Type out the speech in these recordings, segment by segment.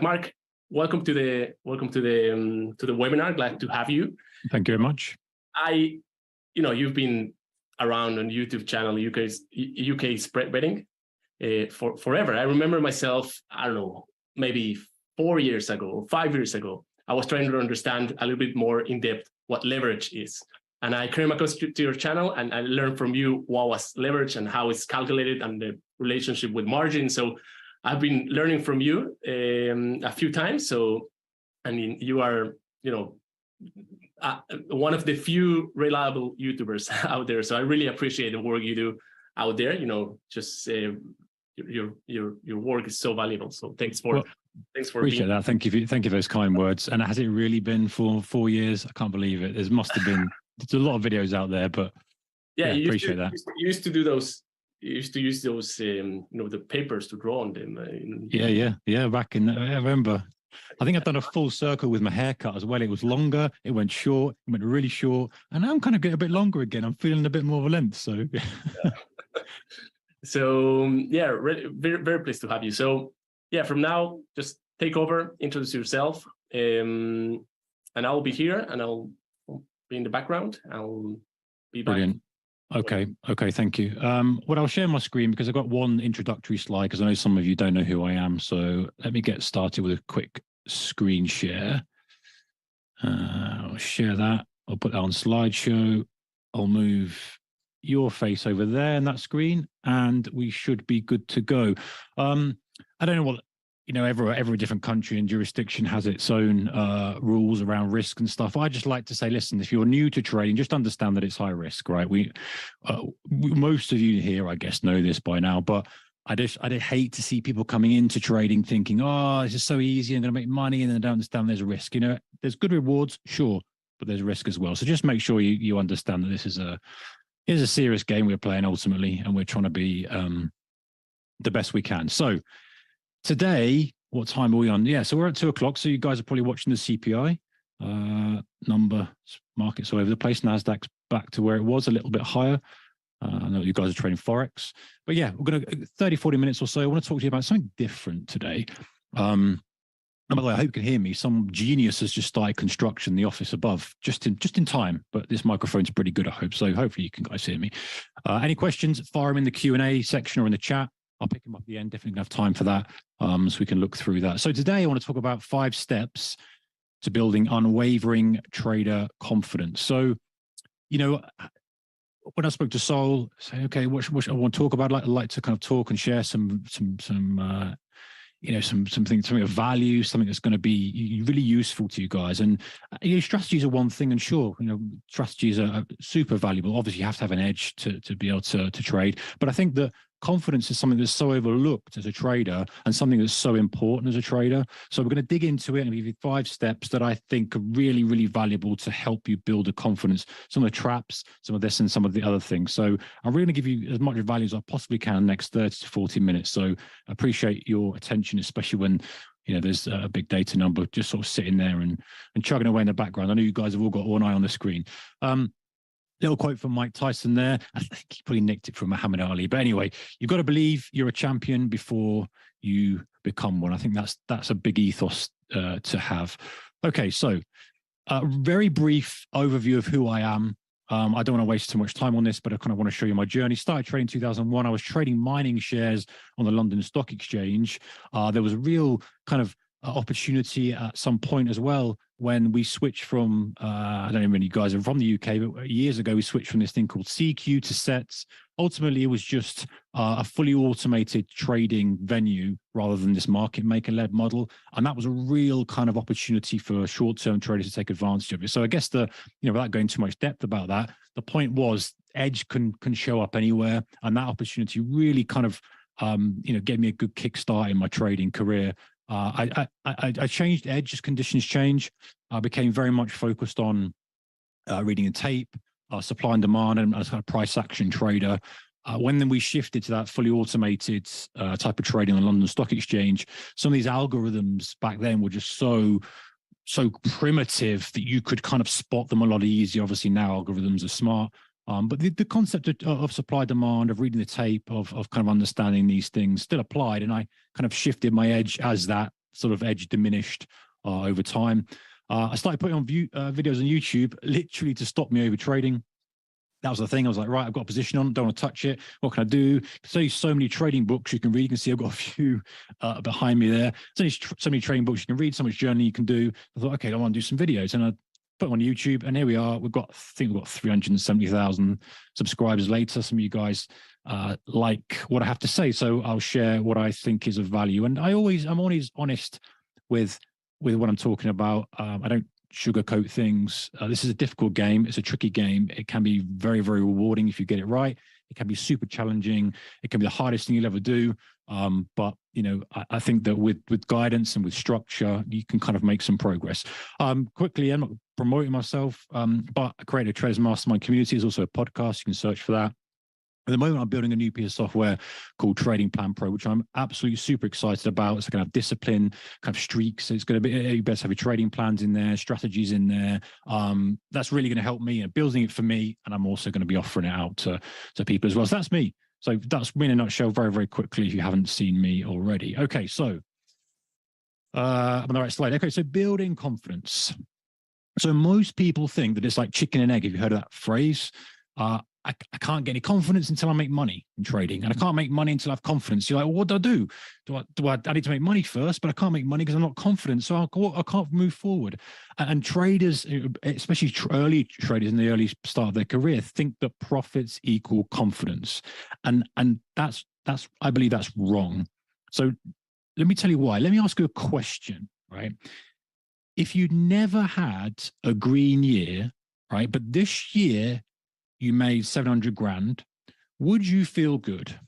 Mark, welcome to the webinar. Glad to have you. Thank you very much. You've been around on YouTube channel UK spread betting for forever. I remember myself, I don't know, maybe 4 years ago, 5 years ago, I was trying to understand a little bit more in depth what leverage is. And I came across to your channel and I learned from you what was leverage and how it's calculated and the relationship with margin. So I've been learning from you a few times. So, I mean, you are, one of the few reliable YouTubers out there. So I really appreciate the work you do out there. Your work is so valuable. So thanks for appreciate that. Thank you for those kind words. And has it really been for 4 years? I can't believe it. There's a lot of videos out there, but yeah, appreciate that. You used to do those. You used to use those, the papers to draw on them. Yeah. Back in, I remember. I think I've done a full circle with my haircut as well. It was longer, it went short, it went really short, and now I'm kind of getting a bit longer again. I'm feeling a bit more of a length. So, very, very pleased to have you. So, from now, just take over, introduce yourself, and I'll be here, and I'll be in the background. I'll be back. Brilliant. Okay, thank you. I'll share my screen because I've got one introductory slide because I know some of you don't know who I am. So let me get started with a quick screen share. I'll share that. I'll put that on slideshow. I'll move your face over there in that screen and we should be good to go. I don't know what, every different country and jurisdiction has its own rules around risk and stuff. I just like to say, listen, if you're new to trading, just understand that it's high risk, right? Most of you here, I guess, know this by now, but I'd hate to see people coming into trading thinking, oh, this is so easy, I'm going to make money, and then they don't understand there's a risk. There's good rewards, sure, but there's risk as well. So just make sure you understand that this is a serious game we're playing ultimately, and we're trying to be the best we can. So today, what time are we on? Yeah, so we're at 2:00. So you guys are probably watching the CPI number. Markets all over the place. Nasdaq's back to where it was, a little bit higher. I know you guys are trading Forex. But yeah, we're going to 30, 40 minutes or so. I want to talk to you about something different today. And by the way, I hope you can hear me. Some genius has just started construction in the office above, just in time. But this microphone's pretty good, I hope. So hopefully you can guys hear me. Any questions, fire them in the Q&A section or in the chat. I'll pick them up at the end. Definitely have time for that, so we can look through that. So today I want to talk about 5 steps to building unwavering trader confidence. So, when I spoke to Sol, say, okay, what I want to talk about? I'd like to kind of talk and share something of value, something that's going to be really useful to you guys. And strategies are one thing, and sure, strategies are super valuable. Obviously, you have to have an edge to be able to trade. But I think that confidence is something that's so overlooked as a trader and something that's so important as a trader. So we're going to dig into it and give you 5 steps that I think are really, really valuable to help you build the confidence. Some of the traps, some of this and some of the other things. So I'm really going to give you as much value as I possibly can in the next 30 to 40 minutes. So I appreciate your attention, especially when there's a big data number just sort of sitting there and chugging away in the background. I know you guys have all got one eye on the screen. Little quote from Mike Tyson there. I think he probably nicked it from Muhammad Ali. But anyway, you've got to believe you're a champion before you become one. I think that's a big ethos to have. Okay, so a very brief overview of who I am. I don't want to waste too much time on this, but I kind of want to show you my journey. Started trading in 2001. I was trading mining shares on the London Stock Exchange. There was a real kind of opportunity at some point as well when we switched from, I don't know if any of you guys are from the UK, but years ago we switched from this thing called CQ to sets. Ultimately, it was just a fully automated trading venue rather than this market maker-led model. And that was a real kind of opportunity for short-term traders to take advantage of it. So I guess without going too much depth about that, the point was edge can show up anywhere. And that opportunity really kind of, gave me a good kickstart in my trading career. I changed edge as conditions change. I became very much focused on reading the tape, supply and demand, and as a kind of price action trader. When then we shifted to that fully automated type of trading on the London Stock Exchange, some of these algorithms back then were just so primitive that you could kind of spot them a lot easier. Obviously now algorithms are smart. But the concept of supply demand, of reading the tape, of kind of understanding these things still applied. And I kind of shifted my edge as that sort of edge diminished over time. I started putting on videos on YouTube literally to stop me over trading. That was the thing. I was like, right, I've got a position on, don't want to touch it. What can I do? There's so many trading books you can read. You can see I've got a few behind me there. There's only so many trading books you can read, so much journaling you can do. I thought, okay, I want to do some videos. And I put them on YouTube, and here we are. I think we've got 370,000 subscribers later. Some of you guys like what I have to say, so I'll share what I think is of value. And I'm always honest with what I'm talking about. I don't sugarcoat things. This is a difficult game. It's a tricky game. It can be very, very rewarding if you get it right. It can be super challenging. It can be the hardest thing you'll ever do. But I think that with guidance and with structure, you can kind of make some progress. Quickly, I'm not promoting myself, but I created a Traders Mastermind community. There's also a podcast. You can search for that. At the moment, I'm building a new piece of software called Trading Plan Pro, which I'm absolutely super excited about. It's going to have discipline, kind of streaks. It's going to be, you best have your trading plans in there, strategies in there. That's really going to help me and building it for me. And I'm also going to be offering it out to people as well. So that's me. So that's me in a nutshell, very, very quickly, if you haven't seen me already. Okay, so I'm on the right slide. Okay, so building confidence. So most people think that it's like chicken and egg. Have you heard of that phrase? I can't get any confidence until I make money in trading, and I can't make money until I have confidence. You're like, well, what do I do? I need to make money first, but I can't make money because I'm not confident, so I can't move forward. And traders, especially early traders in the early start of their career, think that profits equal confidence, and that's I believe that's wrong. So let me tell you why. Let me ask you a question, right? If you'd never had a green year, right, but this year you made 700 grand, would you feel good?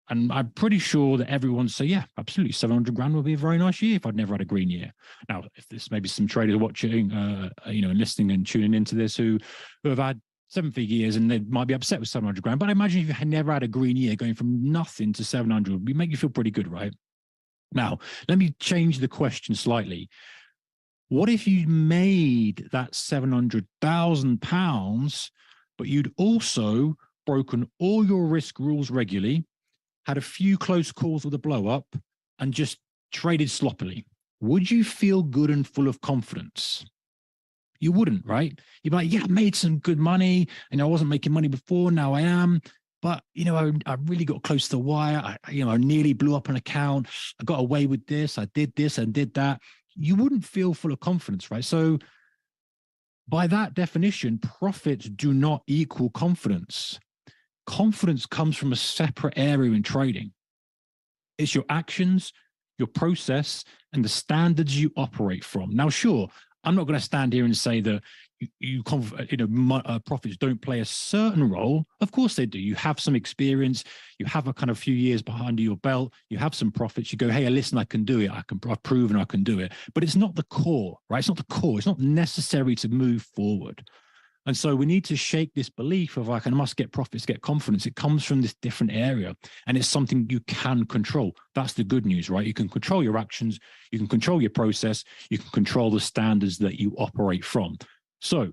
And I'm pretty sure that everyone say, yeah, absolutely. 700 grand would be a very nice year if I'd never had a green year. Now, if there's maybe some traders watching, and listening and tuning into this who have had 7-figure years and they might be upset with 700 grand. But I imagine if you had never had a green year, going from nothing to 700 would make you feel pretty good, right? Now, let me change the question slightly. What if you made that £700,000, but you'd also broken all your risk rules regularly, had a few close calls with a blow up, and just traded sloppily? Would you feel good and full of confidence? You wouldn't, right? You'd be like, yeah, I made some good money, and I wasn't making money before, now I am. But, I really got close to the wire. I nearly blew up an account. I got away with this. I did this and did that. You wouldn't feel full of confidence, right? So by that definition, profits do not equal confidence. Confidence comes from a separate area in trading. It's your actions, your process, and the standards you operate from. Now, sure, I'm not going to stand here and say that profits don't play a certain role. Of course they do. You have some experience, you have a kind of few years behind your belt, you have some profits, you go, hey, listen, I can do it. I've proven I can do it. But it's not the core, right? It's not the core. It's not necessary to move forward. And so we need to shake this belief of like, I must get profits, get confidence. It comes from this different area, and it's something you can control. That's the good news, right? You can control your actions, you can control your process, you can control the standards that you operate from. So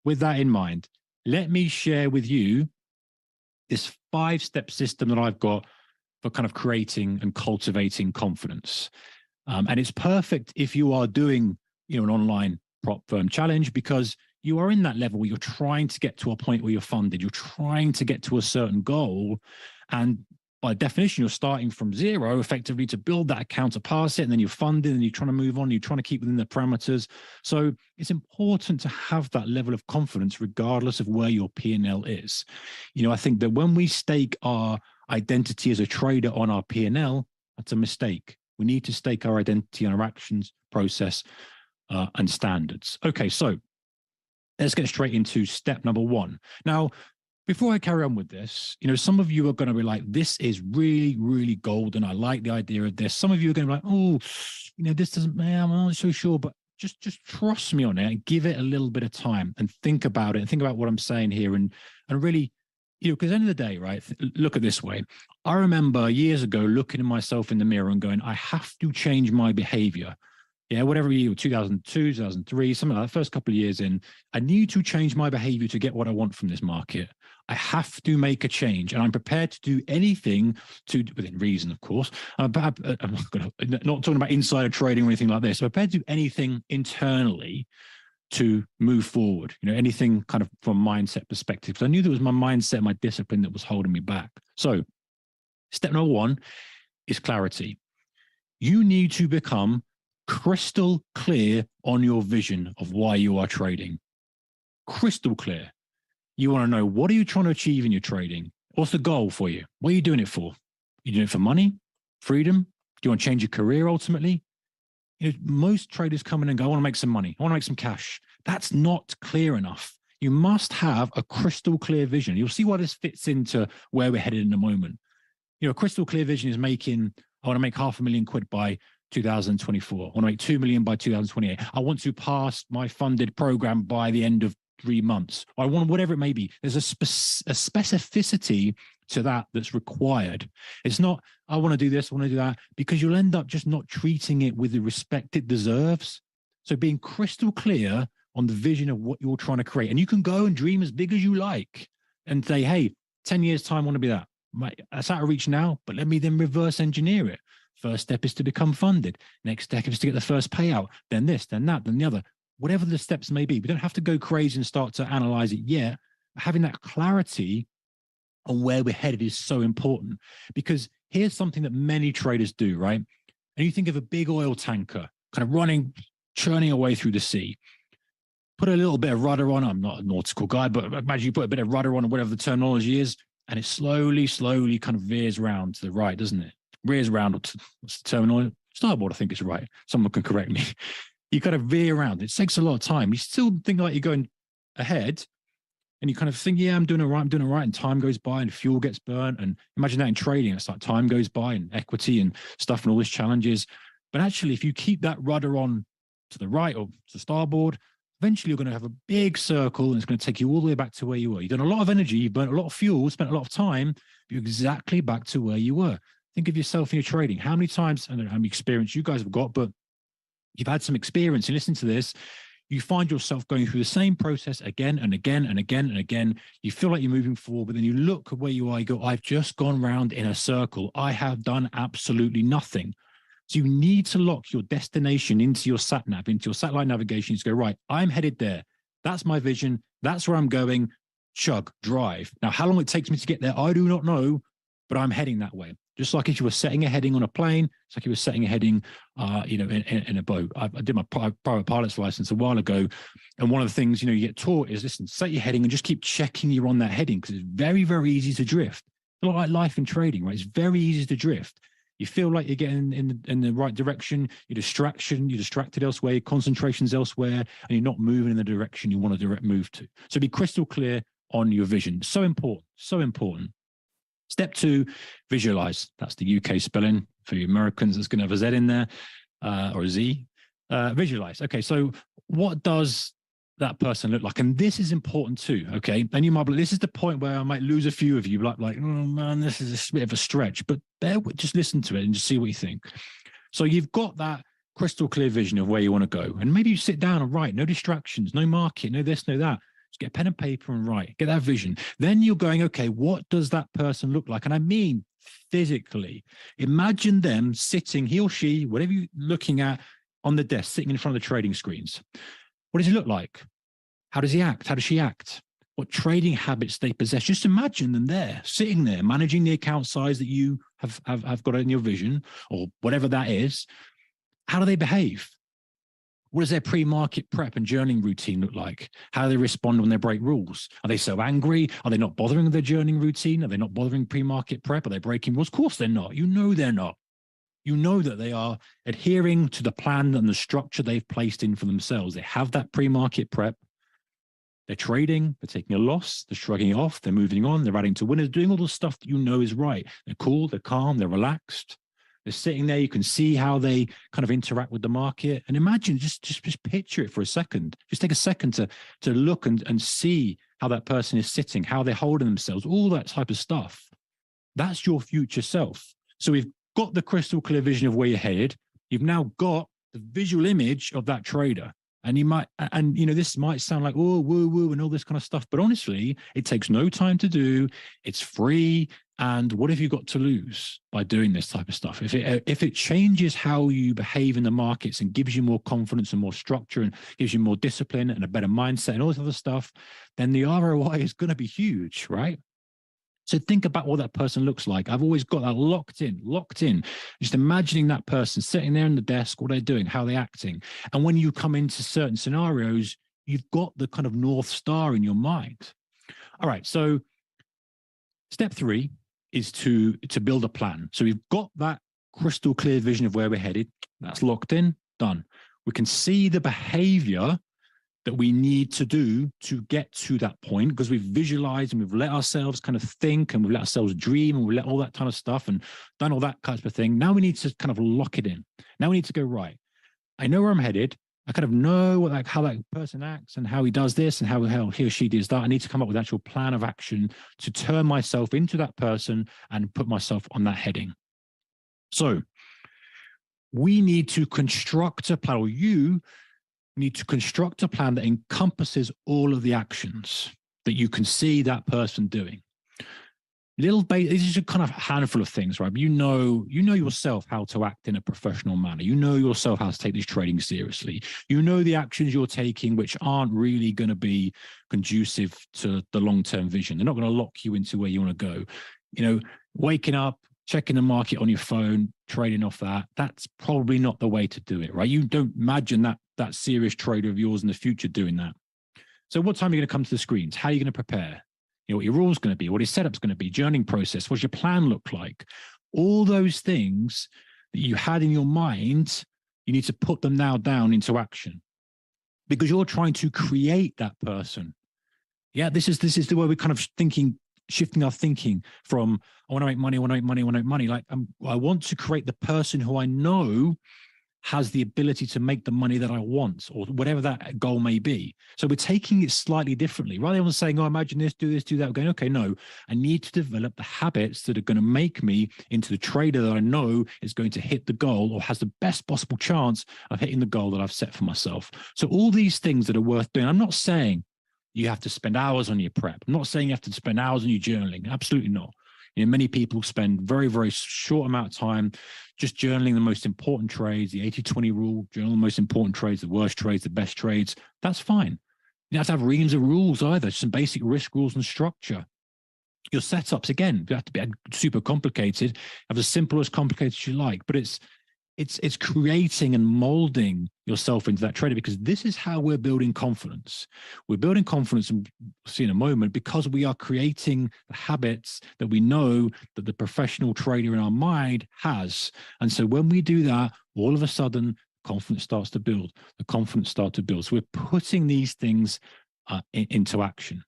with that in mind, let me share with you this 5-step system that I've got for kind of creating and cultivating confidence. And it's perfect if you are doing, an online prop firm challenge, because you are in that level where you're trying to get to a point where you're funded. You're trying to get to a certain goal. And by definition, you're starting from zero effectively to build that account, to pass it, and then you're funded and you're trying to move on. You're trying to keep within the parameters. So it's important to have that level of confidence regardless of where your P&L is. I think that when we stake our identity as a trader on our P&L, that's a mistake. We need to stake our identity on our actions, process, and standards. Okay, so let's get straight into step number 1. Now, before I carry on with this, some of you are going to be like, this is really, really golden. I like the idea of this. Some of you are going to be like, oh, this doesn't, I'm not so sure, but just trust me on it and give it a little bit of time and think about it and think about what I'm saying here and really, because at the end of the day, right, look at this way. I remember years ago looking at myself in the mirror and going, I have to change my behavior yeah, whatever year, 2002, 2003, something like that, first couple of years in, I need to change my behavior to get what I want from this market. I have to make a change, and I'm prepared to do anything to, within reason, of course. I'm not talking about insider trading or anything like this. I'm prepared to do anything internally to move forward, anything kind of from mindset perspective. Because I knew that was my mindset, my discipline that was holding me back. So step number one is clarity. You need to become crystal clear on your vision of why you are trading. Crystal clear. You want to know, what are you trying to achieve in your trading? What's the goal for you? What are you doing it for? You doing it for money, freedom? Do you want to change your career ultimately? Most traders come in and go, I want to make some money. I want to make some cash. That's not clear enough. You must have a crystal clear vision. You'll see why this fits into where we're headed in a moment. A crystal clear vision is I want to make £500,000 by 2024. I want to make 2 million by 2028. I want to pass my funded program by the end of 3 months. I want whatever it may be. There's a specificity to that that's required. It's not, I want to do this, I want to do that, because you'll end up just not treating it with the respect it deserves. So being crystal clear on the vision of what you're trying to create. And you can go and dream as big as you like and say, hey, 10 years time, I want to be that. That's out of reach now, but let me then reverse engineer it. First step is to become funded. Next step is to get the first payout, then this, then that, then the other. Whatever the steps may be, we don't have to go crazy and start to analyze it yet. Having that clarity on where we're headed is so important, because here's something that many traders do, right? And you think of a big oil tanker kind of running, churning away through the sea. Put a little bit of rudder on. I'm not a nautical guy, but imagine you put a bit of rudder on, or whatever the terminology is, and it slowly kind of veers around to the right, doesn't it? Rears around, what's the terminology? Starboard, I think is right. Someone can correct me. You kind of veer around. It takes a lot of time. You still think like you're going ahead, and you kind of think, yeah, I'm doing it right. And time goes by and fuel gets burnt. And imagine that in trading. It's like time goes by and equity and stuff and all these challenges. But actually, if you keep that rudder on to the right or to starboard, eventually you're going to have a big circle, and it's going to take you all the way back to where you were. You've done a lot of energy, you've burnt a lot of fuel, spent a lot of time, but you're exactly back to where you were. Think of yourself in your trading. How many times, I don't know how many experience you guys have got, but you've had some experience and listen to this, you find yourself going through the same process again and again and again and again. You feel like you're moving forward, but then you look at where you are, you go, I've just gone round in a circle. I have done absolutely nothing. So you need to lock your destination into your sat nav, into your satellite navigation. You go, right, I'm headed there. That's my vision. That's where I'm going. Chug, drive. Now, how long it takes me to get there, I do not know, but I'm heading that way. Just like if you were setting a heading on a plane, it's like you were setting a heading, in a boat. I did my private pilot's license a while ago, and one of the things you get taught is, listen, set your heading and just keep checking you're on that heading, because it's very, very easy to drift. A lot like life and trading, right? It's very easy to drift. You feel like you're getting in the right direction. You're distracted elsewhere. Your concentration's elsewhere, and you're not moving in the direction you want to direct move to. So be crystal clear on your vision. So important. So important. Step 2, visualize. That's the UK spelling. For you Americans, it's going to have a Z in there, or a Z. Visualize. Okay, so what does that person look like? And this is important too, okay? And you might be, this is the point where I might lose a few of you, like, oh man, this is a bit of a stretch, but just listen to it and just see what you think. So you've got that crystal clear vision of where you want to go. And maybe you sit down and write, no distractions, no market, no this, no that. Just get a pen and paper and write, get that vision. Then you're going, okay, what does that person look like? And I mean, physically, imagine them sitting, he or she, whatever you're looking at, on the desk, sitting in front of the trading screens. What does he look like? How does he act? How does she act? What trading habits they possess? Just imagine them there, sitting there, managing the account size that you have got in your vision, or whatever that is. How do they behave? What does their pre-market prep and journaling routine look like? How do they respond when they break rules? Are they so angry? Are they not bothering with their journaling routine? Are they not bothering pre-market prep? Are they breaking rules? Of course they're not. You know they're not. You know that they are adhering to the plan and the structure they've placed in for themselves. They have that pre-market prep. They're trading. They're taking a loss. They're shrugging it off. They're moving on. They're adding to winners, doing all the stuff that you know is right. They're cool. They're calm. They're relaxed. They're sitting there. You can see how they kind of interact with the market. And imagine, just picture it for a second. Just take a second to look and see how that person is sitting, how they're holding themselves, all that type of stuff. That's your future self. So we've got the crystal clear vision of where you're headed. You've now got the visual image of that trader. And you might, and you know, this might sound like, oh, woo woo and all this kind of stuff, but honestly, it takes no time to do. It's free. And what have you got to lose by doing this type of stuff? If it changes how you behave in the markets and gives you more confidence and more structure and gives you more discipline and a better mindset and all this other stuff, then the ROI is going to be huge, right? So think about what that person looks like. I've always got that locked in. Just imagining that person sitting there in the desk, what they're doing, how they're acting. And when you come into certain scenarios, you've got the kind of North Star in your mind. All right, so step 3 is to build a plan. So we've got that crystal clear vision of where we're headed. That's locked in, done. We can see the behavior that we need to do to get to that point because we've visualized and we've let ourselves kind of think and we've let ourselves dream and we let all that kind of stuff and done all that kind of thing. Now we need to kind of lock it in. Now we need to go, right, I know where I'm headed. I kind of know what how that person acts and how he does this and how he or she does that. I need to come up with an actual plan of action to turn myself into that person and put myself on that heading. So we need to construct a plan, or you need to construct a plan that encompasses all of the actions that you can see that person doing. This is a kind of handful of things, right? You know yourself how to act in a professional manner. You know yourself how to take this trading seriously. You know the actions you're taking, which aren't really going to be conducive to the long-term vision. They're not going to lock you into where you want to go. You know, waking up, checking the market on your phone, trading off that's probably not the way to do it, right? You don't imagine that serious trader of yours in the future doing that. So what time are you going to come to the screens? How are you going to prepare? You know, what your rule's going to be, what your setup's going to be, journaling process, what's your plan look like? All those things that you had in your mind, you need to put them now down into action because you're trying to create that person. Yeah, this is the way we're kind of shifting our thinking from, I want to make money, I want to make money, I want to make money. Like I want to create the person who I know has the ability to make the money that I want, or whatever that goal may be. So we're taking it slightly differently. Rather than saying, oh, imagine this, do that, we're going, okay, no, I need to develop the habits that are going to make me into the trader that I know is going to hit the goal or has the best possible chance of hitting the goal that I've set for myself. So all these things that are worth doing, I'm not saying you have to spend hours on your prep. I'm not saying you have to spend hours on your journaling. Absolutely not. You know, many people spend very, very short amount of time just journaling the most important trades, the 80-20 rule, journal the most important trades, the worst trades, the best trades. That's fine. You don't have to have reams of rules either, some basic risk rules and structure. Your setups, again, you have to be super complicated, have as simple as complicated as you like, but it's creating and molding yourself into that trader, because this is how we're building confidence. We're building confidence, and we'll see in a moment, because we are creating the habits that we know that the professional trader in our mind has. And so when we do that, all of a sudden, confidence starts to build. The confidence starts to build. So we're putting these things into action.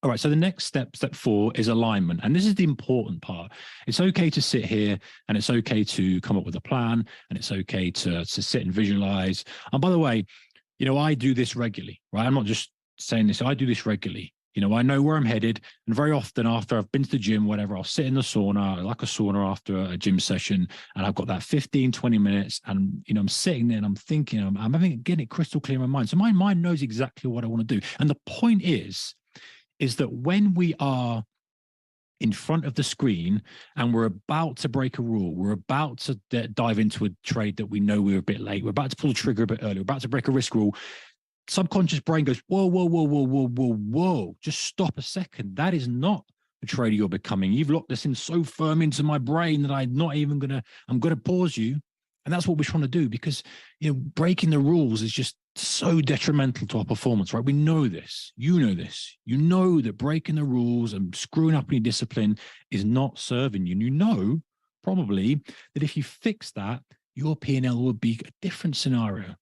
All right, so the next step 4, is alignment. And this is the important part. It's okay to sit here and it's okay to come up with a plan and it's okay to sit and visualize. And by the way, you know, I do this regularly, right? I'm not just saying this, I do this regularly. You know, I know where I'm headed. And very often after I've been to the gym, whatever, I'll sit in the sauna, I like a sauna after a gym session. And I've got that 15, 20 minutes. And, you know, I'm sitting there and I'm thinking, I'm getting it crystal clear in my mind. So my mind knows exactly what I want to do. And the point is that when we are in front of the screen and we're about to break a rule, we're about to dive into a trade that we know we're a bit late, we're about to pull the trigger a bit early, we're about to break a risk rule, subconscious brain goes, whoa, just stop a second. That is not the trader you're becoming. You've locked this in so firm into my brain that I'm going to pause you. And that's what we're trying to do, because, you know, breaking the rules is just so detrimental to our performance, right? We know this. You know this. You know that breaking the rules and screwing up any discipline is not serving you. And you know, probably, that if you fix that, your P&L would be a different scenario.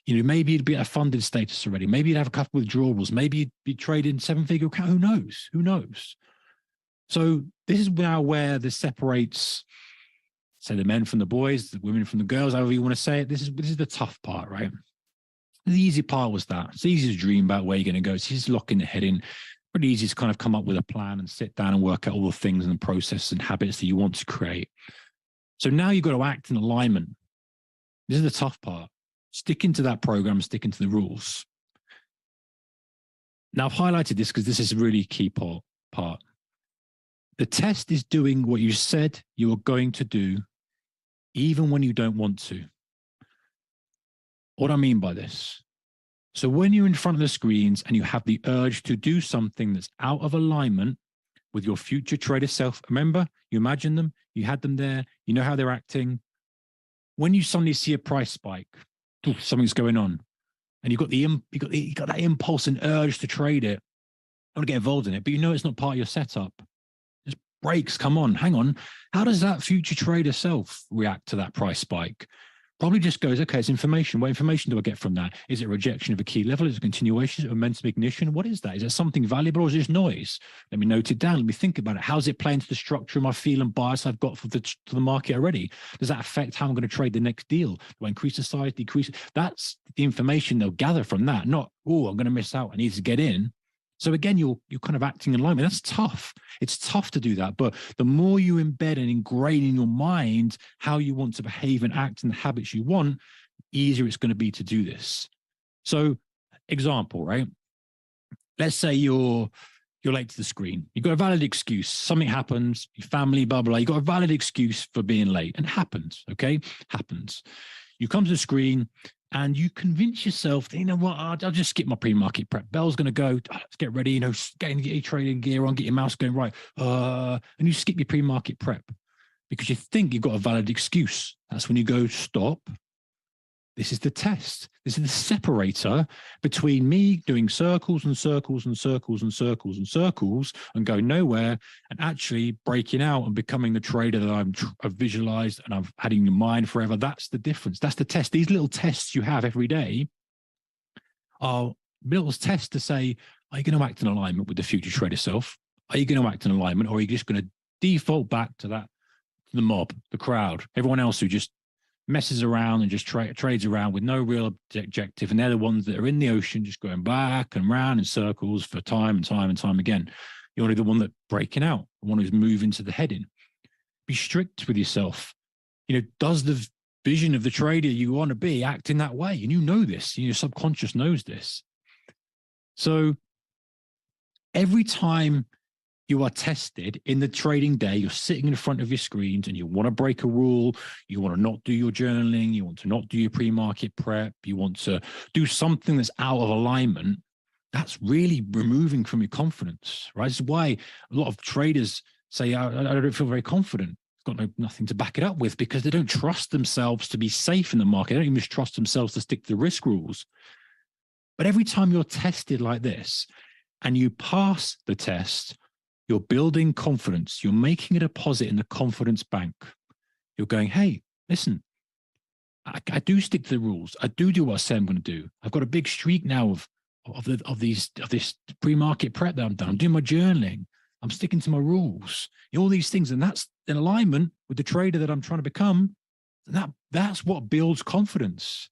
You know, maybe you'd be at a funded status already. Maybe you'd have a couple of withdrawals. Maybe you'd be trading 7-figure account. Who knows? Who knows? So this is now where this separates, say, the men from the boys, the women from the girls, however you want to say it. This is the tough part, right? The easy part was that. It's easy to dream about where you're going to go. It's easy to lock in the head in. Pretty easy to kind of come up with a plan and sit down and work out all the things and the process and habits that you want to create. So now you've got to act in alignment. This is the tough part. Sticking to that program, sticking to the rules. Now, I've highlighted this because this is a really key part. The test is doing what you said you are going to do, even when you don't want to. What I mean by this? So when you're in front of the screens and you have the urge to do something that's out of alignment with your future trader self, remember, you imagine them, you had them there, you know how they're acting. When you suddenly see a price spike, something's going on, and you got that impulse and urge to trade it, I want to get involved in it, but you know it's not part of your setup. Just breaks, come on, hang on. How does that future trader self react to that price spike? Probably just goes, okay, it's information. What information do I get from that? Is it a rejection of a key level? Is it a continuation? Is it a momentum ignition? What is that? Is it something valuable, or is it just noise? Let me note it down. Let me think about it. How does it play into the structure of my feel and bias I've got for the market already? Does that affect how I'm going to trade the next deal? Do I increase the size, decrease it? That's the information they'll gather from that, not, oh, I'm going to miss out. I need to get in. So again, you're kind of acting in alignment. That's tough. It's tough to do that. But the more you embed and ingrain in your mind how you want to behave and act and the habits you want, the easier it's going to be to do this. So example, right? Let's say you're late to the screen. You've got a valid excuse. Something happens, your family, blah, blah, blah. You've got a valid excuse for being late. And it happens, okay? Happens. You come to the screen and you convince yourself that, you know what, I'll just skip my pre-market prep. Bell's going to go, let's get ready, you know, get your trading gear on, get your mouse going right. And you skip your pre-market prep because you think you've got a valid excuse. That's when you go, stop. This is the test. This is the separator between me doing circles and circles and circles and circles and circles and going nowhere, and actually breaking out and becoming the trader that I've visualized and I've had in your mind forever. That's the difference. That's the test. These little tests you have every day are little tests to say, are you going to act in alignment with the future trader self? Are you going to act in alignment, or are you just going to default back to the mob, the crowd, everyone else who just messes around and just trades around with no real objective, and they're the ones that are in the ocean just going back and round in circles for time and time and time again. You're only the one that's breaking out, the one who's moving to the heading. Be strict with yourself. You know, does the vision of the trader you want to be act in that way? And you know this, your subconscious knows this. So every time you are tested in the trading day, you're sitting in front of your screens and you want to break a rule, you want to not do your journaling, you want to not do your pre-market prep, you want to do something that's out of alignment, that's really removing from your confidence, right? This is why a lot of traders say, I don't feel very confident. It's got nothing to back it up with, because they don't trust themselves to be safe in the market. They don't even trust themselves to stick to the risk rules. But every time you're tested like this and you pass the test, you're building confidence. You're making a deposit in the confidence bank. You're going, hey, listen, I do stick to the rules. I do what I say I'm going to do. I've got a big streak now of this pre-market prep that I'm done. I'm doing my journaling. I'm sticking to my rules. All these things, and that's in alignment with the trader that I'm trying to become. And that's what builds confidence.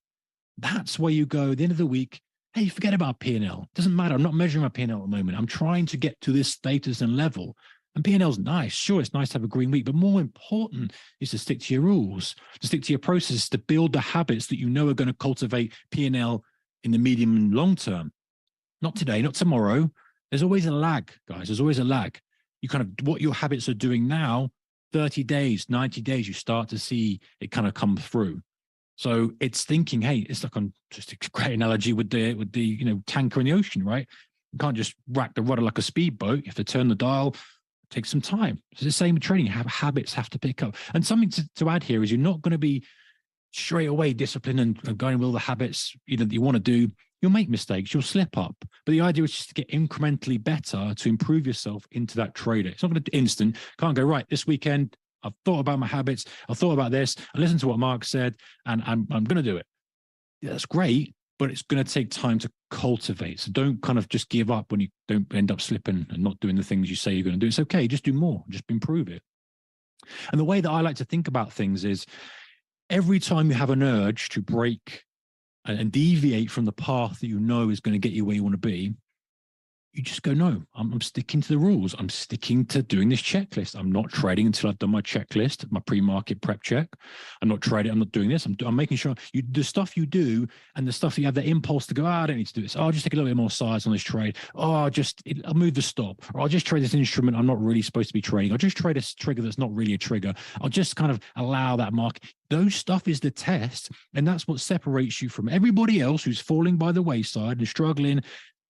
That's where you go at the end of the week. Hey, forget about P&L. Doesn't matter. I'm not measuring my P&L at the moment. I'm trying to get to this status and level. And P&L's nice. Sure, it's nice to have a green week, but more important is to stick to your rules, to stick to your process, to build the habits that you know are going to cultivate P&L in the medium and long term. Not today, not tomorrow. There's always a lag, guys. There's always a lag. You kind of, what your habits are doing now, 30 days, 90 days, you start to see it kind of come through. So it's thinking, hey, it's like on just a great analogy with the tanker in the ocean, right? You can't just rack the rudder like a speedboat. You have to turn the dial. It takes some time. It's the same with trading. Habits have to pick up. And something to add here is you're not going to be straight away disciplined and going with all the habits that you want to do. You'll make mistakes. You'll slip up. But the idea is just to get incrementally better to improve yourself into that trader. It's not going to be instant. Can't go, right, this weekend, I've thought about my habits. I've thought about this. I listened to what Mark said, and I'm going to do it. Yeah, that's great, but it's going to take time to cultivate. So don't kind of just give up when you don't end up slipping and not doing the things you say you're going to do. It's okay. Just do more. Just improve it. And the way that I like to think about things is every time you have an urge to break and deviate from the path that you know is going to get you where you want to be, you just go, no, I'm sticking to the rules. I'm sticking to doing this checklist. I'm not trading until I've done my checklist, my pre-market prep check. I'm not trading. I'm not doing this. I'm making sure the stuff you do and the stuff that you have the impulse to go, I don't need to do this. Oh, I'll just take a little bit more size on this trade. Oh, I'll move the stop, or I'll just trade this instrument I'm not really supposed to be trading. I'll just trade a trigger that's not really a trigger. I'll just kind of allow that market. Those stuff is the test. And that's what separates you from everybody else who's falling by the wayside and struggling,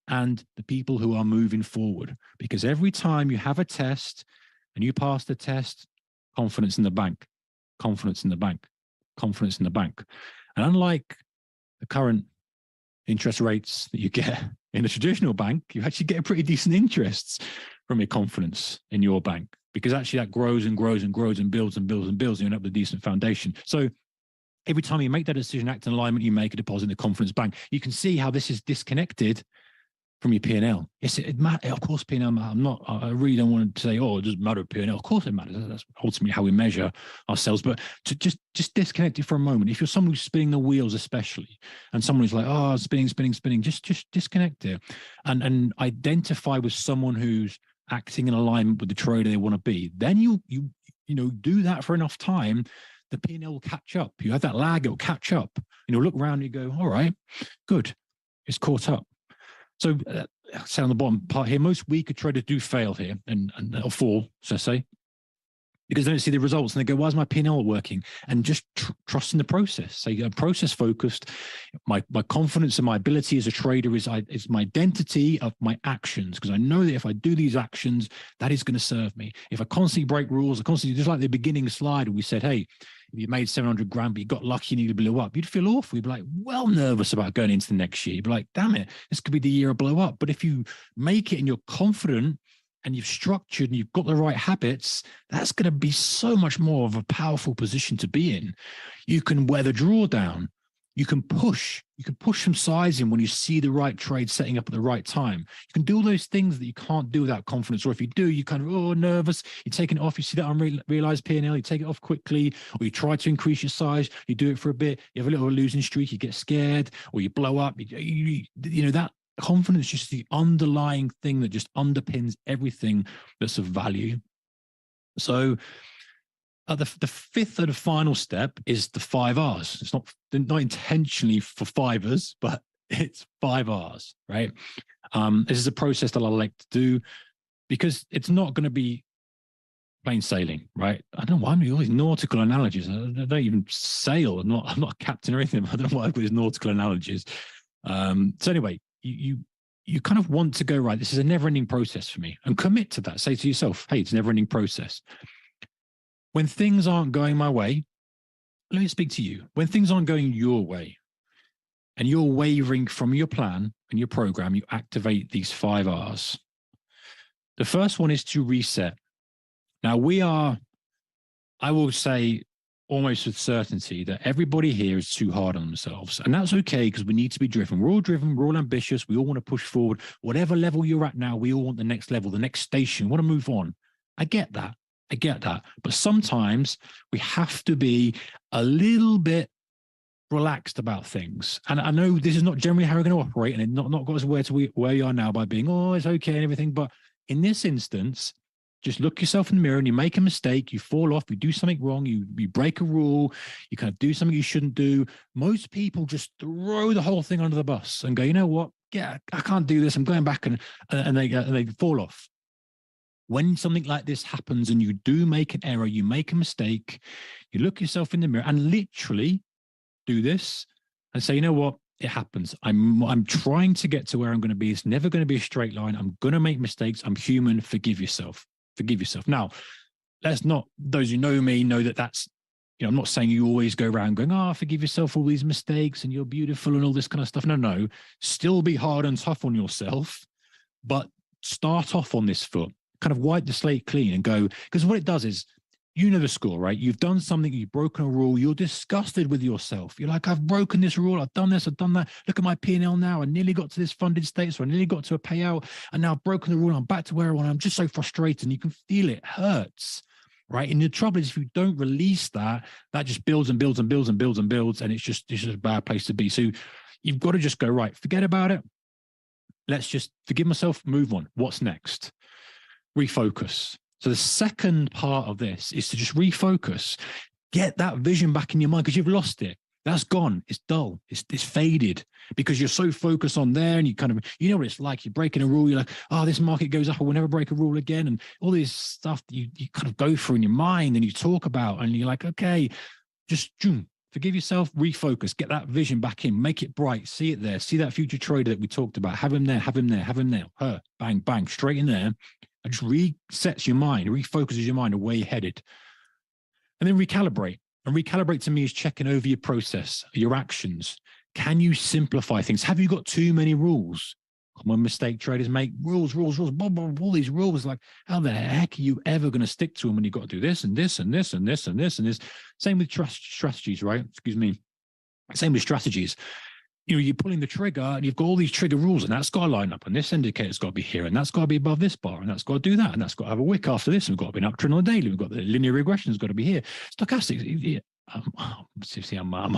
and the people who are moving forward. Because every time you have a test and you pass the test, confidence in the bank, confidence in the bank, confidence in the bank. And unlike the current interest rates that you get in a traditional bank, you actually get pretty decent interests from your confidence in your bank, because actually that grows and grows and grows and builds and builds and builds, and you end up with a decent foundation. So every time you make that decision, act in alignment, you make a deposit in the confidence bank. You can see how this is disconnected from your P&L. Yes, it matters. Of course, P&L matters. I really don't want to say, oh, it doesn't matter P&L. Of course it matters. That's ultimately how we measure ourselves. But to just disconnect it for a moment. If you're someone who's spinning the wheels, especially, and someone who's like, oh, spinning, just disconnect it and identify with someone who's acting in alignment with the trader they want to be. Then you do that for enough time, the P&L will catch up. You have that lag, it will catch up. You'll look around and you go, all right, good, it's caught up. So, say on the bottom part here, most weaker traders do fail here and or fall, so I say, because they don't see the results and they go, why is my P&L working? And just trust in the process. So you process focused. My confidence and my ability as a trader is my identity of my actions, because I know that if I do these actions, that is going to serve me. If I constantly break rules, just like the beginning slide, we said, hey, if you made 700 grand, but you got lucky and you blew up, you'd feel awful. You'd be like, well, nervous about going into the next year. You'd be like, damn it, this could be the year I blow up. But if you make it and you're confident and you've structured and you've got the right habits, that's going to be so much more of a powerful position to be in. You can weather drawdown. You can push some size in when you see the right trade setting up at the right time. You can do all those things that you can't do without confidence. Or if you do, you kind of, nervous, you're taking it off. You see that unrealized P&L, you take it off quickly, or you try to increase your size. You do it for a bit. You have a little losing streak. You get scared, or you blow up. That confidence is just the underlying thing that just underpins everything that's of value. So the fifth and final step is the 5Rs. It's not intentionally for 5ers, but it's 5Rs, right? This is a process that I like to do because it's not going to be plain sailing, right? I don't know why I'm doing all these nautical analogies. I don't even sail. I'm not a captain or anything. I don't know why I've got these nautical analogies. So anyway, you kind of want to go, right, this is a never-ending process for me, and commit to that. Say to yourself, hey, it's a never-ending process. When things aren't going my way, let me speak to you. When things aren't going your way and you're wavering from your plan and your program, you activate these 5Rs. The first one is to reset. Now I will say almost with certainty that everybody here is too hard on themselves. And that's okay, because we need to be driven. We're all ambitious. We all want to push forward. Whatever level you're at now, we all want the next level, the next station. We want to move on. I get that. But sometimes we have to be a little bit relaxed about things. And I know this is not generally how we're going to operate, and it not got us where you are now by being, oh, it's okay and everything. But in this instance, just look yourself in the mirror and you make a mistake, you fall off, you do something wrong, you break a rule, you kind of do something you shouldn't do. Most people just throw the whole thing under the bus and go, you know what? Yeah, I can't do this. I'm going back, and they fall off. When something like this happens and you do make an error, you make a mistake, you look yourself in the mirror and literally do this and say, you know what? It happens. I'm trying to get to where I'm going to be. It's never going to be a straight line. I'm going to make mistakes. I'm human. Forgive yourself. Now, those who know me know that's, I'm not saying you always go around going, forgive yourself for all these mistakes and you're beautiful and all this kind of stuff. No. Still be hard and tough on yourself, but start off on this foot. Kind of wipe the slate clean and go, because what it does is, you know the score, right? You've done something, you've broken a rule, you're disgusted with yourself. You're like, I've broken this rule, I've done this, I've done that. Look at my P&L now. I nearly got to this funded state, so I nearly got to a payout, and now I've broken the rule, I'm back to where I want. I'm just so frustrated, and you can feel it hurts, right? And the trouble is, if you don't release that just builds and builds and builds and builds and builds, and it's just a bad place to be. So you've got to just go, right, forget about it. let's just forgive myself, move on. What's next? Refocus. So the second part of this is to just refocus, get that vision back in your mind, because you've lost it. That's gone. It's dull. It's faded because you're so focused on there, and you kind of, you know what it's like. You're breaking a rule. You're like, oh, this market goes up. I will never break a rule again. And all this stuff that you kind of go through in your mind and you talk about, and you're like, okay, just forgive yourself, refocus, get that vision back in, make it bright, see it there, see that future trader that we talked about, have him there, have him there, have him there, her, bang, bang, straight in there, and just resets your mind, refocuses your mind of where you're headed. And then recalibrate. And recalibrate to me is checking over your process, your actions. Can you simplify things? Have you got too many rules? Common mistake traders make rules, all these rules. Like, how the heck are you ever going to stick to them when you've got to do this and this and this and this and this and this? Same with strategies, right? Excuse me. Same with strategies. You know, you're pulling the trigger and you've got all these trigger rules, and that's got to line up, and this indicator's got to be here, and that's got to be above this bar, and that's got to do that, and that's got to have a wick after this, and we've got to be an uptrend on the daily, we've got the linear regression's got to be here. Stochastics, I'm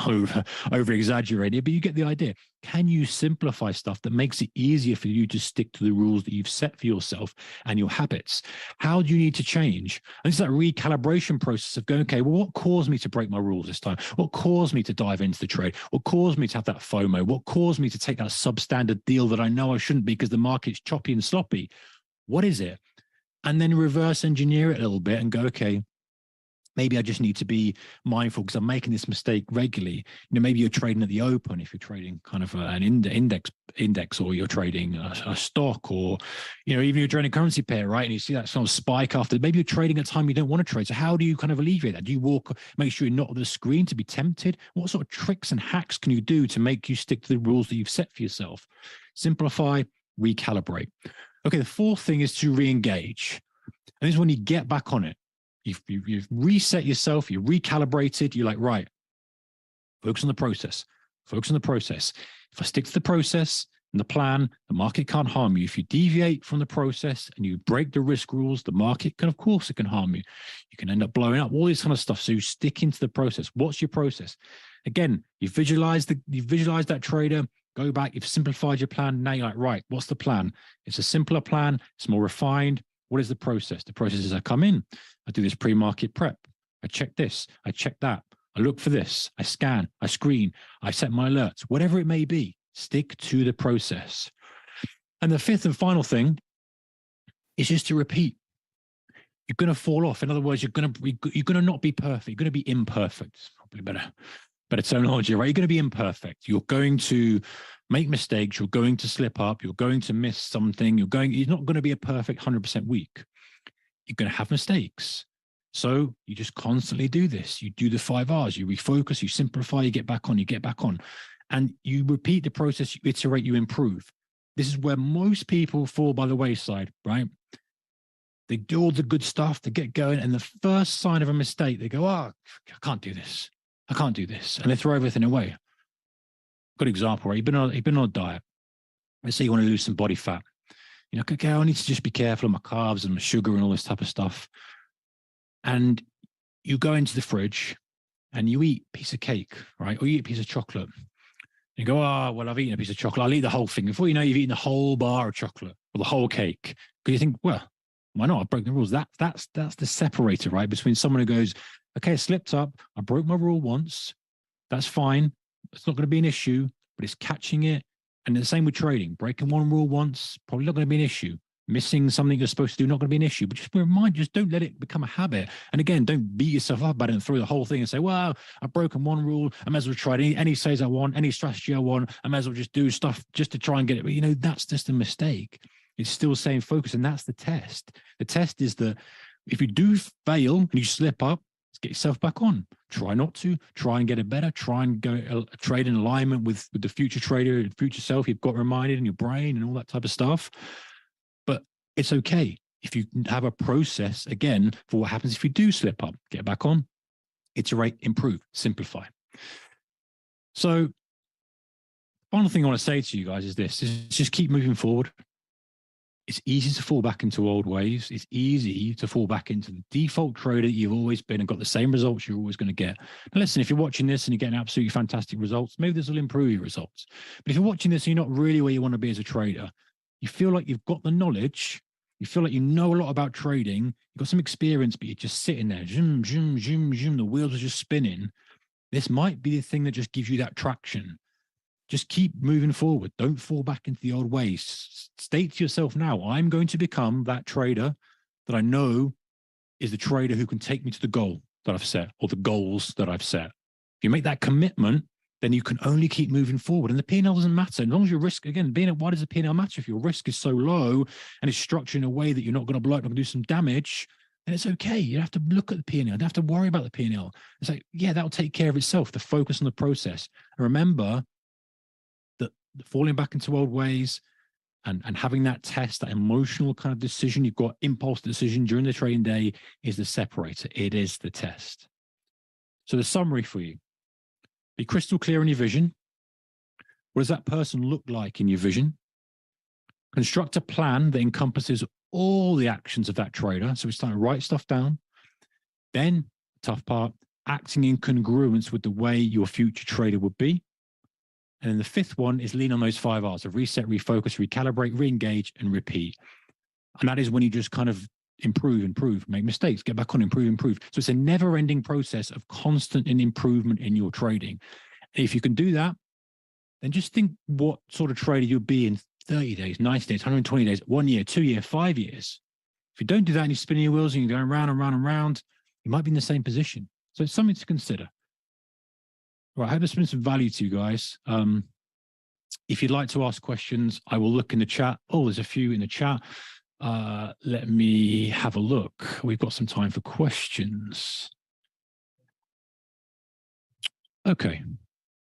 over exaggerating, but you get the idea. Can you simplify stuff that makes it easier for you to stick to the rules that you've set for yourself and your habits? How do you need to change? And it's that recalibration process of going, okay, well, what caused me to break my rules this time? What caused me to dive into the trade? What caused me to have that FOMO? What caused me to take that substandard deal that I know I shouldn't because the market's choppy and sloppy? What is it? And then reverse engineer it a little bit and go, okay, maybe I just need to be mindful because I'm making this mistake regularly. You know, maybe you're trading at the open if you're trading kind of an index, or you're trading a stock, or, you know, even you're trading a currency pair, right? And you see that sort of spike after. Maybe you're trading at a time you don't want to trade. So how do you kind of alleviate that? Do you make sure you're not on the screen to be tempted? What sort of tricks and hacks can you do to make you stick to the rules that you've set for yourself? Simplify, recalibrate. Okay, the fourth thing is to re-engage. And this is when you get back on it. You've reset yourself, you're recalibrated, you're like, right, focus on the process, focus on the process. If I stick to the process and the plan, the market can't harm you. If you deviate from the process and you break the risk rules, the market can, of course, it can harm you. You can end up blowing up, all this kind of stuff. So you stick into the process. What's your process? Again, you visualize that trader, go back, you've simplified your plan. Now you're like, right, what's the plan? It's a simpler plan, it's more refined. What is the process? The process is I come in, I do this pre-market prep, I check this, I check that, I look for this, I scan, I screen, I set my alerts, whatever it may be, stick to the process. And the fifth and final thing is just to repeat. You're going to fall off. In other words, you're going to not be perfect. You're going to be imperfect. It's probably better terminology, right? You're going to be imperfect. You're going to make mistakes. You're going to slip up. You're going to miss something. You're not going to be a perfect 100% week. You're going to have mistakes. So you just constantly do this. You do the 5Rs. You refocus, you simplify, you get back on, and you repeat the process, you iterate, you improve. This is where most people fall by the wayside, right? They do all the good stuff, they get going, and the first sign of a mistake, they go, oh, I can't do this. I can't do this. And they throw everything away. Good example, right? You've been on a diet. Let's say you want to lose some body fat. You know, okay, I need to just be careful of my carbs and my sugar and all this type of stuff. And you go into the fridge and you eat a piece of cake, right? Or you eat a piece of chocolate. You go, oh, well, I've eaten a piece of chocolate. I'll eat the whole thing. Before you know, you've eaten the whole bar of chocolate or the whole cake. Because you think, well, why not? I've broken the rules. That's the separator, right? Between someone who goes, okay, I slipped up. I broke my rule once. That's fine. It's not going to be an issue, but it's catching it. And the same with trading. Breaking one rule once, probably not going to be an issue. Missing something you're supposed to do, not going to be an issue. But just remind, just don't let it become a habit. And again, don't beat yourself up about it and throw the whole thing and say, well, I've broken one rule. I might as well try any size I want, any strategy I want. I might as well just do stuff just to try and get it. But, you know, that's just a mistake. It's still saying focus. And that's the test. The test is that if you do fail and you slip up, get yourself back on. Try not to. Try and get it better. Try and go trade in alignment with the future trader, the future self you've got reminded in your brain and all that type of stuff. But it's okay if you have a process, again, for what happens if you do slip up. Get back on, iterate, improve, simplify. So final thing I want to say to you guys is this, is just keep moving forward. It's easy to fall back into old ways. It's easy to fall back into the default trader that you've always been and got the same results you're always going to get. Now, listen, if you're watching this and you're getting absolutely fantastic results, maybe this will improve your results. But if you're watching this and you're not really where you want to be as a trader, you feel like you've got the knowledge, you feel like you know a lot about trading, you've got some experience, but you're just sitting there, zoom, zoom, zoom, zoom, the wheels are just spinning. This might be the thing that just gives you that traction. Just keep moving forward. Don't fall back into the old ways. State to yourself now, I'm going to become that trader that I know is the trader who can take me to the goal that I've set, or the goals that I've set. If you make that commitment, then you can only keep moving forward. And the P&L doesn't matter. As long as your risk, again, why does the P&L matter? If your risk is so low and it's structured in a way that you're not going to blow up, not going to do some damage, then it's okay. You don't have to look at the P&L. You don't have to worry about the P&L. It's like, yeah, that'll take care of itself. The focus on the process. And remember that falling back into old ways and having that test, that emotional kind of decision, you've got impulse decision during the trading day, is the separator. It is the test. So the summary for you: be crystal clear in your vision. What does that person look like in your vision? Construct a plan that encompasses all the actions of that trader. So it's time to write stuff down. Then, tough part, acting in congruence with the way your future trader would be. And then the fifth one is lean on those 5 R's of reset, refocus, recalibrate, re-engage, and repeat. And that is when you just kind of improve, make mistakes, get back on, improve. So it's a never-ending process of constant improvement in your trading. And if you can do that, then just think what sort of trader you'll be in 30 days, 90 days, 120 days, 1 year, 2 years, 5 years. If you don't do that and you're spinning your wheels and you're going round and round and round, you might be in the same position. So it's something to consider. Right, I hope there's been some value to you guys. If you'd like to ask questions, I will look in the chat. Oh, there's a few in the chat. Let me have a look. We've got some time for questions. Okay.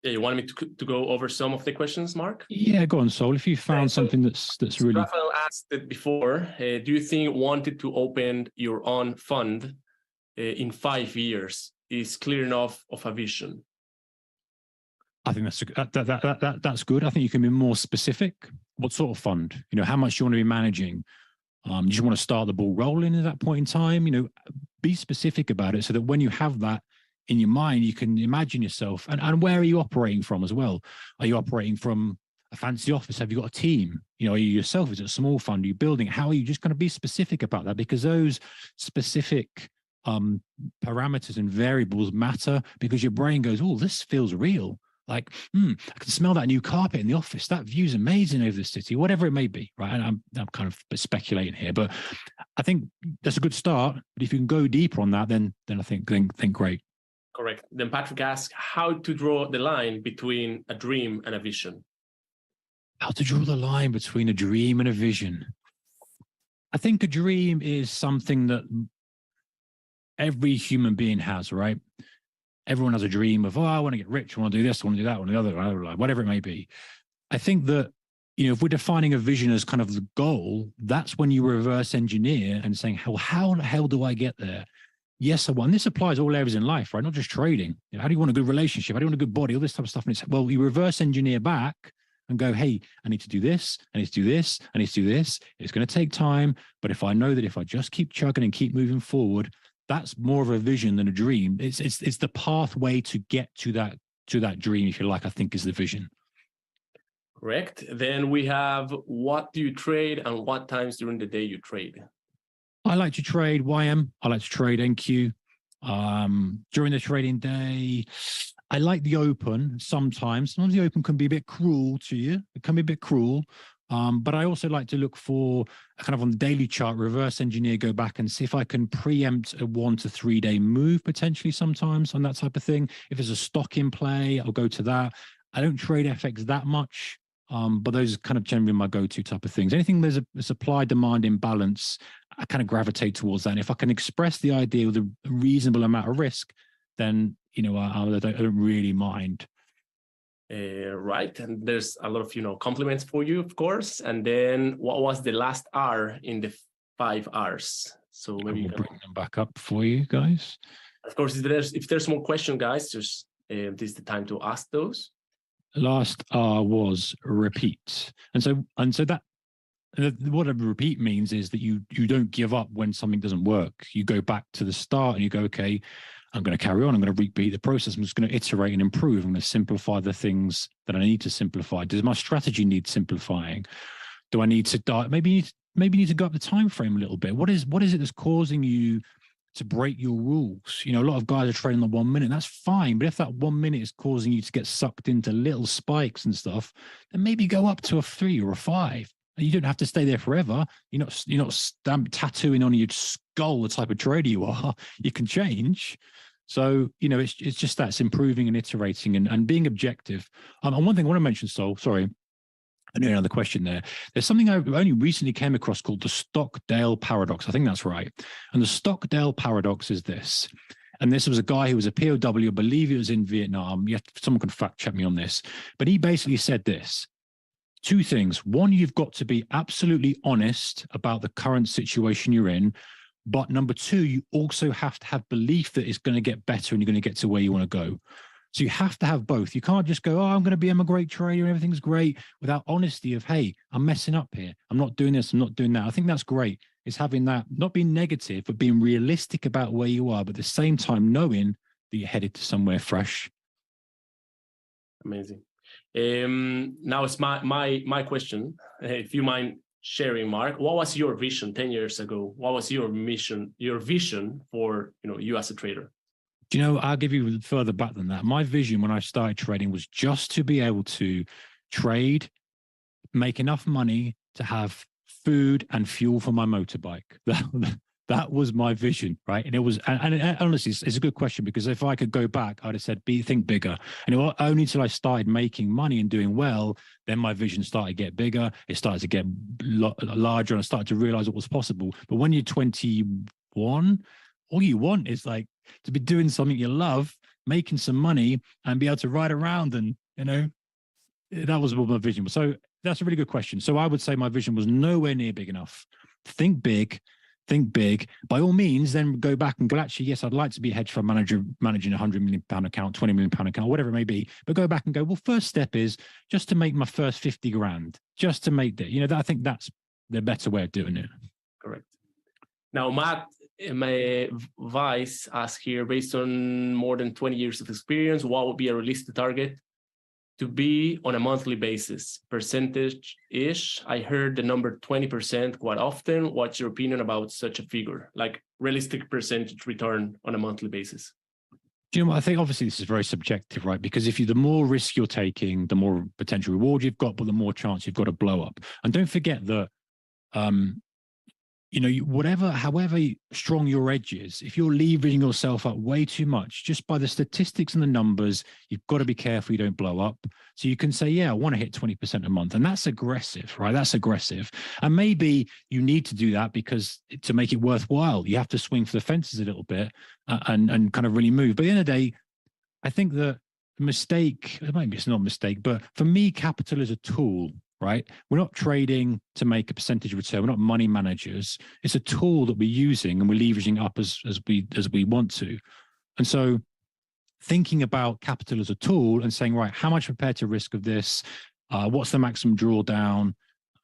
Yeah, you wanted me to go over some of the questions, Mark? Yeah, go on, Sol. If you found something that's really... Rafael asked it before. Do you think wanted to open your own fund in 5 years is clear enough of a vision? I think that's good. I think you can be more specific. What sort of fund? You know, how much do you want to be managing? Do you just want to start the ball rolling at that point in time? You know, be specific about it so that when you have that in your mind, you can imagine yourself. And where are you operating from as well? Are you operating from a fancy office? Have you got a team? You know, are you yourself? Is it a small fund? Are you building? How are you just going to be specific about that? Because those specific parameters and variables matter, because your brain goes, oh, this feels real. Like, I can smell that new carpet in the office. That view's amazing over the city, whatever it may be, right? And I'm kind of speculating here, but I think that's a good start. But if you can go deeper on that, then I think great. Correct. Then Patrick asks how to draw the line between a dream and a vision. How to draw the line between a dream and a vision. I think a dream is something that every human being has, right? Everyone has a dream of, oh, I want to get rich, I want to do this, I want to do that, I want to do the other, whatever it may be. I think that, you know, if we're defining a vision as kind of the goal, that's when you reverse engineer and saying, how the hell do I get there? Yes, I want. And this applies all areas in life, right? Not just trading. You know, how do you want a good relationship? How do you want a good body? All this type of stuff. And it's, well, you reverse engineer back and go, hey, I need to do this, I need to do this, I need to do this. It's going to take time. But if I know that if I just keep chugging and keep moving forward, that's more of a vision than a dream. It's the pathway to get to that dream, if you like, I think is the vision. Correct. Then we have, what do you trade and what times during the day you trade? I like to trade YM. I like to trade NQ. During the trading day, I like the open sometimes. Sometimes the open can be a bit cruel to you. It can be a bit cruel. But I also like to look for kind of on the daily chart, reverse engineer, go back and see if I can preempt a 1 to 3 day move potentially sometimes on that type of thing. If there's a stock in play, I'll go to that. I don't trade FX that much, but those are kind of generally my go-to type of things. Anything there's a supply-demand imbalance, I kind of gravitate towards that. And if I can express the idea with a reasonable amount of risk, then, you know, I don't really mind. Right, and there's a lot of compliments for you, of course. And then what was the last R in the 5 R's? So maybe you can bring them back up for you guys. Of course, if there's more questions, guys, just this is the time to ask those. Last R was repeat, and so that what a repeat means is that you don't give up when something doesn't work. You go back to the start and you go, okay, I'm going to carry on. I'm going to repeat the process. I'm just going to iterate and improve. I'm going to simplify the things that I need to simplify. Does my strategy need simplifying? Do I need to die? Maybe you need to go up the time frame a little bit. What is it that's causing you to break your rules? You know, a lot of guys are trading on 1 minute. That's fine, but if that 1 minute is causing you to get sucked into little spikes and stuff, then maybe go up to a 3 or a 5. You don't have to stay there forever. You're not tattooing on your skull the type of trader you are. You can change. So, you know, it's just that it's improving and iterating and being objective. And one thing I want to mention, Sol, sorry, I knew another question there. There's something I only recently came across called the Stockdale paradox. I think that's right. And the Stockdale paradox is this. And this was a guy who was a POW, I believe he was in Vietnam. Someone can fact check me on this. But he basically said this. 2 things. One, you've got to be absolutely honest about the current situation you're in. But number 2, you also have to have belief that it's going to get better and you're going to get to where you want to go. So you have to have both. You can't just go, oh, I'm going to be a great trader and everything's great, without honesty of, hey, I'm messing up here. I'm not doing this. I'm not doing that. I think that's great. It's having that, not being negative, but being realistic about where you are, but at the same time knowing that you're headed to somewhere fresh. Amazing. Now it's my question. If you mind sharing, Mark, what was your vision 10 years ago? What was your mission, your vision for you as a trader? Do you know, I'll give you further back than that. My vision when I started trading was just to be able to trade, make enough money to have food and fuel for my motorbike. That was my vision, right? And it was, and honestly, it's a good question, because if I could go back, I'd have said, think bigger. And it was only until I started making money and doing well, then my vision started to get bigger. It started to get larger, and I started to realize what was possible. But when you're 21, all you want is like to be doing something you love, making some money, and be able to ride around. And, that was what my vision was. So that's a really good question. So I would say my vision was nowhere near big enough. Think big. By all means, then go back and go, actually, yes, I'd like to be a hedge fund manager managing £100 million account, £20 million account, whatever it may be. But go back and go, well, first step is just to make my first 50 grand, just to make that, I think that's the better way of doing it. Correct. Now, Matt, my Vice asked here, based on more than 20 years of experience, what would be a realistic target to be on a monthly basis? Percentage-ish. I heard the number 20% quite often. What's your opinion about such a figure, like realistic percentage return on a monthly basis? Do you know what? I think obviously this is very subjective, right? Because the more risk you're taking, the more potential reward you've got, but the more chance you've got to blow up. And don't forget that, however strong your edge is, if you're leveraging yourself up way too much, just by the statistics and the numbers, you've got to be careful you don't blow up. So you can say, yeah, I want to hit 20% a month. And that's aggressive, right? That's aggressive. And maybe you need to do that because to make it worthwhile, you have to swing for the fences a little bit and kind of really move. But at the end of the day, I think the mistake, maybe it's not a mistake, but for me, capital is a tool. Right? We're not trading to make a percentage return. We're not money managers. It's a tool that we're using and we're leveraging up as we want to. And so thinking about capital as a tool and saying, right, how much prepared to risk of this? What's the maximum drawdown?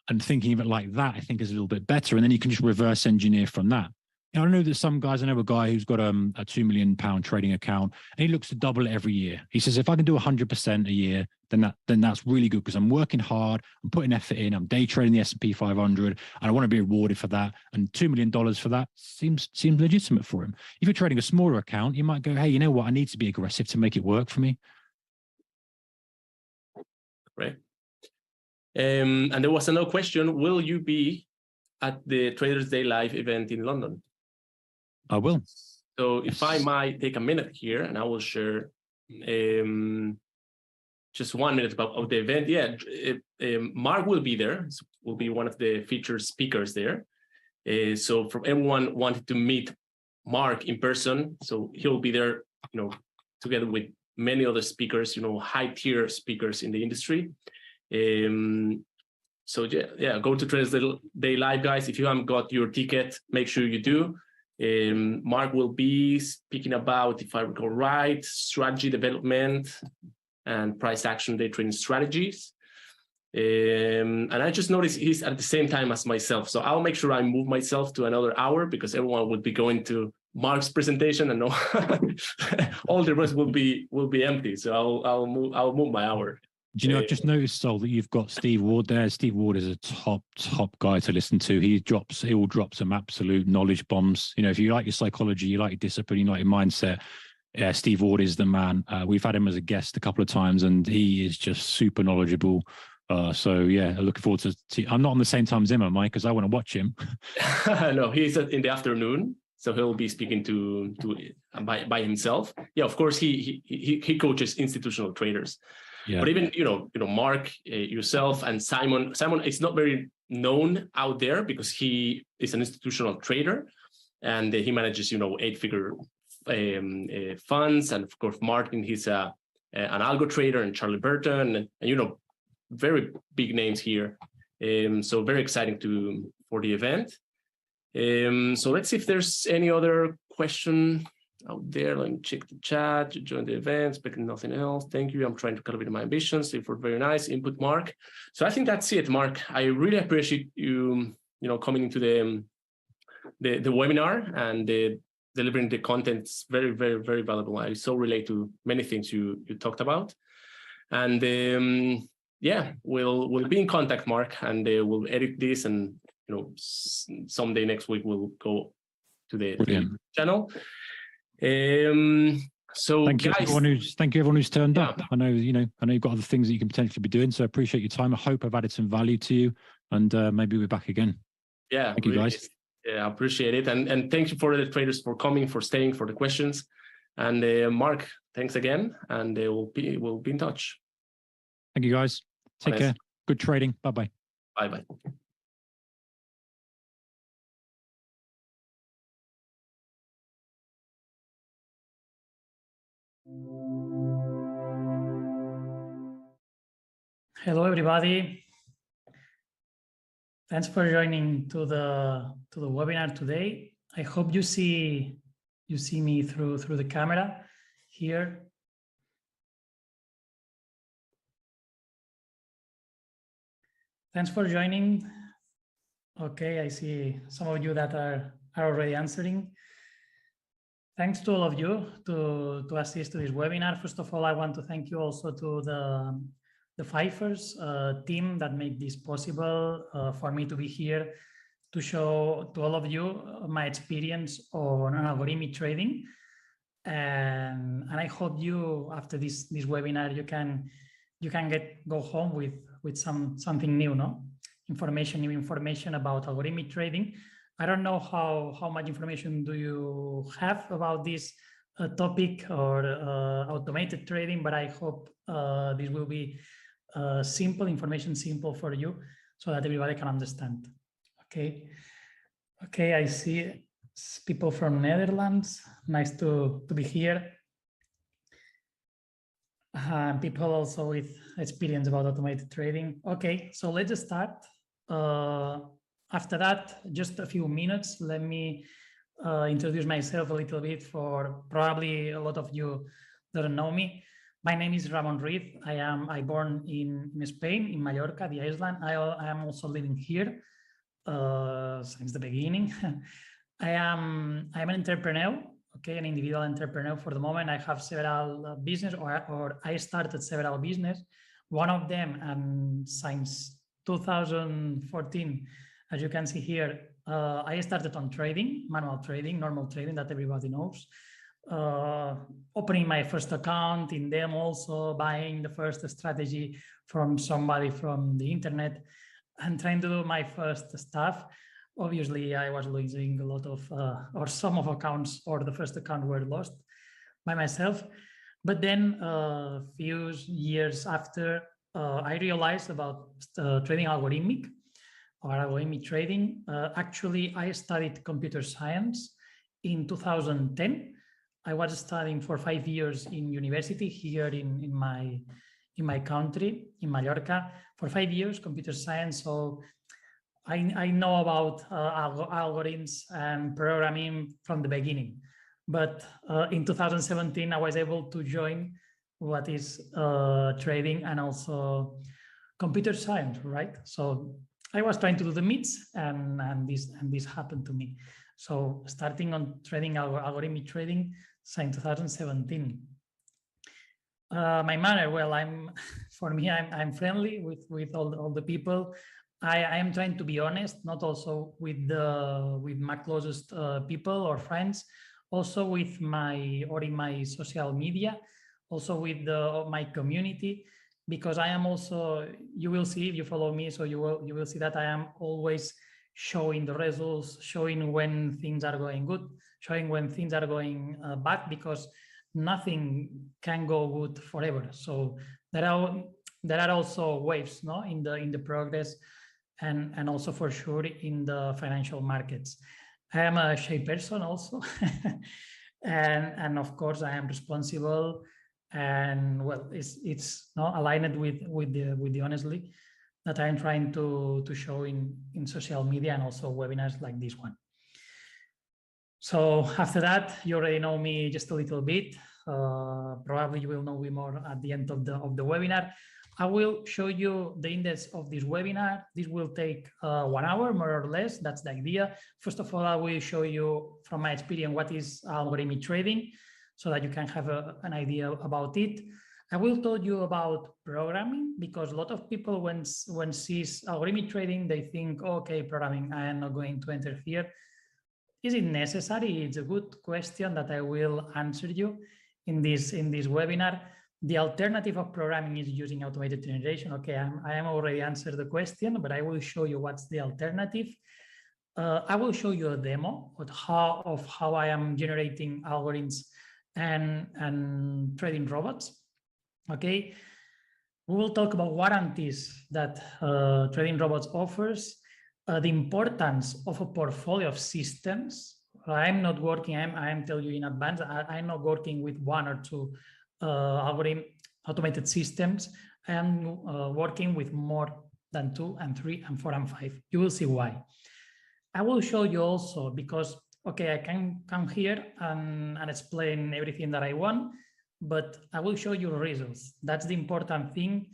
And thinking of it like that, I think is a little bit better. And then you can just reverse engineer from that. I know that some guys, I know a guy who's got a £2 million trading account and he looks to double it every year. He says, if I can do 100% a year, then that's really good because I'm working hard, I'm putting effort in, I'm day trading the S&P 500 and I want to be rewarded for that. And $2 million for that seems legitimate for him. If you're trading a smaller account, you might go, hey, you know what? I need to be aggressive to make it work for me. Right. And there was another question. Will you be at the Traders Day Live event in London? I will. So if I might take a minute here and I will share just 1 minute about the event. Yeah, Mark will be there. Will be one of the featured speakers there. So for everyone wanted to meet Mark in person, so he'll be there, together with many other speakers, high tier speakers in the industry. So yeah, go to Traders Day Live, guys. If you haven't got your ticket, make sure you do. Mark will be speaking about, if I recall right, strategy development and price action day trading strategies. And I just noticed he's at the same time as myself. So I'll make sure I move myself to another hour because everyone would be going to Mark's presentation and all the rest will be empty. So I'll move my hour. Do you know, I've just noticed, Sol, that you've got Steve Ward there. Steve Ward is a top guy to listen to. He will drop some absolute knowledge bombs. You know, if you like your psychology, you like your discipline, you like your mindset, Steve Ward is the man. We've had him as a guest a couple of times, and he is just super knowledgeable. So yeah, looking forward to. I'm not on the same time as him, am I? Because I want to watch him. No, he's in the afternoon, so he'll be speaking to by himself. Yeah, of course, he coaches institutional traders. Yeah. But even you know Mark, yourself, and Simon. Simon is not very known out there because he is an institutional trader, and he manages 8-figure funds. And of course, Martin, he's an algo trader, and Charlie Burton, and very big names here. So very exciting for the event. So let's see if there's any other question out there. Let me check the chat. You joined the event, expecting nothing else. Thank you. I'm trying to cultivate my ambitions. If we're very nice input, Mark. So I think that's it, Mark. I really appreciate you, coming into the webinar and delivering the content. It's very, very, very valuable. I so relate to many things you talked about. And yeah, we'll be in contact, Mark, and we'll edit this, and someday next week we'll go to the channel. So thank you, guys, everyone who's turned up. I know you've got other things that you can potentially be doing, so I appreciate your time. I hope I've added some value to you, and maybe we're back again. Yeah, thank you, guys. Yeah, I appreciate it, and thank you for the traders for coming, for staying, for the questions, and Mark, thanks again, and we'll be in touch. Thank you, guys. Take care. Good trading. Bye-bye. Bye-bye. Hello, everybody. Thanks for joining to the webinar today. I hope you see me through the camera here. Thanks for joining. Okay, I see some of you that are already answering. Thanks to all of you to assist to this webinar. First of all, I want to thank you also to the 5ers team that made this possible for me to be here to show to all of you my experience on algorithmic trading. And I hope you, after this webinar, you can go home with something new, new information about algorithmic trading. I don't know how much information do you have about this topic or automated trading, but I hope this will be simple for you so that everybody can understand. Okay, I see people from Netherlands. Nice to be here. People also with experience about automated trading. Okay, so let's start. After that, just a few minutes, let me introduce myself a little bit, for probably a lot of you don't know me. My name is Ramon Ruiz. I born in Spain, in Mallorca, the island. I am also living here since the beginning. I'm an entrepreneur, okay, an individual entrepreneur. For the moment, I have several business, or I started several business. One of them, and since 2014, as you can see here, I started on trading, manual trading, normal trading that everybody knows. Opening my first account in them, also buying the first strategy from somebody from the internet, and trying to do my first stuff. Obviously, I was losing a lot of, or some of accounts, or the first account were lost by myself. But then a few years after, I realized about trading algorithmic trading. Actually, I studied computer science in 2010. I was studying for 5 years in university here in my country, in Mallorca, for 5 years, computer science. So I know about algorithms and programming from the beginning. But in 2017, I was able to join what is trading and also computer science, right? So I was trying to do the mix, and this happened to me. So starting on trading algorithmic trading since 2017. My manner, well, for me, I'm friendly with all the people. I am trying to be honest, not also with my closest people or friends, also with in my social media, also with my community, because I am also, you will see if you follow me, so you will see that I am always showing the results, showing when things are going good, showing when things are going bad, because nothing can go good forever. So there are also waves, no, in the progress, and also for sure in the financial markets. I am a shy person also, and of course I am responsible, and well, it's not aligned with the honestly that I'm trying to show in social media and also webinars like this one. So after that, you already know me just a little bit. Probably you will know me more at the end of the webinar. I will show you the index of this webinar. This will take 1 hour, more or less. That's the idea. First of all, I will show you from my experience what is algorithmic trading, so that you can have an idea about it. I will tell you about programming, because a lot of people when sees algorithmic trading, they think, okay, programming, I am not going to enter here. Is it necessary? It's a good question that I will answer you in this webinar. The alternative of programming is using automated generation. Okay, I am already answered the question, but I will show you what's the alternative. I will show you a demo of how I am generating algorithms and trading robots. Okay, we will talk about warranties that trading robots offers. The importance of a portfolio of systems. I'm not working, I'm telling you in advance, I'm not working with 1 or 2 automated systems. I am working with more than 2 and 3 and 4 and 5. You will see why. I will show you also, because, okay, I can come here and explain everything that I want, but I will show you results. That's the important thing,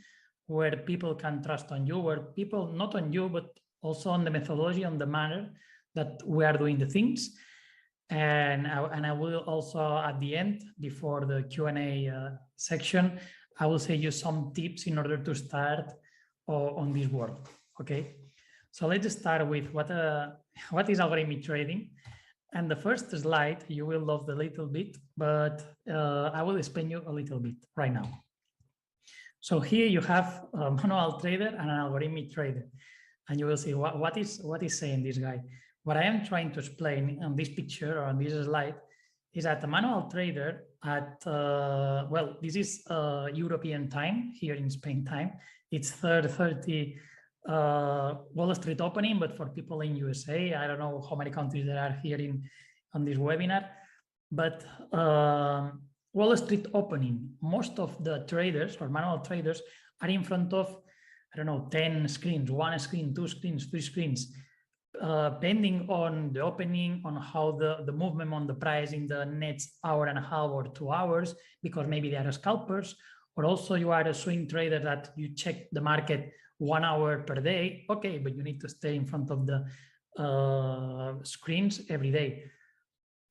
where people can trust on you, where people, not on you, but also on the methodology, on the manner that we are doing the things. And I will also, at the end, before the Q&A section, I will say you some tips in order to start on this world, okay? So let's start with what is algorithmic trading. And the first slide, you will love a little bit, but I will explain you a little bit right now. So here you have a manual trader and an algorithmic trader. And you will see what is saying this guy. What I am trying to explain on this picture or on this slide is that the manual trader at, well, this is European time, here in Spain time. It's 3:30 Wall Street opening, but for people in USA, I don't know how many countries there are here on this webinar, but Wall Street opening, most of the traders or manual traders are in front of, I don't know, 10 screens, 1 screen, 2 screens, 3 screens, depending on the opening, on how the movement on the price in the next hour and a half or 2 hours, because maybe they are scalpers, or also you are a swing trader that you check the market 1 hour per day. Okay, but you need to stay in front of the screens every day.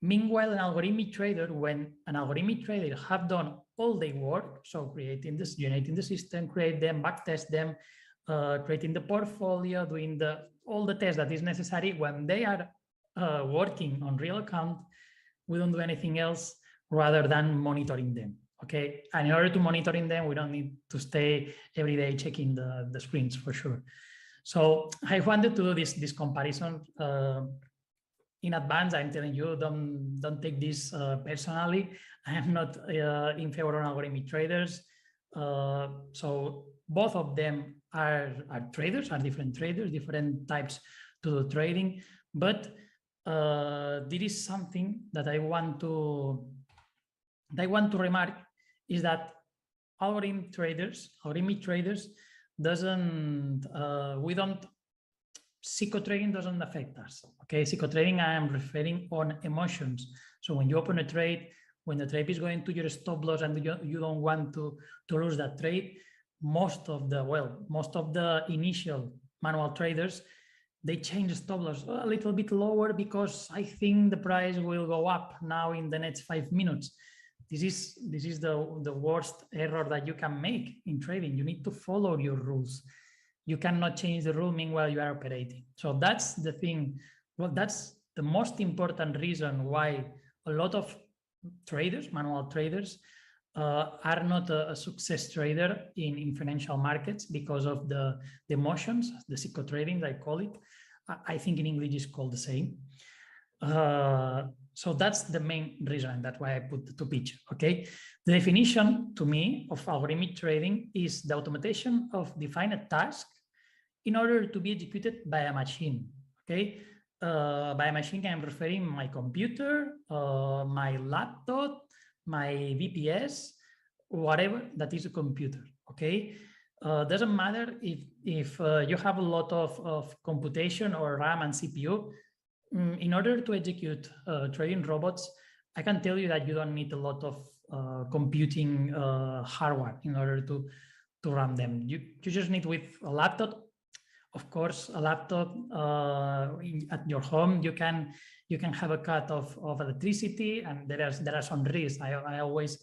Meanwhile, an algorithmic trader, when an algorithmic trader have done all their work, so creating this, generating the system, create them, backtest them, creating the portfolio, doing all the tests that is necessary, when they are working on real account, we don't do anything else rather than monitoring them. Okay, and in order to monitoring them, we don't need to stay every day checking the screens for sure. So I wanted to do this comparison in advance. I'm telling you, don't take this personally. I am not in favor of algorithmic traders. So both of them are traders, are different traders, different types to do trading. But there is something that I want to remark, is that algorithmic traders doesn't, psychotrading doesn't affect us. Okay, psychotrading, I am referring on emotions. So when you open a trade, when the trade is going to your stop loss and you don't want to lose that trade, most of the initial manual traders, they change the stop loss a little bit lower because I think the price will go up now in the next 5 minutes. this is the worst error that you can make in trading. You need to follow your rules. You cannot change the rule meanwhile you are operating. So that's the thing. Well, that's the most important reason why a lot of traders, manual traders, are not a success trader in financial markets because of the emotions, the psycho trading, I call it. I think in English it's called the same. So that's the main reason. That's why I put the two pictures. Okay. The definition to me of algorithmic trading is the automation of defined task in order to be executed by a machine. Okay. By a machine, I'm referring my computer, my laptop, my VPS, whatever that is a computer. Okay. Doesn't matter if you have a lot of computation or RAM and CPU. In order to execute trading robots, I can tell you that you don't need a lot of computing hardware in order to run them. You just need with a laptop. Of course, a laptop at your home, you can have a cut of electricity, and there are some risks. I always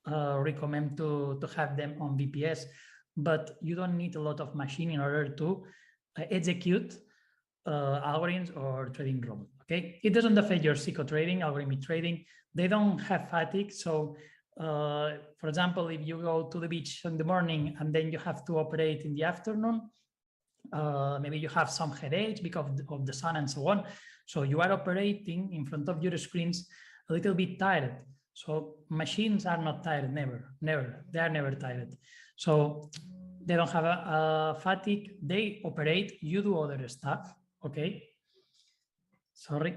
recommend to have them on VPS, but you don't need a lot of machine in order to execute algorithms or trading robots. Okay, it doesn't affect your psycho trading, algorithmic trading. They don't have fatigue. So, for example, if you go to the beach in the morning and then you have to operate in the afternoon, maybe you have some headaches because of the sun and so on. So you are operating in front of your screens a little bit tired. So machines are not tired, never. They are never tired. So they don't have a fatigue. They operate, you do other stuff. Okay. Sorry.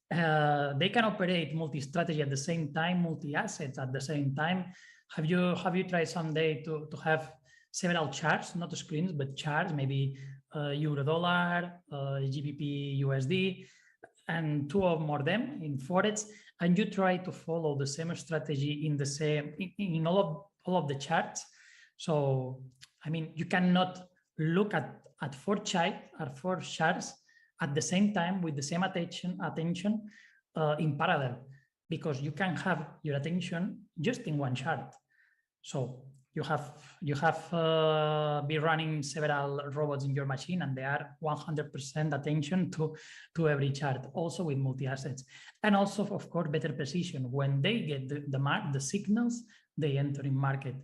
They can operate multi-strategy at the same time, multi-assets at the same time. Have you tried someday to have several charts, not screens, but charts, maybe euro dollar, GBP USD, and two or more of them in Forex, and you try to follow the same strategy in the same in all of the charts? So I mean, you cannot look at four charts at the same time with the same attention in parallel, because you can have your attention just in one chart. So you have be running several robots in your machine, and they are 100% attention to every chart, also with multi-assets, and also of course better precision. When they get the signals, they enter in market.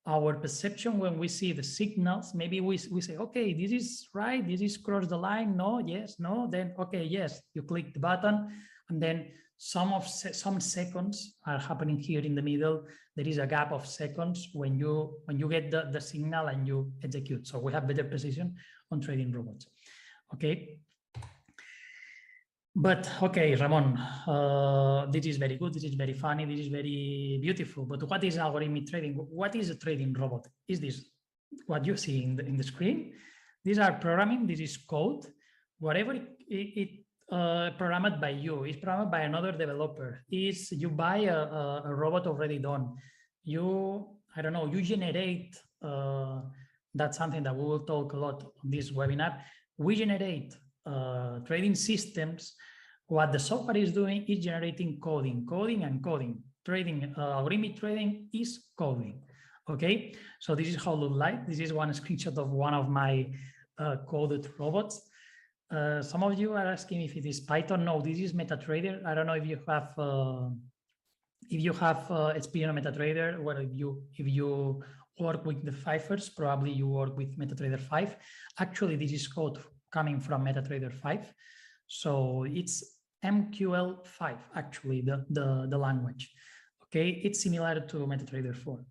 Our perception when we see the signals, maybe we say, okay, this is right, this is cross the line, no, yes, no, then okay, yes, you click the button, and then some seconds are happening here in the middle. There is a gap of seconds when you get the signal and you execute. So we have better precision on trading robots. Okay. But okay, Ramon, this is very good. This is very funny. This is very beautiful. But what is algorithmic trading? What is a trading robot? Is this what you see in the screen? These are programming. This is code. Whatever it programmed by you is programmed by another developer. Is you buy a robot already done. I don't know. You generate. That's something that we will talk a lot on this webinar. We generate trading systems. What the software is doing is generating coding. Trading, algorithmic trading is coding. Okay, so this is how it looks like. This is one screenshot of one of my coded robots. Some of you are asking if it is Python. No, this is MetaTrader. I don't know if you have experience on MetaTrader, or if you work with the 5ers, probably you work with MetaTrader 5. Actually, this is code coming from MetaTrader 5. So it's MQL5, actually, the language. Okay, it's similar to MetaTrader 4.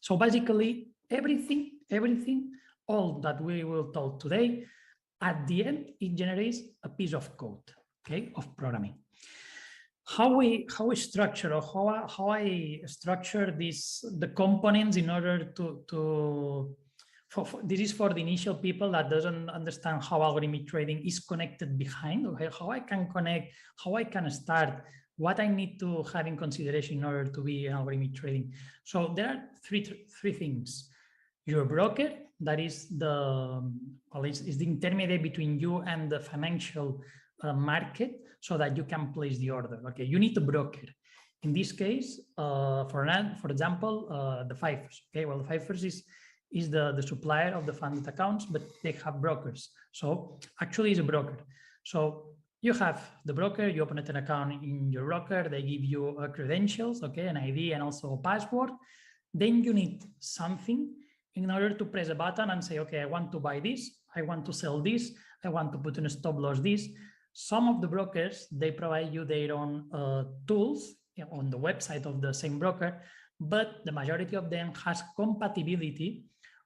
So basically, everything, all that we will talk today, at the end, it generates a piece of code, okay, of programming. How we structure, or how I structure the components in order this is for the initial people that doesn't understand how algorithmic trading is connected behind, okay, how I can connect, how I can start, what I need to have in consideration in order to be algorithmic trading. So there are three things. Your broker, that is is the intermediate between you and the financial market, so that you can place the order. Okay, you need a broker. In this case, for example, the 5ers. Okay, well, the 5ers is the supplier of the funded accounts, but they have brokers. So actually, it's a broker. So you have the broker, you open an account in your broker, they give you credentials, okay, an ID and also a password. Then you need something in order to press a button and say, okay, I want to buy this, I want to sell this, I want to put in a stop loss this. Some of the brokers, they provide you their own tools on the website of the same broker, but the majority of them has compatibility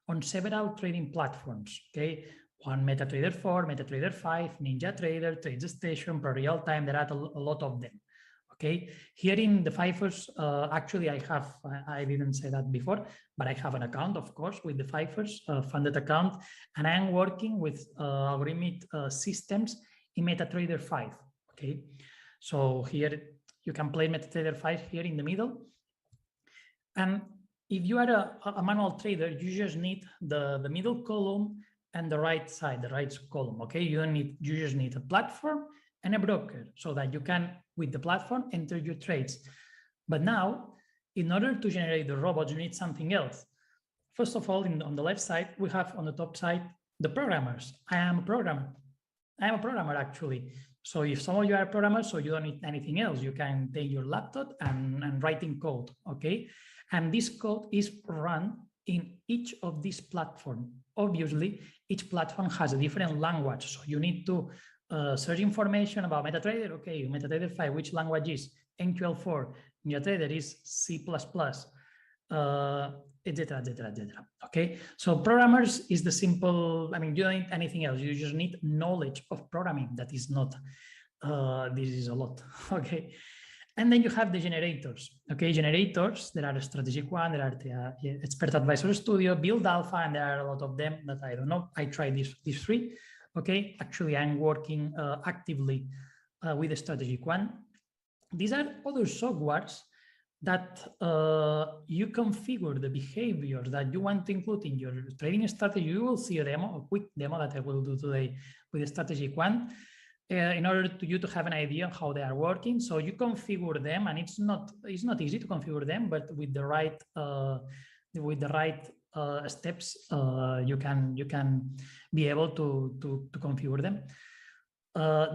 on several trading platforms, okay? One MetaTrader 4, MetaTrader 5, NinjaTrader, TradeStation, ProRealTime, there are a lot of them, okay? Here in the 5ers, actually I didn't say that before, but I have an account, of course, with the 5ers, funded account, and I am working with algorithmic systems in MetaTrader 5, okay? So here you can play MetaTrader 5 here in the middle. And if you are a manual trader, you just need the middle column and the right side, the right column, okay? You just need a platform and a broker so that you can, with the platform, enter your trades. But now, in order to generate the robots, you need something else. First of all, on the left side, we have on the top side, the programmers. I am a programmer. I am a programmer, actually. So if some of you are programmers, so you don't need anything else, you can take your laptop and writing code, okay? And this code is run in each of these platforms. Obviously, each platform has a different language. So you need to search information about MetaTrader. Okay, MetaTrader 5, which language is? MQL4. NinjaTrader is C++, etc., etc., etc. Okay, so programmers is the simple, I mean, you don't need anything else. You just need knowledge of programming. That is not, this is a lot, okay? And then you have the generators, okay? Generators, there are Strategic One, there are the Expert Advisor Studio, Build Alpha, and there are a lot of them that I don't know. I tried these three, okay? Actually, I'm working actively with the Strategic One. These are other softwares that you configure the behavior that you want to include in your trading strategy. You will see a demo, a quick demo that I will do today with the Strategic One, in order to you to have an idea of how they are working. So you configure them, and it's not easy to configure them, but with the right steps, you can be able to configure them.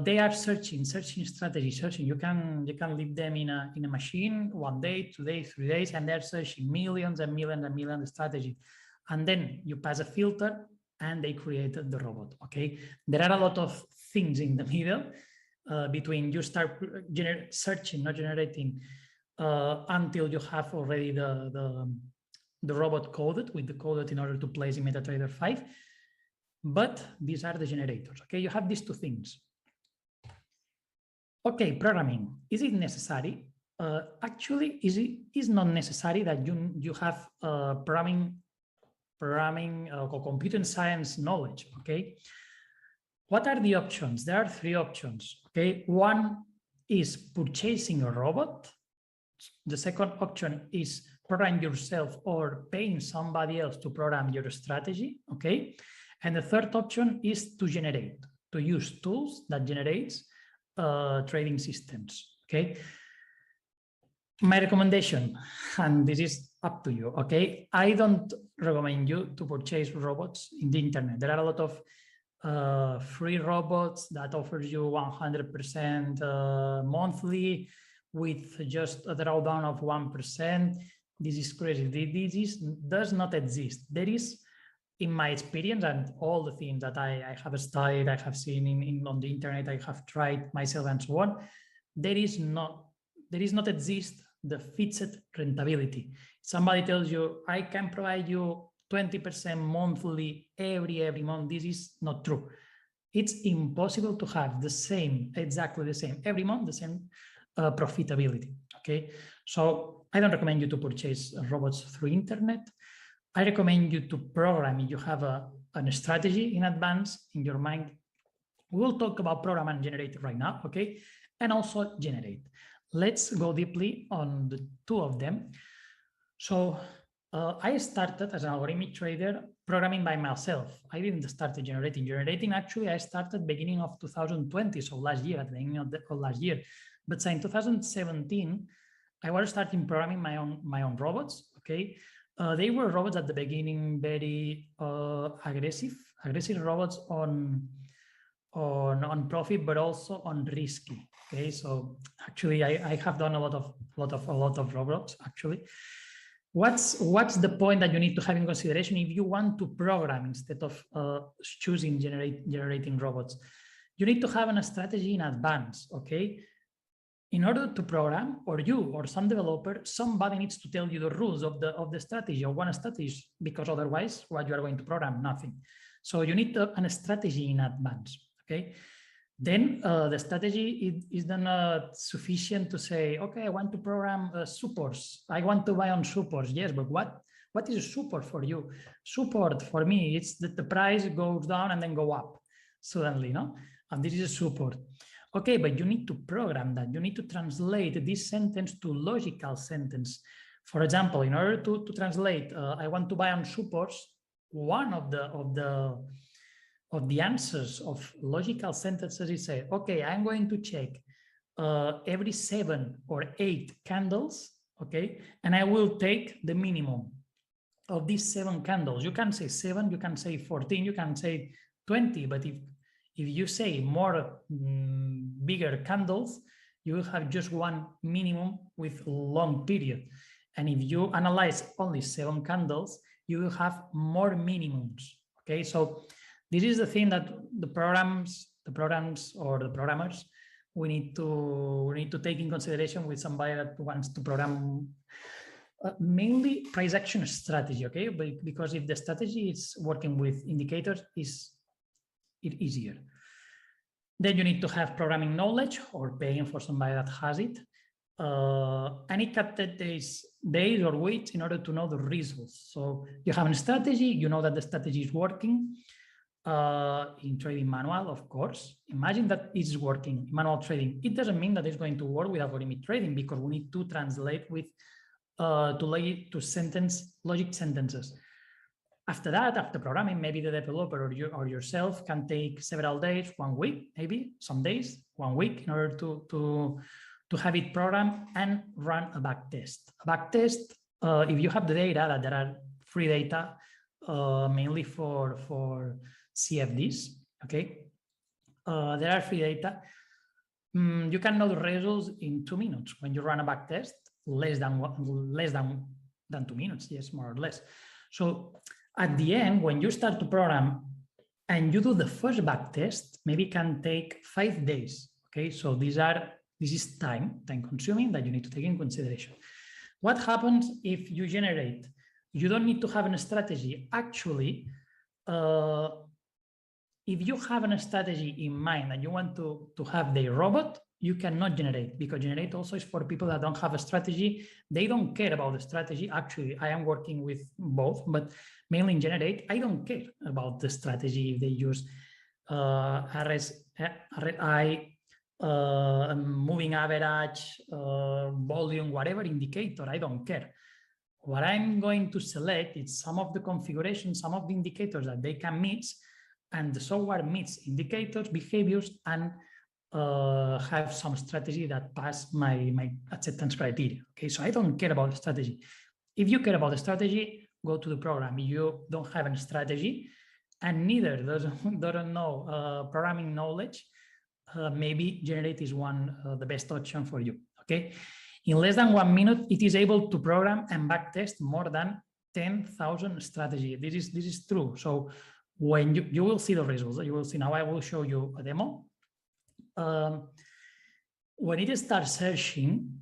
They are searching strategy, searching. You can leave them in a machine 1 day, 2 days, 3 days, and they're searching millions and millions and millions of strategy. And then you pass a filter and they created the robot, okay? There are a lot of things in the middle between you start searching, not generating, until you have already the robot coded with the coded in order to place in MetaTrader 5. But these are the generators, okay? You have these two things. Okay, programming, is it necessary? Actually, is not necessary that you have programming or computer science knowledge, okay? What are the options? There are 3 options, okay? One is purchasing a robot. The second option is program yourself or paying somebody else to program your strategy, okay? And the third option is to use tools that generates trading systems, okay? My recommendation, and this is up to you, okay? I don't recommend you to purchase robots in the internet. There are a lot of free robots that offers you 100% monthly with just a drawdown of 1%. This is crazy. This does not exist. There is, in my experience and all the things that I have studied, I have seen on the internet, I have tried myself and so on, there is not exist the fixed rentability. Somebody tells you, I can provide you 20% monthly every month. This is not true. It's impossible to have the same, exactly the same, every month, the same profitability, okay? So I don't recommend you to purchase robots through internet. I recommend you to program if you have a strategy in advance in your mind. We'll talk about program and generate right now, okay? And also generate. Let's go deeply on the 2 of them. So I started as an algorithmic trader programming by myself. I didn't start generating. Generating, actually, I started beginning of 2020, so last year, at the beginning of last year. But in 2017, I was starting programming my own robots. Okay, they were robots at the beginning, very aggressive robots on profit, but also on risky. Okay, so actually, I have done a lot of robots actually. What's the point that you need to have in consideration if you want to program instead of choosing generating robots? You need to have a strategy in advance. Okay, in order to program, or you or some developer, somebody needs to tell you the rules of the strategy or one strategy, because otherwise, what you are going to program? Nothing. So you need a strategy in advance. Okay. Then the strategy is then sufficient to say, okay, I want to program supports. I want to buy on supports. Yes, but what is a support for you? Support for me, it's that the price goes down and then go up suddenly, no? And this is a support. Okay, but you need to program that. You need to translate this sentence to logical sentence. For example, in order to translate, I want to buy on supports, one of the answers of logical sentences is say, okay, I'm going to check every 7 or 8 candles, okay, and I will take the minimum of these 7 candles. You can say 7, you can say 14, you can say 20, but if you say more bigger candles, you will have just one minimum with long period. And if you analyze only 7 candles, you will have more minimums. Okay, so this is the thing that the programs or the programmers we need to take in consideration with somebody that wants to program mainly price action strategy. Okay, but because if the strategy is working with indicators, is it easier. Then you need to have programming knowledge or paying for somebody that has it. And it can take days or weeks in order to know the results. So you have a strategy, you know that the strategy is working. In trading manual, of course, imagine that it's working in manual trading. It doesn't mean that it's going to work with algorithmic trading, because we need to translate with to sentence logic sentences. After that, after programming, maybe the developer or yourself can take several days, 1 week, maybe some days, 1 week, in order to have it programmed and run a back test. A back test, if you have the data, that there are free data, mainly for CFDs, okay? There are free data. You can know the results in 2 minutes when you run a back test, less than 2 minutes, yes, more or less. So at the end, when you start to program and you do the first back test, maybe it can take 5 days, okay? So this is time consuming that you need to take in consideration. What happens if you generate? You don't need to have a strategy. Actually, if you have a strategy in mind and you want to have the robot, you cannot generate, because generate also is for people that don't have a strategy. They don't care about the strategy. Actually, I am working with both, but mainly in generate, I don't care about the strategy if they use RSI, moving average, volume, whatever indicator, I don't care. What I'm going to select is some of the configurations, some of the indicators that they can meet, and the software meets indicators, behaviors, and have some strategy that pass my acceptance criteria. Okay, so I don't care about the strategy. If you care about the strategy, go to the program. If you don't have a strategy and neither doesn't know programming knowledge, maybe generate is the best option for you. Okay, in less than 1 minute, it is able to program and backtest more than 10,000 strategy. This is true. So when you will see the results, you will see. Now I will show you a demo. When it starts searching,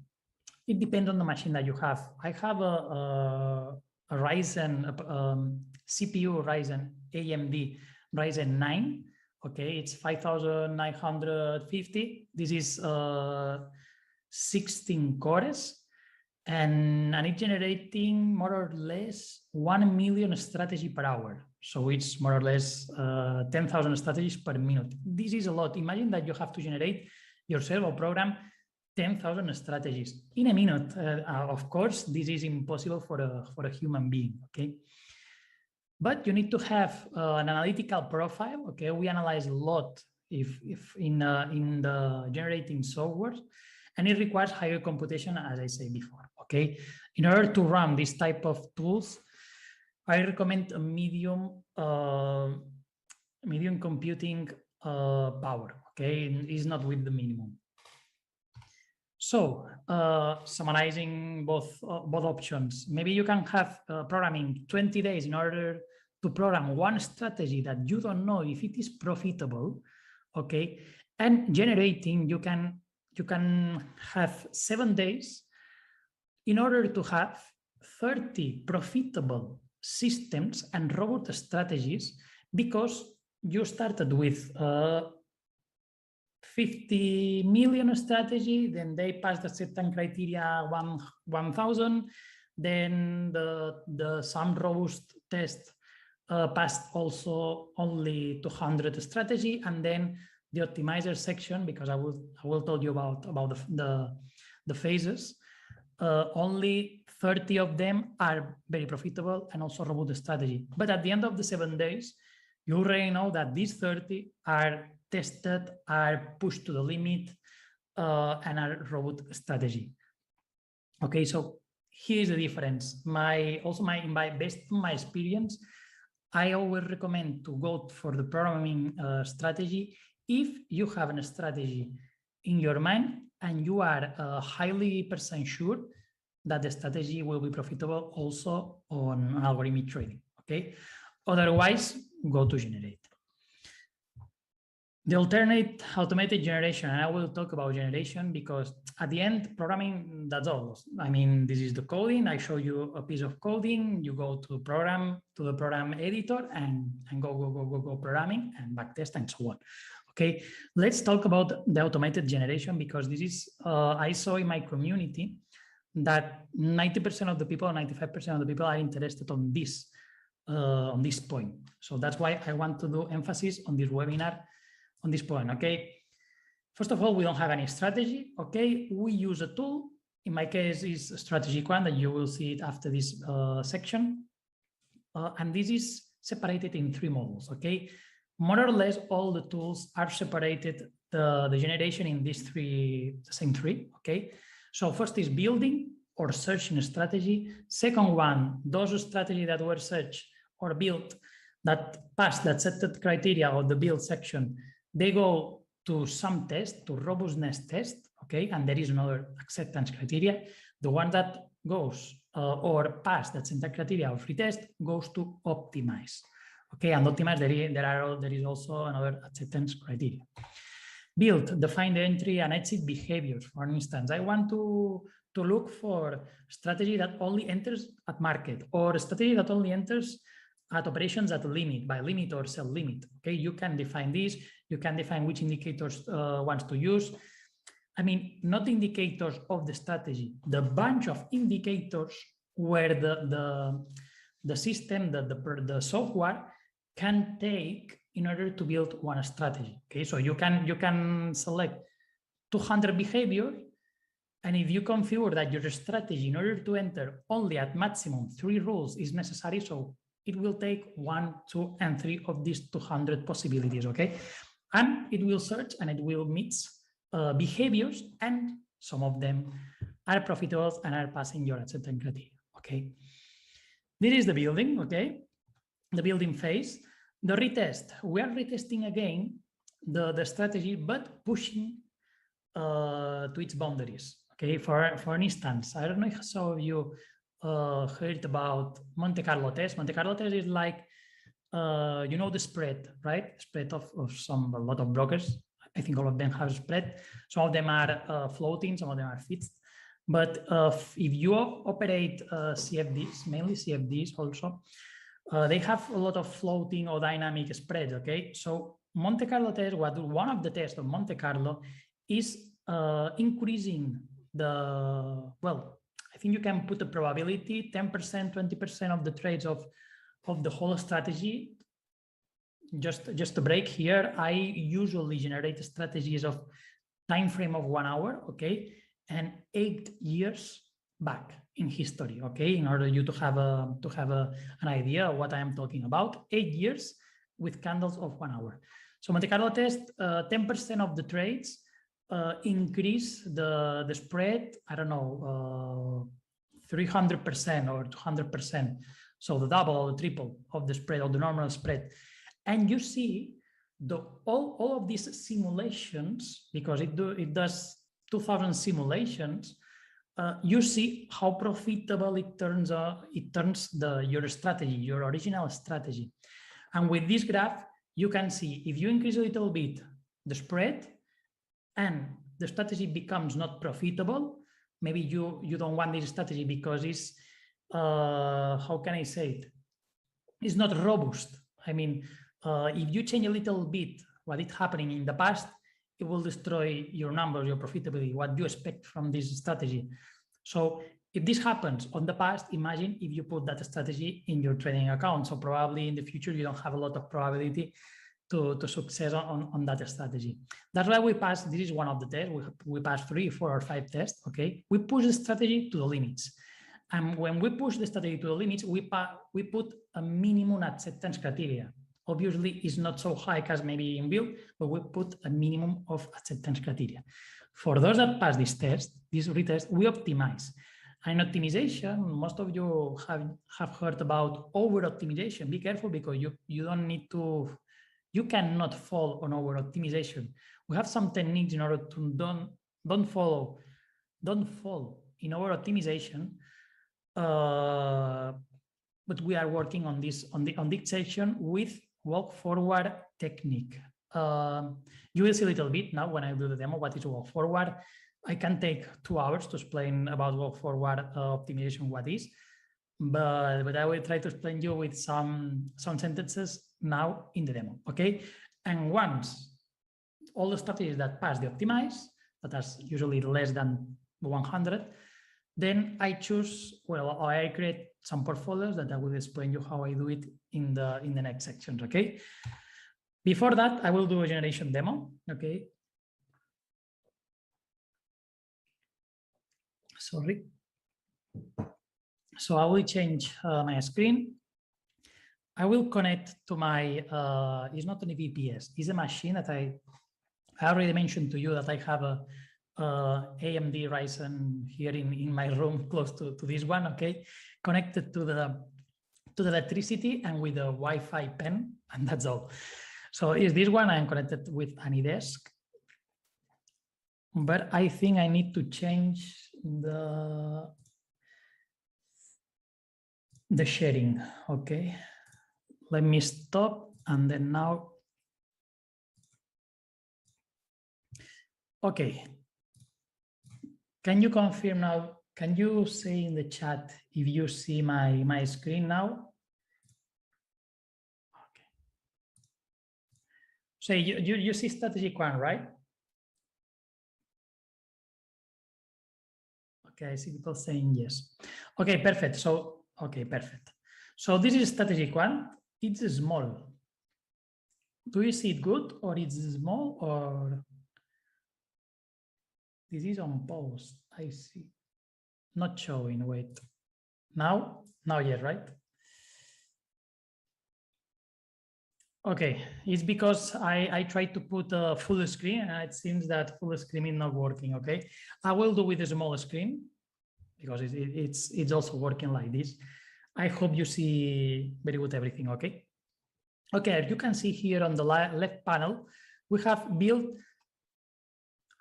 it depends on the machine that you have. I have a Ryzen CPU, Ryzen AMD Ryzen 9. Okay, it's 5950. This is 16 cores, and it's generating more or less 1 million strategy per hour. So it's more or less 10,000 strategies per minute. This is a lot. Imagine that you have to generate yourself or program 10,000 strategies in a minute. Of course, this is impossible for a human being. Okay, but you need to have an analytical profile. Okay, we analyze a lot if in the generating software, and it requires higher computation, as I said before, okay? In order to run this type of tools, I recommend a medium computing power, okay? It's not with the minimum. So summarizing both options, maybe you can have programming 20 days in order to program one strategy that you don't know if it is profitable, okay? And generating, you can have 7 days in order to have 30 profitable systems and robot strategies, because you started with 50 million strategy, then they passed the certain criteria 1,000, then the some robust test passed also only 200 strategy, and then the optimizer section, because I will tell you about the phases. Only 30 of them are very profitable and also robust strategy. But at the end of the 7 days, you already know that these 30 are tested, are pushed to the limit, and are robust strategy. Okay, so here's the difference. Based on my experience, I always recommend to go for the programming strategy if you have a strategy in your mind and you are highly % sure that the strategy will be profitable also on algorithmic trading, okay? Otherwise, go to generate. The alternate automated generation, and I will talk about generation because at the end, programming, that's all. I mean, this is the coding. I show you a piece of coding. You go to the program editor and go programming and backtest and so on. Okay, let's talk about the automated generation, because this is, I saw in my community that 90% of the people, 95% of the people are interested on this point. So that's why I want to do emphasis on this webinar on this point, okay? First of all, we don't have any strategy, okay? We use a tool. In my case, is Strategy Quant, and you will see it after this section. And this is separated in 3 models, okay? More or less, all the tools are separated, the generation in these same three, okay? So first is building or searching a strategy. Second one, those strategies that were searched or built that passed that set criteria of the build section, they go to some test, to robustness test, okay? And there is another acceptance criteria. The one that goes or pass that syntax criteria of retest goes to optimize, okay? And optimize, there is also another acceptance criteria. Build, define the entry and exit behaviors. For instance, I want to look for strategy that only enters at market, or a strategy that only enters at operations at limit, by limit or sell limit. Okay, you can define this. You can define which indicators wants to use. I mean, not indicators of the strategy, the bunch of indicators where the system, the software can take in order to build one strategy. Okay, so you can select 200 behavior, and if you configure that your strategy in order to enter only at maximum 3 rules is necessary, so it will take 1, 2, and 3 of these 200 possibilities, okay? And it will search and it will mix behaviors, and some of them are profitable and are passing your acceptance criteria, okay? This is the building, okay? The building phase. The retest, we are retesting again the strategy, but pushing to its boundaries, okay? For instance, I don't know if some of you heard about Monte Carlo test. Monte Carlo test is like, you know, the spread, right? Spread of a lot of brokers. I think all of them have spread. Some of them are floating, some of them are fixed. But if you operate CFDs, mainly CFDs also, they have a lot of floating or dynamic spreads, okay? So Monte Carlo test, one of the tests of Monte Carlo is increasing I think you can put the probability 10%, 20% of the trades of the whole strategy. Just to break here, I usually generate strategies of time frame of 1 hour, okay, and 8 years back in history, okay, in order you to have an idea of what I am talking about. 8 years with candles of 1 hour. So Monte Carlo test, 10% of the trades increase the spread, I don't know, 300% or 200%. So the double or the triple of the spread or the normal spread. And you see all of these simulations, because it does 2000 simulations, you see how profitable it turns your strategy, your original strategy. And with this graph, you can see if you increase a little bit the spread and the strategy becomes not profitable, maybe you don't want this strategy because it's, how can I say it? It's not robust. I mean, if you change a little bit what is happening in the past, it will destroy your numbers, your profitability, what you expect from this strategy. So if this happens on the past, imagine if you put that strategy in your trading account. So probably in the future, you don't have a lot of probability to success on that strategy. That's why we passed, this is one of the tests, we passed 3, 4, or 5 tests, okay? We push the strategy to the limits. And when we push the strategy to the limits, we put a minimum acceptance criteria. Obviously, it's not so high as maybe in build, but we put a minimum of acceptance criteria. For those that pass this test, this retest, we optimize. And optimization, most of you have heard about over-optimization. Be careful because you don't need to, you cannot fall on over-optimization. We have some techniques in order to don't fall in over-optimization. But we are working on this section with walk forward technique. You will see a little bit now when I do the demo what is walk forward. I can take 2 hours to explain about walk forward optimization what is, but I will try to explain you with some sentences now in the demo, okay? And once all the strategies that pass the optimize, that is usually less than 100, then I choose, well, I create some portfolios that I will explain you how I do it in the next sections, okay? Before that, I will do a generation demo, okay? Sorry. So I will change my screen. I will connect to my, it's not an VPS, it's a machine that I already mentioned to you that I have a AMD Ryzen here in my room close to this one, okay? Connected to the electricity and with a Wi-Fi pen, and that's all. So is this one I'm connected with AnyDesk, but I think I need to change the sharing, okay? Let me stop and then now. Okay. Can you confirm now? Can you say in the chat if you see my screen now? Okay. So you see strategic one, right? Okay, I see people saying yes. Okay, perfect. So, okay, perfect. So this is strategic one. It's small. Do you see it good or it's small or? This is on pause. I see. Not showing. Wait. Now yes, right? Okay. It's because I tried to put a full screen and it seems that full screen is not working. Okay. I will do with a small screen because it's also working like this. I hope you see very good everything. Okay. Okay. As you can see here on the left panel, we have built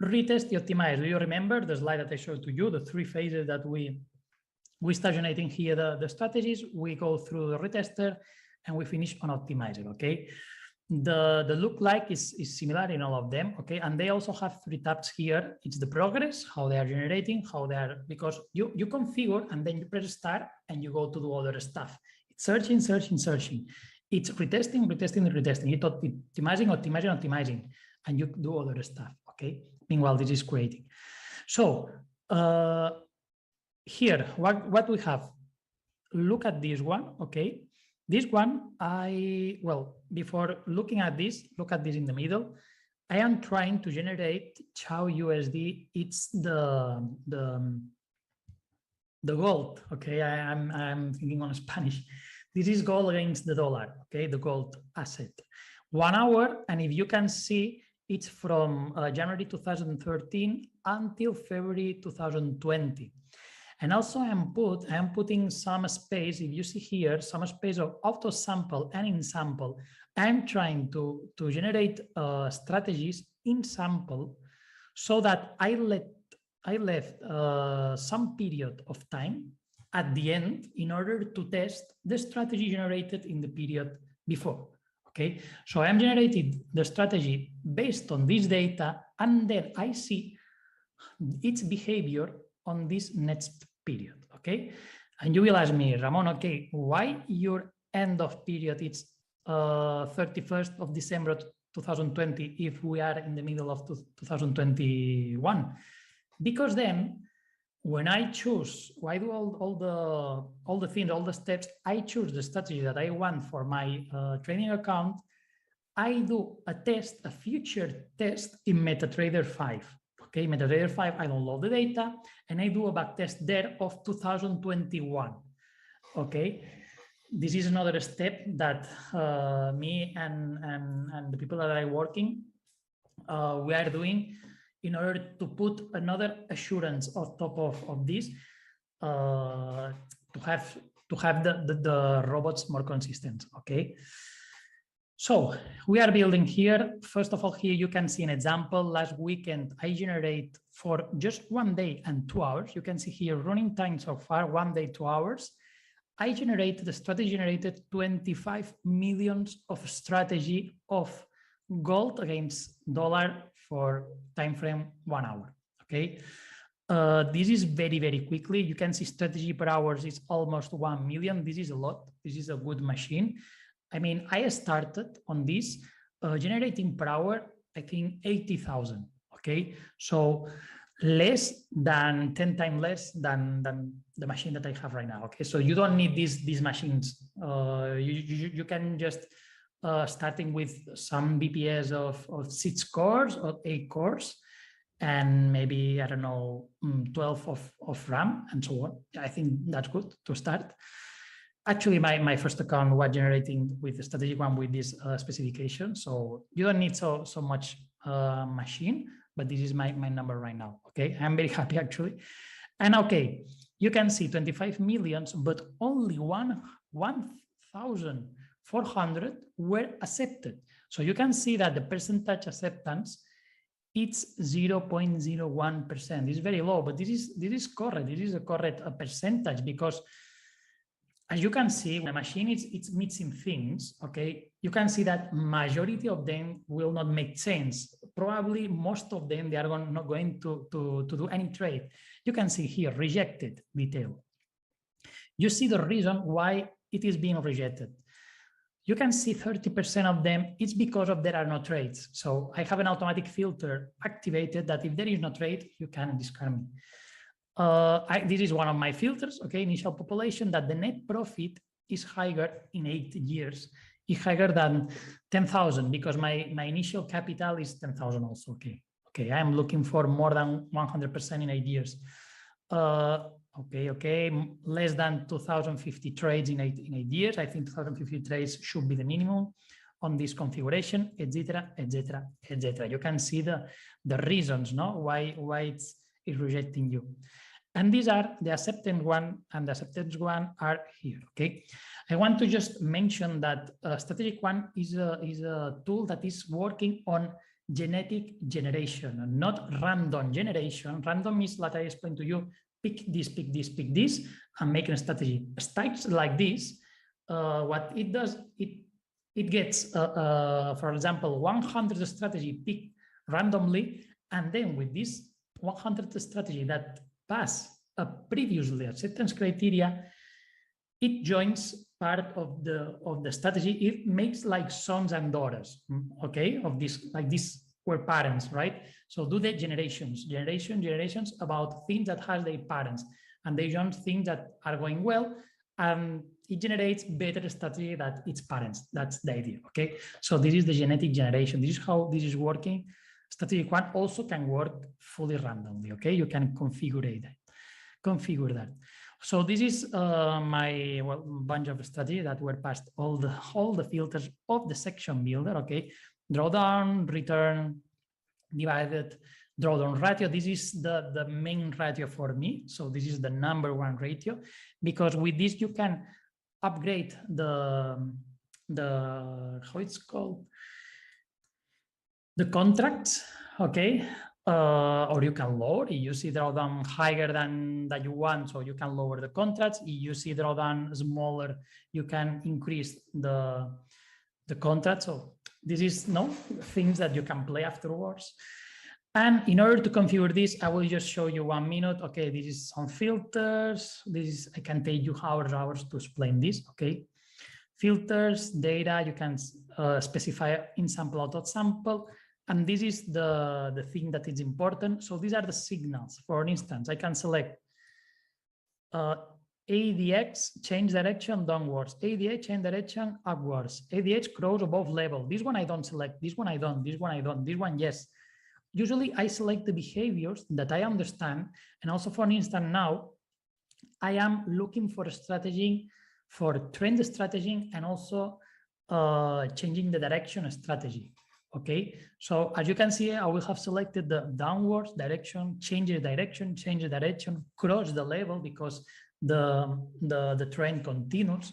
retest the optimize. Do you remember the slide that I showed to you, the 3 phases that we start generating here, the strategies, we go through the retester and we finish on optimizer, okay? The look like is similar in all of them, okay? And they also have 3 tabs here. It's the progress, how they are generating, how they are, because you configure and then you press start and you go to do other stuff. It's searching, searching, searching. It's retesting, retesting, retesting. It's optimizing, optimizing, optimizing, and you do other stuff, okay? Meanwhile, this is creating. So here, what we have, look at this one, okay? This one, before looking at this, look at this in the middle. I am trying to generate Chow USD. It's the gold, okay? I'm thinking on Spanish. This is gold against the dollar, okay? The gold asset. 1 hour, and if you can see, it's from January 2013 until February 2020. And also I'm putting some space, if you see here, some space of auto sample and in sample. I'm trying to generate strategies in sample so that I left some period of time at the end in order to test the strategy generated in the period before. Okay, so I'm generating the strategy based on this data, and then I see its behavior on this next period. Okay, and you will ask me, Ramon, okay, why your end of period is 31st of December 2020 if we are in the middle of 2021? Because then when I choose, I do all the things, all the steps, I choose the strategy that I want for my training account. I do a test, a future test in MetaTrader 5. Okay, MetaTrader 5, I download the data and I do a backtest there of 2021. Okay, this is another step that me and the people that are working, we are doing in order to put another assurance on top of this, to have the robots more consistent. Okay, so we are building here. First of all, here you can see an example. Last weekend I generate for just 1 day and 2 hours. You can see here running time so far, 1 day, 2 hours. I generated, the strategy generated 25 millions of strategy of gold against dollar for time frame 1 hour. Okay, this is very, very quickly. You can see strategy per hours is almost 1 million. This is a lot. This is a good machine. I mean, I started on this generating per hour, I think 80,000. Okay, so less than 10 times less than the machine that I have right now. Okay, so you don't need these machines. You can just starting with some BPS of 6 cores or 8 cores, and maybe, I don't know, 12 of RAM and so on. I think that's good to start. Actually, my first account was generating with the strategic one with this specification. So you don't need so much machine, but this is my number right now. Okay, I'm very happy actually. And okay, you can see 25 millions, but only 1,400 were accepted. So you can see that the percentage acceptance, it's 0.01%. It's very low, but this is correct. This is a correct percentage, because as you can see, when a machine it's mixing things, okay, you can see that majority of them will not make sense. Probably most of them, they are not going to do any trade. You can see here, rejected detail. You see the reason why it is being rejected. You can see 30% of them, it's because of there are no trades. So I have an automatic filter activated that if there is no trade, you can discard me. This is one of my filters, okay, initial population, that the net profit is higher in 8 years, is higher than 10,000, because my initial capital is 10,000 also, okay. Okay, I'm looking for more than 100% in 8 years. Okay, less than 2,050 trades in 8 years. I think 2,050 trades should be the minimum on this configuration, etc., etc., etc. You can see the reasons, no, why it's rejecting you. And these are the acceptance one and the acceptance one are here. Okay, I want to just mention that strategic one is a tool that is working on genetic generation, not random generation. Random is, like I explained to you, pick this, pick this, pick this, and make a strategy. Stacks like this, what it does, it gets, for example, 100 strategy picked randomly, and then with this 100 strategy that pass a previously acceptance criteria, it joins part of the strategy. It makes like sons and daughters, okay, of this, like this were parents, right? So do the generations about things that has their parents, and they join things that are going well, and it generates better strategy than its parents. That's the idea, okay? So this is the genetic generation. This is how this is working. Strategic one also can work fully randomly, okay? You can configure that. So this is my bunch of strategy that were passed all the filters of the section builder, okay? Drawdown, return, divided drawdown ratio. This is the main ratio for me. So this is the #1 ratio, because with this you can upgrade the how it's called, the contracts, okay? Or you can lower. If you see drawdown higher than that you want, so you can lower the contracts. If you see drawdown smaller, you can increase the contract. So this is things that you can play afterwards. And in order to configure this, I will just show you 1 minute. Okay, this is some filters. I can take you hours to explain this. Okay, filters, data. You can specify in sample, out of sample. And this is the thing that is important. So these are the signals. For instance, I can select ADX, change direction downwards, ADH, change direction upwards, ADH cross above level. This one I don't select, this one I don't, this one I don't, this one yes. Usually I select the behaviors that I understand. And also, for instance, now I am looking for a strategy, for trend strategy, and also changing the direction strategy. Okay, so as you can see, I will have selected the downwards direction, change the direction, cross the level, because the trend continues,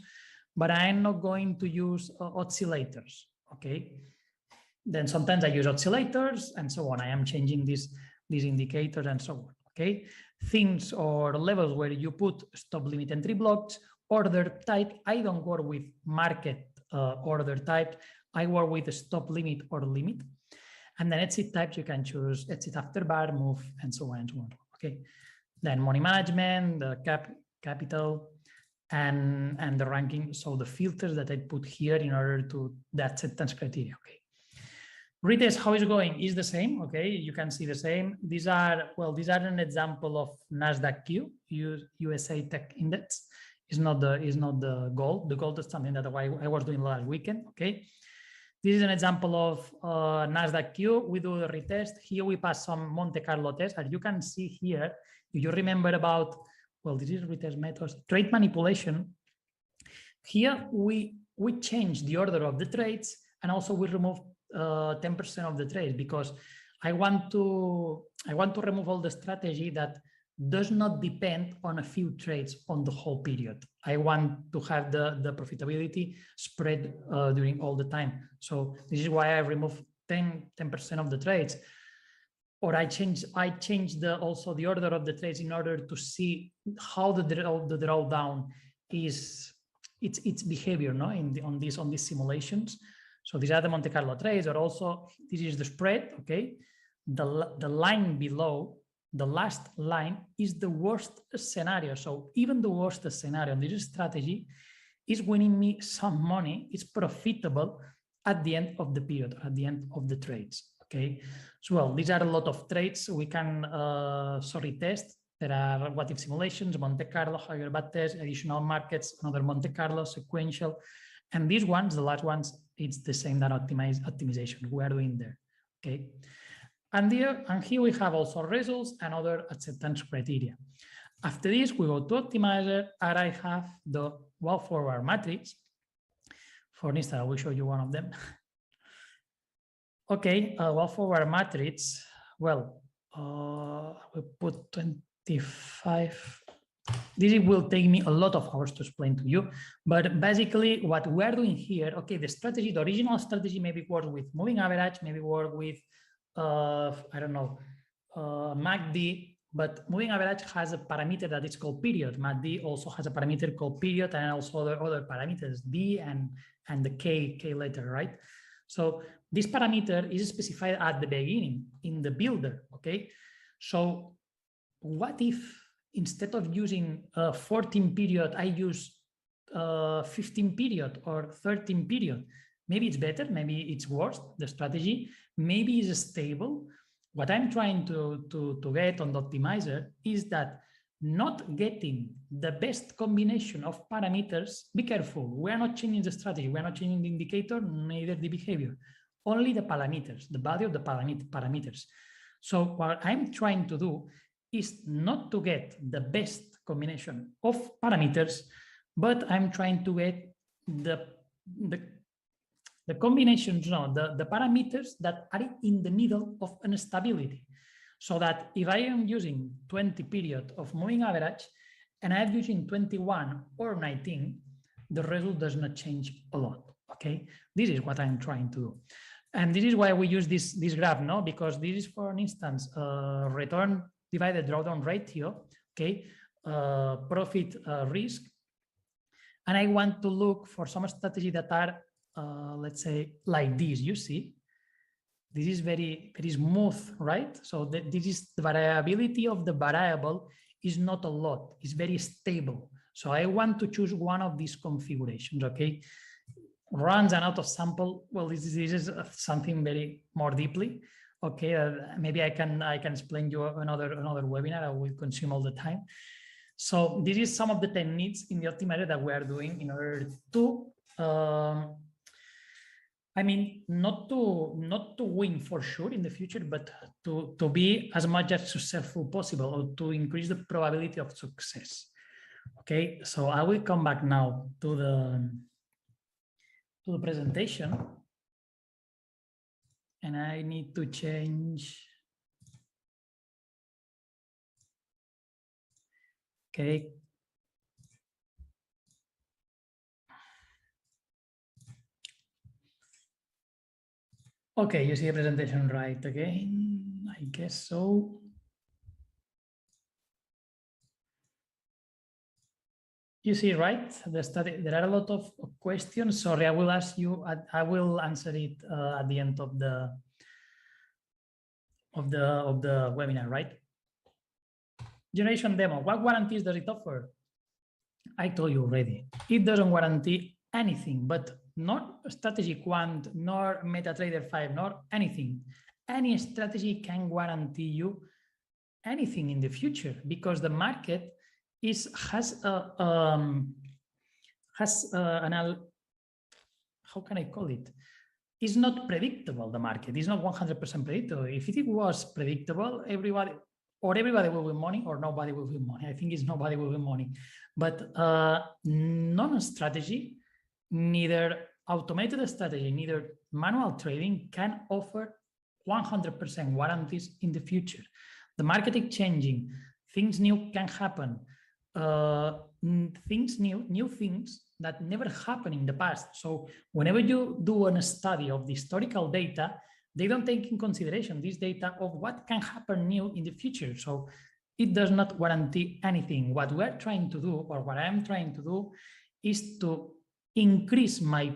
but I am not going to use oscillators. Okay, then sometimes I use oscillators and so on. I am changing these indicators and so on. Okay, things or levels where you put stop, limit, entry blocks. Order type, I don't work with market order type. I work with the stop, limit, or limit. And then exit types, you can choose exit after bar, move, and so on and so on. Okay. Then money management, the capital, and the ranking. So the filters that I put here in order to the acceptance criteria. Okay. Retest, how is it going? Is the same. Okay. You can see the same. These are an example of NASDAQ Q, USA Tech Index. Is not the gold. The gold is something that I was doing last weekend. Okay. This is an example of NASDAQ Q. We do the retest. Here we pass some Monte Carlo test. As you can see here, if you remember about, this is retest methods, trade manipulation. Here we change the order of the trades, and also we remove 10% of the trades, because I want to remove all the strategy that does not depend on a few trades on the whole period. I want to have the profitability spread during all the time. So this is why I remove 10% of the trades. Or I change also the order of the trades in order to see how the drawdown is its behavior, on these simulations. So these are the Monte Carlo trades, or also this is the spread. Okay, the line below, the last line, is the worst scenario. So even the worst scenario in this strategy is winning me some money. It's profitable at the end of the period, at the end of the trades. Okay, so these are a lot of trades we can test. There are what if simulations, Monte Carlo, higher bad test, additional markets, another Monte Carlo, sequential, and these ones, the last ones, it's the same that optimization we are doing there. Okay. And here we have also results and other acceptance criteria. After this, we go to optimizer, and I have the forward matrix. For instance, I will show you one of them. Okay, forward matrix. We put 25. This will take me a lot of hours to explain to you, but basically what we are doing here, okay, the original strategy maybe works with moving average, maybe work with I don't know, MACD, but moving average has a parameter that is called period. MACD also has a parameter called period, and also other parameters, D and the K letter, right? So this parameter is specified at the beginning in the builder, okay? So what if instead of using 14 period, I use 15 period or 13 period? Maybe it's better, maybe it's worse, the strategy, maybe it's stable. What I'm trying to get on the optimizer is that not getting the best combination of parameters. Be careful, we are not changing the strategy, we are not changing the indicator, neither the behavior, only the parameters, the value of the parameters. So what I'm trying to do is not to get the best combination of parameters, but I'm trying to get The combinations, no, the parameters that are in the middle of instability. So that if I am using 20 period of moving average and I'm using 21 or 19, the result does not change a lot, okay? This is what I'm trying to do. And this is why we use this graph, no? Because this is, for instance, return divided drawdown ratio, okay? Profit risk. And I want to look for some strategy that are, let's say, like this, you see? This is very, very smooth, right? So this is the variability of the variable is not a lot, it's very stable. So I want to choose one of these configurations, okay? Runs and out of sample, well, this is something very more deeply, okay? Maybe I can explain you another webinar. I will consume all the time. So this is some of the techniques in the optimizer that we are doing in order to, I mean, not to win for sure in the future, but to be as much as successful possible, or to increase the probability of success. Okay, so I will come back now to the presentation, and I need to change. Okay. Okay, you see the presentation right again? I guess so. You see, right? The study. There are a lot of questions. Sorry, I will ask you. I will answer it at the end of the webinar, right? Generation demo. What guarantees does it offer? I told you already. It doesn't guarantee anything, but not strategy quant, nor MetaTrader 5, nor anything. Any strategy can guarantee you anything in the future, because the market has an how can I call it? It's not predictable. The market is not 100% predictable. If it was predictable, everybody will win money, or nobody will win money. I think it's nobody will win money. But non-strategy, neither automated strategy, neither manual trading can offer 100% guarantees in the future. The market is changing. Things new can happen. New things that never happened in the past. So whenever you do a study of the historical data, they don't take in consideration this data of what can happen new in the future. So it does not guarantee anything. What we're trying to do, or what I'm trying to do, is to increase my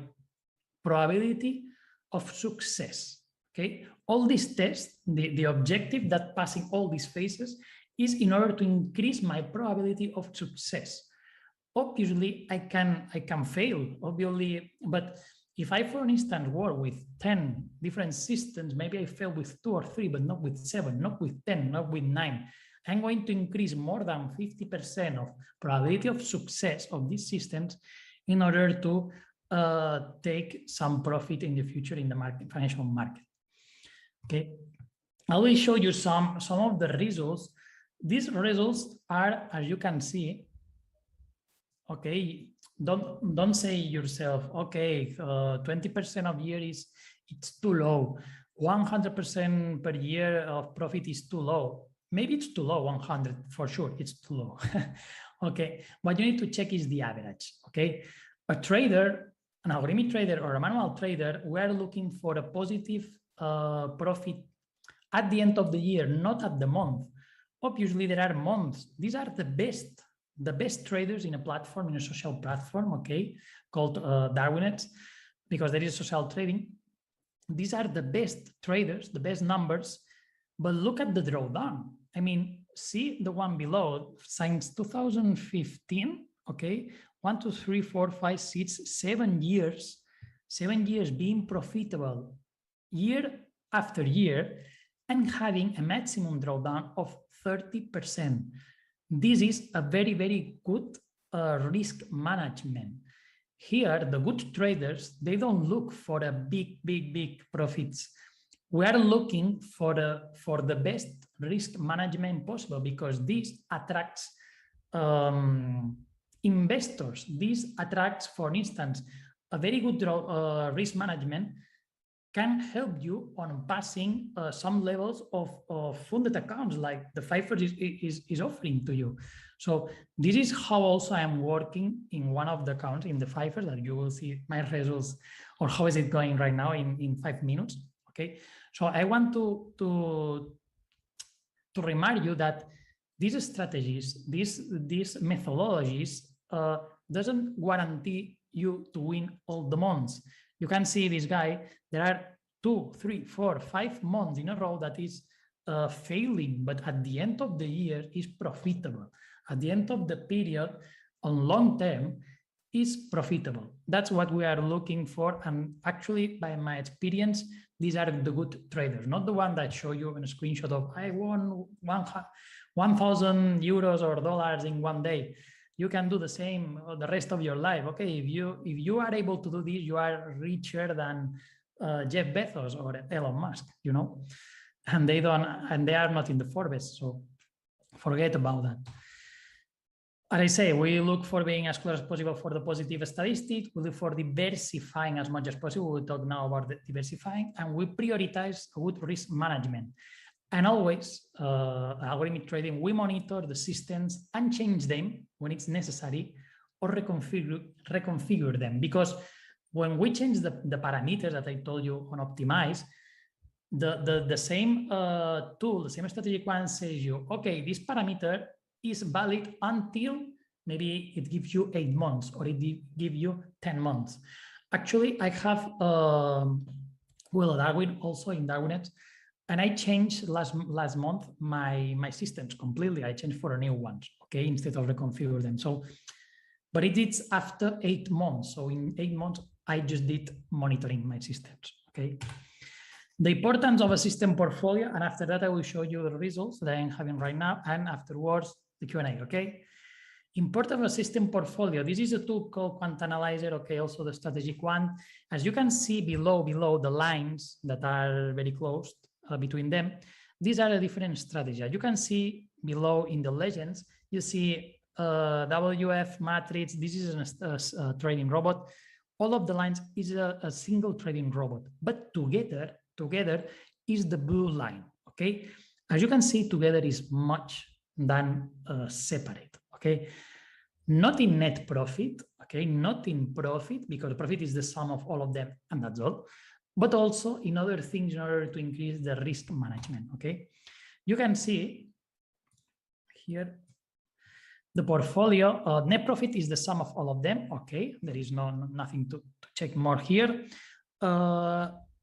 probability of success. Okay, all these tests, the objective that passing all these phases is in order to increase my probability of success. Obviously, I can fail, obviously, but if I, for instance, work with 10 different systems, maybe I fail with 2 or 3, but not with 7, not with 10, not with 9. I'm going to increase more than 50% of probability of success of these systems in order to take some profit in the future in the market, financial market. Okay, I will show you some of the results. These results are, as you can see, okay, don't say yourself, okay, 20% of year it's too low. 100% per year of profit is too low. Maybe it's too low, 100 for sure, it's too low. Okay, what you need to check is the average. Okay, a trader, an algorithmic trader or a manual trader, we're looking for a positive profit at the end of the year, not at the month. Obviously, there are months. These are the best traders in a platform, in a social platform, okay, called Darwinettes, because there is social trading. These are the best traders, the best numbers, but look at the drawdown. I mean, see the one below, since 2015, okay, 1, 2, 3, 4, 5, 6, 7 years, 7 years being profitable year after year and having a maximum drawdown of 30%. This is a very, very good risk management. Here, the good traders, they don't look for a big profits. We are looking for the best risk management possible, because this attracts investors. This attracts, for instance, a very good risk management can help you on passing some levels of funded accounts like the 5ers is offering to you. So this is how also I'm working in one of the accounts in the 5ers that you will see my results or how is it going right now in 5 minutes. Okay, so I want to remind you that these strategies, these methodologies doesn't guarantee you to win all the months. You can see this guy, there are 2, 3, 4, 5 months in a row that is failing, but at the end of the year is profitable. At the end of the period, on long term, is profitable. That's what we are looking for. And actually, by my experience, these are the good traders, not the one that show you in a screenshot of I won 1,000 euros or dollars in one day. You can do the same the rest of your life. Okay, if you are able to do this, you are richer than Jeff Bezos or Elon Musk, you know, and they are not in the Forbes, so forget about that. As I say, we look for being as close as possible for the positive statistics. We look for diversifying as much as possible. We'll talk now about the diversifying, and we prioritize good risk management. And always, algorithmic trading, we monitor the systems and change them when it's necessary or reconfigure them. Because when we change the parameters that I told you on Optimize, the same tool, the same strategic one says you, okay, this parameter is valid until maybe it gives you 8 months or it give you 10 months. Actually, I have Darwin also in Darwinet, and I changed last month my systems completely. I changed for a new one, okay, instead of reconfigure them. So, but it is after 8 months. So in 8 months, I just did monitoring my systems, okay. The importance of a system portfolio, and after that, I will show you the results that I'm having right now, and afterwards, the Q&A, okay? Importance of a system portfolio. This is a tool called Quant Analyzer, okay, also the strategic one. As you can see below the lines that are very close between them, these are a different strategy. As you can see below in the legends, you see WF matrix. This is a trading robot. All of the lines is a single trading robot, but together is the blue line, okay? As you can see, together is much than separate, okay? Not in net profit, okay? Not in profit, because profit is the sum of all of them, and that's all. But also in other things in order to increase the risk management, okay? You can see here, the portfolio, net profit is the sum of all of them, okay? There is nothing to check more here.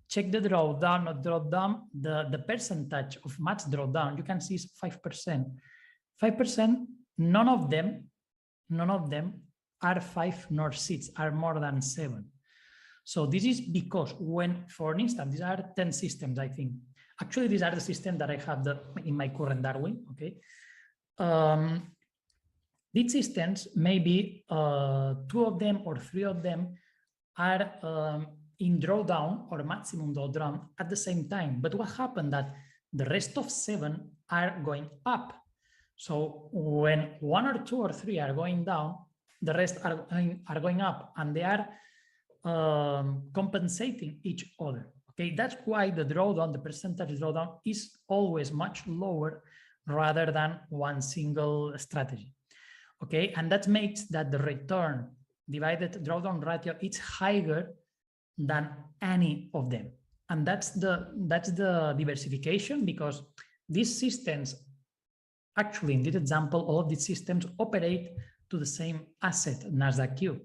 Check the drawdown or drawdown, the percentage of match drawdown, you can see is 5%. 5%, none of them are 5 nor 6, are more than 7. So this is because when, for instance, these are 10 systems, I think. Actually, these are the systems that I have in my current Darwin, okay? These systems, maybe 2 of them or 3 of them are in drawdown or maximum drawdown at the same time. But what happened that the rest of 7 are going up. So when 1 or 2 or 3 are going down, the rest are going up, and they are compensating each other. Okay, that's why the drawdown, the percentage drawdown, is always much lower rather than one single strategy. Okay, and that makes that the return divided drawdown ratio is higher than any of them. And that's the diversification, because these systems, actually in this example, all of these systems operate to the same asset, Nasdaq Q.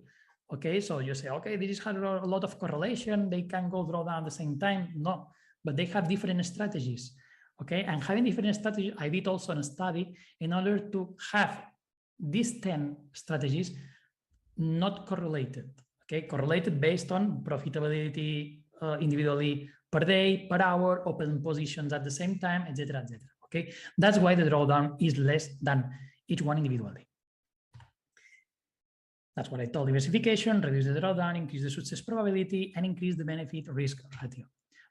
Okay, so you say, okay, this has a lot of correlation, they can go draw down at the same time. No, but they have different strategies. Okay, and having different strategies, I did also a study in order to have these 10 strategies not correlated. Okay, correlated based on profitability individually per day, per hour, open positions at the same time, etc., etc. Okay, that's why the drawdown is less than each one individually. That's what I told: diversification, reduce the drawdown, increase the success probability, and increase the benefit risk ratio.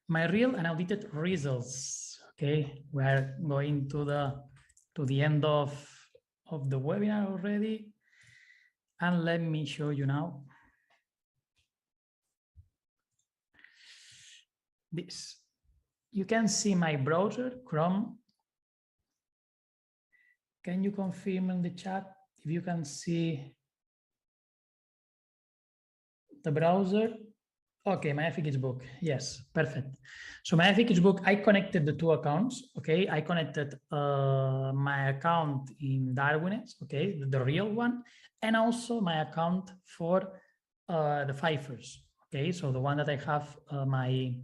My real and audited results. Okay, we're going to the end of the webinar already, and let me show you now. this. You can see my browser, Chrome. Can you confirm in the chat if you can see the browser? Okay, my FX book. Yes, perfect. So my FX book, I connected the two accounts. Okay, I connected my account in Darwin's, okay, the real one, and also my account for the 5ers. Okay, so the one that I have my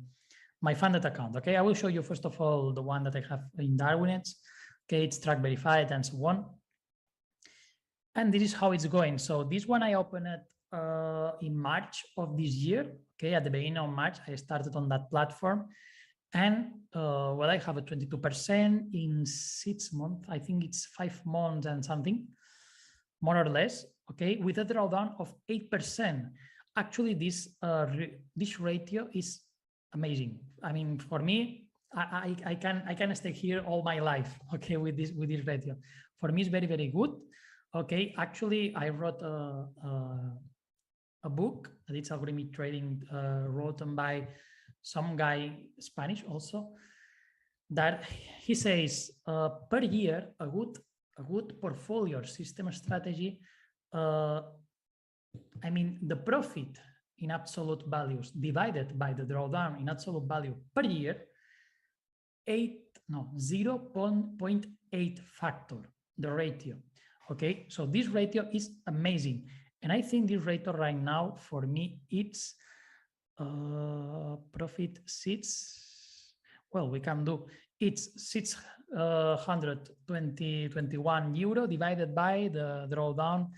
funded account. Okay, I will show you first of all the one that I have in Darwin's. Okay, it's track verified and so on. And this is how it's going. So this one I opened it in March of this year. Okay, at the beginning of March, I started on that platform. And well, I have a 22% in 6 months. I think it's 5 months and something, more or less. Okay, with a drawdown of 8%. Actually, this ratio is amazing. I mean, for me, I can stay here all my life. Okay, with this ratio. For me, it's very, very good. Okay, actually, I wrote a book that it's algorithmic trading, written by some guy, Spanish also, that he says per year a good portfolio system strategy. I mean, the profit in absolute values divided by the drawdown in absolute value per year, 0.8 factor, the ratio. Okay, so this ratio is amazing. And I think this ratio right now, for me, it's profit sits, well, we can do, it's 621 euro divided by the drawdown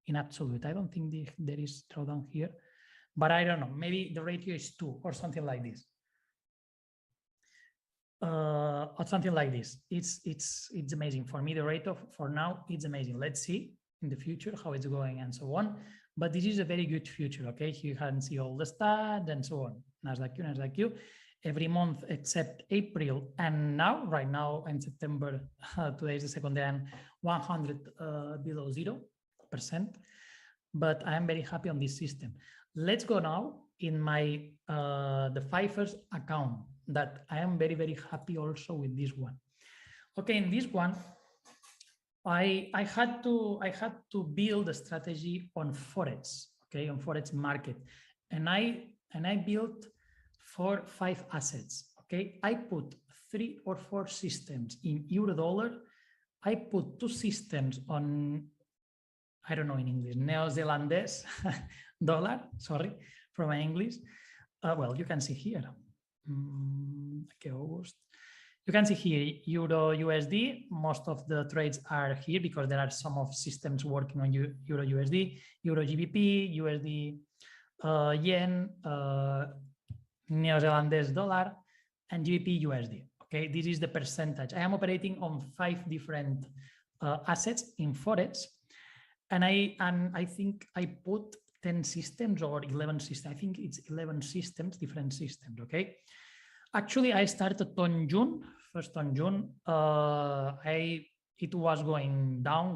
in absolute. I don't think there is drawdown here, but I don't know, maybe the ratio is 2 or something like this. Or something like this. It's amazing. For me, the ratio for now, it's amazing. Let's see in the future how it's going and so on. But this is a very good future, okay? You can see all the stats and so on. Nasdaq Q, every month except April. And now, right now in September, today is the second day, I'm 100 below 0%. But I am very happy on this system. Let's go now in my the 5ers account, that I am very, very happy also with this one. Okay, in this one, I had to build a strategy on Forex, okay, on Forex market. And I built 4-5 assets, okay. I put 3 or 4 systems in euro dollar. I put 2 systems on, I don't know in English, Neozelandese dollar, sorry for my English. Well, you can see here. Okay, August. You can see here Euro USD. Most of the trades are here because there are some of systems working on Euro USD, Euro GBP, USD Yen, New Zealandese dollar, and GBP USD. Okay, this is the percentage. I am operating on 5 different assets in Forex, and I think I put 10 systems or 11 systems. I think it's 11 systems, different systems, okay? Actually, I started on June, 1st on June. It was going down.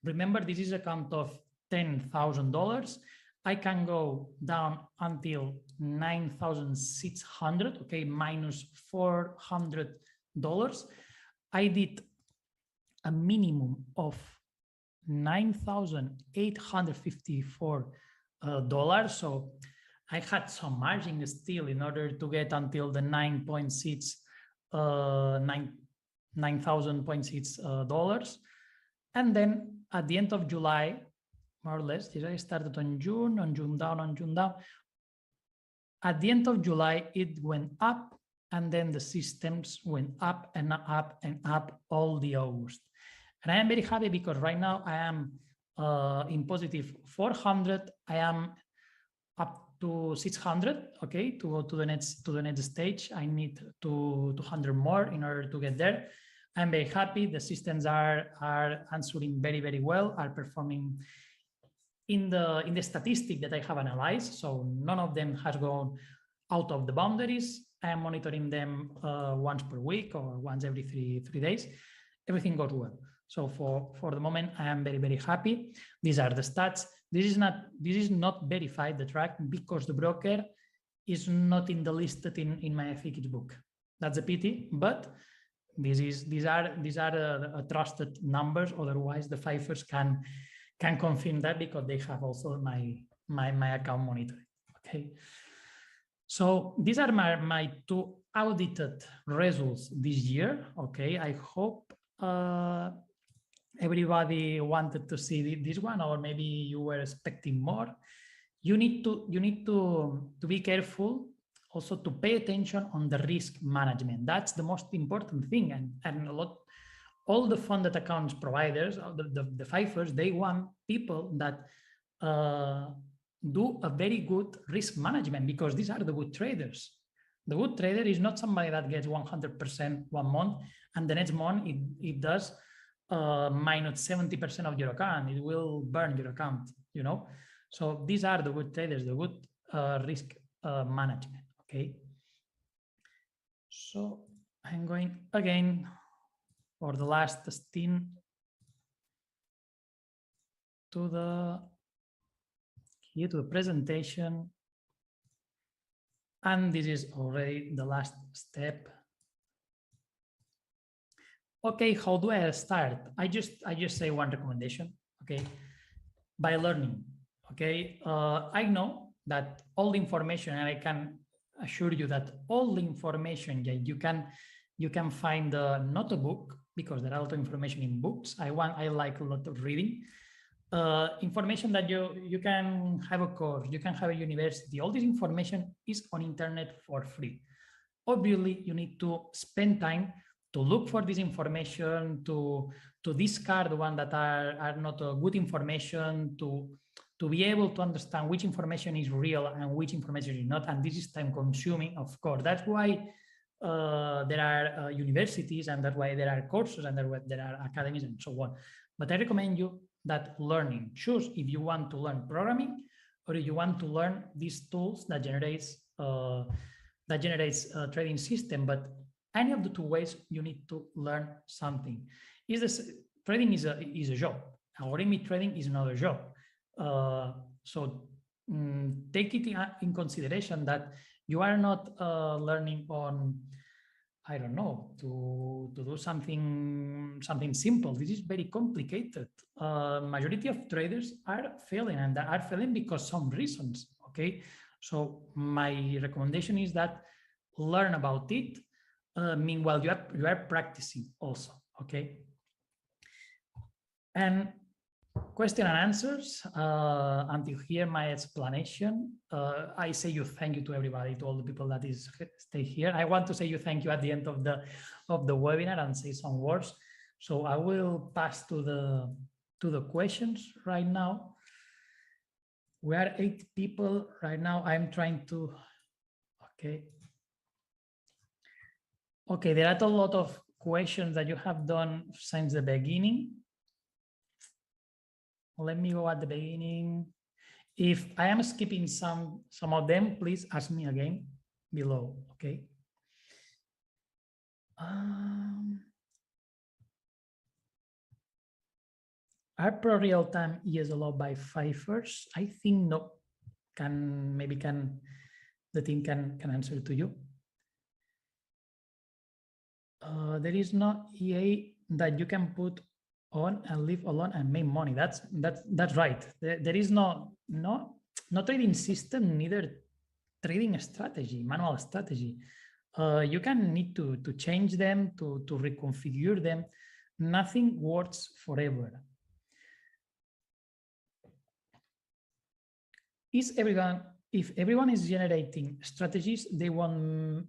Remember, this is a count of $10,000. I can go down until 9,600, okay, minus $400. I did a minimum of $9,854. So I had some margin still in order to get until the 9,000.6 dollars. And then at the end of July, more or less, I started on June down. At the end of July, it went up, and then the systems went up and up and up all the August. And I am very happy because right now I am in positive 400. I am up to 600. Okay, to go to the next stage. I need 200 more in order to get there. I'm very happy. The systems are answering very, very well. Are performing in the statistic that I have analyzed. So none of them has gone out of the boundaries. I am monitoring them once per week or once every three days. Everything goes well. So for the moment, I am very, very happy. These are the stats. This is not verified, the track, because the broker is not in the listed in my FAQ book. That's a pity, but these are trusted numbers. Otherwise, the 5ers can confirm that because they have also my account monitoring. Okay. So these are my 2 audited results this year. Okay. I hope everybody wanted to see this one, or maybe you were expecting more. You need to be careful also to pay attention on the risk management. That's the most important thing. And all the funded accounts providers, the 5ers, they want people that do a very good risk management, because these are the good traders. The good trader is not somebody that gets 100% one month and the next month it does minus 70% of your account. It will burn your account, you know. So these are the good traders, the good risk management. Okay. So I'm going again for the last stint to the presentation. And this is already the last step. Okay, how do I start? I just say one recommendation. Okay, by learning. Okay, I know that all the information, and I can assure you that all the information that you can find not a book, because there are a lot of information in books. I like a lot of reading. Information that you can have a course, you can have a university. All this information is on internet for free. Obviously, you need to spend time to look for this information, to discard the one that are not good information, to be able to understand which information is real and which information is not. And this is time consuming, of course. That's why there are universities, and that's why there are courses, and there are academies and so on. But I recommend you that learning. Choose if you want to learn programming or if you want to learn these tools that generates a trading system. But any of the 2 ways, you need to learn something. Trading is a job. Algorithmic trading is another job. So take it in consideration that you are not learning on, I don't know, to do something simple. This is very complicated. Majority of traders are failing, and are failing because some reasons. Okay, so my recommendation is that learn about it. Meanwhile, you are practicing also. Okay, and question and answers. Until here, my explanation. I say thank you to everybody, to all the people that stay here. I want to say thank you at the end of the webinar and say some words. So I will pass to the questions right now. We are 8 people right now. I'm trying to. Okay, there are a lot of questions that you have done since the beginning. Let me go at the beginning. If I am skipping some of them, please ask me again below. Okay. Are pro real-time ES allowed by 5ers? I think no. The team can answer to you. There is no EA that you can put on and leave alone and make money. That's right. There is no trading system, neither trading strategy, manual strategy. You can need to change them, to reconfigure them. Nothing works forever. If everyone is generating strategies, they want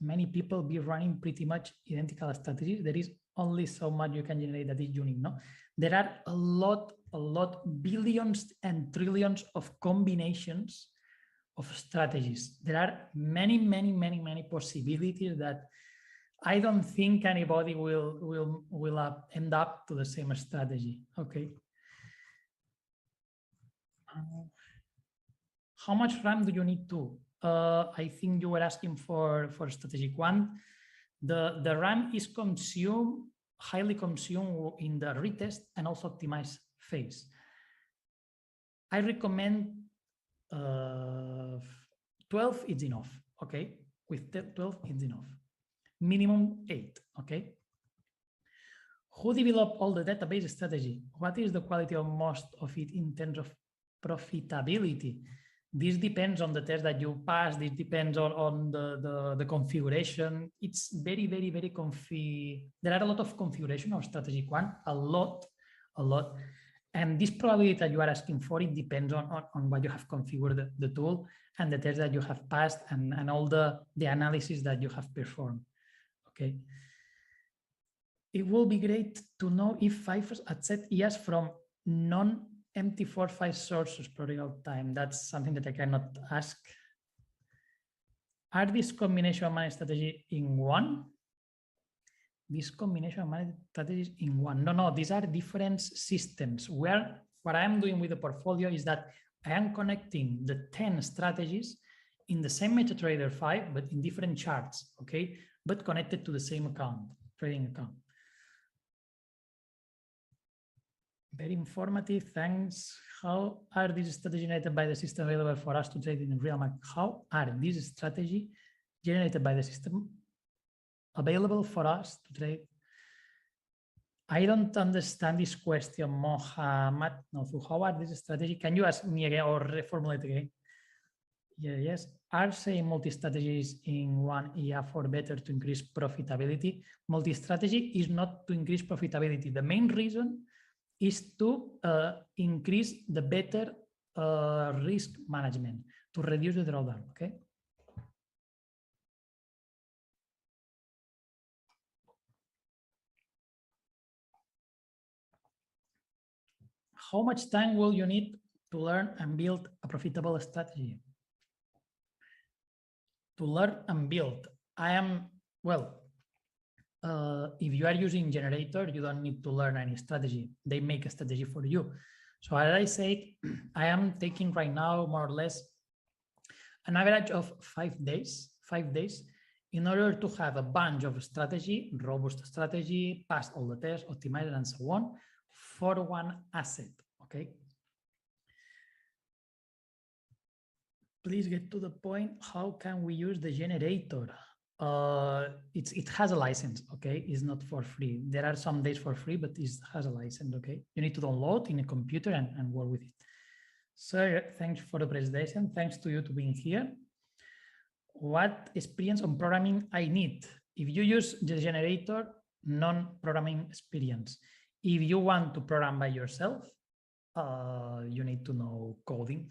many people be running pretty much identical strategies. There is only so much you can generate that is unique. No, there are a lot, billions and trillions of combinations of strategies. There are many possibilities that I don't think anybody will end up to the same strategy. Okay. How much RAM do you need to? I think you were asking for strategic one. The RAM is highly consumed in the retest and also optimize phase. I recommend 12 is enough, okay? With 12 is enough. Minimum 8, okay? Who developed all the database strategy? What is the quality of most of it in terms of profitability? This depends on the test that you pass. This depends on the configuration. It's very, very, very there are a lot of configuration of strategy quant, a lot. And this probability that you are asking for, it depends on what you have configured the tool and the test that you have passed and all the analysis that you have performed, okay? It will be great to know if 5ers accept ES from non-MT4 file sources per real time. That's something that I cannot ask. Are these combination of managed strategy in one? This combination of managed strategies in one? No, these are different systems. Where what I'm doing with the portfolio is that I am connecting the 10 strategies in the same MetaTrader 5, but in different charts, okay? But connected to the same account, trading account. Very informative, thanks. How are these strategies generated by the system available for us to trade in the real market? How are these strategies generated by the system available for us to trade? I don't understand this question, Mohammed. No, so how are these strategies? Can you ask me again or reformulate again? Yeah, yes. Are saying multi-strategies in one EA for better to increase profitability? Multi-strategy is not to increase profitability. The main reason is to increase the better risk management, to reduce the drawdown, okay? How much time will you need to learn and build a profitable strategy? To learn and build, if you are using Generator, you don't need to learn any strategy. They make a strategy for you. So as I said, I am taking right now more or less an average of 5 days, in order to have a bunch of strategy, robust strategy, pass all the tests, optimize it, and so on, for one asset, okay? Please get to the point. How can we use the Generator? It has a license, okay? It's not for free. There are some days for free, but it has a license, okay? You need to download in a computer and work with it. So thanks for the presentation. Thanks to you to being here. What experience on programming I need? If you use the Generator, non-programming experience. If you want to program by yourself, you need to know coding.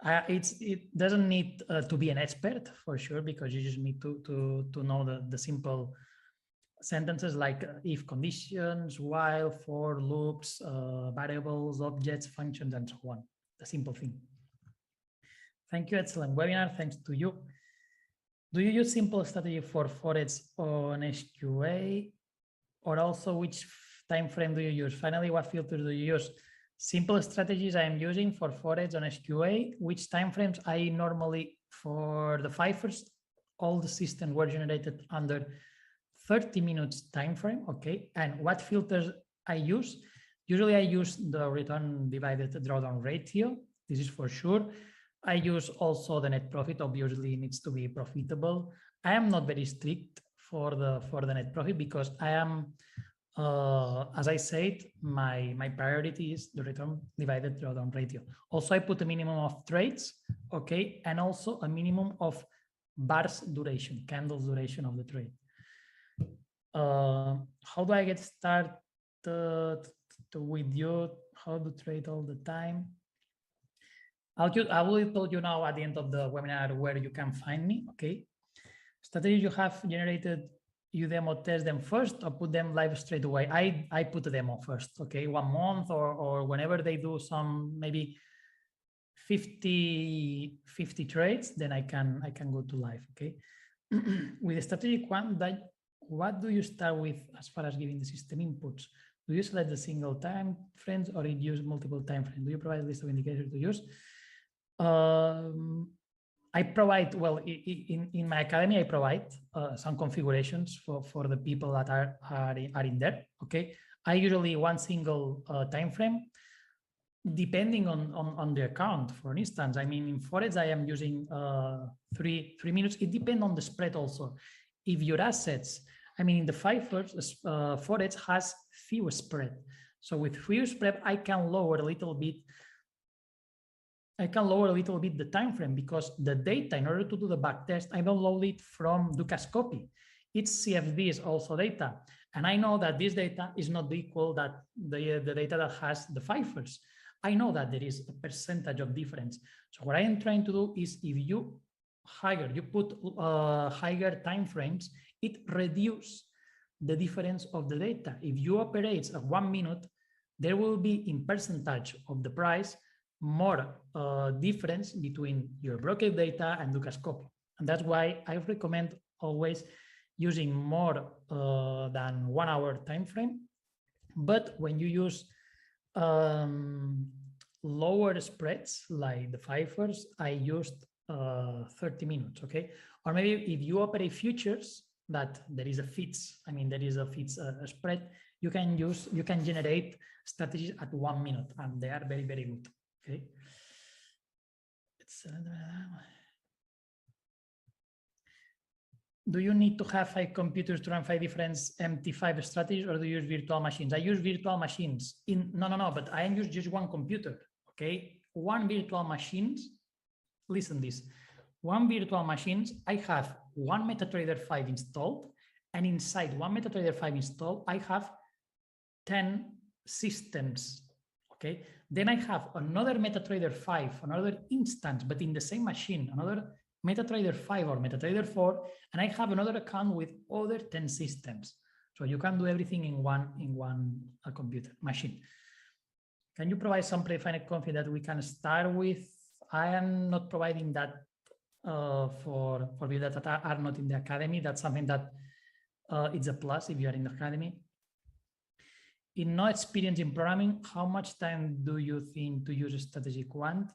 It doesn't need to be an expert for sure, because you just need to know the simple sentences like if conditions, while, for, loops, variables, objects, functions, and so on. The simple thing. Thank you. Excellent webinar. Thanks to you. Do you use simple strategy for Forex on SQA? Or also which time frame do you use? Finally, what filters do you use? Simple strategies I am using for Forex on SQA. Which timeframes I normally, for the 5ers, all the systems were generated under 30 minutes time frame, okay? And what filters I use? Usually I use the return divided drawdown ratio. This is for sure. I use also the net profit. Obviously, it needs to be profitable. I am not very strict for the net profit because I am, as I said, my priority is the return divided drawdown ratio. Also, I put a minimum of trades, okay, and also a minimum of bars duration, candles duration of the trade. How do I get started with you? How to trade all the time? I will tell you now at the end of the webinar where you can find me, okay? Strategies you have generated, you demo test them first or put them live straight away? I put the demo first, okay? 1 month or whenever they do some maybe 50 trades, then I can go to live, okay? With the strategic one, what do you start with as far as giving the system inputs? Do you select the single time frames or you use multiple time frames? Do you provide a list of indicators to use? I provide, well, in my academy, I provide some configurations for the people that are in there, okay? I usually one single time frame. depending on the account. For instance, I mean, in Forex, I am using 3 minutes. It depends on the spread also. If your assets, I mean, in the $5ers, Forex has fewer spread. So with fewer spread, I can lower a little bit. The time frame, because the data, in order to do the back test, I download it from Dukascopy. It's CFDs also data. And I know that this data is not equal that the data that has the $5ers. I know that there is a percentage of difference. So what I am trying to do is, if you put higher time frames, it reduces the difference of the data. If you operate at 1 minute, there will be in percentage of the price more difference between your broker data and Dukascopy. And that's why I recommend always using more than 1 hour time frame. But when you use lower spreads like the $5ers, I used 30 minutes, okay? Or maybe if you operate futures, that there is a fits, I mean, there is a fits spread, you can generate strategies at 1 minute, and they are very, very good, okay? Do you need to have 5 computers to run 5 different MT5 strategies, or do you use virtual machines? I use virtual machines. No, but I use just 1 computer, okay? 1 virtual machines, listen this, 1 virtual machines, I have 1 MetaTrader 5 installed, and inside 1 MetaTrader 5 installed, I have 10 systems, okay? Then I have another MetaTrader 5, another instance, but in the same machine, another MetaTrader 5 or MetaTrader 4, and I have another account with other 10 systems. So you can do everything in one computer machine. Can you provide some predefined config that we can start with? I am not providing that for people that are not in the academy. That's something that it's a plus if you are in the academy. In no experience in programming, how much time do you think to use a strategy quant?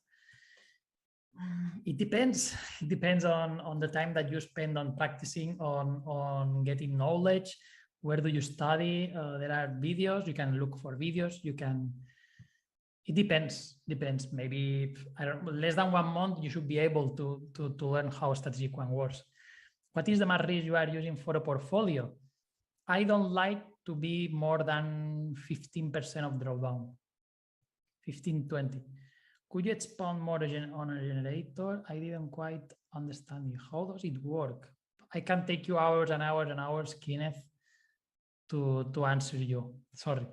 It depends. It depends on the time that you spend on practicing, on getting knowledge. Where do you study? There are videos. You can look for videos. You can. It depends. Maybe less than 1 month, you should be able to learn how strategic quant works. What is the max risk you are using for a portfolio? I don't like to be more than 15% of drawdown. 15-20. Could you expand more on a generator? I didn't quite understand you. How does it work? I can take you hours and hours and hours, Kenneth, to answer you. Sorry.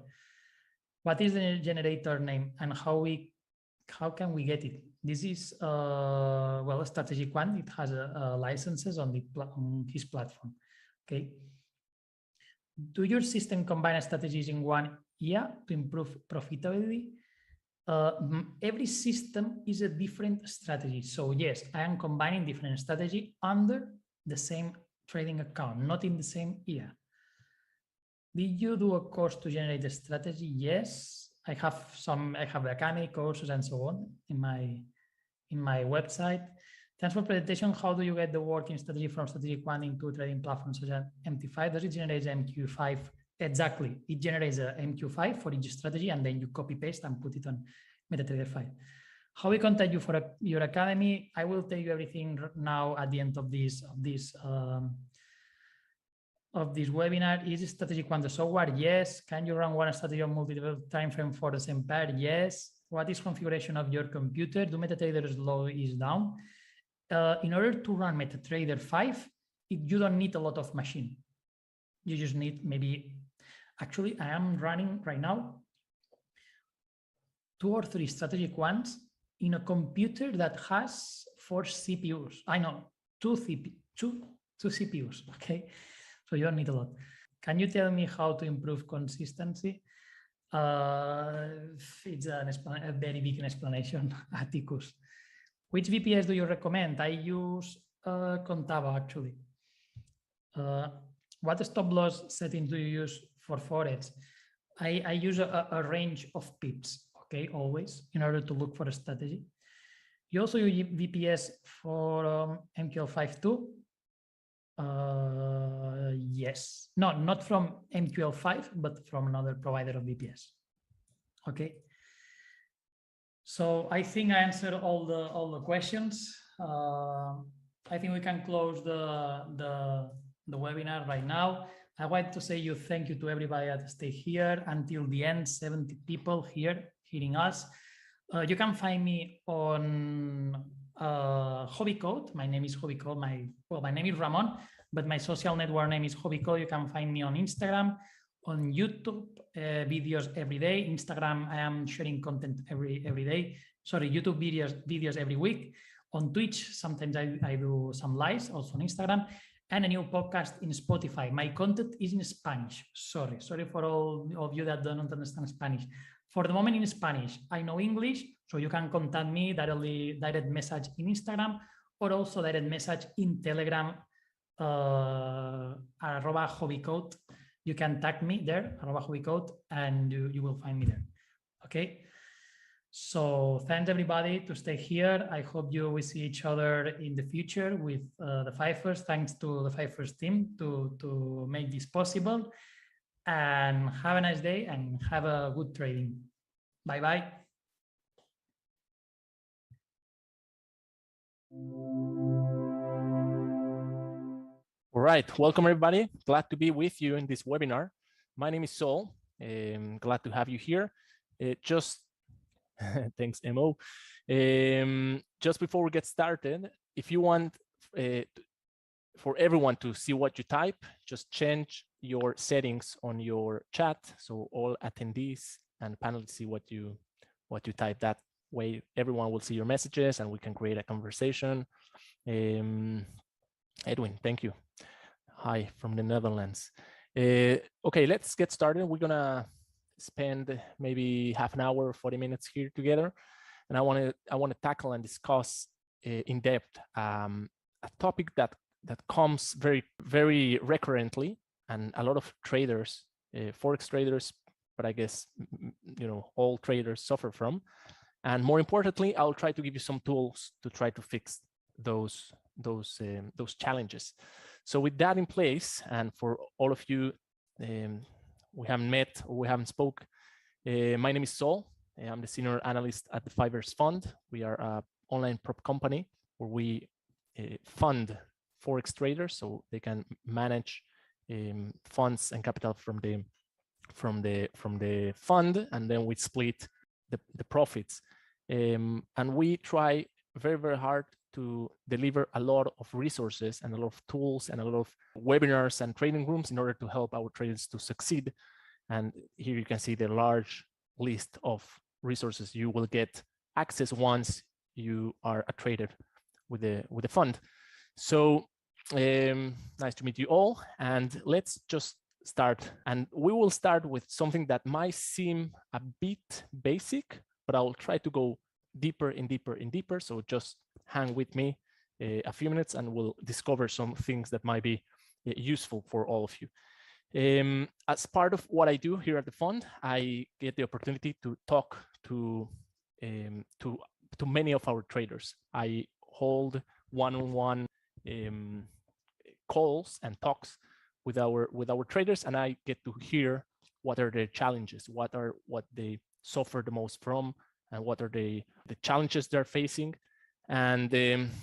What is the generator name, and how can we get it? This is well, a strategy quant. It has licenses on his platform. Okay. Do your system combine strategies in one year to improve profitability? Every system is a different strategy. So yes, I am combining different strategy under the same trading account, not in the same year. Did you do a course to generate a strategy? Yes, I have academic courses and so on in my website. Thanks for presentation. How do you get the working strategy from strategy quant into trading platforms such as MT5? Does it generate MQ5? Exactly. It generates a MQ5 for each strategy, and then you copy paste and put it on MetaTrader 5. How we contact you for your academy? I will tell you everything now at the end of this webinar. Is strategy quant the software? Yes. Can you run one strategy on multiple time frame for the same pair? Yes. What is configuration of your computer? Do MetaTrader's low is down? In order to run MetaTrader 5, you don't need a lot of machine. You just need maybe, actually, I am running right now 2 or 3 strategy quants in a computer that has 4 CPUs. I know, 2 CPUs, okay? So you don't need a lot. Can you tell me how to improve consistency? It's a very big explanation, Atticus. Which VPS do you recommend? I use Contaba, actually. What stop loss setting do you use for Forex? I use a range of pips, okay, always, in order to look for a strategy. You also use VPS for MQL5 too? Yes. No, not from MQL5, but from another provider of VPS. Okay. So I think I answered all the questions. I think we can close the webinar right now. I want to say thank you to everybody that stay here until the end. 70 people here hearing us. You can find me on Hobby Code. My name is Hobby Code. My name is Ramon, but my social network name is Hobby Code. You can find me on Instagram, on YouTube, videos every day. Instagram, I am sharing content every day. Sorry, YouTube videos every week. On Twitch, sometimes I do some lives, also on Instagram, and a new podcast in Spotify. My content is in Spanish. Sorry for all of you that don't understand Spanish. For the moment in Spanish, I know English, so you can contact me directly, direct message in Instagram, or also direct message in Telegram, @hobbycode. You can tag me there, @hobbycode, and you will find me there. Okay. So thanks everybody to stay here. I hope you will see each other in the future with the 5ers. Thanks to the 5ers team to make this possible. And have a nice day and have a good trading. Bye-bye. All right, welcome everybody. Glad to be with you in this webinar. My name is Sol. Glad to have you here. Thanks, Mo. Just before we get started, if you want for everyone to see what you type, just change your settings on your chat so all attendees and panelists see what you type. That way, everyone will see your messages and we can create a conversation. Edwin, thank you. Hi from the Netherlands. Okay, let's get started. We're gonna spend maybe half an hour, 40 minutes here together, and I want to tackle and discuss in depth a topic that comes very recurrently, and a lot of traders, forex traders, but I guess all traders suffer from. And more importantly, I'll try to give you some tools to try to fix those challenges. So with that in place, and for all of you we haven't met or we haven't spoke, my name is Sol. I'm the senior analyst at the 5ers Fund. We are an online prop company where we fund forex traders so they can manage funds and capital from the fund, and then we split the profits. And we try very hard to deliver a lot of resources and a lot of tools and a lot of webinars and training rooms in order to help our traders to succeed. And here you can see the large list of resources you will get access once you are a trader with the fund. So nice to meet you all, and let's just start. And we will start with something that might seem a bit basic, but I will try to go deeper and deeper and deeper. So just hang with me a few minutes and we'll discover some things that might be useful for all of you. As part of what I do here at the fund, I get the opportunity to talk to many of our traders. I hold one-on-one calls and talks with our traders, and I get to hear what are their challenges, what they suffer the most from, and what are the challenges they're facing. And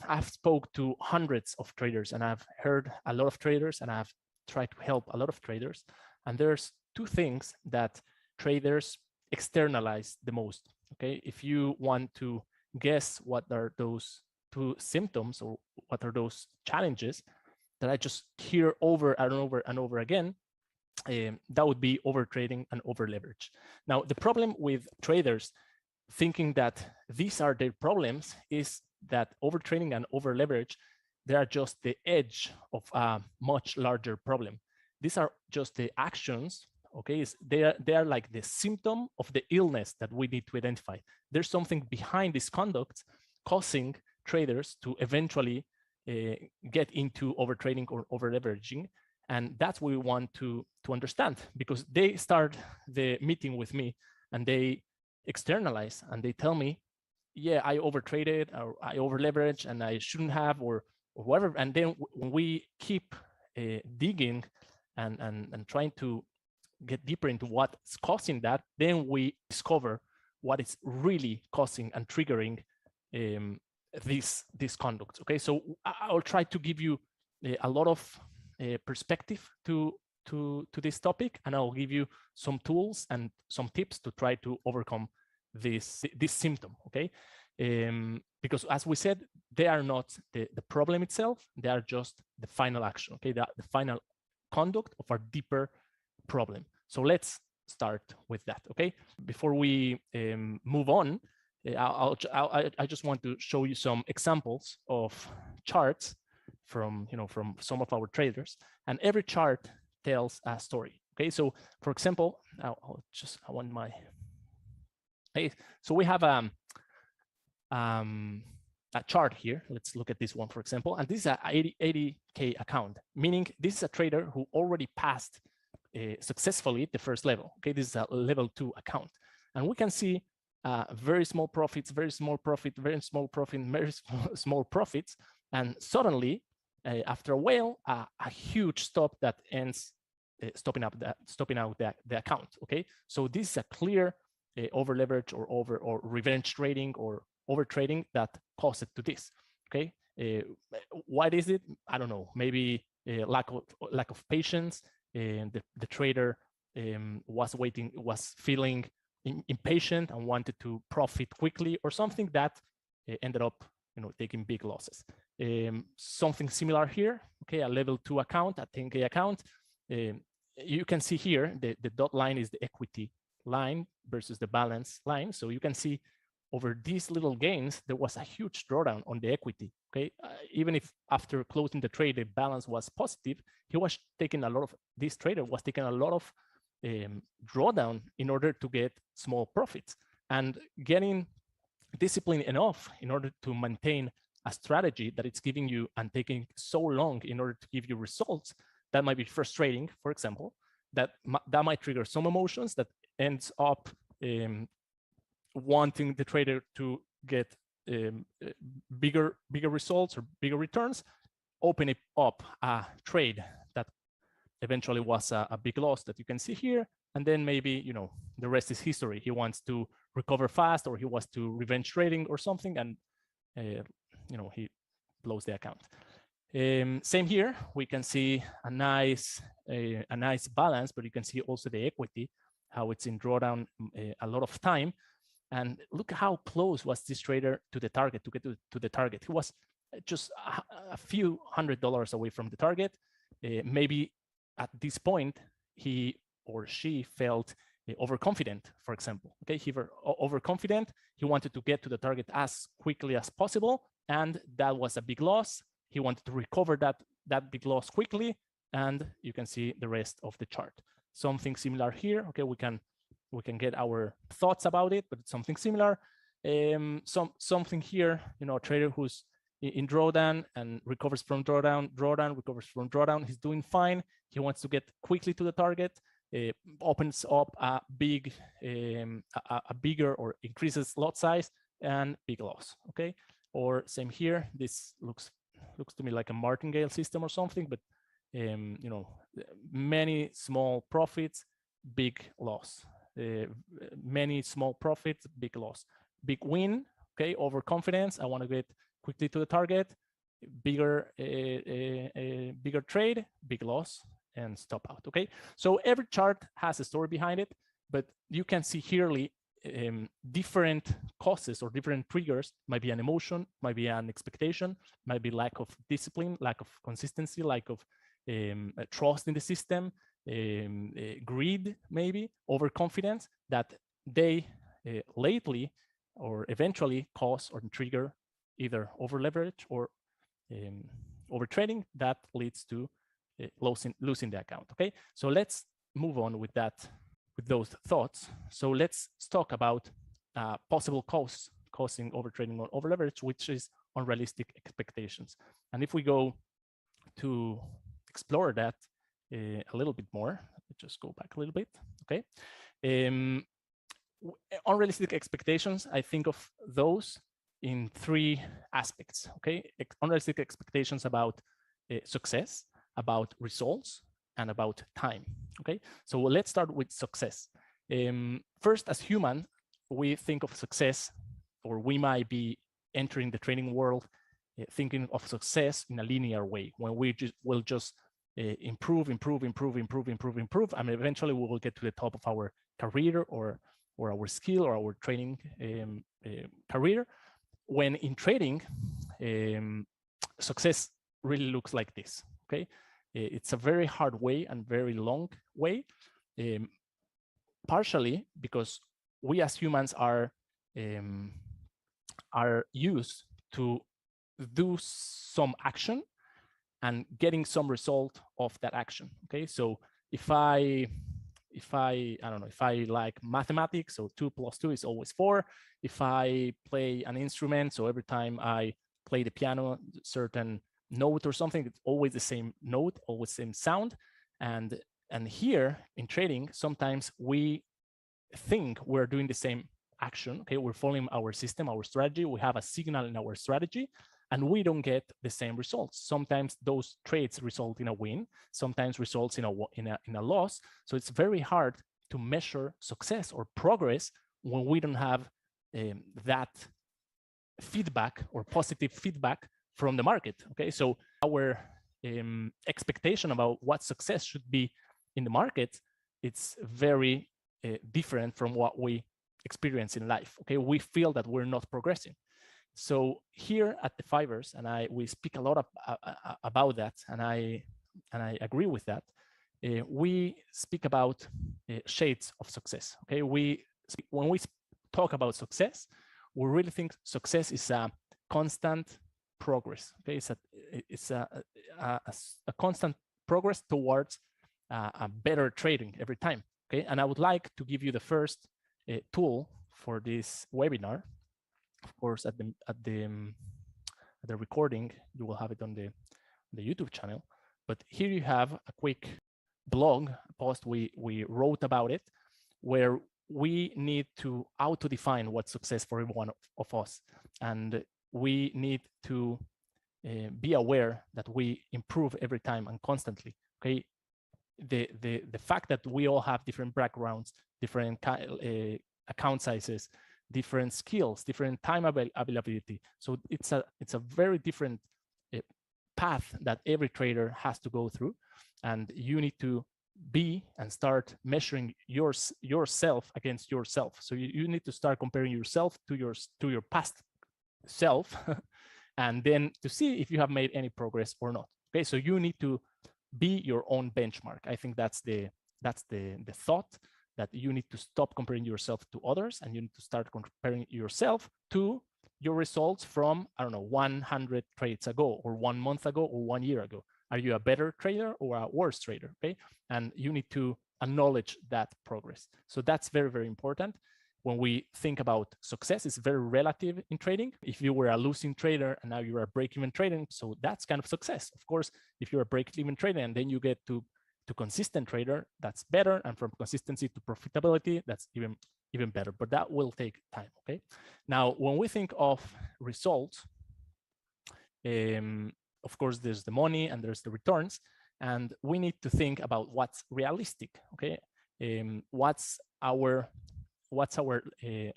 I've spoke to hundreds of traders, and I've heard a lot of traders, and I've tried to help a lot of traders. And there's two things that traders externalize the most. Okay, if you want to guess what are those two symptoms or what are those challenges that I just hear over and over and over again, that would be overtrading and over leverage. Now, the problem with traders thinking that these are their problems is that overtrading and over leverage, they are just the edge of a much larger problem. These are just the actions, okay? They are like the symptom of the illness that we need to identify. There's something behind this conduct causing traders to eventually get into overtrading or over leveraging. And that's what we want to understand, because they start the meeting with me and they externalize and they tell me, yeah, I overtraded or I over leveraged and I shouldn't have, or whatever. And then when we keep digging and trying to get deeper into what's causing that, then we discover what is really causing and triggering this conduct. Okay, so I'll try to give you a lot of perspective to this topic, and I'll give you some tools and some tips to try to overcome this symptom. Okay, because as we said, they are not the problem itself; they are just the final action. Okay, the final conduct of a deeper problem. So let's start with that. Okay, before we move on, I just want to show you some examples of charts from some of our traders, and every chart tells a story. Okay, so for example, I want my. Okay, so we have a chart here. Let's look at this one, for example, and this is a 80K account, meaning this is a trader who already passed successfully the first level. Okay, this is a level 2 account, and we can see very small profits, very small profit, very small profit, very small profits, and suddenly after a while a huge stop that ends stopping out the account. Okay, so this is a clear over leverage or revenge trading or over trading that caused it to this. Okay, what is it? I don't know. Maybe lack of patience, and the trader was feeling impatient and wanted to profit quickly, or something that ended up taking big losses. Something similar here. Okay, a level 2 account, a 10K account. You can see here the dot line is the equity line versus the balance line. So you can see over these little gains, there was a huge drawdown on the equity. Okay, even if after closing the trade, the balance was positive, this trader was taking a lot of drawdown in order to get small profits, and getting disciplined enough in order to maintain a strategy that it's giving you and taking so long in order to give you results. That might be frustrating, for example, that might trigger some emotions that ends up wanting the trader to get bigger results or bigger returns, opening up a trade that eventually was a big loss that you can see here. And then maybe, the rest is history. He wants to recover fast, or he wants to revenge trading or something, and he blows the account. Same here, we can see a nice balance, but you can see also the equity, how it's in drawdown a lot of time. And look how close was this trader to the target, to get to the target. He was just a few $100s away from the target. Maybe at this point, he or she felt overconfident, for example. Okay, he was overconfident. He wanted to get to the target as quickly as possible, and that was a big loss. He wanted to recover that big loss quickly, and you can see the rest of the chart. Something similar here. Okay, we can get our thoughts about it, but it's something similar. Something here, a trader who's in drawdown and recovers from drawdown, recovers from drawdown. He's doing fine. He wants to get quickly to the target. Opens up a bigger or increases lot size, and big loss. Okay, or same here. This looks to me like a martingale system or something, but many small profits, big loss. Many small profits, big loss. Big win. Okay, overconfidence. I want to get quickly to the target. Bigger trade, big loss, and stop out. Okay, so every chart has a story behind it, but you can see here different causes or different triggers. Might be an emotion, might be an expectation, might be lack of discipline, lack of consistency, lack of trust in the system, greed, maybe overconfidence, that they lately or eventually cause or trigger either over leverage or over trading that leads to losing the account. Okay, so let's move on with those thoughts. So let's talk about possible cause causing over trading or over leverage, which is unrealistic expectations. And if we go to explore that a little bit more, let me just go back a little bit. Okay, unrealistic expectations, I think of those in 3 aspects. Okay, unrealistic expectations about success, about results, and about time. Okay, so let's start with success. First, as human, we think of success, or we might be entering the training world thinking of success in a linear way, when we will just improve, and eventually we will get to the top of our career or our skill or our training career. When in trading, success really looks like this. Okay, it's a very hard way and very long way, partially because we as humans are used to do some action and getting some result of that action. Okay, so if I don't know, if I like mathematics, so 2 + 2 is always 4. If I play an instrument, so every time I play the piano, certain note or something, it's always the same note, always same sound. And here in trading, sometimes we think we're doing the same action. Okay, we're following our system, our strategy. We have a signal in our strategy, and we don't get the same results. Sometimes those trades result in a win, sometimes results in a loss. So it's very hard to measure success or progress when we don't have that feedback or positive feedback from the market. Okay, so our expectation about what success should be in the market, it's very different from what we experience in life. Okay, we feel that we're not progressing. So here at the 5ers, and we speak a lot about that, and I agree with that. We speak about shades of success. Okay, when we talk about success, we really think success is a constant progress. Okay, it's a constant progress towards a better trading every time. Okay, and I would like to give you the first tool for this webinar. Of course, at the recording, you will have it on the YouTube channel. But here you have a quick blog post we wrote about it, where we need to auto-define what's success for every one of us, and we need to be aware that we improve every time and constantly. Okay, the fact that we all have different backgrounds, different account sizes, different skills, different time availability. So it's a very different path that every trader has to go through, and you need to be and start measuring yourself against yourself. So you need to start comparing yourself to your past self, and then to see if you have made any progress or not. Okay, so you need to be your own benchmark. I think that's the thought, that you need to stop comparing yourself to others, and you need to start comparing yourself to your results from, I don't know, 100 trades ago, or 1 month ago, or 1 year ago. Are you a better trader or a worse trader? Okay, and you need to acknowledge that progress. So that's very, very important. When we think about success, it's very relative in trading. If you were a losing trader and now you're a break-even trader, so that's kind of success. Of course, if you're a break-even trader and then you get to consistent trader, that's better. And from consistency to profitability, that's even better, but that will take time. Okay. Now, when we think of results, of course, there's the money and there's the returns, and we need to think about what's realistic. Okay. What's our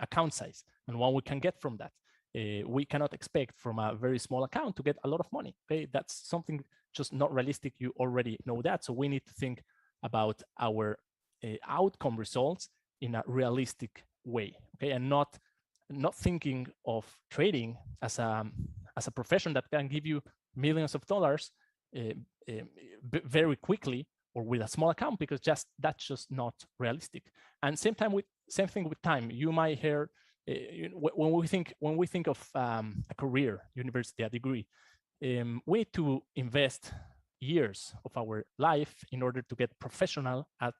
account size and what we can get from that. We cannot expect from a very small account to get a lot of money. Okay, that's something just not realistic. You already know that. So we need to think about our outcome results in a realistic way. Okay, and not thinking of trading as a profession that can give you millions of dollars very quickly, or with a small account, because that's just not realistic. And same thing with time. You might hear when we think of a career, university, a degree, we need to invest years of our life in order to get professional at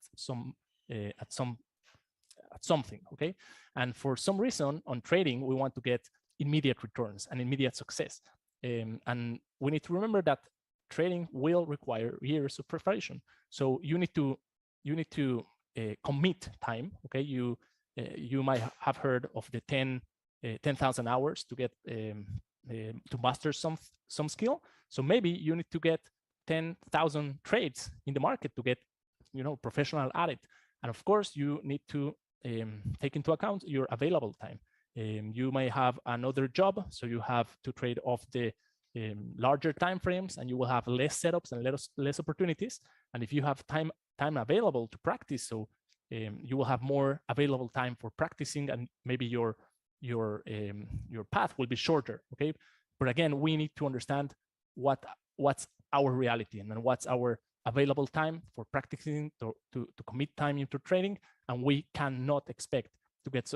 something. Okay, and for some reason on trading, we want to get immediate returns and immediate success, and we need to remember that trading will require years of preparation. So you need to commit time. Okay, you might have heard of the 10,000 hours to get to master some skill. So maybe you need to get 10,000 trades in the market to get professional at it. And of course, you need to take into account your available time. You may have another job, so you have to trade off the larger time frames, and you will have less setups and less opportunities. And if you have time available to practice, so you will have more available time for practicing, and maybe your path will be shorter. Okay, but again, we need to understand what's our reality and then what's our available time for practicing to commit time into trading, and we cannot expect to get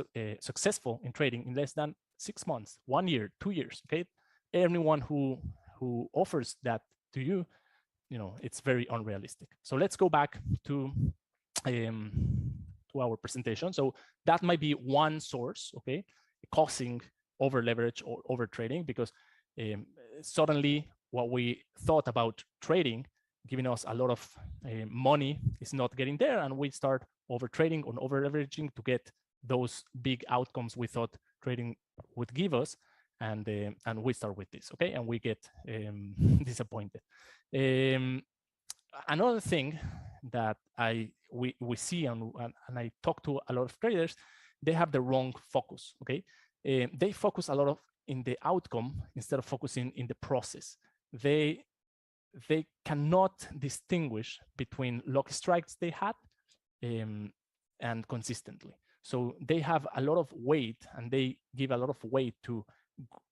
successful in trading in less than 6 months, 1 year, 2 years. Okay, anyone who offers that to you, it's very unrealistic. So let's go back to our presentation. So that might be one source, okay, causing over leverage or over trading, because suddenly what we thought about trading giving us a lot of money is not getting there, and we start over trading or over leveraging to get those big outcomes we thought trading would give us, and we start with this, okay, and we get disappointed. Another thing that we see and I talk to a lot of traders, they have the wrong focus, okay. They focus a lot of in the outcome instead of focusing in the process. They cannot distinguish between lucky strikes they had and consistently. So they have a lot of weight, and they give a lot of weight to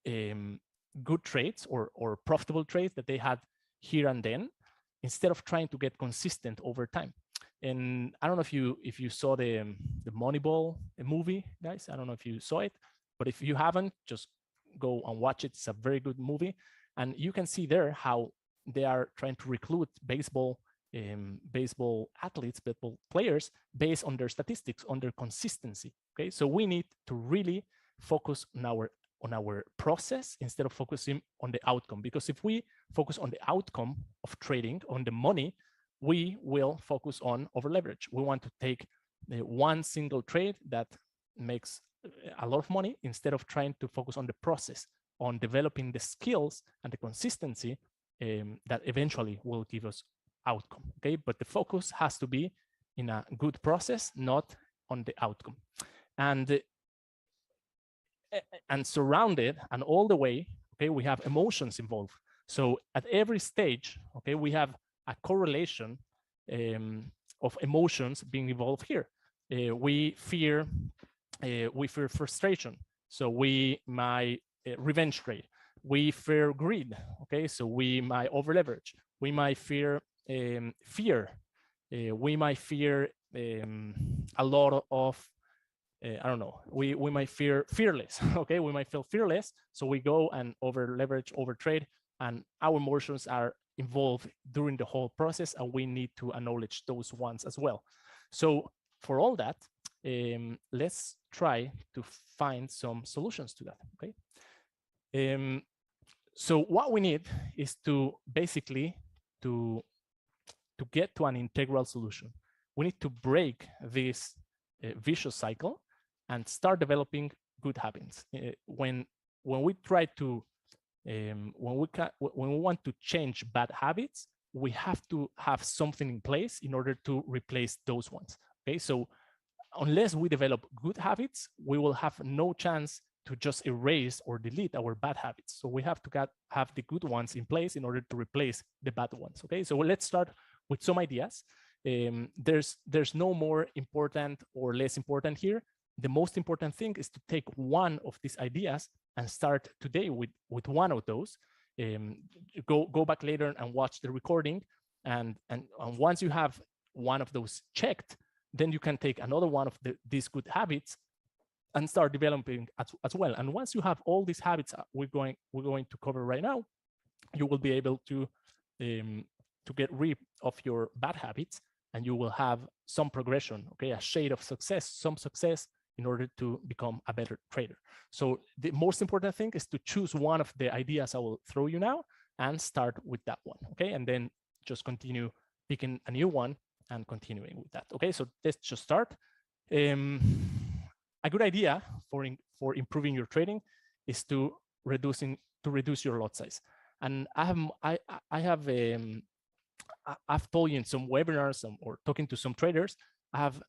good trades or profitable trades that they had here and then, instead of trying to get consistent over time. And I don't know if you saw the Moneyball movie, guys. I don't know if you saw it, but if you haven't, just go and watch it. It's a very good movie, and you can see there how they are trying to recruit baseball athletes, baseball players, based on their statistics, on their consistency. Okay, so we need to really focus on our process instead of focusing on the outcome, because if we focus on the outcome of trading, on the money, we will focus on over leverage. We want to take one single trade that makes a lot of money, instead of trying to focus on the process, on developing the skills and the consistency that eventually will give us outcome. Okay, but the focus has to be in a good process, not on the outcome. And surrounded and all the way, okay, we have emotions involved. So at every stage, okay, we have a correlation of emotions being involved here. We fear frustration, so we might revenge trade. We fear greed, okay, so we might over leverage. We might fear fear. We might fear a lot of I don't know, we might fear fearless, okay, we might feel fearless, so we go and over leverage, over trade, and our emotions are involved during the whole process, and we need to acknowledge those ones as well. So for all that, let's try to find some solutions to that, okay. So what we need is to basically to get to an integral solution. We need to break this vicious cycle and start developing good habits. When we try to when we want to change bad habits, we have to have something in place in order to replace those ones. Okay, so unless we develop good habits, we will have no chance to just erase or delete our bad habits. So we have to have the good ones in place in order to replace the bad ones. Okay, so let's start with some ideas. There's no more important or less important here. The most important thing is to take one of these ideas and start today with one of those. Go back later and watch the recording, and once you have one of those checked, then you can take another one of these good habits and start developing as well. And once you have all these habits we're going to cover right now, you will be able to get rid of your bad habits, and you will have some progression, okay, a shade of success, some success, in order to become a better trader. So the most important thing is to choose one of the ideas I will throw you now and start with that one, okay? And then just continue picking a new one and continuing with that, okay? So let's just start. A good idea for improving your trading is to reduce your lot size. And I've told you in some webinars or talking to some traders, I have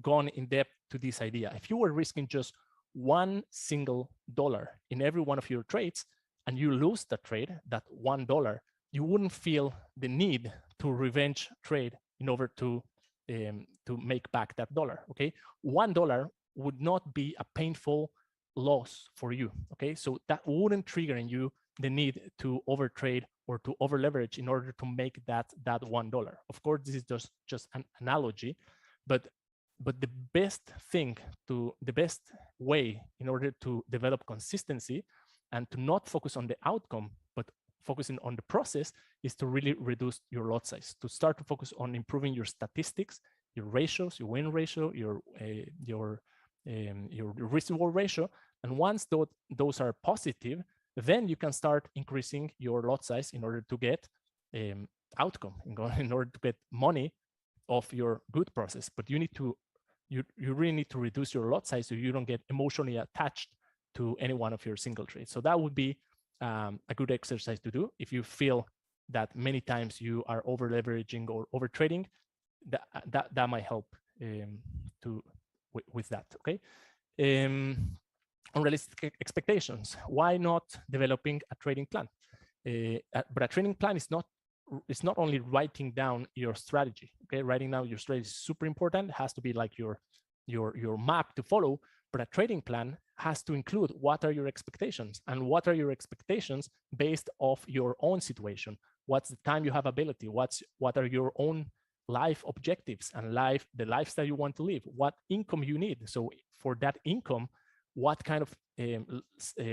gone in depth to this idea. If you were risking just $1 single in every one of your trades, and you lose the trade, that $1, you wouldn't feel the need to revenge trade in order to make back that dollar. Okay, $1 would not be a painful loss for you. Okay, so that wouldn't trigger in you the need to overtrade or to over leverage in order to make that $1. Of course, this is just an analogy, but the best way in order to develop consistency and to not focus on the outcome, but focusing on the process, is to really reduce your lot size, to start to focus on improving your statistics, your ratios, your win ratio, your risk reward ratio. And once those are positive, then you can start increasing your lot size in order to get outcome, in order to get money of your good process. But you really need to reduce your lot size so you don't get emotionally attached to any one of your single trades. So that would be a good exercise to do. If you feel that many times you are over leveraging or over trading, that might help with that. Okay. Unrealistic expectations. Why not developing a trading plan? But a trading plan is not only writing down your strategy. Okay, writing down your strategy is super important. It has to be like your map to follow. But a trading plan has to include what are your expectations, and what are your expectations based off your own situation. What's the time you have ability? What are your own life objectives and the lifestyle you want to live? What income you need? So for that income, what kind of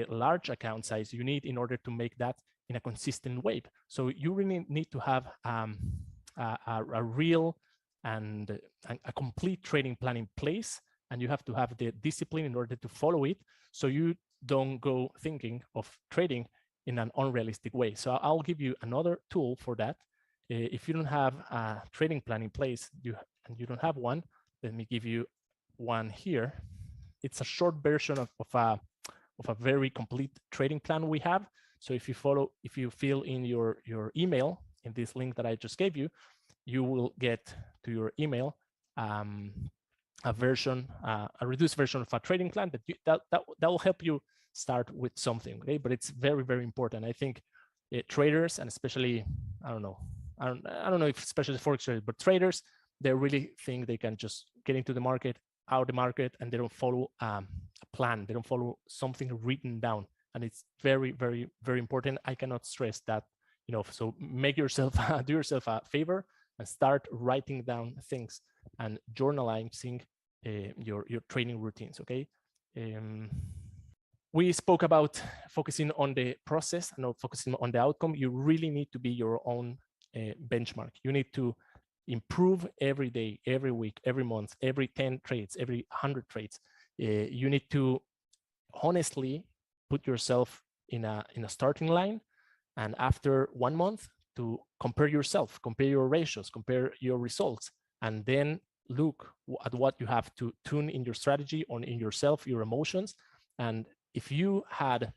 large account size you need in order to make that in a consistent way. So you really need to have a real and a complete trading plan in place, and you have to have the discipline in order to follow it, so you don't go thinking of trading in an unrealistic way. So I'll give you another tool for that. If you don't have a trading plan in place, and you don't have one, let me give you one here. It's a short version of a very complete trading plan we have. So if you fill in your email in this link that I just gave you, you will get to your email a reduced version of a trading plan that will help you start with something. Okay, but it's very, very important. I think traders, and especially I don't know if especially forex traders, but traders, they really think they can just get into the market, out the market, and they don't follow a plan. They don't follow something written down, and it's very, very, very important. I cannot stress that enough. So do yourself a favor and start writing down things and journalizing your training routines. Okay. We spoke about focusing on the process and not focusing on the outcome. You really need to be your own benchmark. You need to improve every day, every week, every month, every 10 trades, every 100 trades. You need to honestly put yourself in a starting line, and after 1 month to compare yourself, compare your ratios, compare your results, and then look at what you have to tune in your strategy, on in yourself, your emotions. And if you had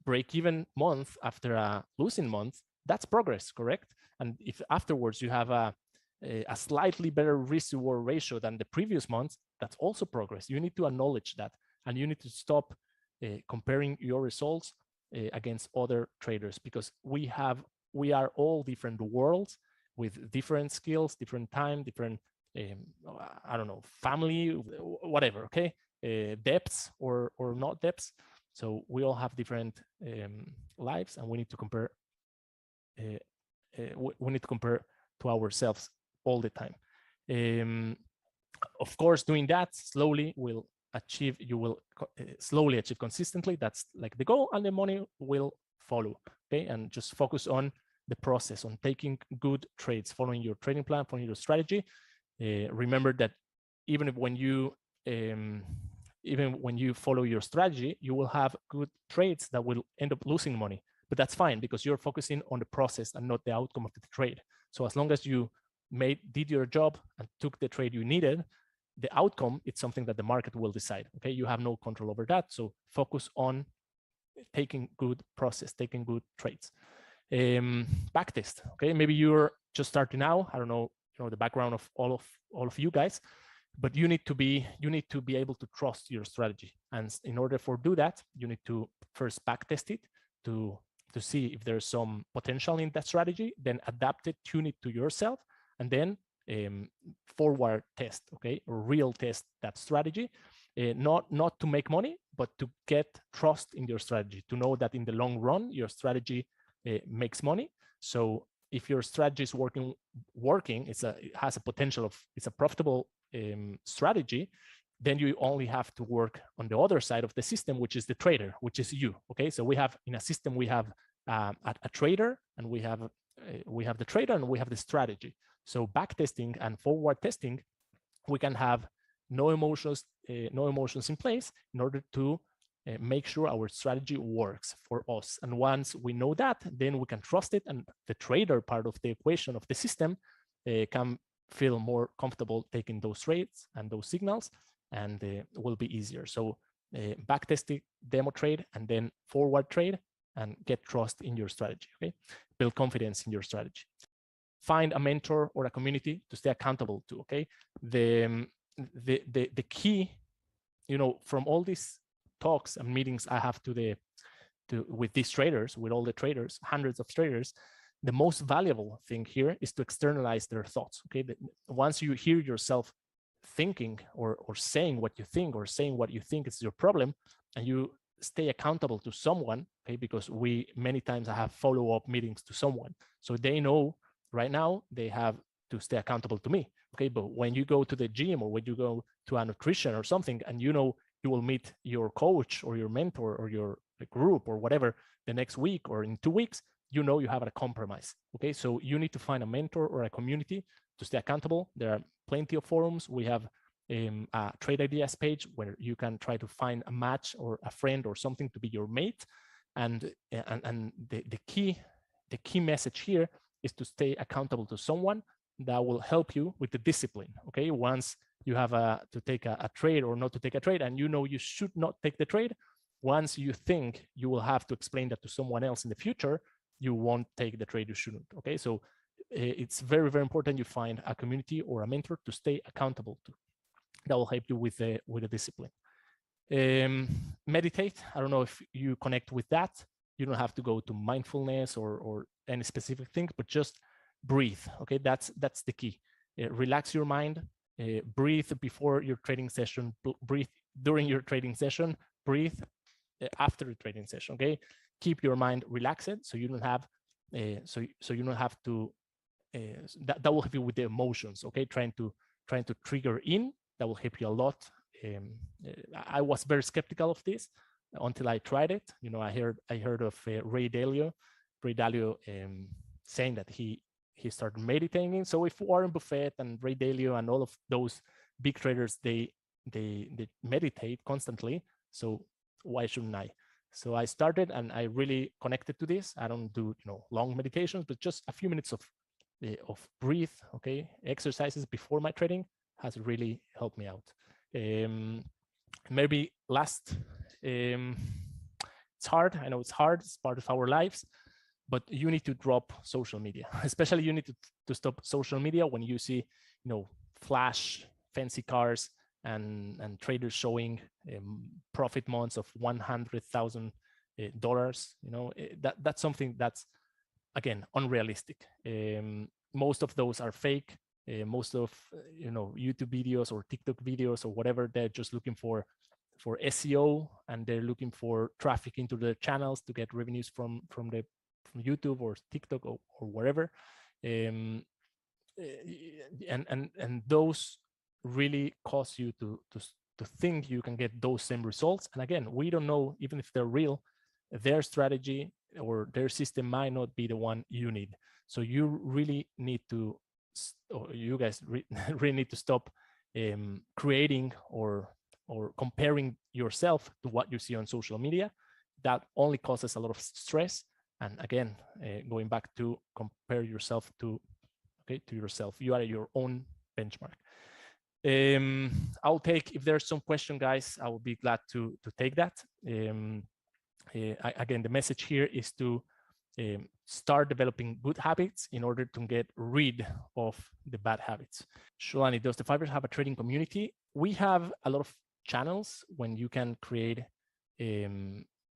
break-even month after a losing month, that's progress, correct? And if afterwards you have a slightly better risk reward ratio than the previous month, that's also progress. You need to acknowledge that, and you need to stop comparing your results against other traders, because we are all different worlds with different skills, different time, different I don't know, family, whatever. Okay, depths or not depths. So we all have different lives, and we need to compare. We need to compare to ourselves all the time. Of course, doing that slowly will achieve. You will slowly achieve consistently. That's like the goal, and the money will follow. Okay, and just focus on the process, on taking good trades, following your trading plan, following your strategy. Remember that even when you follow your strategy, you will have good trades that will end up losing money. But that's fine, because you're focusing on the process and not the outcome of the trade. So as long as you did your job and took the trade you needed, the outcome, it's something that the market will decide. Okay, you have no control over that. So focus on taking good process, taking good trades. Backtest. Okay, maybe you're just starting out. I don't know the background of all of you guys, but you need to be able to trust your strategy. And in order for do that, you need to first back test it to see if there's some potential in that strategy, then adapt it, tune it to yourself, and then forward test, okay, or real test that strategy, not to make money, but to get trust in your strategy, to know that in the long run your strategy makes money. So if your strategy is working, it has a potential of, it's a profitable strategy, then you only have to work on the other side of the system, which is the trader, which is you. Okay, so we have in a system, we have a trader, and we have the trader, and we have the strategy. So back testing and forward testing, we can have no emotions in place in order to make sure our strategy works for us. And once we know that, then we can trust it, and the trader part of the equation of the system can feel more comfortable taking those trades and those signals, and will be easier. So back testing, demo trade, and then forward trade, and get trust in your strategy. Okay, build confidence in your strategy. Find a mentor or a community to stay accountable to. Okay, the key, from all these talks and meetings I have with these traders, with all the traders, hundreds of traders, the most valuable thing here is to externalize their thoughts. Okay, once you hear yourself thinking or saying what you think, or saying what you think is your problem, and you stay accountable to someone, okay, because many times I have follow-up meetings to someone, so they know right now they have to stay accountable to me. Okay, but when you go to the gym, or when you go to a nutrition or something, and you will meet your coach or your mentor or your group or whatever the next week or in 2 weeks, you have a compromise. Okay, so you need to find a mentor or a community to stay accountable. There are plenty of forums. We have a trade ideas page where you can try to find a match or a friend or something to be your mate. And the key message here is to stay accountable to someone that will help you with the discipline. Okay, once you have to take a trade or not to take a trade, and you should not take the trade, once you think you will have to explain that to someone else in the future, you won't take the trade you shouldn't. Okay, so it's very, very important you find a community or a mentor to stay accountable to. That will help you with the discipline. Meditate. I don't know if you connect with that. You don't have to go to mindfulness or any specific thing, but just breathe. Okay, that's the key. Relax your mind. Breathe before your trading session. Breathe during your trading session. Breathe after the trading session. Okay, keep your mind relaxed, so you don't have you don't have to. That will help you with the emotions. Okay, trying to trigger in. That will help you a lot. I was very skeptical of this until I tried it. I heard of Ray Dalio saying that he started meditating. So if Warren Buffett and Ray Dalio and all of those big traders, they meditate constantly, so why shouldn't I? So I started, and I really connected to this. I don't do long meditations, but just a few minutes of breathe, okay, exercises before my trading has really helped me out. Maybe last, it's hard. I know it's hard. It's part of our lives, but you need to drop social media. Especially you need to stop social media when you see, flash fancy cars and traders showing profit months of $100,000. That's something that's, again, unrealistic. Most of those are fake. Most of YouTube videos or TikTok videos or whatever, they're just looking for SEO, and they're looking for traffic into their channels to get revenues from YouTube or TikTok or wherever. And those really cause you to think you can get those same results. And again, we don't know, even if they're real, their strategy or their system might not be the one you need. So you really need to, or you guys really need to stop creating or comparing yourself to what you see on social media. That only causes a lot of stress. And again, going back to compare yourself to yourself. You are your own benchmark. I'll take, if there's some question, guys, I will be glad to take that. Again, the message here is to start developing good habits in order to get rid of the bad habits. Sholani, does the 5ers have a trading community? We have a lot of channels when you can create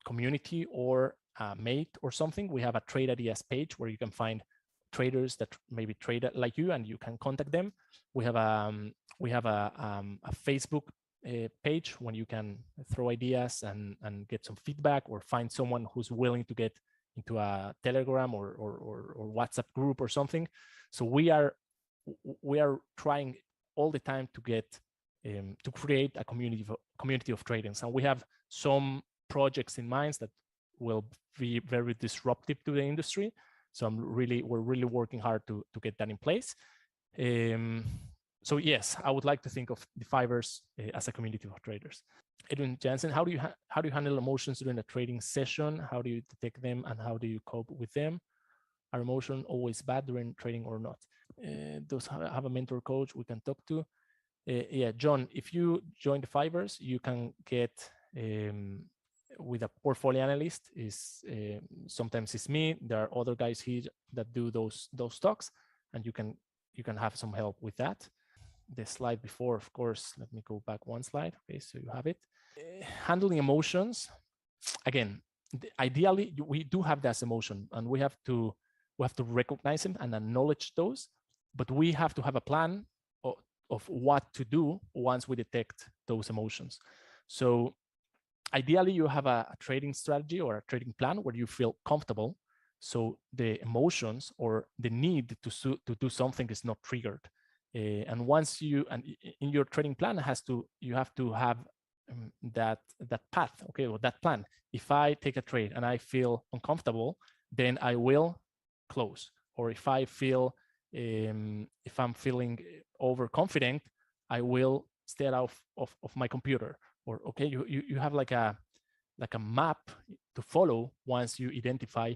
community or a mate or something. We have a trade ideas page where you can find traders that maybe trade like you, and you can contact them. We have a Facebook page when you can throw ideas and get some feedback, or find someone who's willing to get into a Telegram or WhatsApp group or something. So we are trying all the time to get to create a community of traders, and we have some projects in mind that will be very disruptive to the industry. So we're really working hard to get that in place. So yes, I would like to think of the 5ers as a community of traders. Edwin Jansen, how do you handle emotions during a trading session? How do you detect them, and how do you cope with them? Are emotions always bad during trading or not? Those have a mentor coach we can talk to. Yeah, John, if you join the 5ers, you can get with a portfolio analyst. Sometimes it's me. There are other guys here that do those talks, and you can have some help with that. The slide before, of course, let me go back one slide. Okay, so you have it. Handling emotions, again, ideally we do have that emotion, and we have to recognize them and acknowledge those, but we have to have a plan of what to do once we detect those emotions. So ideally you have a trading strategy or a trading plan where you feel comfortable, so the emotions or the need to do something is not triggered. And once you, and in your trading plan you have to have that path, okay, or that plan. If I take a trade and I feel uncomfortable, then I will close. Or if I feel, if I'm feeling overconfident, I will stay out of my computer. Or okay, you have like a map to follow once you identify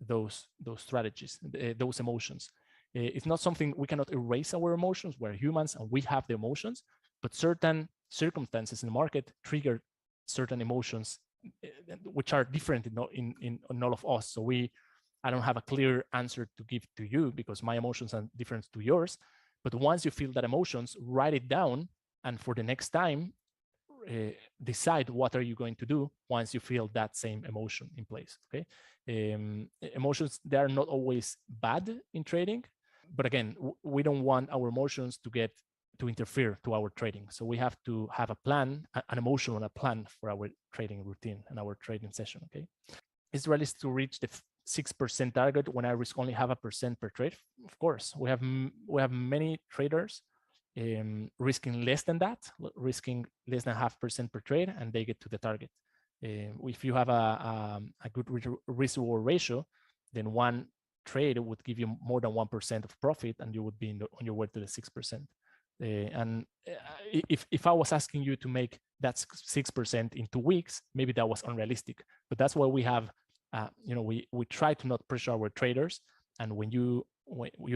those strategies, those emotions. It's not something, we cannot erase our emotions. We're humans and we have the emotions, but certain circumstances in the market trigger certain emotions which are different in all of us. So I don't have a clear answer to give to you because my emotions are different to yours. But once you feel that emotions, write it down, and for the next time, decide what are you going to do once you feel that same emotion in place. Okay, emotions, they are not always bad in trading, but again, we don't want our emotions to interfere to our trading. So we have to have a plan, an emotional plan for our trading routine and our trading session. Okay, is it realistic to reach the 6% target when I risk only have 1% per trade? Of course, we have many traders risking less than that, risking less than 0.5% per trade, and they get to the target. If you have a good risk-reward ratio, then one trade would give you more than 1% of profit, and you would be on your way to the 6%. And if I was asking you to make that 6% in 2 weeks, maybe that was unrealistic. But that's why we have, we try to not pressure our traders. And when you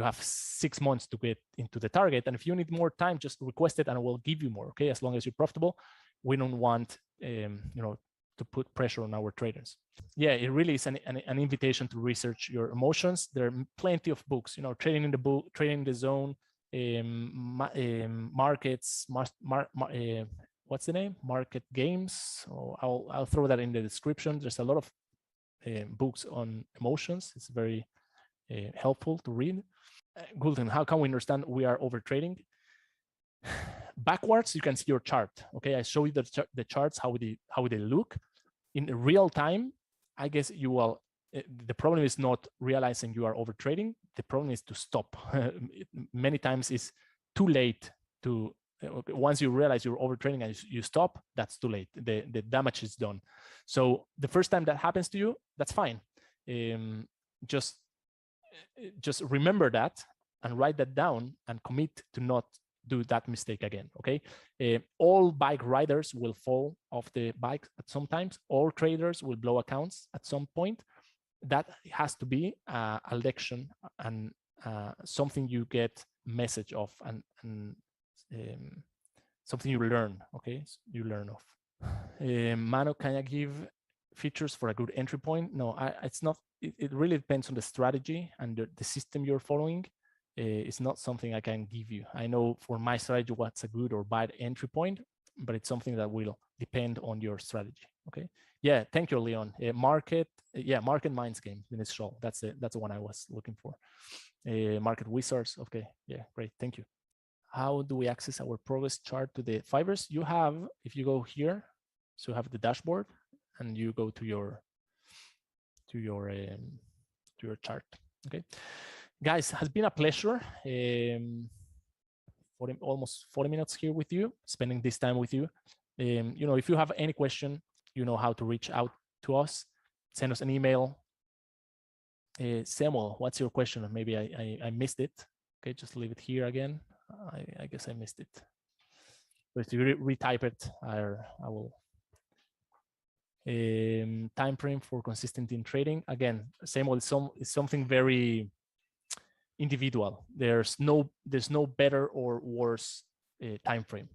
have 6 months to get into the target, and if you need more time, just request it and we'll give you more. Okay, as long as you're profitable. We don't want to put pressure on our traders. Yeah, it really is an invitation to research your emotions. There are plenty of books, Trading in the Book, Trading in the Zone, markets, what's the name? Market Games. So I'll throw that in the description. There's a lot of books on emotions. It's very helpful to read. Gulden, how can we understand we are over trading? Backwards, you can see your chart. Okay, I show you the charts, how they look in real time. I guess you will. The problem is not realizing you are over trading. The problem is to stop. Many times it's too late to. Once you realize you're over trading and you stop, that's too late. The damage is done. So the first time that happens to you, that's fine. Just remember that and write that down and commit to not do that mistake again. Okay, all bike riders will fall off the bike at some times. All traders will blow accounts at some point. That has to be a lection and something you get message of and something you learn. Okay, so you learn of. Mano, can I give features for a good entry point? No, it's not it really depends on the strategy and the system you're following. It's not something I can give you. I know for my strategy what's a good or bad entry point, but it's something that will depend on your strategy. Okay. Yeah. Thank you, Leon. Market minds game in this show. That's the one I was looking for. Market wizards. Okay. Yeah. Great. Thank you. How do we access our progress chart to the 5ers? You have, if you go here, so you have the dashboard, and you go to your chart. Okay, guys, has been a pleasure. Almost 40 minutes here with you, spending this time with you. You know, if you have any question, you know how to reach out to us. Send us an email. Samuel, what's your question? Maybe I missed it. Okay, just leave it here again. I guess I missed it. But if you retype it, I will. Time frame for consistent in trading. Again, Samuel, it's something very individual. There's no better or worse time frame.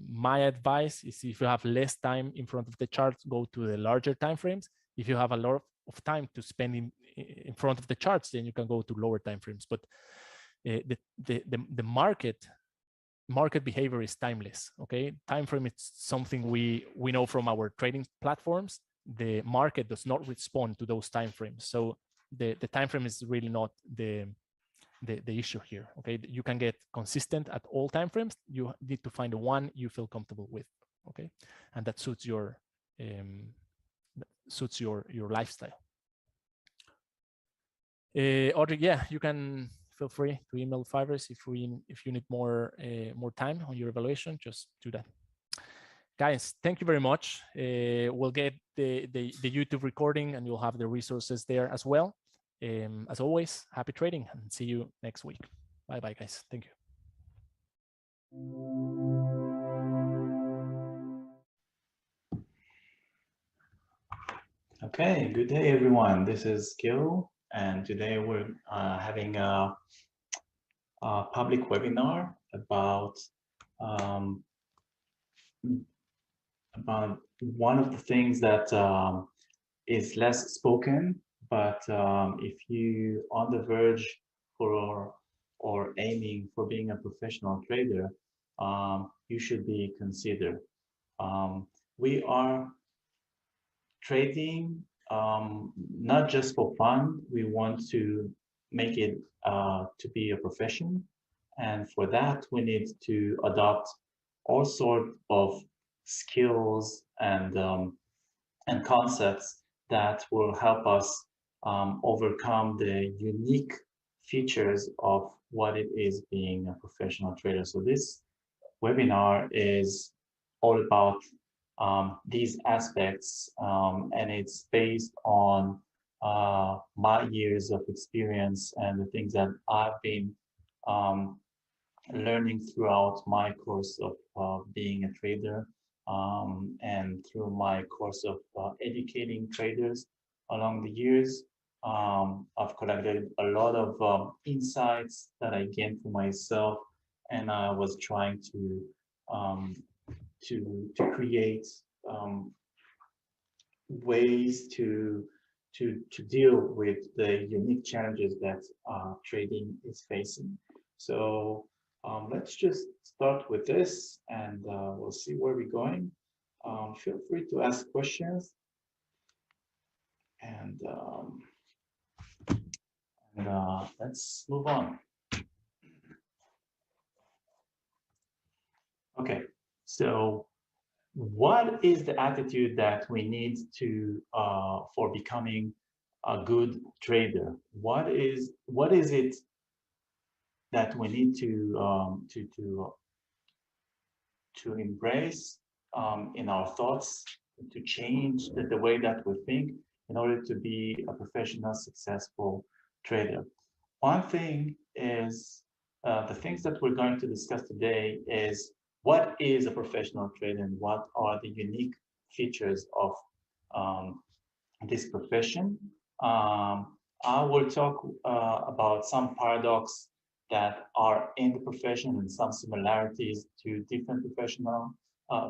My advice is, if you have less time in front of the chart, go to the larger time frames. If you have a lot of time to spend in front of the charts, then you can go to lower time frames. But the market behavior is timeless. Okay, time frame is something we know from our trading platforms. The market does not respond to those time frames, so the time frame is really not the issue here. Okay, you can get consistent at all time frames. You need to find the one you feel comfortable with. Okay, and that suits your lifestyle. Audrey, yeah, you can feel free to email 5ers if you need more time on your evaluation. Just do that. Guys, thank you very much. We'll get the YouTube recording, and you'll have the resources there as well. As always, happy trading, and see you next week. Bye bye, guys. Thank you. Okay, good day, everyone. This is Gil, and today we're having a public webinar about one of the things that is less spoken, but if you on the verge for or aiming for being a professional trader, you should be considered. We are trading not just for fun. We want to make it to be a profession, and for that we need to adopt all sorts of skills and concepts that will help us overcome the unique features of what it is being a professional trader. So this webinar is all about these aspects, and it's based on my years of experience and the things that I've been learning throughout my course of being a trader, and through my course of educating traders along the years. I've collected a lot of insights that I gained for myself, and I was trying to create ways to deal with the unique challenges that trading is facing. So let's just start with this, and we'll see where we're going. Feel free to ask questions, and let's move on. Okay, so what is the attitude that we need to for becoming a good trader? What is it that we need to embrace in our thoughts, to change the way that we think in order to be a professional, successful trader? One thing is the things that we're going to discuss today is what is a professional trader and what are the unique features of this profession. I will talk about some paradox that are in the profession and some similarities to different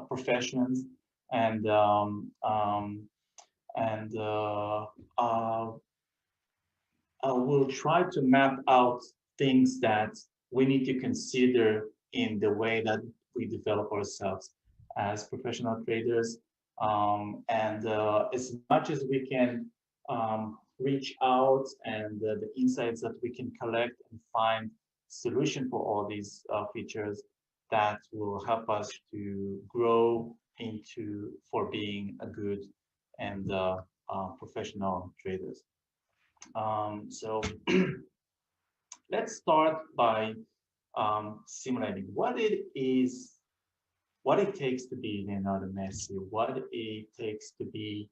professions, and we'll try to map out things that we need to consider in the way that we develop ourselves as professional traders. And as much as we can reach out and the insights that we can collect and find solution for all these features that will help us to grow into for being a good and professional traders. So let's start by simulating what it is, what it takes to be Leonardo Messi, what it takes to be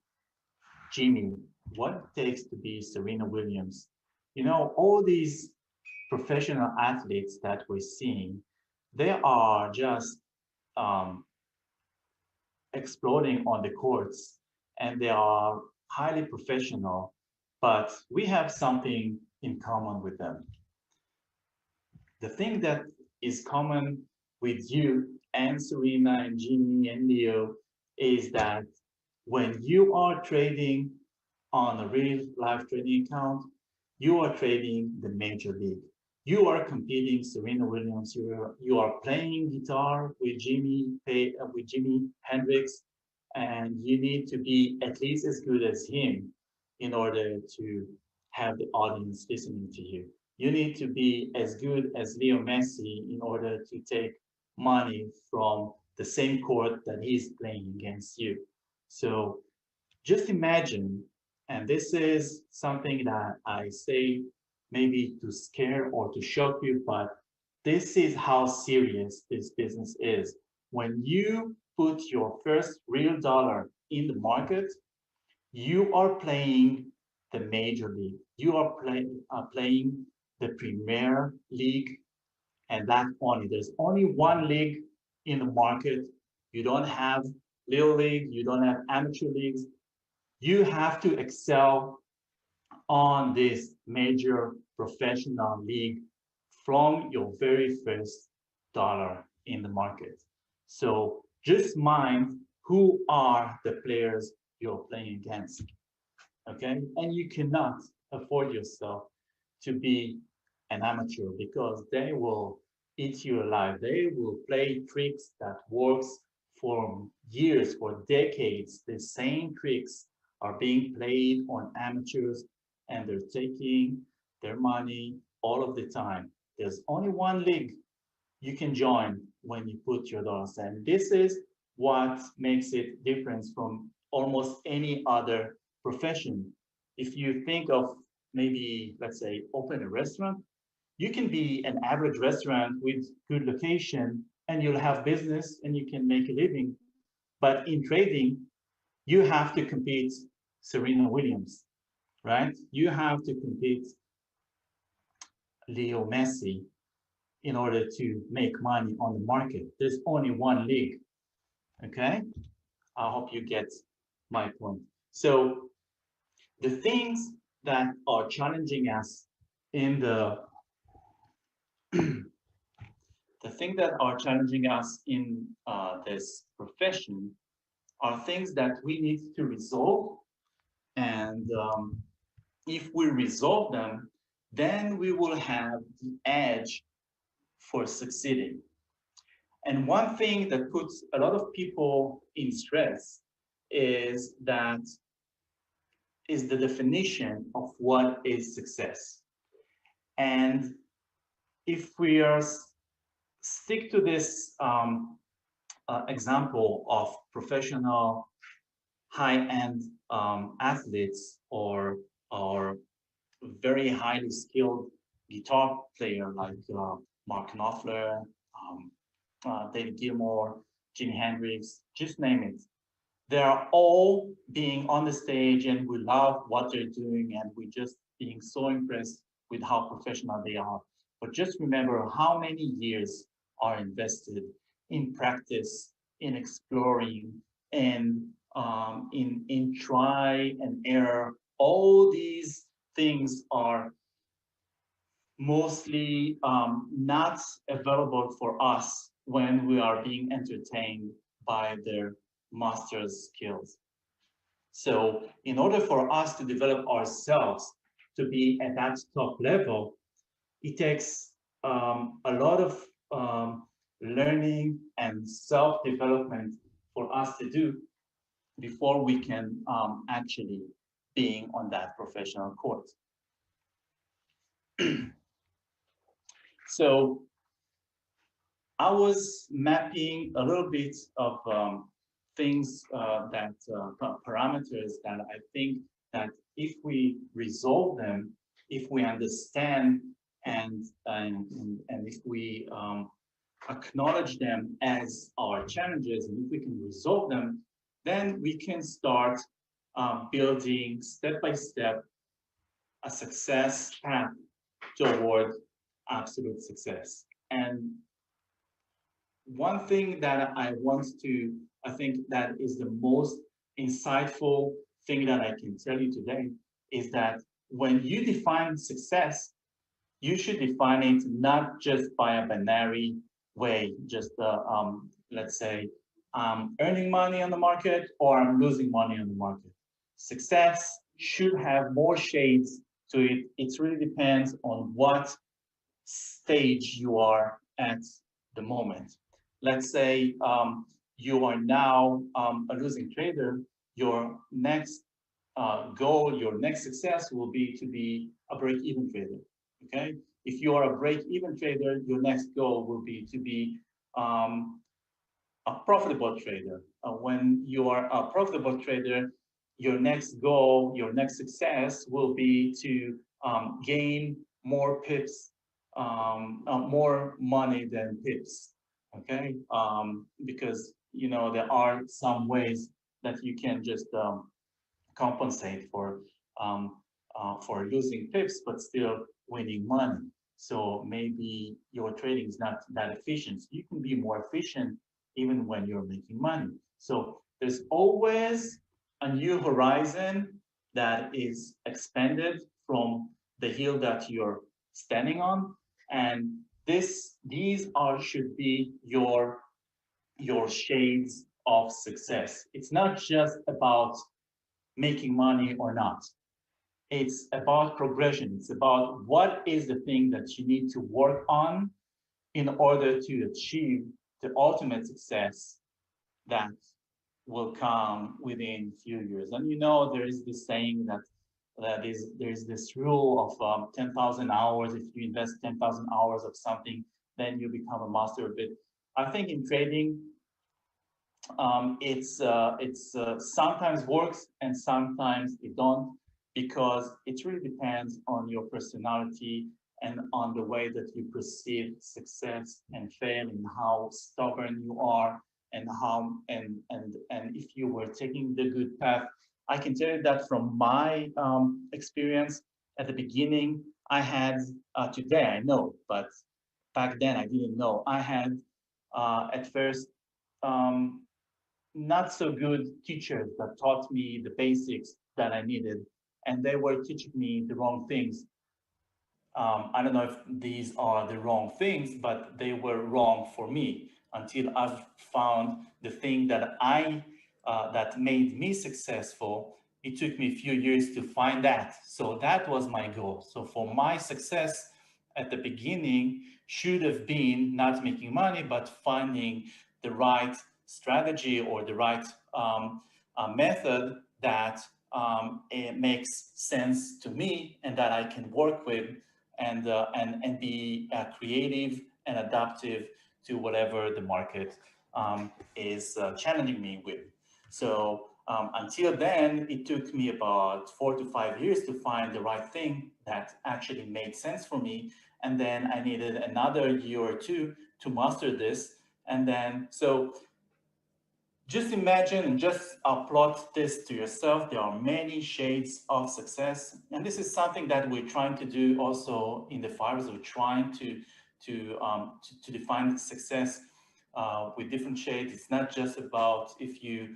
Jimmy, what it takes to be Serena Williams. You know, all these professional athletes that we're seeing, they are just exploding on the courts and they are highly professional, but we have something in common with them. The thing that is common with you and Serena and Jimmy and Leo is that when you are trading on a real life trading account, you are trading the major league. You are competing, Serena Williams. You are playing guitar with Jimi Hendrix, and you need to be at least as good as him in order to have the audience listening to you. You need to be as good as Leo Messi in order to take money from the same court that he's playing against you. So just imagine, and this is something that I say maybe to scare or to shock you, but this is how serious this business is. When you put your first real dollar in the market, you are playing the major league. You are playing the Premier League, and that only. There's only one league in the market. You don't have little league. You don't have amateur leagues. You have to excel on this major professional league from your very first dollar in the market. So just mind who are the players you're playing against, okay? And you cannot afford yourself to be an amateur because they will eat you alive. They will play tricks that works for years, for decades. The same tricks are being played on amateurs and they're taking their money all of the time. There's only one league you can join when you put your dollars in. This is what makes it different from almost any other profession. If you think of maybe, let's say, open a restaurant, you can be an average restaurant with good location and you'll have business and you can make a living. But in trading, you have to compete Serena Williams, right? You have to compete Leo Messi in order to make money on the market. There's only one league, okay? I hope you get my point. So the things that are challenging us in the thing that are challenging us in this profession are things that we need to resolve. And if we resolve them, then we will have the edge for succeeding. And one thing that puts a lot of people in stress is the definition of what is success. And if we are stick to this example of professional high-end athletes or very highly skilled guitar player like Mark Knopfler, David Gilmour, Jimi Hendrix, just name it. They are all being on the stage and we love what they're doing and we're just being so impressed with how professional they are. But just remember how many years are invested in practice, in exploring, and in try and error. All these things are mostly not available for us when we are being entertained by their master's skills. So in order for us to develop ourselves to be at that top level, it takes a lot of learning and self-development for us to do before we can actually being on that professional court. So I was mapping a little bit of things parameters that I think that if we resolve them, if we understand and if we acknowledge them as our challenges, and if we can resolve them, then we can start building step by step a success path toward absolute success. And one thing that I think that is the most insightful thing that I can tell you today is that when you define success, you should define it not just by a binary way, just let's say I'm earning money on the market or I'm losing money on the market. Success should have more shades to it. It really depends on what stage you are at the moment. Let's say you are now a losing trader. Your next goal, your next success will be to be a break-even trader. Okay, if you are a break-even trader, your next goal will be to be a profitable trader. When you are a profitable trader, your next goal, your next success will be to gain more pips, more money than pips. Okay, because you know there are some ways that you can just compensate for losing pips, but still winning money. So maybe your trading is not that efficient. You can be more efficient even when you're making money. So there's always a new horizon that is expanded from the hill that you're standing on. And these should be your shades of success. It's not just about making money or not. It's about progression. It's about what is the thing that you need to work on in order to achieve the ultimate success that will come within a few years. And you know, there is this saying that there's this rule of 10,000 hours. If you invest 10,000 hours of something, then you become a master of it. I think in trading, it's sometimes works and sometimes it don't, because it really depends on your personality and on the way that you perceive success and fail, and how stubborn you are, and how and if you were taking the good path. I can tell you that from my experience at the beginning, I had today I know, but back then I didn't know. I had at first not so good teachers that taught me the basics that I needed, and they were teaching me the wrong things. I don't know if these are the wrong things, but they were wrong for me until I've found the thing that that made me successful. It took me a few years to find that. So that was my goal. So for my success at the beginning should have been not making money, but finding the right strategy or the right method that it makes sense to me and that I can work with, and be creative and adaptive to whatever the market is challenging me with. So until then, it took me about 4 to 5 years to find the right thing that actually made sense for me. And then I needed another year or two to master this. And then, so just imagine and just plot this to yourself. There are many shades of success. And this is something that we're trying to do also in the 5ers. We're trying to define success with different shades. It's not just about if you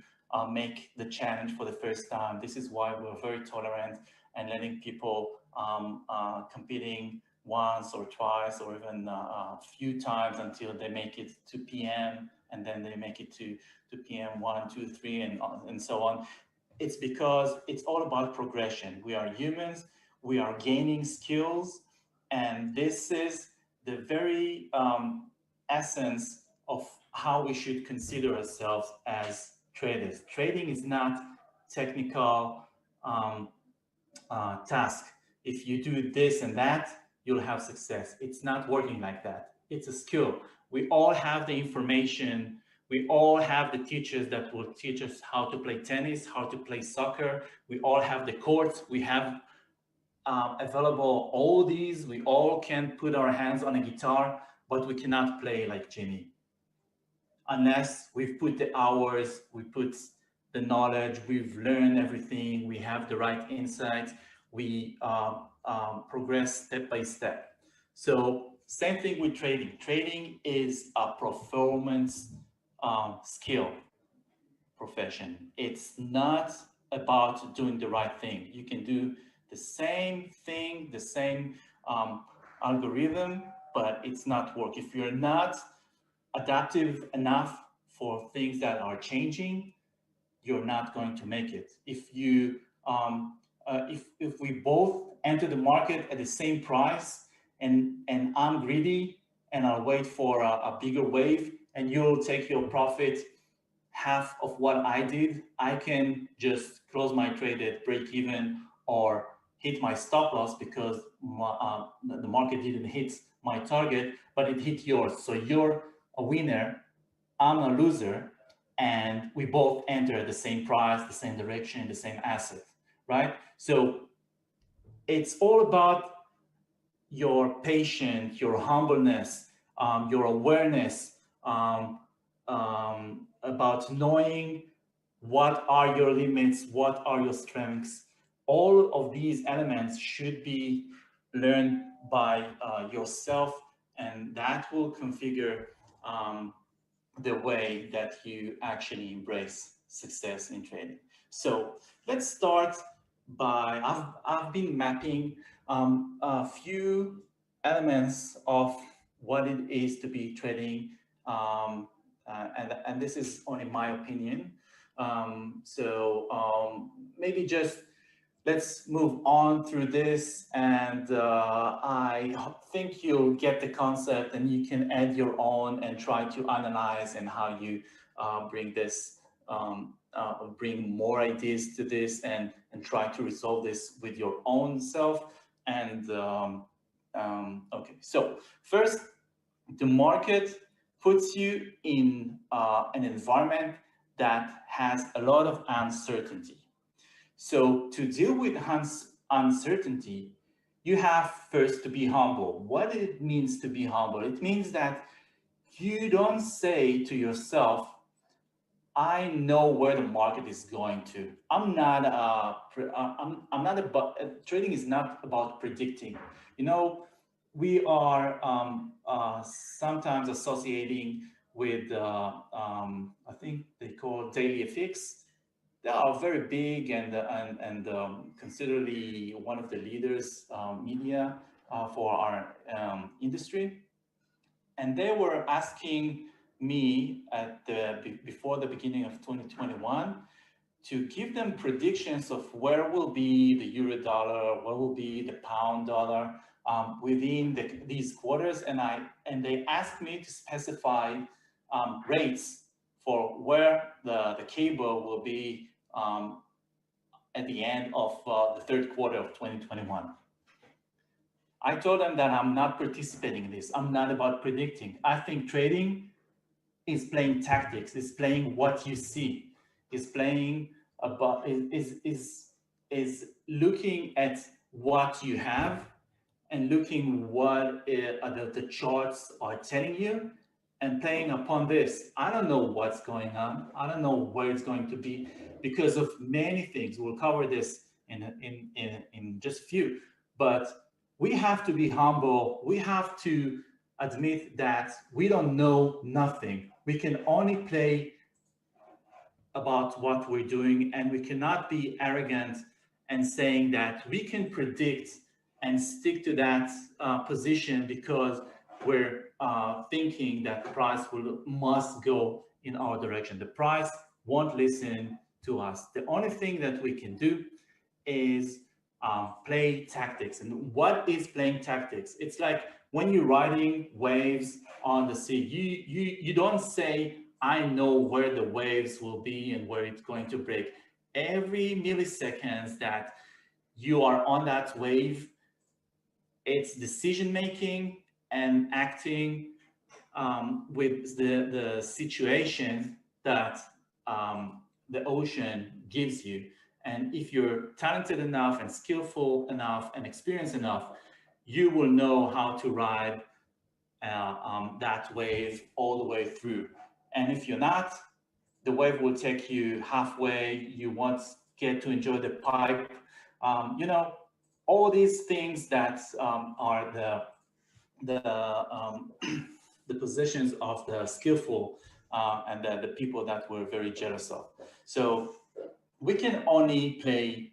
make the challenge for the first time. This is why we're very tolerant and letting people competing once or twice or even a few times until they make it to PM, and then they make it to PM 1, 2, 3, and so on. It's because it's all about progression. We are humans. we are gaining skills, and this is the very essence of how we should consider ourselves as traders. Trading is not technical task. If you do this and that, you'll have success. It's not working like that. It's a skill. We all have the information. We all have the teachers that will teach us how to play tennis, how to play soccer. We all have the courts. We have available all these. We all can put our hands on a guitar, but we cannot play like Jimmy unless we've put the hours, we put the knowledge, we've learned everything, we have the right insights, we progress step by step. So same thing with trading. Trading is a performance skill profession. It's not about doing the right thing. You can do the same thing, the same algorithm, but it's not work. If you're not adaptive enough for things that are changing, you're not going to make it. If you if we both enter the market at the same price, and I'm greedy and I'll wait for a bigger wave, and you'll take your profit half of what I did, I can just close my trade at break even or hit my stop loss because the market didn't hit my target, but it hit yours. So you're a winner, I'm a loser, and we both enter the same price, the same direction, the same asset, right? So it's all about your patience, your humbleness, your awareness, about knowing what are your limits, what are your strengths. All of these elements should be learned by yourself, and that will configure the way that you actually embrace success in trading. So let's start by, I've been mapping a few elements of what it is to be trading, and this is only my opinion. Maybe just let's move on through this, and I think you'll get the concept, and you can add your own and try to analyze and how you bring this, bring more ideas to this, and try to resolve this with your own self. And okay, so first, the market puts you in an environment that has a lot of uncertainty. So to deal with uncertainty, you have first to be humble. What it means to be humble? It means that you don't say to yourself, I know where the market is going to. I'm not about, trading is not about predicting. You know, we are sometimes associating with, I think they call daily FX. They are very big and considerably one of the leaders media for our industry. And they were asking me at before the beginning of 2021 to give them predictions of where will be the euro dollar, where will be the pound dollar within these quarters, and they asked me to specify rates for where the cable will be at the end of the third quarter of 2021. I told them that I'm not participating in this. I'm not about predicting. I think trading is playing tactics, is playing what you see, is playing about, is looking at what you have and looking what the charts are telling you and playing upon this. I don't know what's going on. I don't know where it's going to be because of many things. We'll cover this in just a few, but we have to be humble. We have to admit that we don't know nothing. We can only play about what we're doing, and we cannot be arrogant and saying that we can predict and stick to that position because we're thinking that the price must go in our direction. The price won't listen to us. The only thing that we can do is play tactics. And what is playing tactics? It's like when you're riding waves on the sea, you don't say, I know where the waves will be and where it's going to break. Every milliseconds that you are on that wave, it's decision making and acting with the situation that the ocean gives you. And if you're talented enough and skillful enough and experienced enough, you will know how to ride that wave all the way through. And if you're not, the wave will take you halfway. You won't get to enjoy the pipe. You know, all these things that are the positions of the skillful and the people that we're very jealous of. So we can only play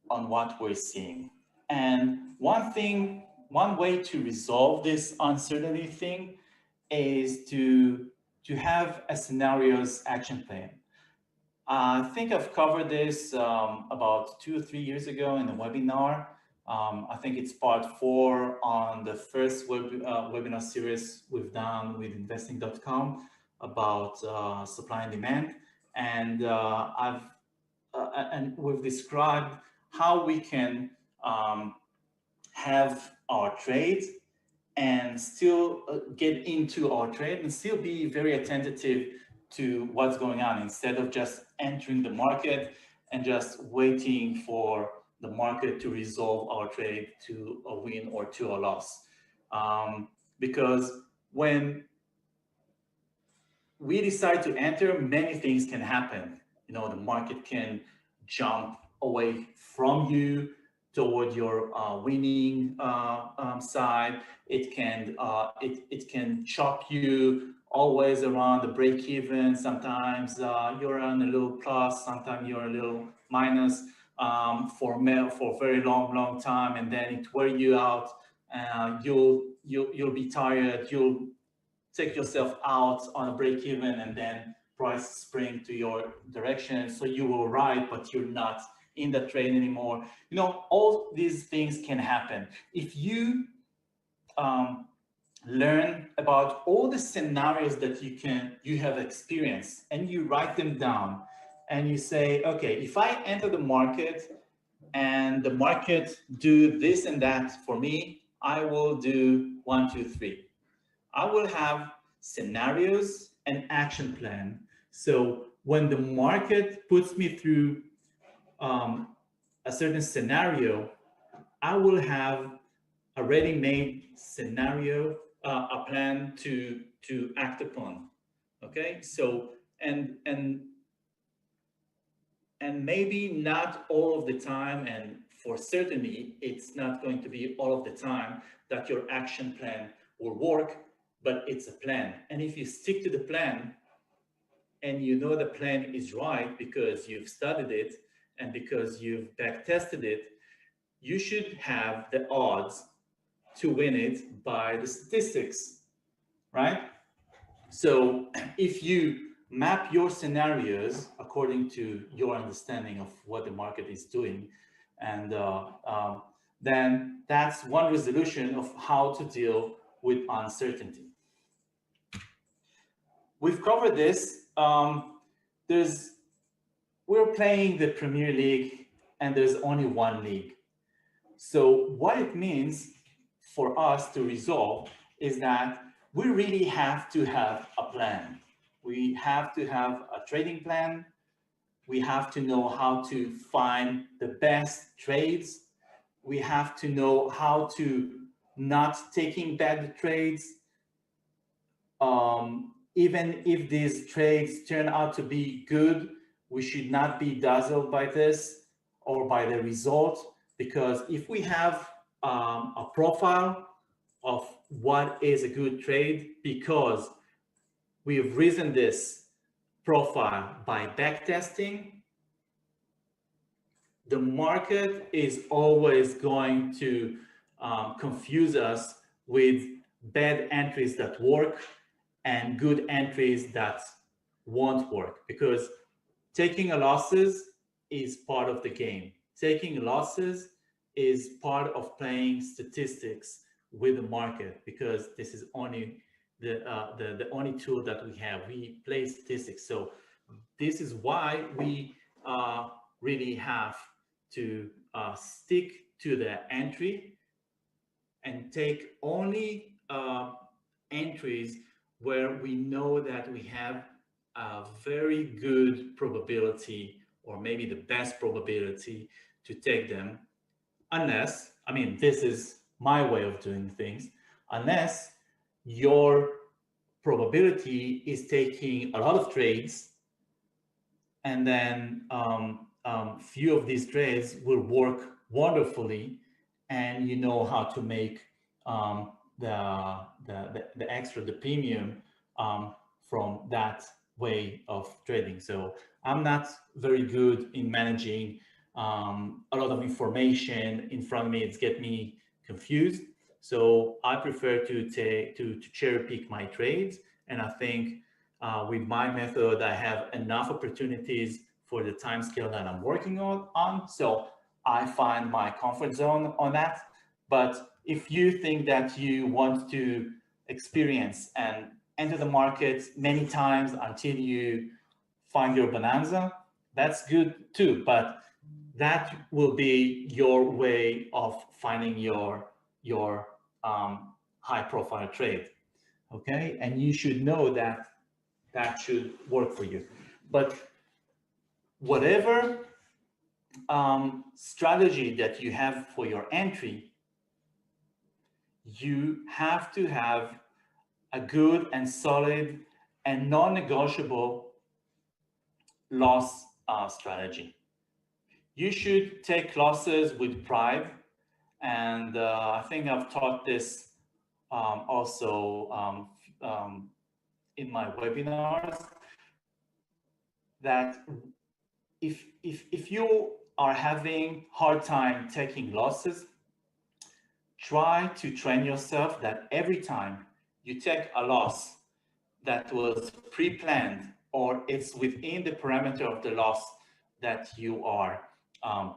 on what we're seeing. And one way to resolve this uncertainty thing is to have a scenarios action plan. I think I've covered this about 2 or 3 years ago in a webinar. I think it's part 4 on the first webinar series we've done with investing.com about supply and demand. And and we've described how we can have our trade and still get into our trade and still be very attentive to what's going on instead of just entering the market and just waiting for the market to resolve our trade to a win or to a loss. Because when we decide to enter, many things can happen. You know, the market can jump away from you toward your winning side. It can chop you always around the break even. Sometimes you're on a little plus, sometimes you're a little minus for a very long time, and then it wear you out. You'll be tired. You'll take yourself out on a break even, and then price spring to your direction. So you will ride, but you're not in the trade anymore. You know, all these things can happen. If you learn about all the scenarios that you have experienced and you write them down and you say, okay, if I enter the market and the market do this and that for me, I will do 1, 2, 3. I will have scenarios and action plan. So when the market puts me through a certain scenario, I will have a ready-made scenario, a plan to act upon. Okay, so and maybe not all of the time, and for certainty, it's not going to be all of the time that your action plan will work, but it's a plan. And if you stick to the plan and you know the plan is right because you've studied it and because you've back tested it, you should have the odds to win it by the statistics, right? So if you map your scenarios according to your understanding of what the market is doing, and then that's one resolution of how to deal with uncertainty. We've covered this. We're playing the Premier League and there's only one league. So what it means for us to resolve is that we really have to have a plan. We have to have a trading plan. We have to know how to find the best trades. We have to know how to not taking bad trades. Even if these trades turn out to be good, we should not be dazzled by this or by the result, because if we have a profile of what is a good trade, because we've risen this profile by backtesting, the market is always going to confuse us with bad entries that work and good entries that won't work, because taking a losses is part of the game. taking losses is part of playing statistics with the market, because this is only the only tool that we have. We play statistics. So this is why we really have to stick to the entry and take only entries where we know that we have a very good probability, or maybe the best probability to take them, unless, I mean, this is my way of doing things, unless your probability is taking a lot of trades, and then few of these trades will work wonderfully, and you know how to make the extra, the premium from that way of trading. So I'm not very good in managing a lot of information in front of me. It's get me confused. So I prefer to cherry pick my trades, and I think with my method, I have enough opportunities for the time scale that I'm working on. So I find my comfort zone on that. But if you think that you want to experience and enter the market many times until you find your bonanza, that's good too. But that will be your way of finding your high profile trade. Okay, and you should know that that should work for you. But whatever strategy that you have for your entry, you have to have a good and solid and non-negotiable loss strategy. You should take losses with pride, and I think I've taught this also in my webinars, that if you are having hard time taking losses, try to train yourself that every time you take a loss that was pre-planned, or it's within the parameter of the loss that you are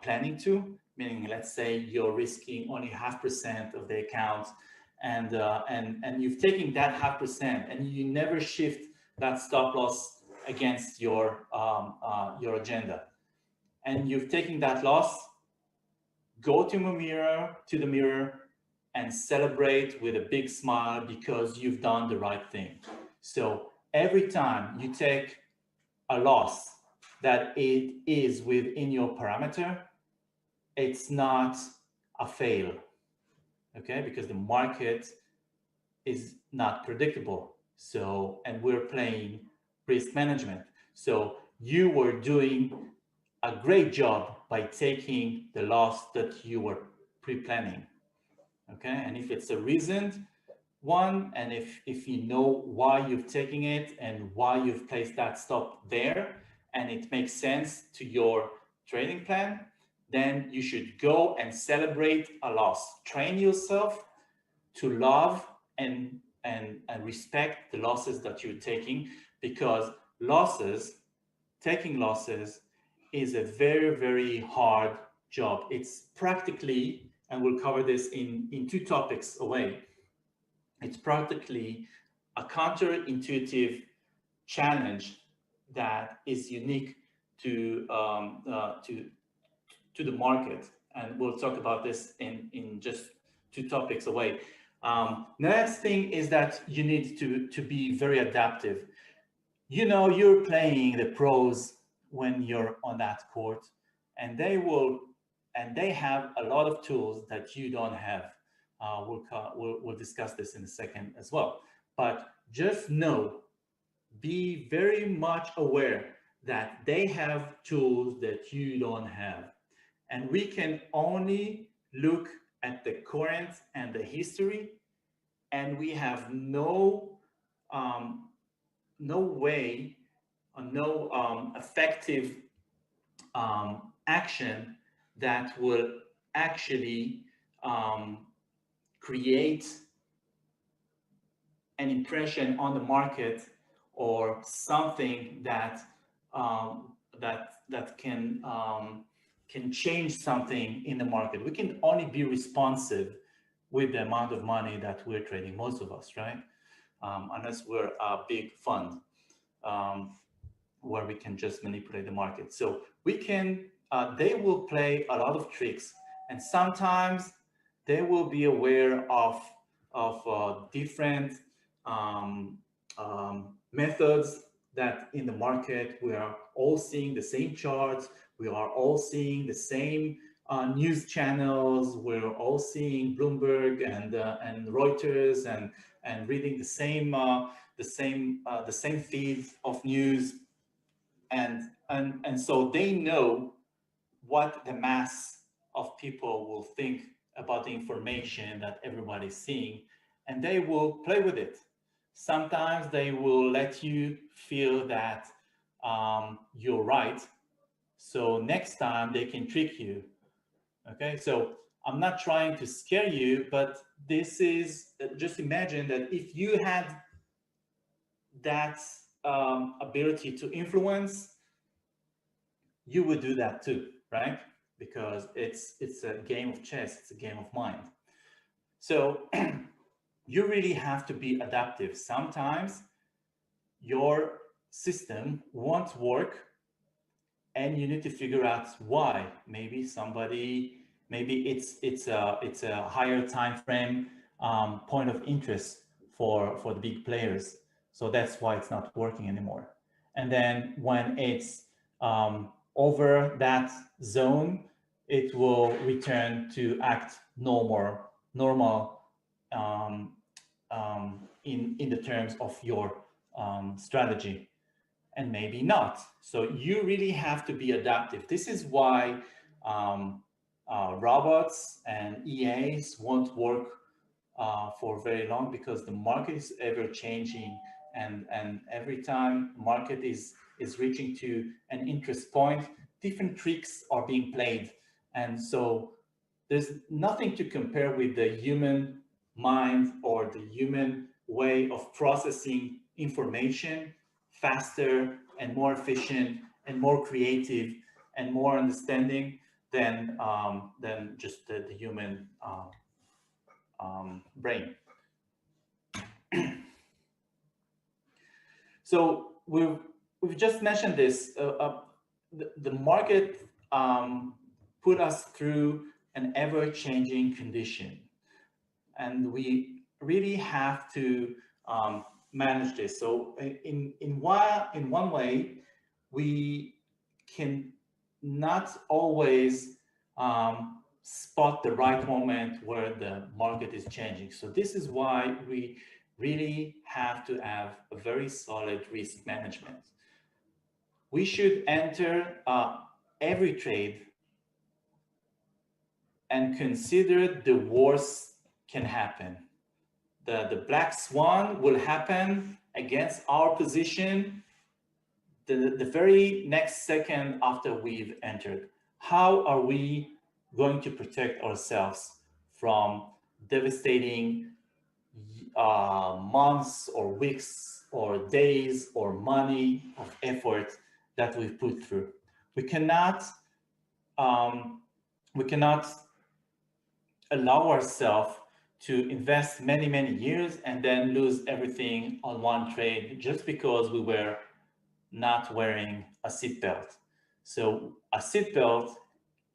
planning to, meaning, let's say you're risking only 0.5% of the account, and you've taken that 0.5% and you never shift that stop loss against your agenda, and you've taken that loss, go to the mirror and celebrate with a big smile, because you've done the right thing. So every time you take a loss that it is within your parameter, it's not a fail, okay? Because the market is not predictable. So, and we're playing risk management. So you were doing a great job by taking the loss that you were pre-planning, okay? And if it's a reasoned one, and if you know why you've taken it and why you've placed that stop there, and it makes sense to your trading plan, then you should go and celebrate a loss. Train yourself to love and respect the losses that you're taking, because taking losses is a very, very hard job. It's practically, and we'll cover this in 2 topics away, it's practically a counterintuitive challenge that is unique to the market, and we'll talk about this in just 2 topics away. Next thing is that you need to be very adaptive. You know, you're playing the pros when you're on that court, and they have a lot of tools that you don't have. We'll discuss this in a second as well. But just know, be very much aware that they have tools that you don't have. And we can only look at the current and the history, and we have no way, no effective action that will actually create an impression on the market, or something that that can can change something in the market. We can only be responsive with the amount of money that we're trading, most of us, right? Unless we're a big fund where we can just manipulate the market. So we can, they will play a lot of tricks, and sometimes they will be aware of different methods that in the market we are all seeing the same charts, we are all seeing the same news channels, we're all seeing Bloomberg and Reuters and reading the same feeds of news, and so they know what the mass of people will think about the information that everybody's seeing, and they will play with it. Sometimes they will let you feel that you're right, so next time they can trick you. Okay, so I'm not trying to scare you, but this is, just imagine that if you had that ability to influence, you would do that too, right? Because it's a game of chess, it's a game of mind. So you really have to be adaptive. Sometimes your system won't work and you need to figure out why. Maybe it's a higher time frame point of interest for the big players. So that's why it's not working anymore. And then when it's over that zone, it will return to act normal in the terms of your strategy, and maybe not. So you really have to be adaptive. This is why robots and EAs won't work for very long, because the market is ever changing, and every time market is reaching to an interest point, different tricks are being played. And so there's nothing to compare with the human mind or the human way of processing information faster and more efficient and more creative and more understanding than just the human brain. So we've just mentioned this. The market put us through an ever-changing condition, and we really have to manage this. So in one way, we can not always spot the right moment where the market is changing. So this is why we really have to have a very solid risk management. We should enter every trade and consider the worst can happen. The black swan will happen against our position the very next second after we've entered. How are we going to protect ourselves from devastating months or weeks or days or money of effort that we've put through? We cannot allow ourselves to invest many years and then lose everything on one trade just because we were not wearing a seatbelt. So a seatbelt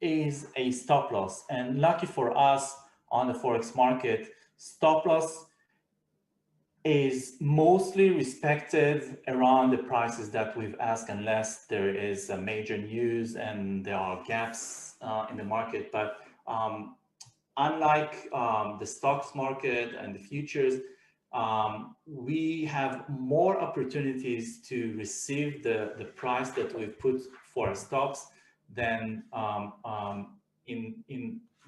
is a stop loss, and lucky for us on the Forex market, stop loss is mostly respected around the prices that we've asked, unless there is a major news and there are gaps in the market. But unlike the stocks market and the futures, we have more opportunities to receive the price that we've put for our stocks than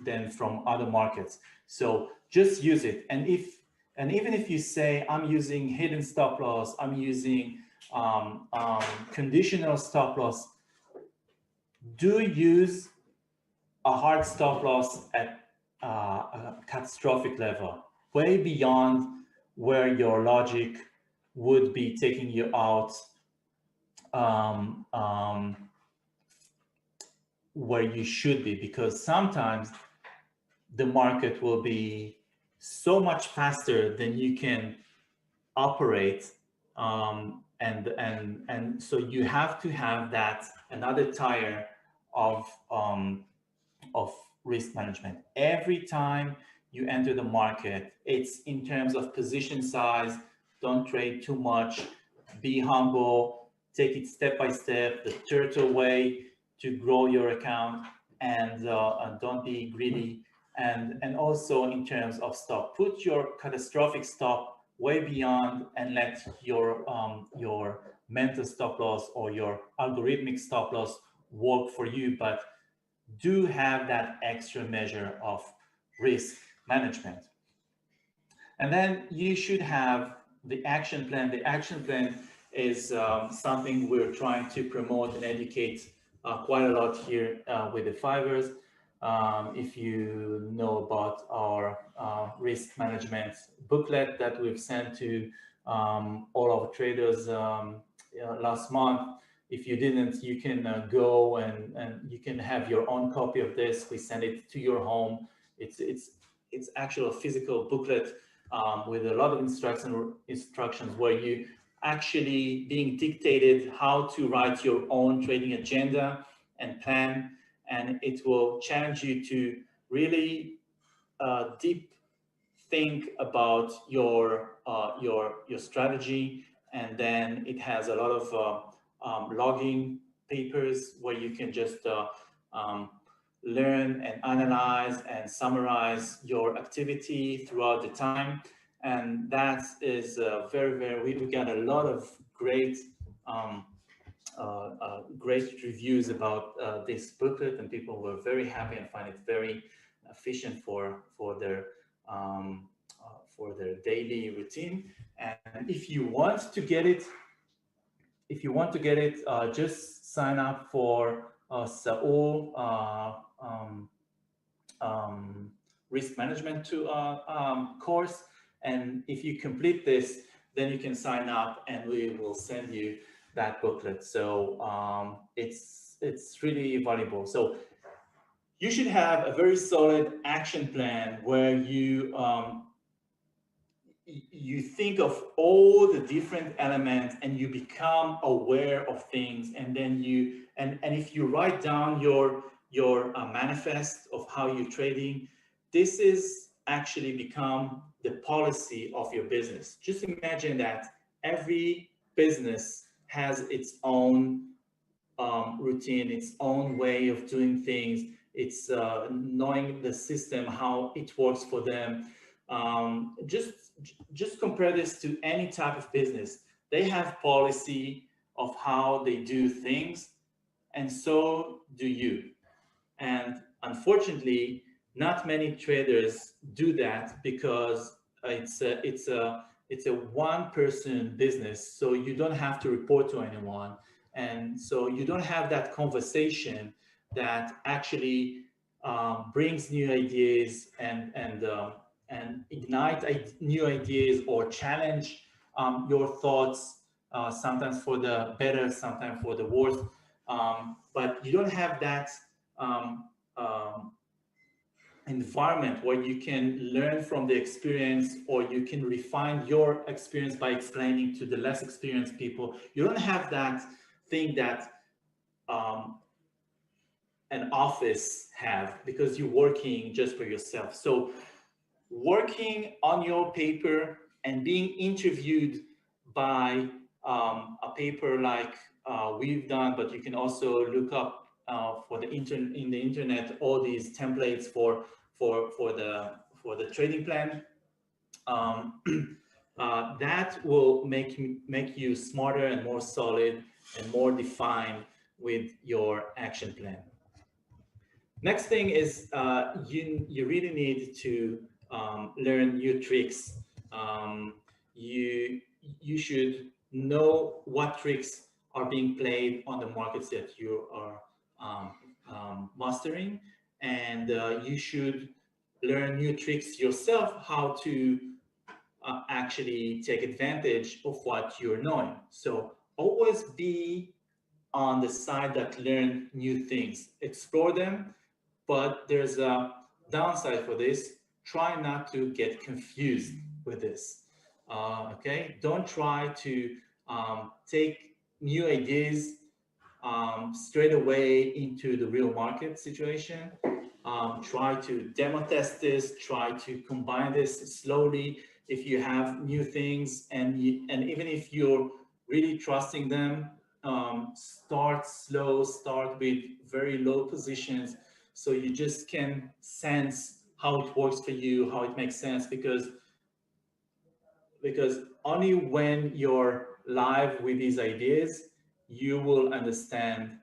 than from other markets. So just use it. And even if you say, I'm using hidden stop loss, I'm using conditional stop loss, do use a hard stop loss at a catastrophic level, way beyond where your logic would be taking where you should be, because sometimes the market will be so much faster than you can operate, and so you have to have that another tire of risk management. Every time you enter the market, it's in terms of position size. Don't trade too much, be humble, take it step by step, the turtle way to grow your account, and don't be greedy. And also in terms of stop, put your catastrophic stop way beyond and let your mental stop loss or your algorithmic stop loss work for you, but do have that extra measure of risk management. And then you should have the action plan. The action plan is something we're trying to promote and educate quite a lot here with the 5ers. If you know about our risk management booklet that we've sent to all our traders last month, if you didn't, you can go and you can have your own copy of this. We send it to your home. It's actually a physical booklet with a lot of instructions where you actually being dictated how to write your own trading agenda and plan, and it will challenge you to really deep think about your strategy. And then it has a lot of logging papers where you can just learn and analyze and summarize your activity throughout the time. And that is we got a lot of great great reviews about this booklet, and people were very happy and find it very efficient for their daily routine. And if you want to get it, just sign up for Saul risk management course. And if you complete this, then you can sign up and we will send you that booklet. So it's really valuable. So you should have a very solid action plan where you think of all the different elements and you become aware of things. And then and if you write down your manifest of how you're trading, this is actually become the policy of your business. Just imagine that every business has its own routine, its own way of doing things. It's knowing the system, how it works for them. Just compare this to any type of business. They have policy of how they do things, and so do you. And unfortunately, not many traders do that because it's a one-person business. So you don't have to report to anyone, and so you don't have that conversation that actually brings new ideas and ignite new ideas or challenge your thoughts, sometimes for the better, sometimes for the worse. But you don't have that environment where you can learn from the experience, or you can refine your experience by explaining to the less experienced people. You don't have that thing that an office have, because you're working just for yourself. So working on your paper and being interviewed by a paper like we've done, but you can also look up in the internet all these templates for the trading plan. That will make you smarter and more solid and more defined with your action plan. Next thing is you really need to learn new tricks. You should know what tricks are being played on the markets that you are mastering, and you should learn new tricks yourself, how to actually take advantage of what you're knowing. So always be on the side that learn new things. Explore them, but there's a downside for this. Try not to get confused with this. Okay, don't try to take new ideas straight away into the real market situation. Try to demo test this, try to combine this slowly. If you have new things and even if you're really trusting them, start slow, start with very low positions, so you just can sense how it works for you, how it makes sense, because only when you're live with these ideas, you will understand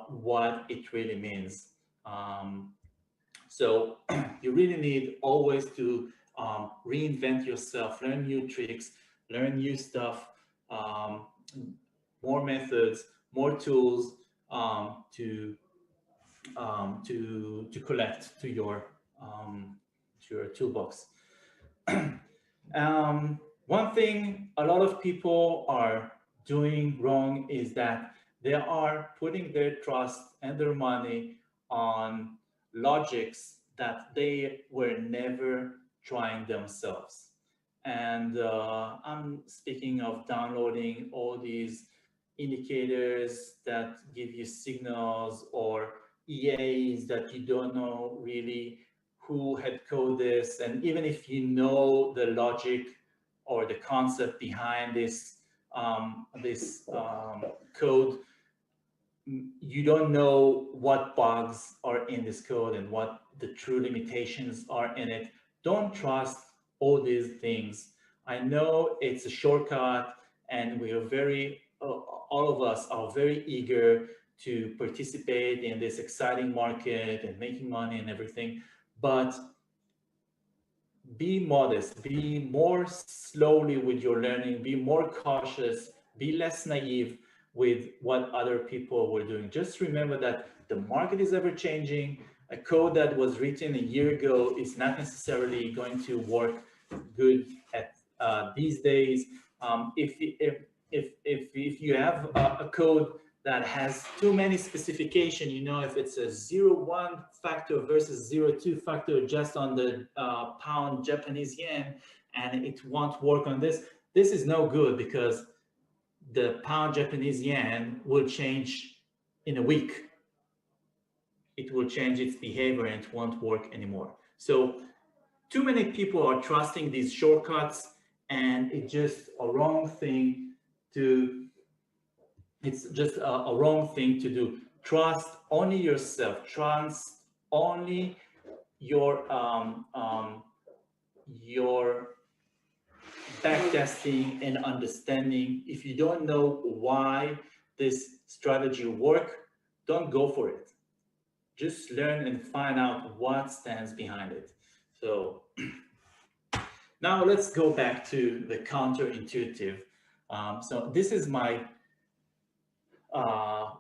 what it really means. So you really need always to reinvent yourself, learn new tricks, learn new stuff, more methods, more tools to collect to your toolbox. One thing a lot of people are doing wrong is that they are putting their trust and their money on logics that they were never trying themselves. And I'm speaking of downloading all these indicators that give you signals, or EAs that you don't know really who had coded this. And even if you know the logic or the concept behind this code, you don't know what bugs are in this code and what the true limitations are in it. Don't trust all these things. I know it's a shortcut, and we are very, all of us are very eager to participate in this exciting market and making money and everything, but be modest, be more slowly with your learning, be more cautious, be less naive with what other people were doing. Just remember that the market is ever changing. A code that was written a year ago is not necessarily going to work good at these days. If you have a code that has too many specifications, you know, if it's a 0.1 factor versus 0.2 factor just on the pound Japanese yen, and it won't work on this, this is no good, because the pound Japanese yen will change in a week. It will change its behavior and it won't work anymore. So too many people are trusting these shortcuts, and it's just a wrong thing to do. Trust only yourself. Trust only your backtesting and understanding. If you don't know why this strategy work, don't go for it. Just learn and find out what stands behind it. So now let's go back to the counterintuitive. So this is my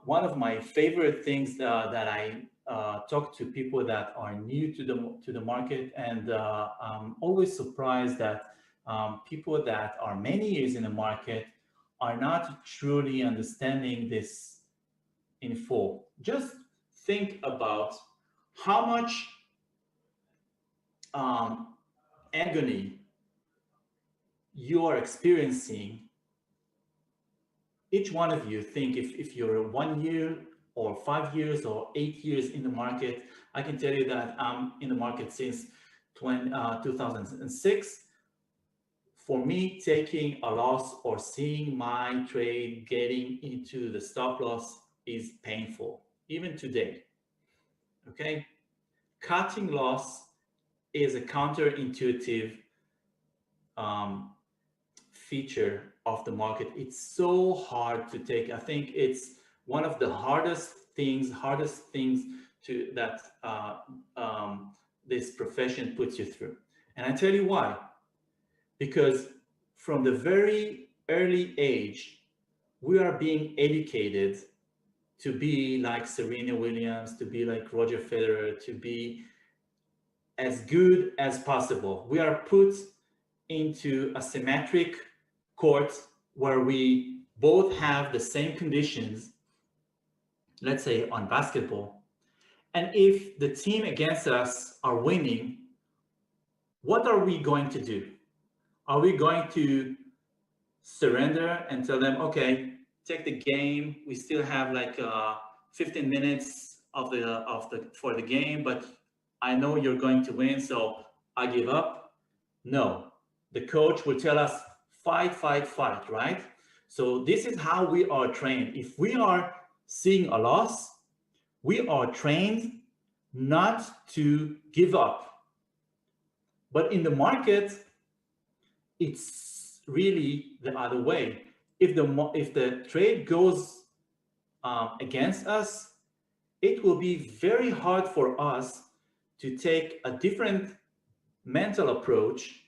one of my favorite things that I talk to people that are new to the market, and I'm always surprised that people that are many years in the market are not truly understanding this in full. Just think about how much agony you are experiencing. Each one of you think, if you're 1 year or 5 years or 8 years in the market, I can tell you that I'm in the market since 2006. For me, taking a loss or seeing my trade getting into the stop loss is painful, even today. Okay, cutting loss is a counterintuitive feature of the market. It's so hard to take. I think it's one of the hardest things to that this profession puts you through. And I tell you why. Because from the very early age, we are being educated to be like Serena Williams, to be like Roger Federer, to be as good as possible. We are put into a symmetric court where we both have the same conditions, let's say on basketball, and if the team against us are winning, what are we going to do? Are we going to surrender and tell them, okay, take the game. We still have like 15 minutes of the for the game, but I know you're going to win, so I give up? No, the coach will tell us fight, fight, fight, right? So this is how we are trained. If we are seeing a loss, we are trained not to give up. But in the market, it's really the other way. If the trade goes against us, it will be very hard for us to take a different mental approach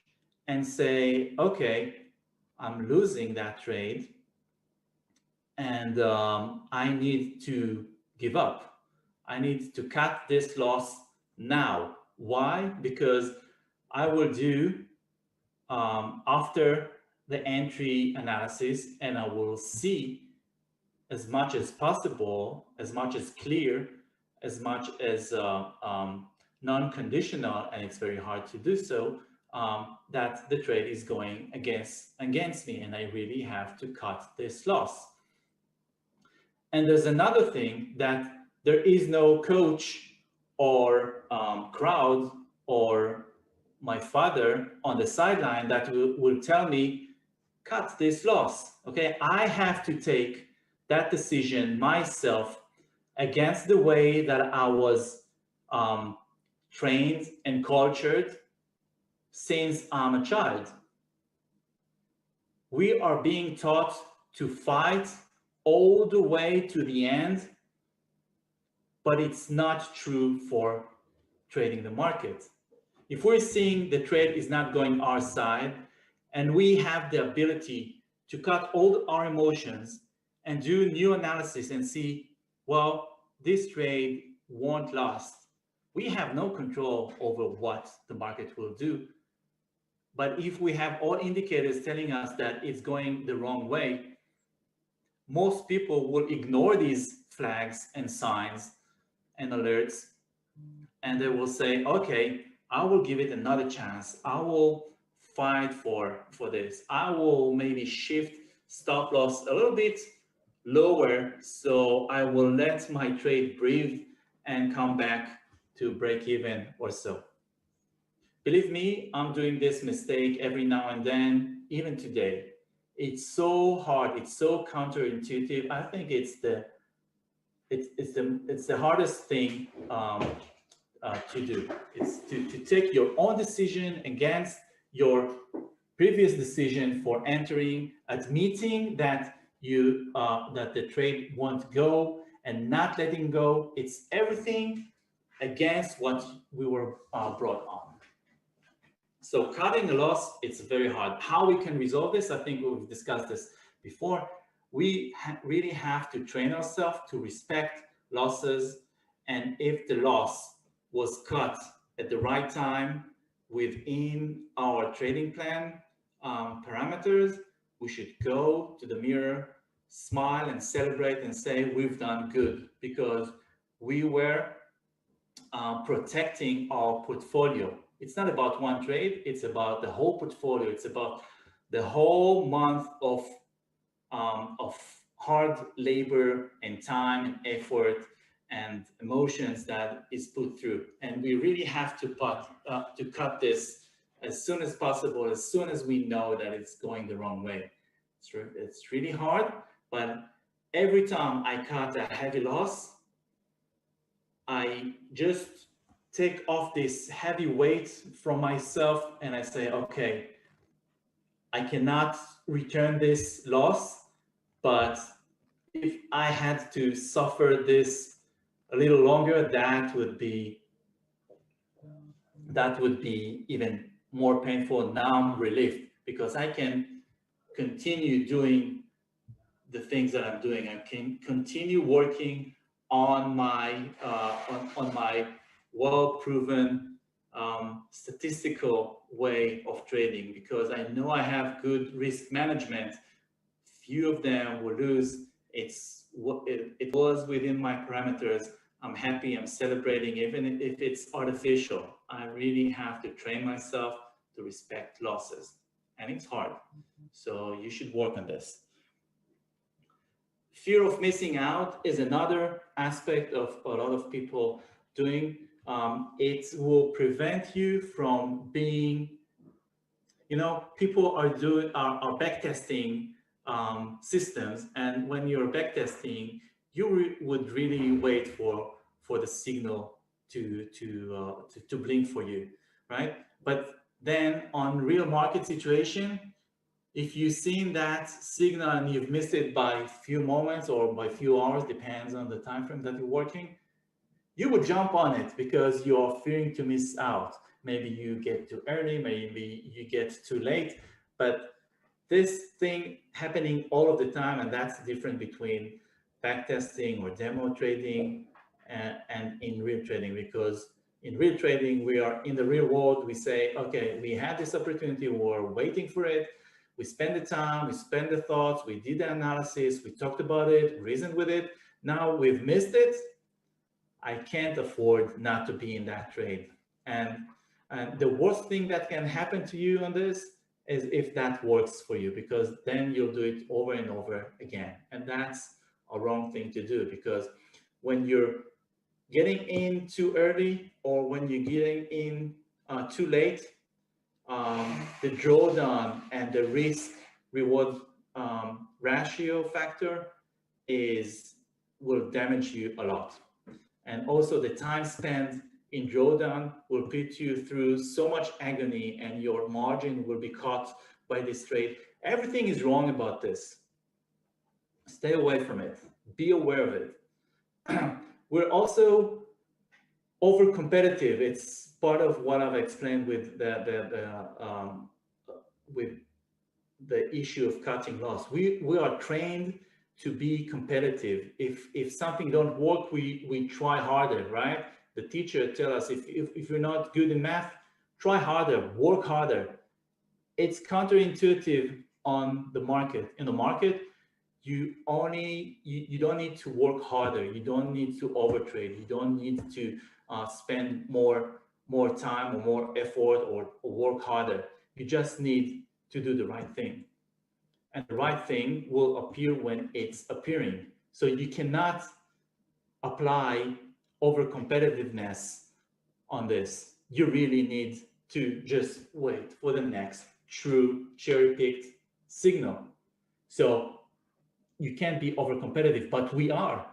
and say, okay, I'm losing that trade and I need to give up. I need to cut this loss now. Why? Because I will do after the entry analysis, and I will see as much as possible, as much as clear, as much as non-conditional, and it's very hard to do so, that the trade is going against me, and I really have to cut this loss. And there's another thing, that there is no coach or crowd or my father on the sideline that will tell me, cut this loss. Okay, I have to take that decision myself against the way that I was trained and cultured since I'm a child. We are being taught to fight all the way to the end, but it's not true for trading the market. If we're seeing the trade is not going our side, and we have the ability to cut all our emotions and do new analysis and see, well, this trade won't last. We have no control over what the market will do. But if we have all indicators telling us that it's going the wrong way, most people will ignore these flags and signs and alerts, and they will say, okay, I will give it another chance. I will fight for this. I will maybe shift stop loss a little bit lower, so I will let my trade breathe and come back to break even or so. Believe me, I'm doing this mistake every now and then, even today. It's so hard. It's so counterintuitive. I think it's the hardest thing to do. It's to take your own decision against your previous decision for entering, admitting that you that the trade won't go and not letting go. It's everything against what we were brought on. So cutting a loss, it's very hard. How we can resolve this, I think we've discussed this before. We really have to train ourselves to respect losses, and if the loss was cut at the right time within our trading plan parameters, we should go to the mirror, smile and celebrate and say we've done good, because we were protecting our portfolio. It's not about one trade, it's about the whole portfolio. It's about the whole month of hard labor and time and effort and emotions that is put through. And we really have to cut this as soon as possible, as soon as we know that it's going the wrong way. It's really hard, but every time I cut a heavy loss, I just take off this heavy weight from myself and I say, okay, I cannot return this loss, but if I had to suffer this a little longer, that would be even more painful. Now I'm relieved because I can continue doing the things that I'm doing. I can continue working on my well-proven statistical way of trading, because I know I have good risk management. Few of them will lose, it was within my parameters. I'm happy, I'm celebrating, even if it's artificial. I really have to train myself to respect losses, and it's hard. So you should work on this. Fear of missing out is another aspect of a lot of people doing. It will prevent you from being, people are backtesting systems, and when you're backtesting, you would really wait for the signal to blink for you, right? But then on real market situation, if you've seen that signal and you've missed it by few moments or by few hours, depends on the time frame that you're working, you would jump on it because you're fearing to miss out. Maybe you get too early, maybe you get too late, but this thing happening all of the time, and that's the difference between backtesting or demo trading and in real trading, because in real trading, we are in the real world. We say, okay, we had this opportunity, we're waiting for it. We spend the time, we spend the thoughts, we did the analysis, we talked about it, reasoned with it. Now we've missed it. I can't afford not to be in that trade. And the worst thing that can happen to you on this is if that works for you, because then you'll do it over and over again. And that's a wrong thing to do, because when you're getting in too early or when you're getting in too late, the drawdown and the risk reward ratio factor will damage you a lot. And also the time spent in drawdown will put you through so much agony, and your margin will be caught by this trade. Everything is wrong about this. Stay away from it. Be aware of it. We're also over competitive. It's part of what I've explained with the issue of cutting loss. We are trained to be competitive. If something don't work, we try harder, right? The teacher tell us if you're not good in math, try harder, work harder. It's counterintuitive on the market. In the market, you don't need to work harder. You don't need to overtrade. You don't need to spend more time or more effort or work harder. You just need to do the right thing. And the right thing will appear when it's appearing. So you cannot apply over competitiveness on this. You really need to just wait for the next true cherry-picked signal. So you can't be over competitive, but we are.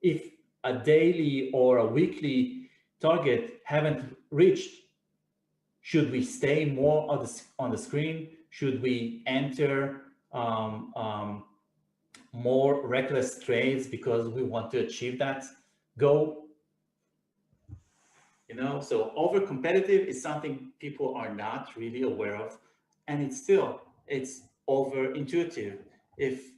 If a daily or a weekly target haven't reached, should we stay more on the screen? Should we enter more reckless trades because we want to achieve that goal? So over competitive is something people are not really aware of, and it's over intuitive. If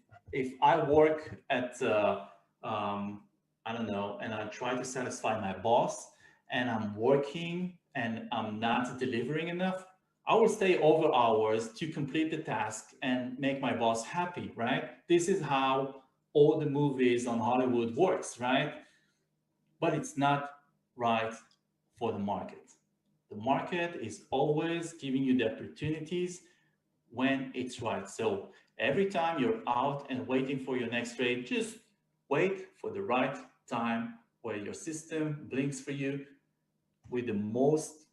I work at I don't know, and I try to satisfy my boss, and I'm working and I'm not delivering enough, I will stay over hours to complete the task and make my boss happy, right? This is how all the movies on Hollywood works, right? But it's not right for the market. The market is always giving you the opportunities when it's right. So every time you're out and waiting for your next trade, just wait for the right time where your system blinks for you with the most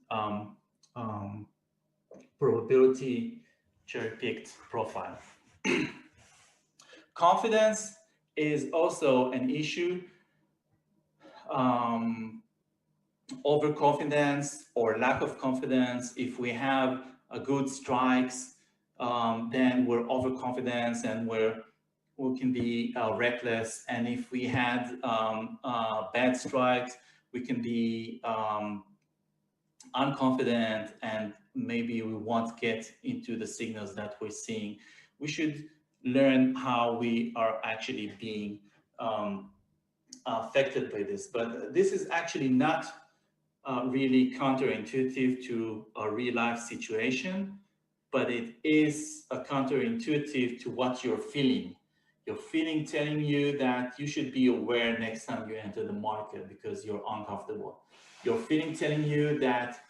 probability cherry-picked profile. Confidence is also an issue. Overconfidence or lack of confidence. If we have a good strikes, then we're overconfident and we can be reckless. And if we had bad strikes, we can be unconfident, and maybe we won't get into the signals that we're seeing. We should learn how we are actually being affected by this. But this is actually not really counterintuitive to a real life situation, but it is a counterintuitive to what you're feeling. Your feeling telling you that you should be aware next time you enter the market because you're uncomfortable. Your feeling telling you that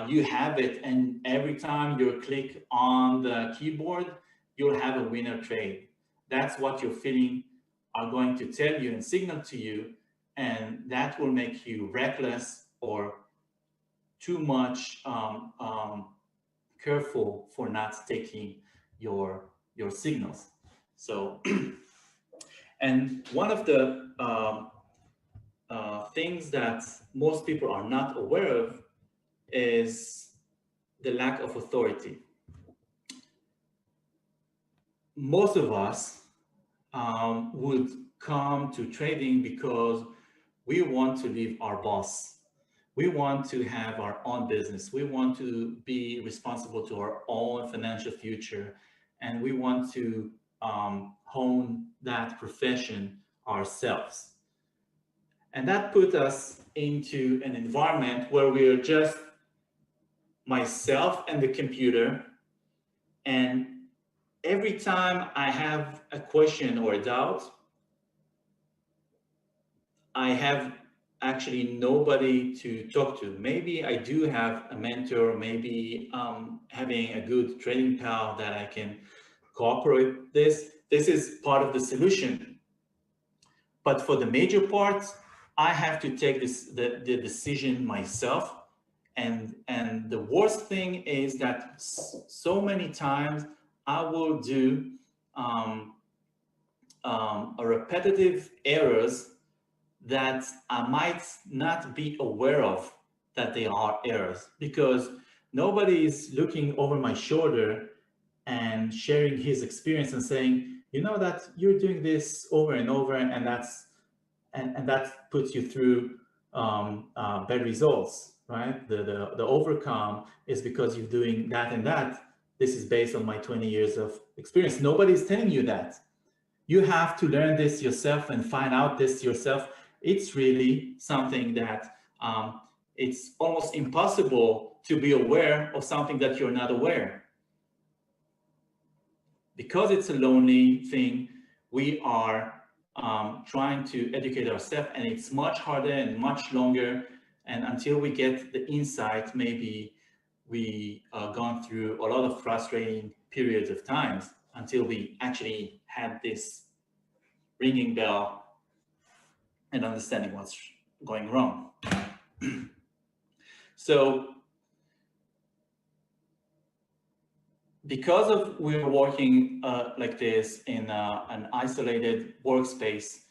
you have it, and every time you click on the keyboard, you'll have a winner trade. That's what your feeling are going to tell you and signal to you, and that will make you reckless or too much careful for not taking your signals. So, and one of the things that most people are not aware of is the lack of authority. Most of us would come to trading because we want to leave our boss. We want to have our own business. We want to be responsible to our own financial future. And we want to hone that profession ourselves. And that put us into an environment where we are just myself and the computer. And every time I have a question or a doubt, I have actually nobody to talk to. Maybe I do have a mentor, maybe having a good trading pal that I can cooperate with this. This is part of the solution. But for the major part, I have to take the decision myself. And the worst thing is that so many times I will do a repetitive errors that I might not be aware of that they are errors, because nobody is looking over my shoulder and sharing his experience and saying, you know, that you're doing this over and over, and that puts you through bad results, right? The overcome is because you're doing that and that. This is based on my 20 years of experience. Nobody's telling you that. You have to learn this yourself and find out this yourself. It's really something that it's almost impossible to be aware of something that you're not aware. Because it's a lonely thing, we are trying to educate ourselves, and it's much harder and much longer. And until we get the insight, maybe we gone through a lot of frustrating periods of times until we actually had this ringing bell and understanding what's going wrong. So because of we're working like this in an isolated workspace,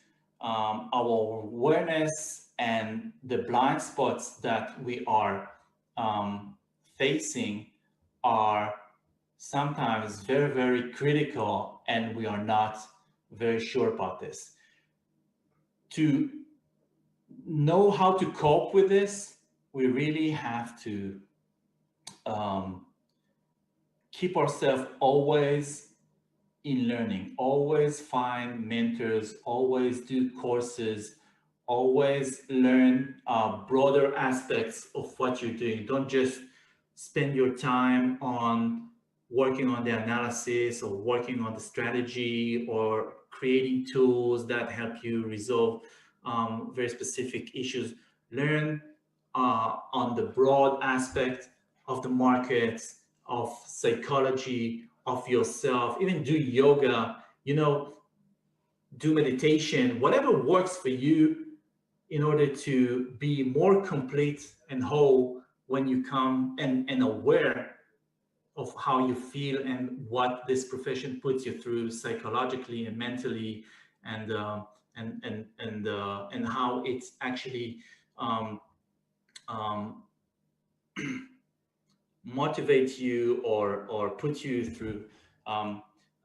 our awareness and the blind spots that we are facing are sometimes very, very critical, and we are not very sure about this. To know how to cope with this, we really have to keep ourselves always in learning, always find mentors, always do courses, always learn broader aspects of what you're doing. Don't just spend your time on working on the analysis or working on the strategy or creating tools that help you resolve very specific issues. Learn on the broad aspect of the markets, of psychology, of yourself, even do yoga, you know, do meditation, whatever works for you in order to be more complete and whole when you come and aware of how you feel and what this profession puts you through psychologically and mentally, and how it's actually motivate you or put you through.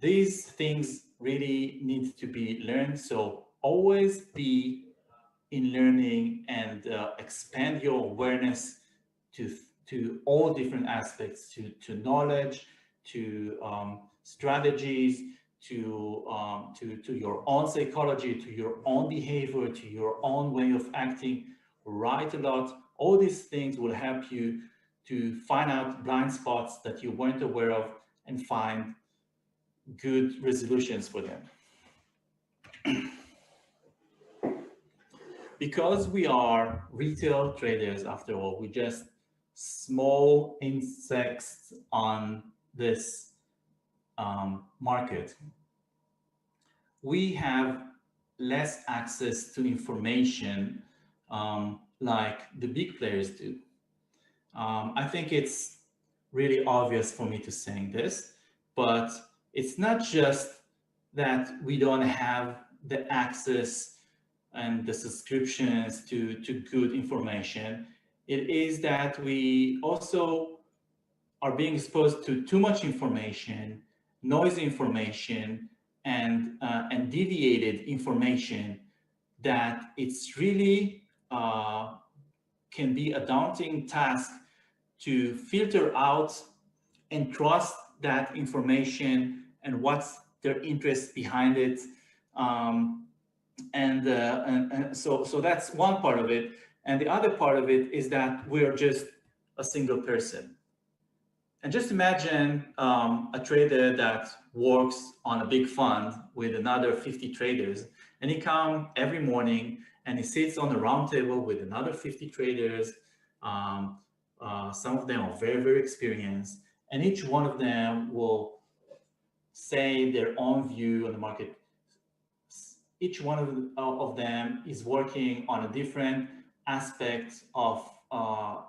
These things really need to be learned. So always be in learning and expand your awareness to all different aspects, to knowledge, to strategies, to your own psychology, to your own behavior, to your own way of acting. Write a lot. All these things will help you to find out blind spots that you weren't aware of and find good resolutions for them. Because we are retail traders, after all, we're just small insects on this market. We have less access to information like the big players do. I think it's really obvious for me to saying this, but it's not just that we don't have the access and the subscriptions to good information. It is that we also are being exposed to too much information, noisy information, and deviated information, that it's really can be a daunting task to filter out and trust that information and what's their interest behind it. And so that's one part of it. And the other part of it is that we're just a single person. And just imagine a trader that works on a big fund with another 50 traders, and he comes every morning and he sits on a round table with another 50 traders. Some of them are very, very experienced, and each one of them will say their own view on the market. Each one of them is working on a different aspect of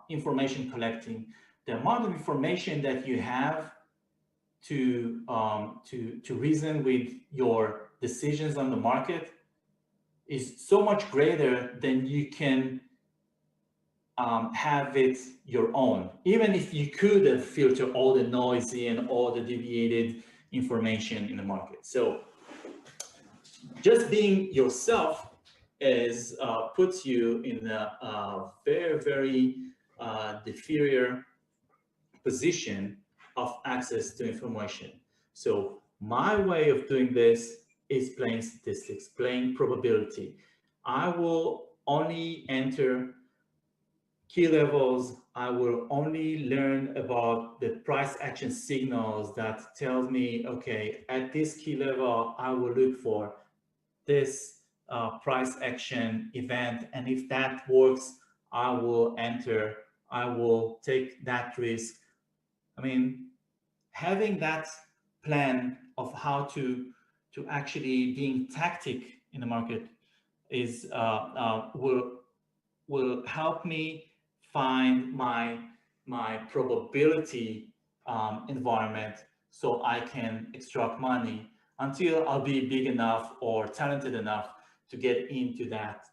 information collecting. The amount of information that you have to reason with your decisions on the market is so much greater than you can have it your own. Even if you could have filtered all the noisy and all the deviated information in the market. So just being yourself is puts you in a very, very inferior position of access to information. So my way of doing this is playing statistics, playing probability. I will only enter key levels. I will only learn about the price action signals that tells me, okay, at this key level, I will look for this price action event. And if that works, I will enter, I will take that risk. I mean, having that plan of how to actually being tactic in the market is will help me find my probability environment, so I can extract money until I'll be big enough or talented enough to get into that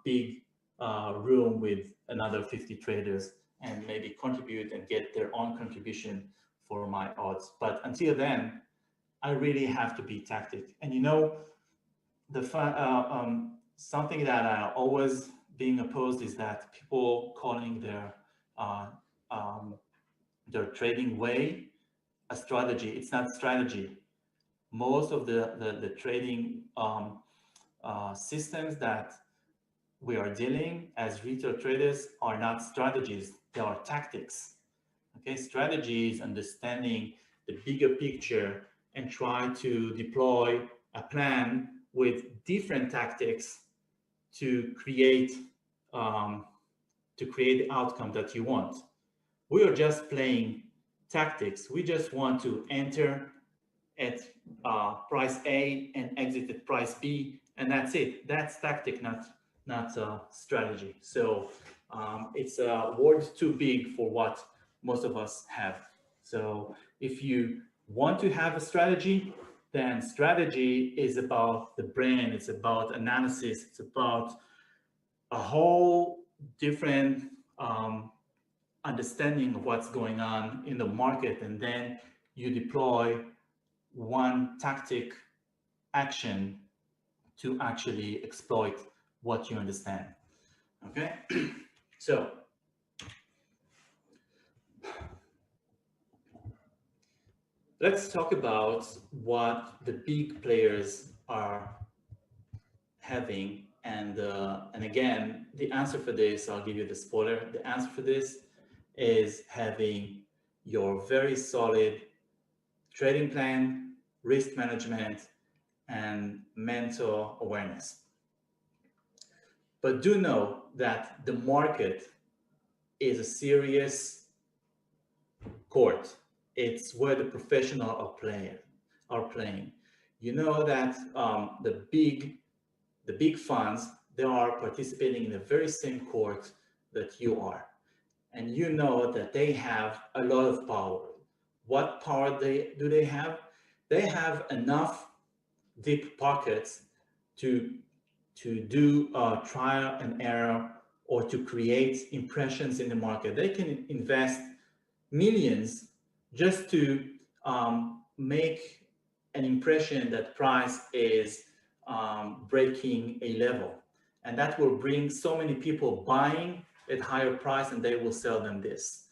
big room with another 50 traders and maybe contribute and get their own contribution for my odds. But until then, I really have to be tactic. And you know, the something that I always being opposed is that people calling their trading way a strategy. It's not strategy. Most of the trading systems that we are dealing as retail traders are not strategies, they are tactics. Okay, strategy is understanding the bigger picture and try to deploy a plan with different tactics to create the outcome that you want. We are just playing tactics. We just want to enter at price A and exit at price B, and that's it. That's tactic, not strategy. So it's a word too big for what most of us have. So if you want to have a strategy, then strategy is about the brain, it's about analysis, it's about a whole different understanding of what's going on in the market, and then you deploy one tactic action to actually exploit what you understand. Okay, so let's talk about what the big players are having. And again, the answer for this, I'll give you the spoiler. The answer for this is having your very solid trading plan risk management, and mental awareness. But do know that the market is a serious court. It's where the professionals are playing. You know that the big funds, they are participating in the very same court that you are. And you know that they have a lot of power. What power do they have? They have enough deep pockets to do trial and error, or to create impressions in the market. They can invest millions just to make an impression that price is breaking a level, and that will bring so many people buying at higher price, and they will sell them this.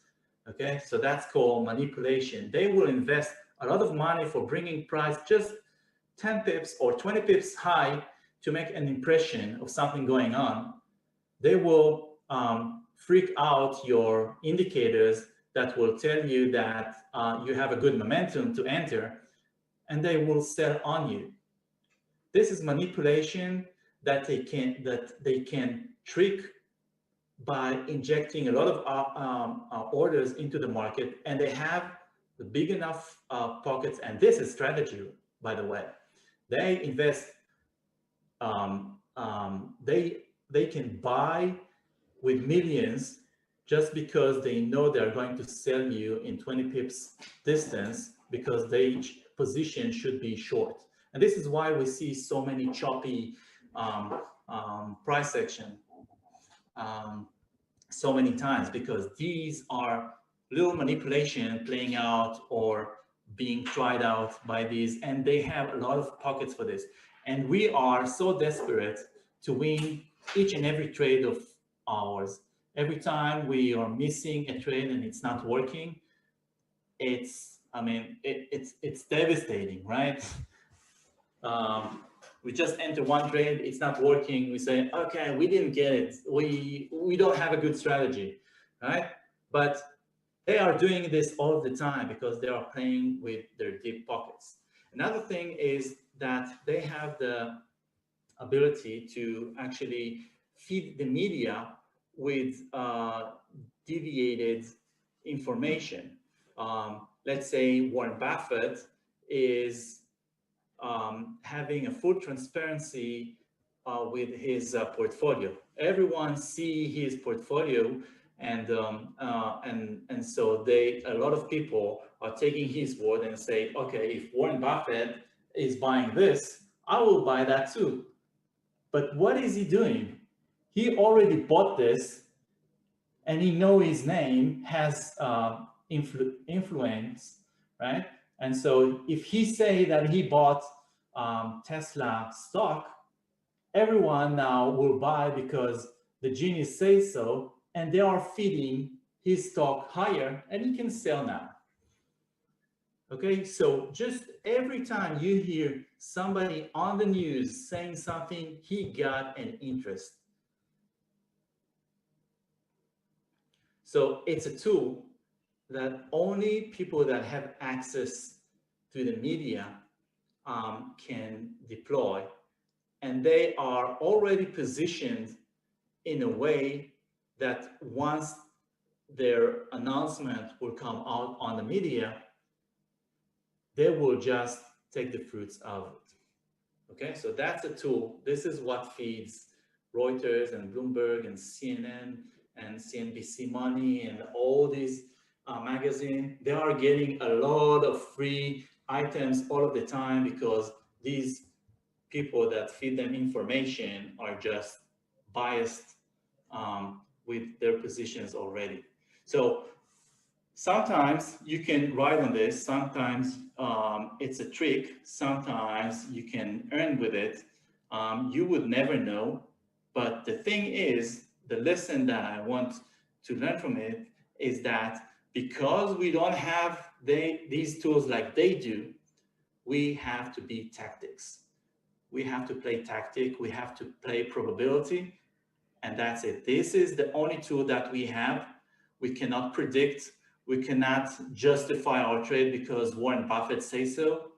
Okay, so that's called manipulation. They will invest a lot of money for bringing price just 10 pips or 20 pips high to make an impression of something going on. They will freak out your indicators that will tell you that you have a good momentum to enter, and they will sell on you. This is manipulation that they can trick by injecting a lot of orders into the market, and they have the big enough pockets. And this is strategy, by the way. They invest. They can buy with millions just because they know they're going to sell you in 20 pips distance, because their position should be short. And this is why we see so many choppy price action so many times, because these are little manipulation playing out or being tried out by these, and they have a lot of pockets for this. And we are so desperate to win each and every trade of ours. Every time we are missing a trade and it's not working, it's devastating, right? We just enter one trade, it's not working. We say, okay, we didn't get it. We don't have a good strategy, right? But they are doing this all the time because they are playing with their deep pockets. Another thing is that they have the ability to actually feed the media with deviated information. Let's say Warren Buffett is having a full transparency with his portfolio. Everyone see his portfolio, and so a lot of people are taking his word and say, okay, if Warren Buffett is buying this, I will buy that too. But what is he doing? He already bought this, and he know his name has influence, right? And so if he say that he bought Tesla stock, everyone now will buy because the genius says so, and they are feeding his stock higher, and he can sell now. Okay, so just every time you hear somebody on the news saying something, he got an interest. So it's a tool that only people that have access to the media can deploy, and they are already positioned in a way that once their announcement will come out on the media, they will just take the fruits of it. Okay, so that's a tool. This is what feeds Reuters and Bloomberg and CNN and CNBC Money and all these magazines. They are getting a lot of free items all of the time because these people that feed them information are just biased with their positions already. So sometimes you can ride on this, sometimes it's a trick, sometimes you can earn with it. You would never know. But the thing is, the lesson that I want to learn from it is that because we don't have these tools like they do, we have to be tactics. We have to play tactic, we have to play probability, and that's it. This is the only tool that we have. We cannot predict. We cannot justify our trade because Warren Buffett says so.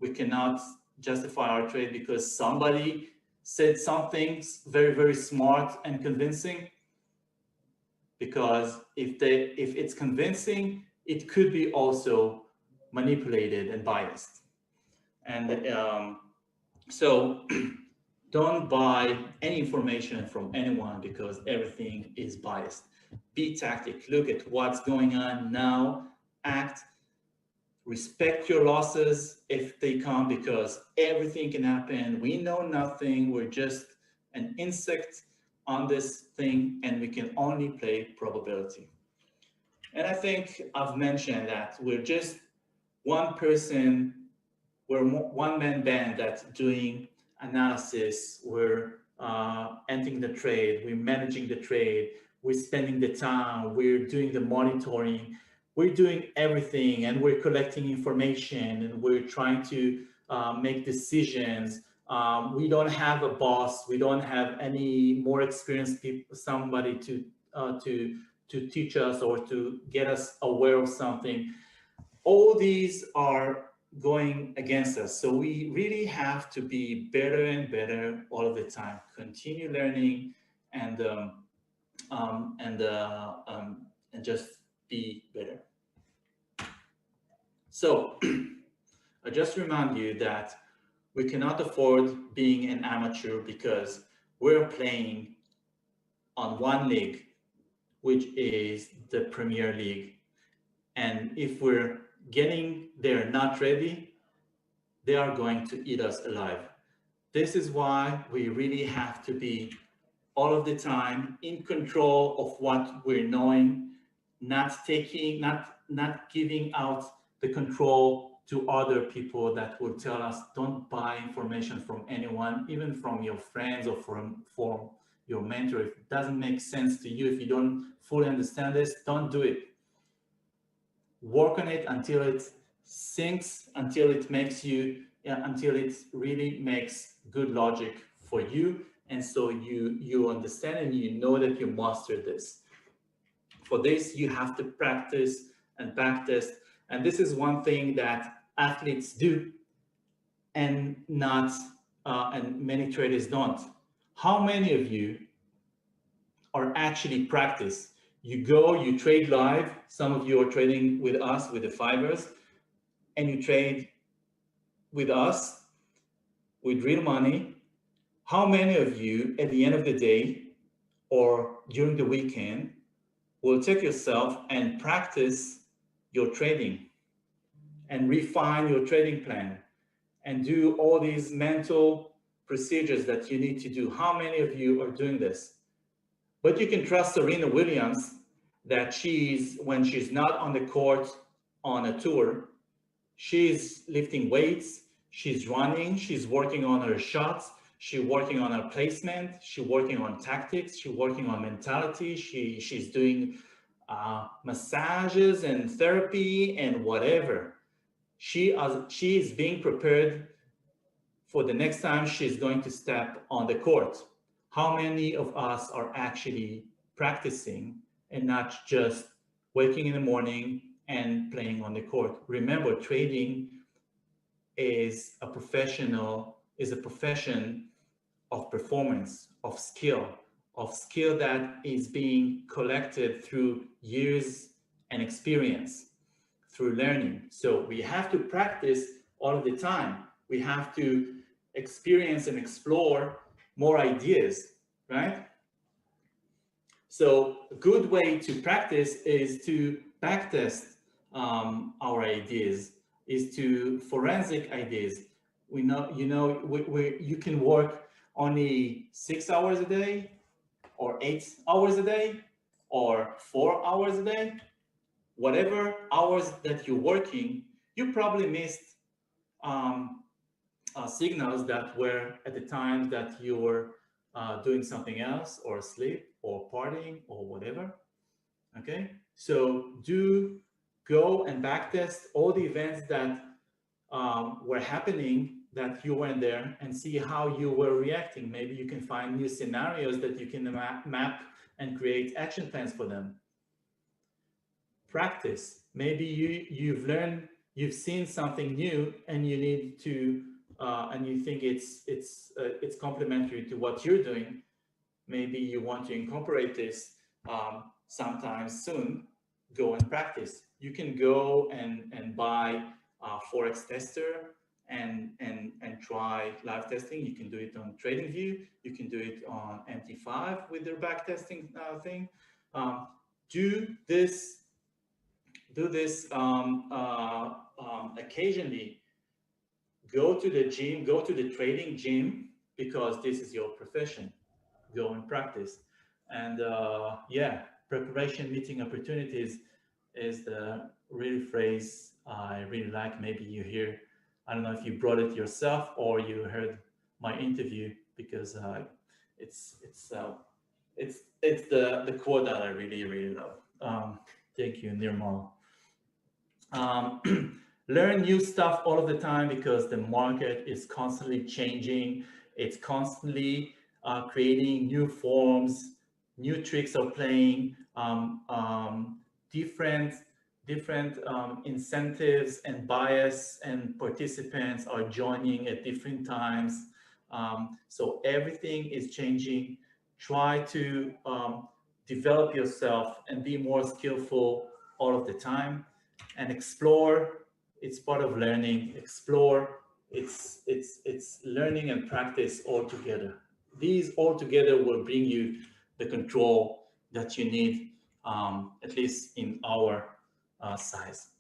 we cannot justify our trade because somebody said something very, very smart and convincing. Because if it's convincing, it could be also manipulated and biased. And so don't buy any information from anyone because everything is biased. Be tactic, look at what's going on now, act, respect your losses if they come, because everything can happen. We know nothing, we're just an insect on this thing, and we can only play probability. And I think I've mentioned that we're just one person, we're one-man band that's doing analysis, we're entering the trade, we're managing the trade, we're spending the time, we're doing the monitoring, we're doing everything, and we're collecting information, and we're trying to make decisions. We don't have a boss, we don't have any more experienced people, somebody to teach us or to get us aware of something. All these are going against us. So we really have to be better and better all of the time, continue learning and just be better. So I just remind you that we cannot afford being an amateur because we're playing on one league, which is the Premier League. And if we're getting there not ready, they are going to eat us alive. This is why we really have to be all of the time in control of what we're knowing, not giving out the control to other people that will tell us don't buy information from anyone, even from your friends or from your mentor. If it doesn't make sense to you, if you don't fully understand this, don't do it. Work on it until it sinks, until it makes you, until it really makes good logic for you. And so you understand and you know that you mastered this. For this, you have to practice and backtest. And this is one thing that athletes do and many traders don't. How many of you are actually practice? You go, you trade live. Some of you are trading with us, with the 5ers, and you trade with us with real money. How many of you at the end of the day or during the weekend will take yourself and practice your trading and refine your trading plan and do all these mental procedures that you need to do? How many of you are doing this? But you can trust Serena Williams that when she's not on the court on a tour, she's lifting weights, she's running, she's working on her shots, she's working on her placement, she's working on tactics, she's working on mentality, she's doing massages and therapy and whatever. She is being prepared for the next time she's going to step on the court. How many of us are actually practicing and not just waking in the morning and playing on the court? Remember, trading is a profession of performance, of skill that is being collected through years and experience, through learning. So we have to practice all of the time. We have to experience and explore more ideas, right? So a good way to practice is to backtest our ideas, is to forensic ideas. You can work only 6 hours a day or 8 hours a day or 4 hours a day. Whatever hours that you're working, you probably missed signals that were at the time that you were doing something else or asleep or partying or whatever. Okay, so do go and backtest all the events that were happening that you weren't there and see how you were reacting. Maybe you can find new scenarios that you can map and create action plans for them. Practice. Maybe you've seen something new and you need to, and you think it's complementary to what you're doing, maybe you want to incorporate this sometime soon, go and practice. You can go and buy a Forex tester and try live testing. You can do it on TradingView. You can do it on MT5 with their back testing thing. Do this occasionally. Go to the gym, go to the trading gym, because this is your profession. Go and practice. And yeah, preparation meeting opportunities is the really phrase I really like. Maybe you hear, I don't know if you brought it yourself or you heard my interview, because it's the quote that I really love. Thank you, Nirmal. Learn new stuff all of the time, because the market is constantly changing. It's constantly creating new forms, new tricks of playing, different incentives and bias, and participants are joining at different times. So everything is changing. Try to develop yourself and be more skillful all of the time, and explore. It's part of learning. Explore. It's learning and practice all together. These all together will bring you the control that you need, at least in our size.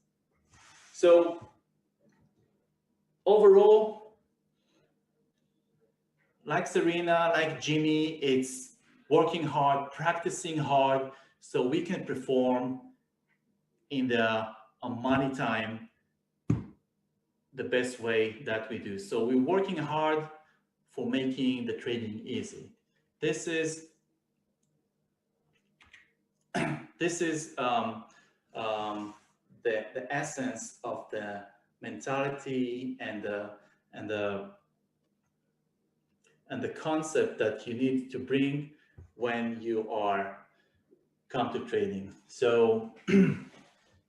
So overall, like Serena, like Jimmy, it's working hard, practicing hard, so we can perform in the money time the best way that we do. So we're working hard for making the trading easy. This is the essence of the mentality and the concept that you need to bring when you are come to trading. So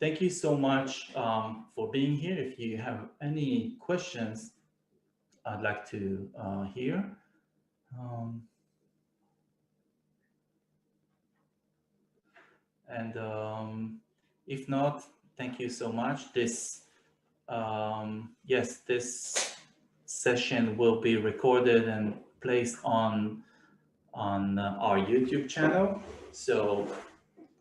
thank you so much for being here. If you have any questions, I'd like to hear. If not, thank you so much. This, yes, this session will be recorded and placed on our YouTube channel, so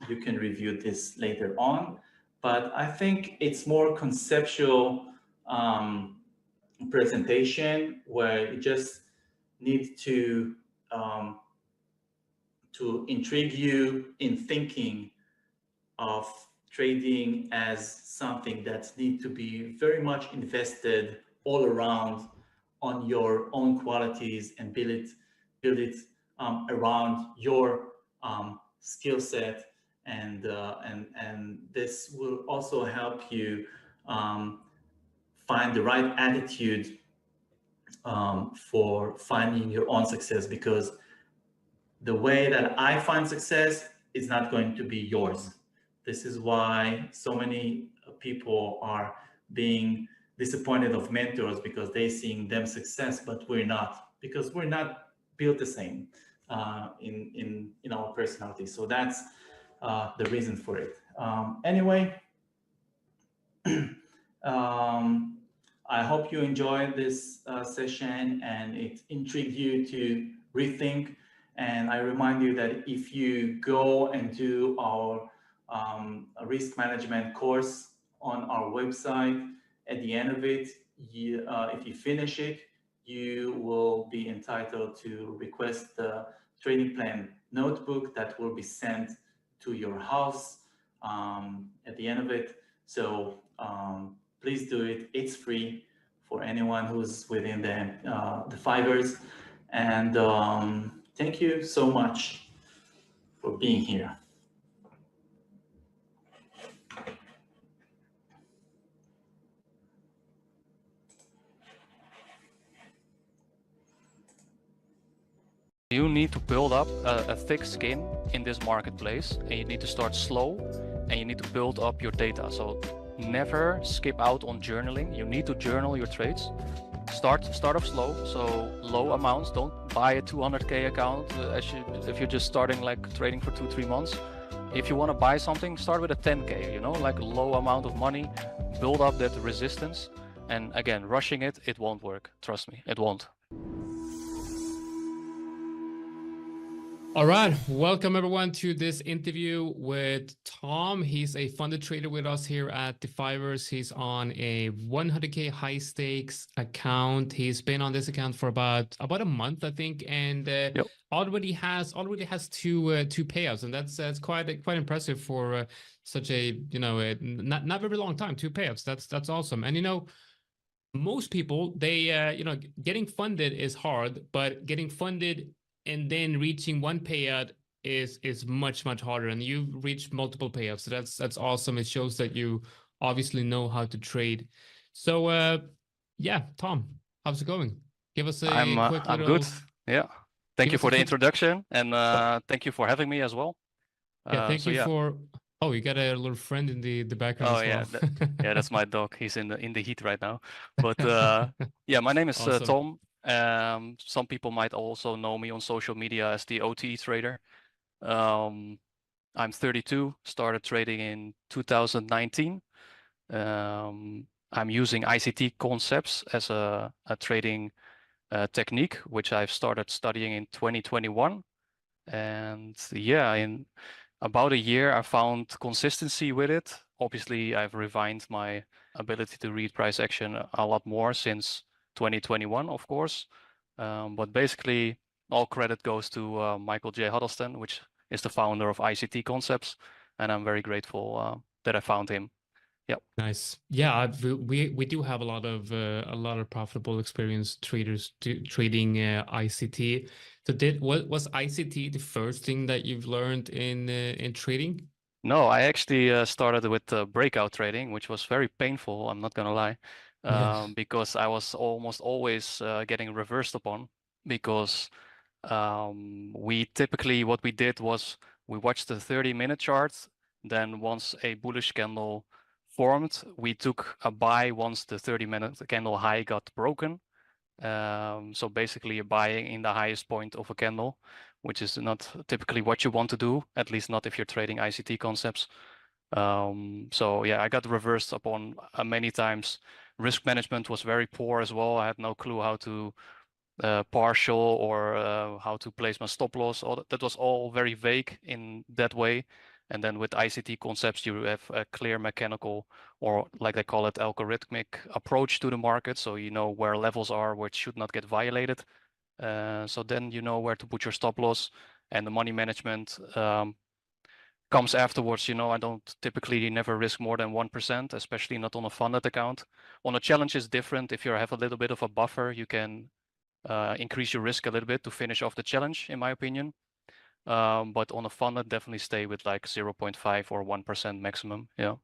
you can review this later on. But I think it's more conceptual presentation, where you just need to intrigue you in thinking of trading as something that needs to be very much invested all around on your own qualities, and build it around your skill set, and this will also help you find the right attitude for finding your own success, because the way that I find success is not going to be yours. This is why so many people are being disappointed of mentors, because they seeing them success, but we're not, because we're not built the same in our personality. So that's the reason for it. Anyway, I hope you enjoyed this session and it intrigued you to rethink. And I remind you that if you go and do our risk management course on our website, at the end of it, if you finish it, you will be entitled to request the trading plan notebook that will be sent to your house at the end of it. So please do it. It's free for anyone who's within the 5ers. And thank you so much for being here. You need to build up a thick skin in this marketplace, and you need to start slow, and you need to build up your data. So never skip out on journaling. You need to journal your trades. Start off slow, so low amounts. Don't buy a 200k account if you're just starting like trading for 2-3 months. If you want to buy something, start with a 10k, you know, like a low amount of money, build up that resistance. And again, rushing it won't work. Trust me, it won't. All right, welcome everyone to this interview with Tom. He's a funded trader with us here at The5ers. He's on a 100k high stakes account. He's been on this account for about a month, I think, and already has two payouts, and that's quite impressive for such a not very long time. 2 payouts. That's awesome. And most people, they getting funded is hard, but getting funded and then reaching one payout is much harder, and you've reached multiple payouts, so that's awesome. It shows that you obviously know how to trade. So yeah, Tom, how's it going? Give us a quick I'm little... good. Yeah, thank you for the introduction, and thank you for having me as well. Yeah, thank you for... Oh, you got a little friend in the background as well. Yeah, that's my dog. He's in the heat right now. But yeah, my name is Awesome. Tom. Some people might also know me on social media as the OTE trader. I'm 32, started trading in 2019. I'm using ICT concepts as a trading technique, which I've started studying in 2021. And yeah, in about a year, I found consistency with it. Obviously, I've refined my ability to read price action a lot more since 2021, of course. But basically, all credit goes to Michael J. Huddleston, which is the founder of ICT Concepts, and I'm very grateful that I found him. Yeah. Nice. Yeah, we do have a lot of profitable experienced traders trading ICT. So was ICT the first thing that you've learned in trading? No, I actually started with breakout trading, which was very painful. I'm not gonna lie, because I was almost always getting reversed upon. Because we typically, what we did was we watched the 30-minute chart. Then once a bullish candle formed, we took a buy once the 30-minute candle high got broken. So basically you're buying in the highest point of a candle, which is not typically what you want to do, at least not if you're trading ICT concepts. So yeah, I got reversed upon many times. Risk management was very poor as well. I had no clue how to partial or how to place my stop loss. That was all very vague in that way. And then with ICT concepts, you have a clear mechanical, or like they call it, algorithmic approach to the market. So you know where levels are, which should not get violated. So then you know where to put your stop loss, and the money management comes afterwards. I don't typically never risk more than 1%, especially not on a funded account. On a challenge is different. If you have a little bit of a buffer, you can increase your risk a little bit to finish off the challenge, in my opinion. But on a funded, definitely stay with like 0.5 or 1% maximum. Yeah.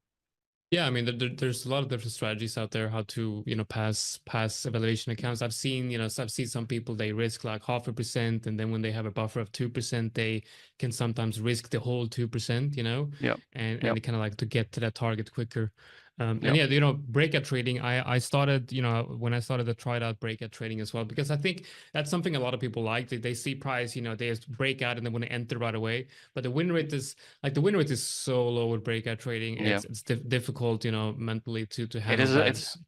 Yeah, I mean, there's a lot of different strategies out there how to, pass evaluation accounts. I've seen some people, they risk like 0.5%, and then when they have a buffer of 2%, they can sometimes risk the whole 2%, Yeah. And they kind of like to get to that target quicker. And yeah, breakout trading, I started, when I started to try out breakout trading as well, because I think that's something a lot of people like. They see price, they just break out and they want to enter right away. But the win rate is so low with breakout trading. It's difficult, mentally to handle that.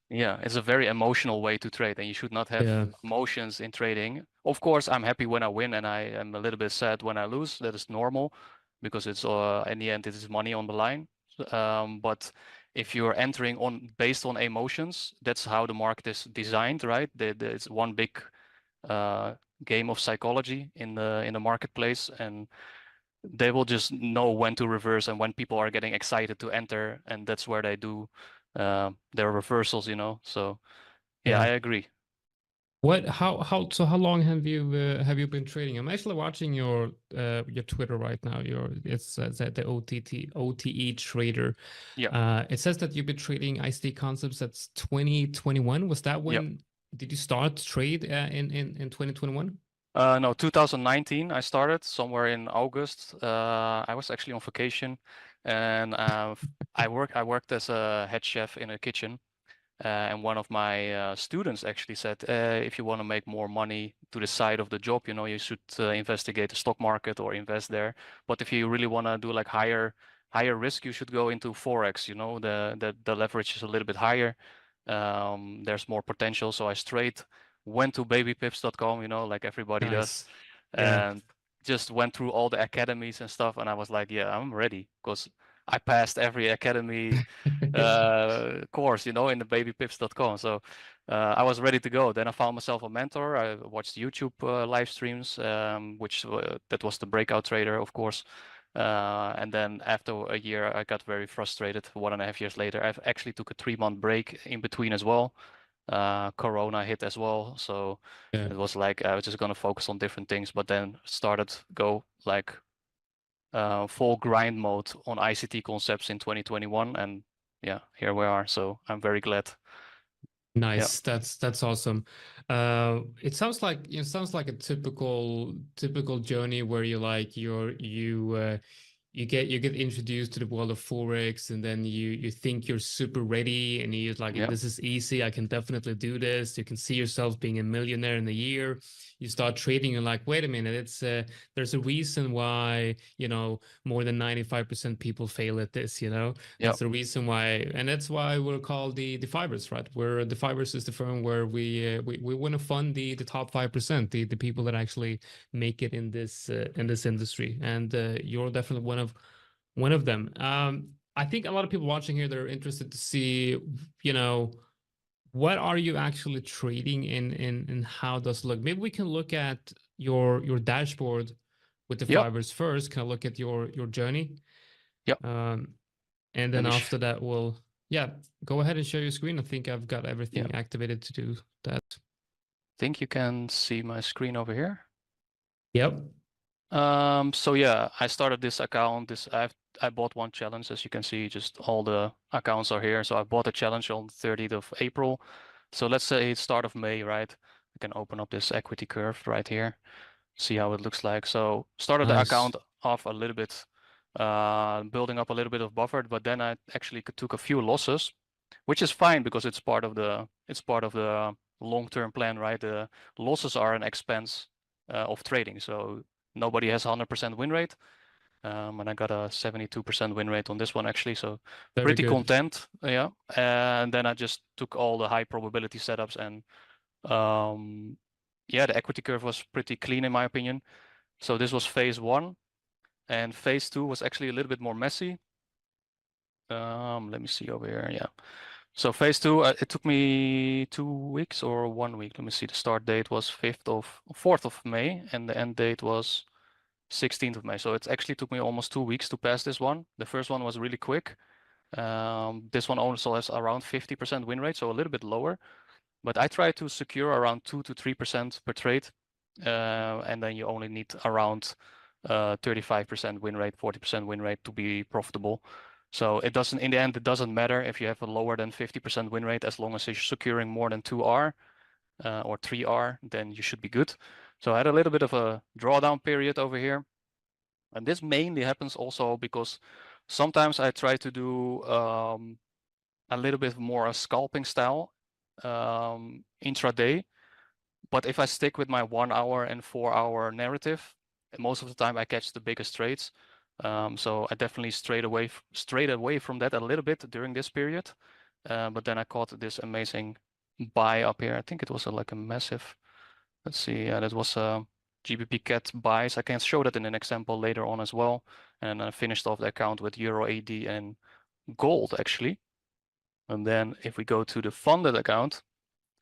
It's a very emotional way to trade, and you should not have emotions in trading. Of course, I'm happy when I win, and I am a little bit sad when I lose. That is normal, because it's in the end, it is money on the line. But if you're entering based on emotions, that's how the market is designed, right? It's one big game of psychology in the marketplace, and they will just know when to reverse and when people are getting excited to enter, and that's where they do their reversals. So yeah, I agree. How long have you been trading? I'm actually watching your Twitter right now. It's the OTE trader. Yeah. It says that you've been trading ICT concepts since 2021. Was that when did you start to trade in 2021? No, 2019 I started somewhere in August. I was actually on vacation, And I worked as a head chef in a kitchen. And one of my students actually said, if you want to make more money to the side of the job, you know, you should investigate the stock market or invest there. But if you really want to do like higher risk, you should go into Forex. You know, the leverage is a little bit higher. There's more potential. So I straight went to babypips.com, you know, like everybody does, and just went through all the academies and stuff. And I was like, yeah, I'm ready, because I passed every academy course, you know, in the babypips.com. So I was ready to go. Then I found myself a mentor. I watched YouTube live streams, which that was the Breakout Trader, of course. And then after a year, I got very frustrated. 1.5 years later, I actually took a 3-month break in between as well. Corona hit as well, so it was like I was just gonna focus on different things. But then started go like full grind mode on ICT concepts in 2021, and yeah, here we are. So I'm very glad. Nice. That's awesome. It sounds like a typical journey where you get introduced to the world of Forex, and then you think you're super ready, and you're like, this is easy, I can definitely do this. You can see yourself being a millionaire in a year. You start trading, you're like, wait a minute, it's there's a reason why, you know, more than 95% people fail at this, you know. That's the reason why, and that's why we're called the 5ers, right? Where the 5ers is the firm where we want to fund the top 5%, the people that actually make it in this industry, and you're definitely one of them. I think a lot of people watching here, they're interested to see, you know, what are you actually trading in, and how does it look? Maybe we can look at your dashboard with the 5ers first. Can I look at your journey? And then after that, we'll go ahead and share your screen. I think I've got everything activated to do that. I think you can see my screen over here. Yep. So yeah, I started this account. I bought one challenge, as you can see, just all the accounts are here. So I bought a challenge on 30th of April. So let's say it's start of May, right? I can open up this equity curve right here, see how it looks like. So started the account off a little bit, building up a little bit of buffer, but then I actually took a few losses, which is fine because it's part of the long-term plan, right? The losses are an expense of trading. So nobody has 100% win rate. And I got a 72% win rate on this one actually, so pretty content. Yeah. And then I just took all the high probability setups, and yeah, the equity curve was pretty clean in my opinion. So this was phase 1, and phase 2 was actually a little bit more messy. Let me see over here. Yeah. So phase 2, it took me 2 weeks or 1 week. Let me see. The start date was 4th of May, and the end date was 16th of May. So it actually took me almost 2 weeks to pass this one. The first one was really quick. This one also has around 50% win rate, so a little bit lower. But I try to secure around 2 to 3% per trade. And then you only need around 35% win rate, 40% win rate to be profitable. So it doesn't, in the end, it doesn't matter if you have a lower than 50% win rate, as long as you're securing more than 2R or 3R, then you should be good. So I had a little bit of a drawdown period over here. And this mainly happens also because sometimes I try to do a little bit more a scalping style intraday. But if I stick with my 1 hour and 4 hour narrative, most of the time I catch the biggest trades. So I definitely strayed away from that a little bit during this period. But then I caught this amazing buy up here. I think it was like a massive, let's see, yeah, that was a GBP CAD buys. I can show that in an example later on as well. And I finished off the account with Euro AD and gold actually. And then if we go to the funded account,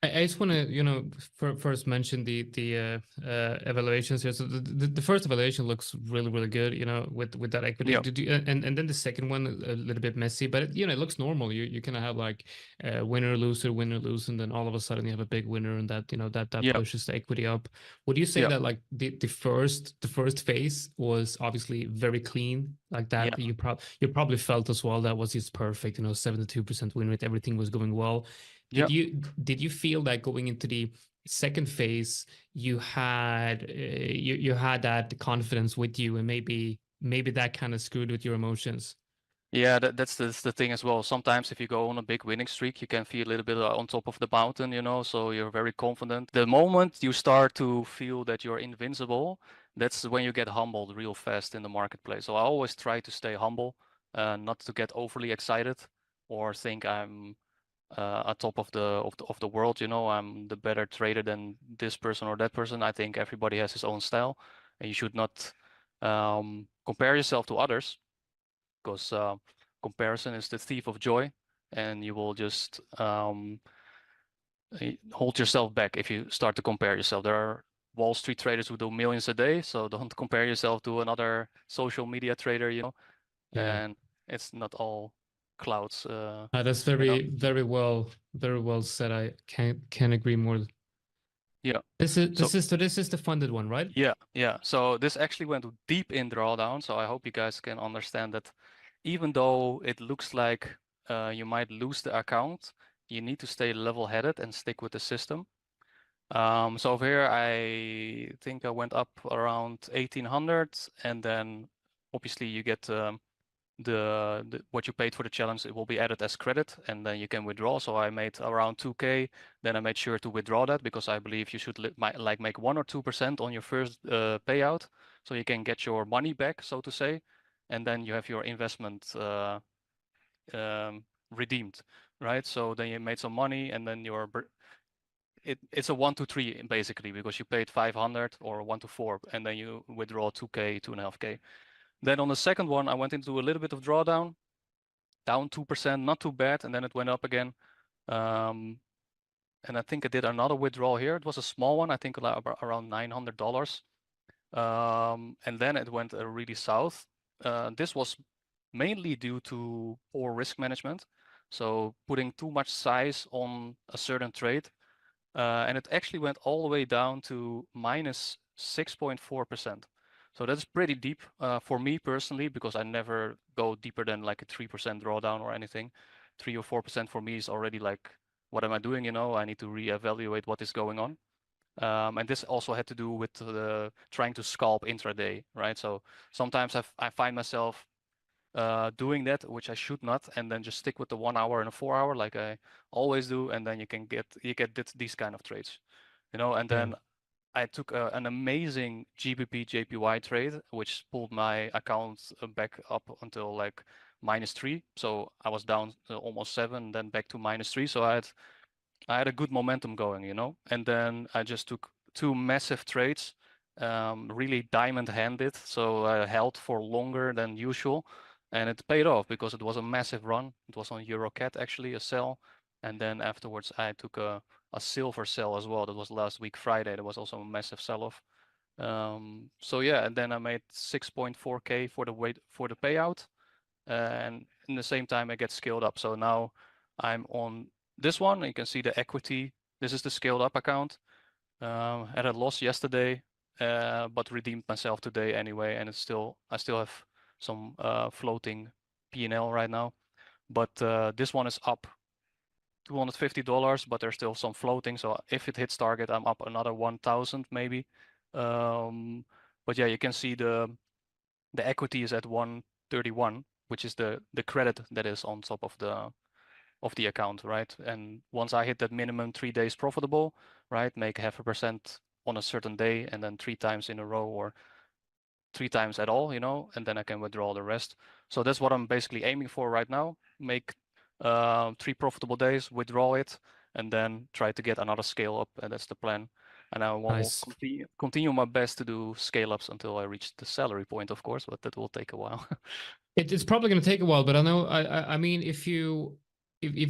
I just want to, you know, first mention the evaluations here. So the first evaluation looks really good, you know, with that equity. Yeah. Did you, and then the second one a little bit messy, but it, you know, it looks normal. You kind of have like winner loser, and then all of a sudden you have a big winner, and that, you know, that pushes the equity up. Would you say that like the first phase was obviously very clean, like that? You probably felt as well that was just perfect, you know, 72% win rate, everything was going well. Did you feel that going into the second phase, you had you had that confidence with you, and maybe that kind of screwed with your emotions? Yeah, that's the thing as well. Sometimes if you go on a big winning streak, you can feel a little bit on top of the mountain, you know, so you're very confident. The moment you start to feel that you're invincible, that's when you get humbled real fast in the marketplace. So I always try to stay humble, not to get overly excited or think I'm at top of the world, you know, I'm the better trader than this person or that person. I think everybody has his own style, and you should not compare yourself to others, because comparison is the thief of joy, and you will just hold yourself back if you start to compare yourself. There are Wall Street traders who do millions a day, so don't compare yourself to another social media trader, you know. Yeah. And it's not all clouds. That's you know. very well said. I can't agree more. Yeah. This is So this is the funded one, right? yeah. So this actually went deep in drawdown. So I hope you guys can understand that even though it looks like you might lose the account, you need to stay level-headed and stick with the system. So over here, I think I went up around 1800, and then obviously you get the what you paid for the challenge, it will be added as credit, and then you can withdraw. So I made around 2K. Then I made sure to withdraw that because I believe you should like make 1 or 2% on your first payout, so you can get your money back, so to say, and then you have your investment redeemed, right? So then you made some money, and then it's a 1 to 3 basically, because you paid 500 or 1 to 4, and then you withdraw 2K, 2.5K. Then on the second one, I went into a little bit of drawdown, down 2%, not too bad, and then it went up again. And I think I did another withdrawal here. It was a small one, I think around $900. And then it went really south. This was mainly due to poor risk management. So putting too much size on a certain trade. And it actually went all the way down to minus 6.4%. So that's pretty deep for me personally, because I never go deeper than like a 3% drawdown or anything. 3 or 4% for me is already like, what am I doing? You know, I need to reevaluate what is going on. And this also had to do with trying to scalp intraday, right? So sometimes I find myself doing that, which I should not, and then just stick with the 1 hour and a 4 hour like I always do, and then you get these kind of trades, you know. And then I took an amazing GBP JPY trade, which pulled my account back up until like -3. So I was down almost 7, then back to -3. So I had a good momentum going, you know. And then I just took 2 massive trades, really diamond-handed. So I held for longer than usual, and it paid off because it was a massive run. It was on EuroCat actually, a sell, and then afterwards I took a silver sell as well. That was last week Friday. There was also a massive sell-off. So yeah, and then I made 6.4K for the payout, and in the same time I get scaled up. So now I'm on this one. You can see the equity. This is the scaled up account. Had a loss yesterday, but redeemed myself today anyway, and I still have some floating P&L right now. But this one is up $250, but there's still some floating. So if it hits target, I'm up another 1,000 maybe. But yeah, you can see the equity is at 131, which is the credit that is on top of the account, right? And once I hit that minimum 3 days profitable, right, make 0.5% on a certain day, and then 3 times in a row or 3 times at all, you know, and then I can withdraw the rest. So that's what I'm basically aiming for right now. Make 3 profitable days, withdraw it, and then try to get another scale up, and that's the plan. And I will continue my best to do scale ups until I reach the salary point, of course, but that will take a while. It's probably going to take a while, but I know. I mean, if you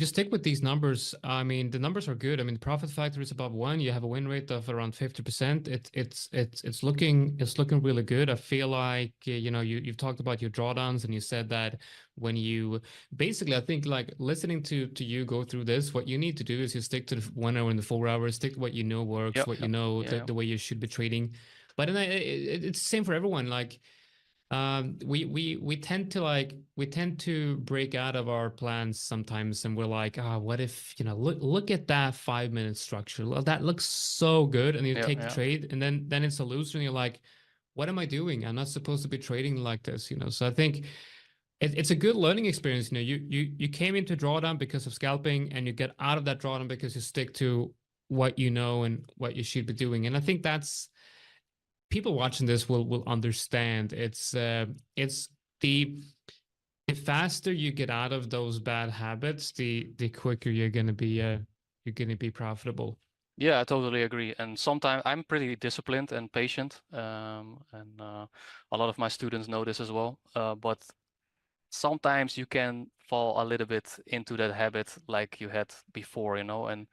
stick with these numbers, I mean, the numbers are good. I mean, the profit factor is above 1. You have a win rate of around 50%. It's looking really good. I feel like you know, you've talked about your drawdowns, and you said that when you basically, I think, like, listening to you go through this, what you need to do is you stick to the 1 hour and the 4 hours. Stick to what you know works, you know, the way you should be trading. But then it's the same for everyone. Like, we tend to break out of our plans sometimes, and we're like, what if, you know, look at that 5-minute structure, that looks so good, and you take the trade, and then it's a loser, and you're like, what am I doing? I'm not supposed to be trading like this, you know. So I think it's a good learning experience. You came into drawdown because of scalping, and you get out of that drawdown because you stick to what you know and what you should be doing. And I think that's people watching this will understand. It's the faster you get out of those bad habits, the quicker you're gonna be profitable. Yeah, I totally agree. And sometimes I'm pretty disciplined and patient, and a lot of my students know this as well. But sometimes you can fall a little bit into that habit like you had before, and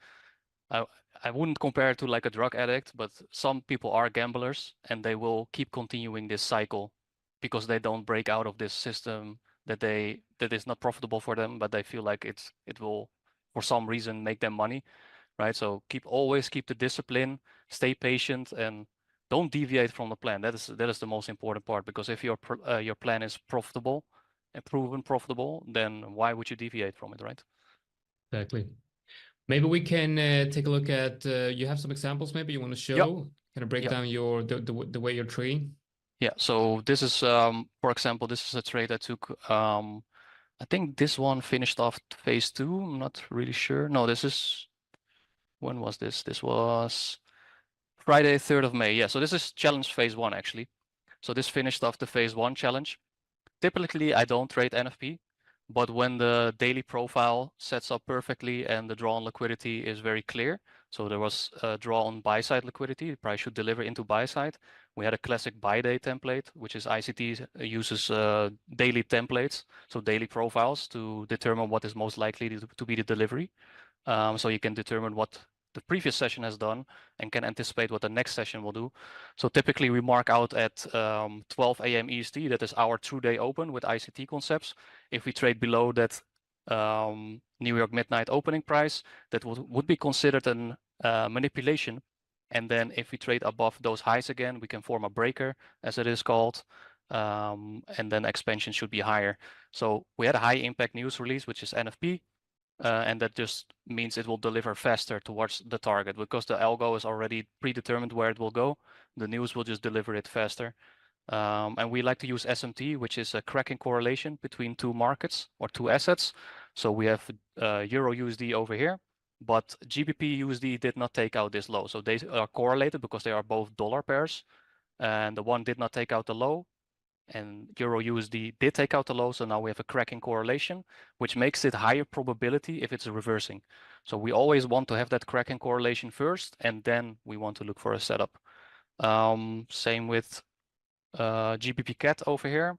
I wouldn't compare it to like a drug addict, but some people are gamblers and they will keep continuing this cycle because they don't break out of this system that is not profitable for them, but they feel like it will for some reason make them money, right? So always keep the discipline, stay patient, and don't deviate from the plan. That is the most important part, because if your plan is profitable and proven profitable, then why would you deviate from it, right? Exactly. Maybe we can take a look at. You have some examples. Maybe you want to show. Yep. Kind of break Yep. down the way you're trading. Yeah. So this is, for example, this is a trade I took. I think this one finished off phase 2. I'm not really sure. No, this is. When was this? This was Friday, 3rd of May. Yeah. So this is challenge phase 1 actually. So this finished off the phase 1 challenge. Typically, I don't trade NFP, but when the daily profile sets up perfectly and the draw on liquidity is very clear, so there was a draw on buy side liquidity, the price should deliver into buy side. We had a classic buy day template, which is ICT uses daily templates, so daily profiles to determine what is most likely to be the delivery. So you can determine what the previous session has done and can anticipate what the next session will do. So typically we mark out at 12 a.m. EST, that is our true day open with ICT concepts. If we trade below that New York midnight opening price, that would be considered an manipulation. And then if we trade above those highs again, we can form a breaker, as it is called. And then expansion should be higher. So we had a high impact news release, which is NFP. And that just means it will deliver faster towards the target, because the algo is already predetermined where it will go. The news will just deliver it faster. And we like to use SMT, which is a cracking correlation between two markets or two assets. So we have Euro USD over here, but GBP USD did not take out this low. So they are correlated because they are both dollar pairs, and the one did not take out the low, and Euro USD did take out the low, so now we have a cracking correlation, which makes it higher probability if it's reversing. So we always want to have that cracking correlation first, and then we want to look for a setup. Same with GBP CAT over here.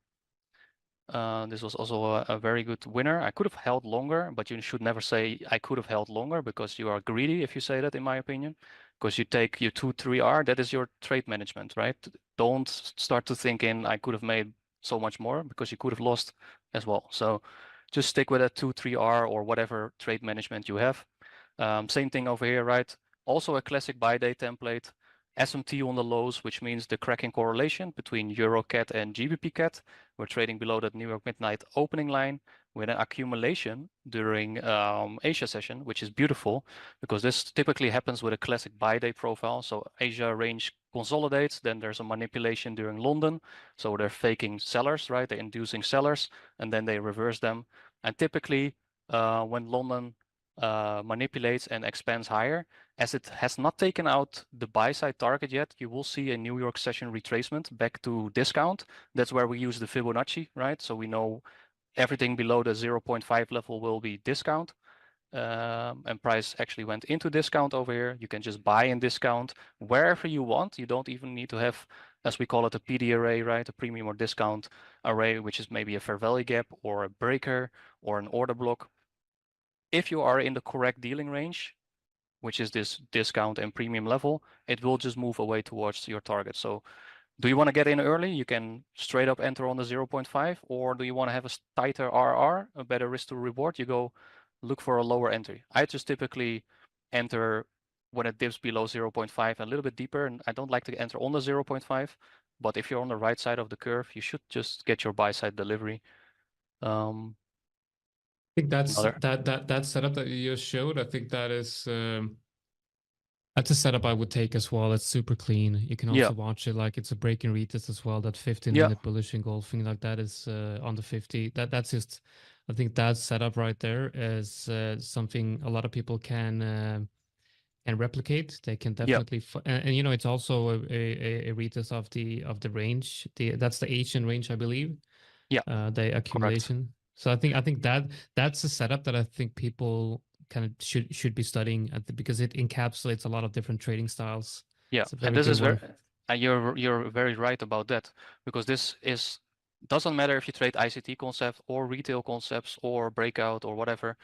This was also a very good winner. I could have held longer, but you should never say I could have held longer, because you are greedy if you say that, in my opinion, because you take your 2-3R, that is your trade management, right? Don't start to thinking I could have made so much more, because you could have lost as well. So just stick with a 2-3R or whatever trade management you have. Same thing over here, right? Also a classic buy day template. SMT on the lows, which means the cracking correlation between Euro CAT and GBP CAT. We're trading below that New York midnight opening line with an accumulation during Asia session, which is beautiful, because this typically happens with a classic buy day profile. So Asia range consolidates, then there's a manipulation during London. So they're faking sellers, right? They're inducing sellers, and then they reverse them. And typically when London manipulates and expands higher, as it has not taken out the buy side target yet, you will see a New York session retracement back to discount. That's where we use the Fibonacci, right? So we know everything below the 0.5 level will be discount. And price actually went into discount over here. You can just buy in discount wherever you want. You don't even need to have, as we call it, a PD array, right? A premium or discount array, which is maybe a fair value gap or a breaker or an order block. If you are in the correct dealing range, which is this discount and premium level, it will just move away towards your target. So do you want to get in early? You can straight up enter on the 0.5, or do you want to have a tighter RR, a better risk to reward? You go look for a lower entry. I just typically enter when it dips below 0.5 a little bit deeper, and I don't like to enter on the 0.5, but if you're on the right side of the curve, you should just get your buy side delivery. I think that's that setup that you just showed. I think that is That's a setup I would take as well. It's super clean. You can also watch it like it's a break and retest as well. That 15-minute bullish engulfing like that is on the 50. That's just, I think that setup right there is something a lot of people can replicate. They can definitely, and you know, it's also a retest of the range. That's the Asian range, I believe. Yeah, the accumulation. correct. So I think that's a setup that I think people kind of should be studying because it encapsulates a lot of different trading styles. Yeah, It's a very and this good is very, one. and you're very right about that, because this is doesn't matter if you trade ICT concept or retail concepts or breakout or whatever.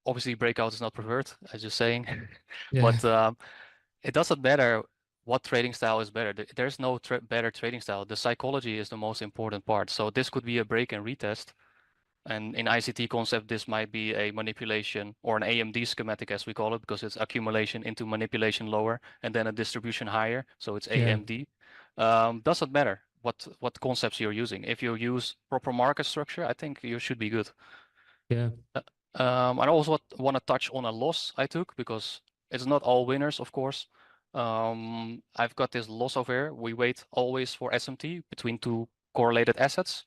Obviously breakout is not preferred, as you're saying, Yeah. but it doesn't matter what trading style is better. There's no better trading style. The psychology is the most important part. So this could be a break and retest. And in ICT concept, this might be a manipulation or an AMD schematic, as we call it, because it's accumulation into manipulation lower and then a distribution higher. So it's Yeah. AMD. Doesn't matter what concepts you're using. If you use proper market structure, I think you should be good. Yeah. I also want to touch on a loss I took, because it's not all winners, of course. I've got this loss over here. We wait always for SMT between two correlated assets,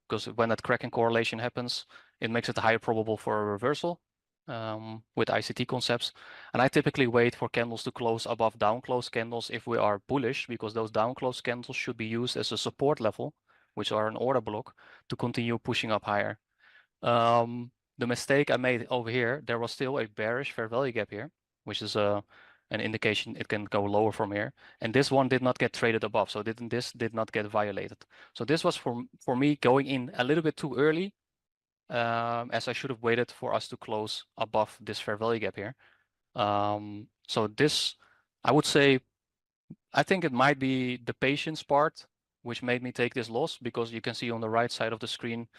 because when that cracking correlation happens, it makes it higher probable for a reversal with ICT concepts. And I typically wait for candles to close above down close candles if we are bullish, because those down close candles should be used as a support level, which are an order block, to continue pushing up higher. The mistake I made over here, there was still a bearish fair value gap here, which is an indication it can go lower from here. And this one did not get traded above, so this did not get violated. So this was for me going in a little bit too early, as I should have waited for us to close above this fair value gap here. So this, I would say, I think it might be the patience part which made me take this loss, because you can see on the right side of the screen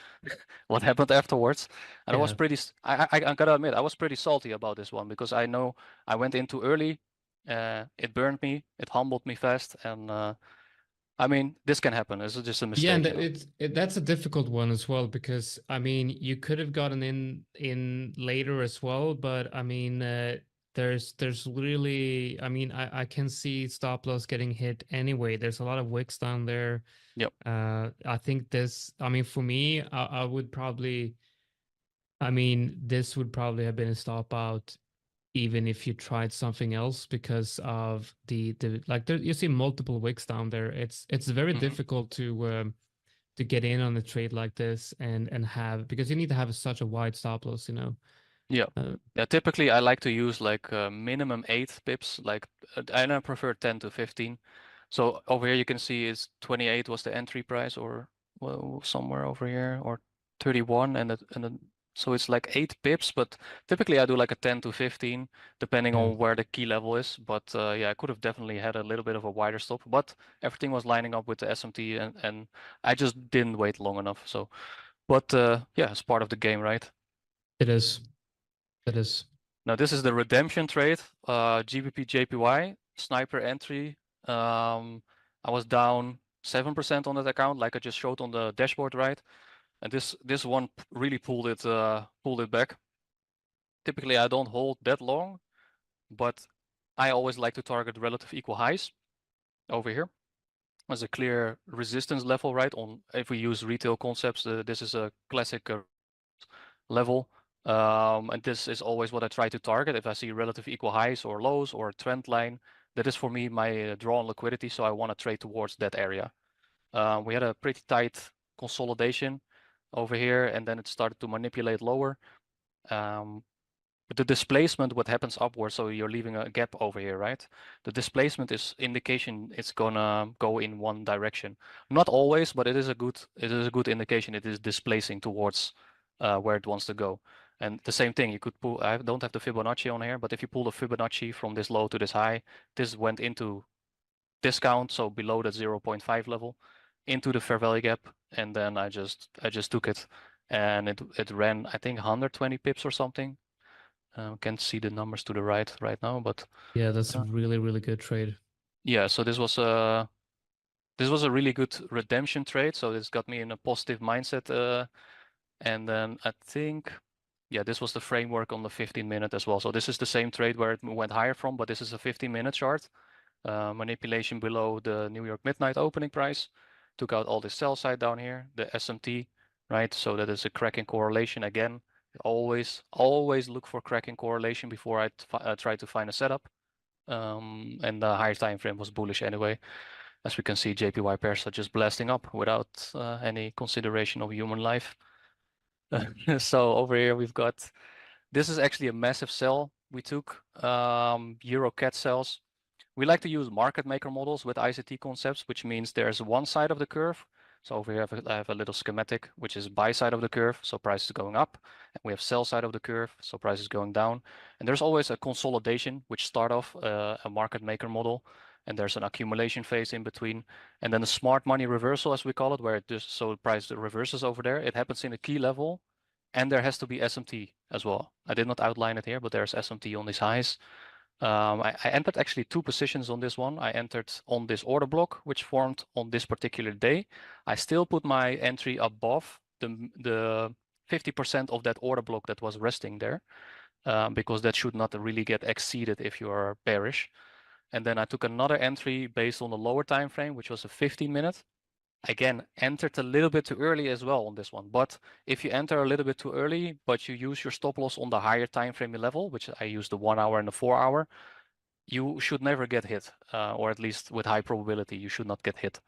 what happened afterwards. And I was pretty, I gotta admit, I was pretty salty about this one, because I know I went in too early. It burned me, it humbled me fast, and I mean, this can happen. It's just a mistake. Yeah, and that's a difficult one as well, because I mean, you could have gotten in later as well, but I mean, there's really, I mean, I can see stop loss getting hit anyway. There's a lot of wicks down there. Yep. I think this, I mean, for me, I would probably, I mean, this would probably have been a stop out even if you tried something else, because of the like there, you see multiple wicks down there. It's very difficult to get in on a trade like this and have, because you need to have such a wide stop loss, you know. Yeah. Yeah, typically I like to use like minimum 8 pips, like and I prefer 10 to 15. So over here you can see it's 28 was the entry price, or well, somewhere over here, or 31, and then so it's like 8 pips, but typically I do like a 10 to 15 depending on where the key level is. But yeah, I could have definitely had a little bit of a wider stop, but everything was lining up with the SMT, and I just didn't wait long enough. So, but yeah, it's part of the game, right? It is. It is. Now this is the redemption trade, GBP JPY sniper entry. I was down 7% on that account, like I just showed on the dashboard, right? And this one really pulled it back. Typically I don't hold that long, but I always like to target relative equal highs over here as a clear resistance level, right? On if we use retail concepts, this is a classic level. And this is always what I try to target. If I see relative equal highs or lows or a trend line, that is for me my draw on liquidity. So I want to trade towards that area. We had a pretty tight consolidation over here, and then it started to manipulate lower. But the displacement, what happens upwards, so you're leaving a gap over here, right? The displacement is indication it's gonna go in one direction. Not always, but it is a good indication it is displacing towards where it wants to go. And the same thing, you could pull, I don't have the Fibonacci on here, but if you pull the Fibonacci from this low to this high, this went into discount, so below that 0.5 level, into the fair value gap, and then I just took it, and it ran, I think, 120 pips or something. Can't see the numbers to the right now, but yeah, that's a really good trade. Yeah, so this was a really good redemption trade. So this got me in a positive mindset, and then I think Yeah, this was the framework on the 15-minute as well. So this is the same trade where it went higher from, but this is a 15-minute chart. Manipulation below the New York midnight opening price. Took out all the sell side down here, the SMT, right? So that is a cracking correlation again. Always look for cracking correlation before I try to find a setup. And the higher time frame was bullish anyway. As we can see, JPY pairs are just blasting up without any consideration of human life. So over here we've got, this is actually a massive sell we took, Euro CAD sells. We like to use market maker models with ICT concepts, which means there's one side of the curve. So over here I have a little schematic, which is buy side of the curve, so price is going up. And we have sell side of the curve, so price is going down. And there's always a consolidation, which start off a market maker model. And there's an accumulation phase in between. And then the smart money reversal, as we call it, where it just, so the price reverses over there. It happens in a key level. And there has to be SMT as well. I did not outline it here, but there's SMT on these highs. I entered actually 2 positions on this one. I entered on this order block, which formed on this particular day. I still put my entry above the 50% of that order block that was resting there, because that should not really get exceeded if you are bearish. And then I took another entry based on the lower time frame, which was a 15-minute. Again, entered a little bit too early as well on this one. But if you enter a little bit too early, but you use your stop loss on the higher time frame level, which I use the 1 hour and the 4 hour, you should never get hit, or at least with high probability, you should not get hit.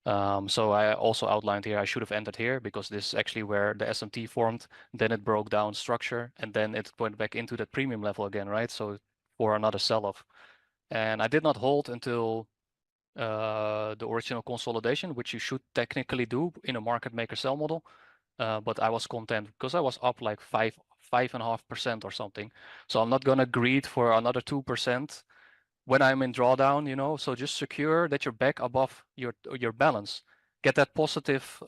So I also outlined here, I should have entered here because this is actually where the SMT formed, then it broke down structure, and then it went back into that premium level again, right? So for another sell-off. And I did not hold until the original consolidation, which you should technically do in a market maker sell model. But I was content because I was up like 5.5% or something. So I'm not gonna greed for another 2% when I'm in drawdown, you know. So just secure that you're back above your balance. Get that positive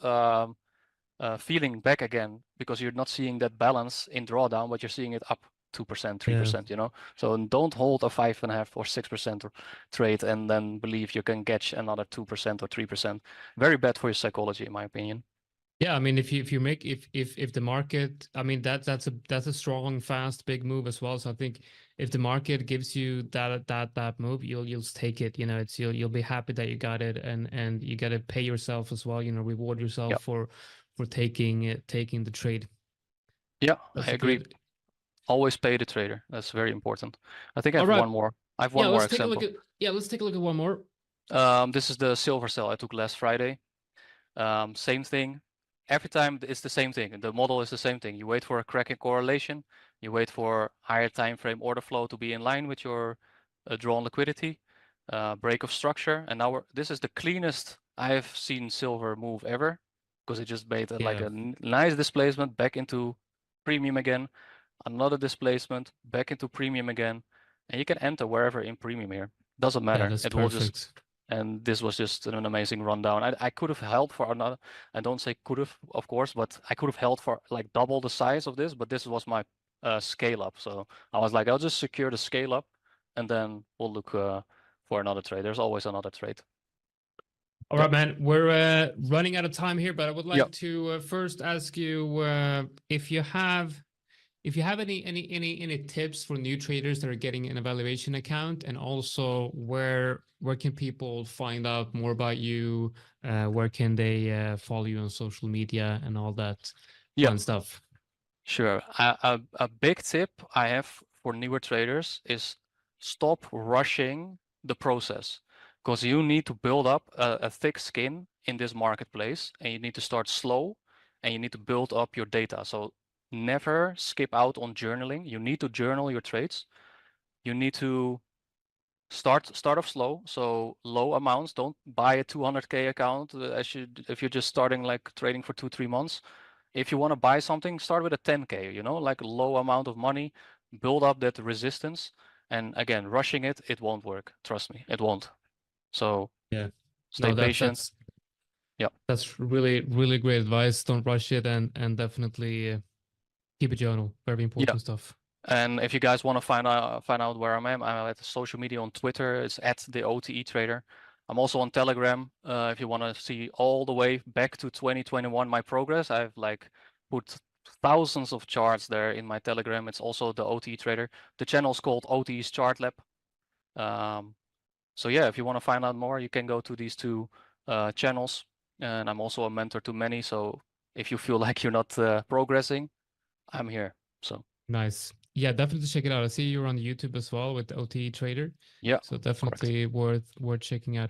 feeling back again, because you're not seeing that balance in drawdown, but you're seeing it up 2%, 3%, you know. So don't hold a 5.5 or 6% trade and then believe you can catch another 2% or 3%. Very bad for your psychology, in my opinion. Yeah, I mean, if the market, I mean, that's a strong, fast, big move as well. So I think if the market gives you that move, you'll just take it. You know, it's you'll be happy that you got it, and you got to pay yourself as well. You know, reward yourself for taking the trade. Yeah, That's I agree. good. Always pay the trader. That's very important. I think I have one more. I have one more example. Let's take a look at one more. This is the silver sell I took last Friday. Same thing. Every time it's the same thing. The model is the same thing. You wait for a cracking correlation. You wait for higher time frame order flow to be in line with your drawn liquidity, break of structure. And now this is the cleanest I've seen silver move ever, because it just made like a nice displacement back into premium again, another displacement back into premium again, and you can enter wherever in premium here. Doesn't matter. That's it perfect. will just. And this was just an amazing rundown. I could have held for another, I don't say could have, of course, but I could have held for like double the size of this, but this was my scale up. So I was like, I'll just secure the scale up and then we'll look for another trade. There's always another trade. All right, man, we're running out of time here, but I would like to first ask you if you have any tips for new traders that are getting an evaluation account, and also where can people find out more about you? Where can they follow you on social media and all that fun stuff? Sure. A big tip I have for newer traders is stop rushing the process, because you need to build up a thick skin in this marketplace, and you need to start slow, and you need to build up your data. So never skip out on journaling. You need to journal your trades. You need to start off slow, so low amounts. Don't buy a 200K account if you're just starting like trading for 2-3 months. If you want to buy something, start with a 10K, you know, like low amount of money, build up that resistance. And again, rushing it won't work. Trust me, it won't. So stay patient. That's really, really great advice. Don't rush it, and definitely keep a journal. Very important stuff. And if you guys want to find out where I'm at social media on Twitter. It's at the OTE Trader. I'm also on Telegram. If you want to see all the way back to 2021 my progress, I've like put thousands of charts there in my Telegram. It's also the OT Trader. The channel is called OT's Chart Lab. So yeah, if you want to find out more, you can go to these two channels. And I'm also a mentor to many. So if you feel like you're not progressing, I'm here. So Nice. Yeah, definitely check it out. I see you're on YouTube as well with the OT Trader. yeah, So definitely worth checking out.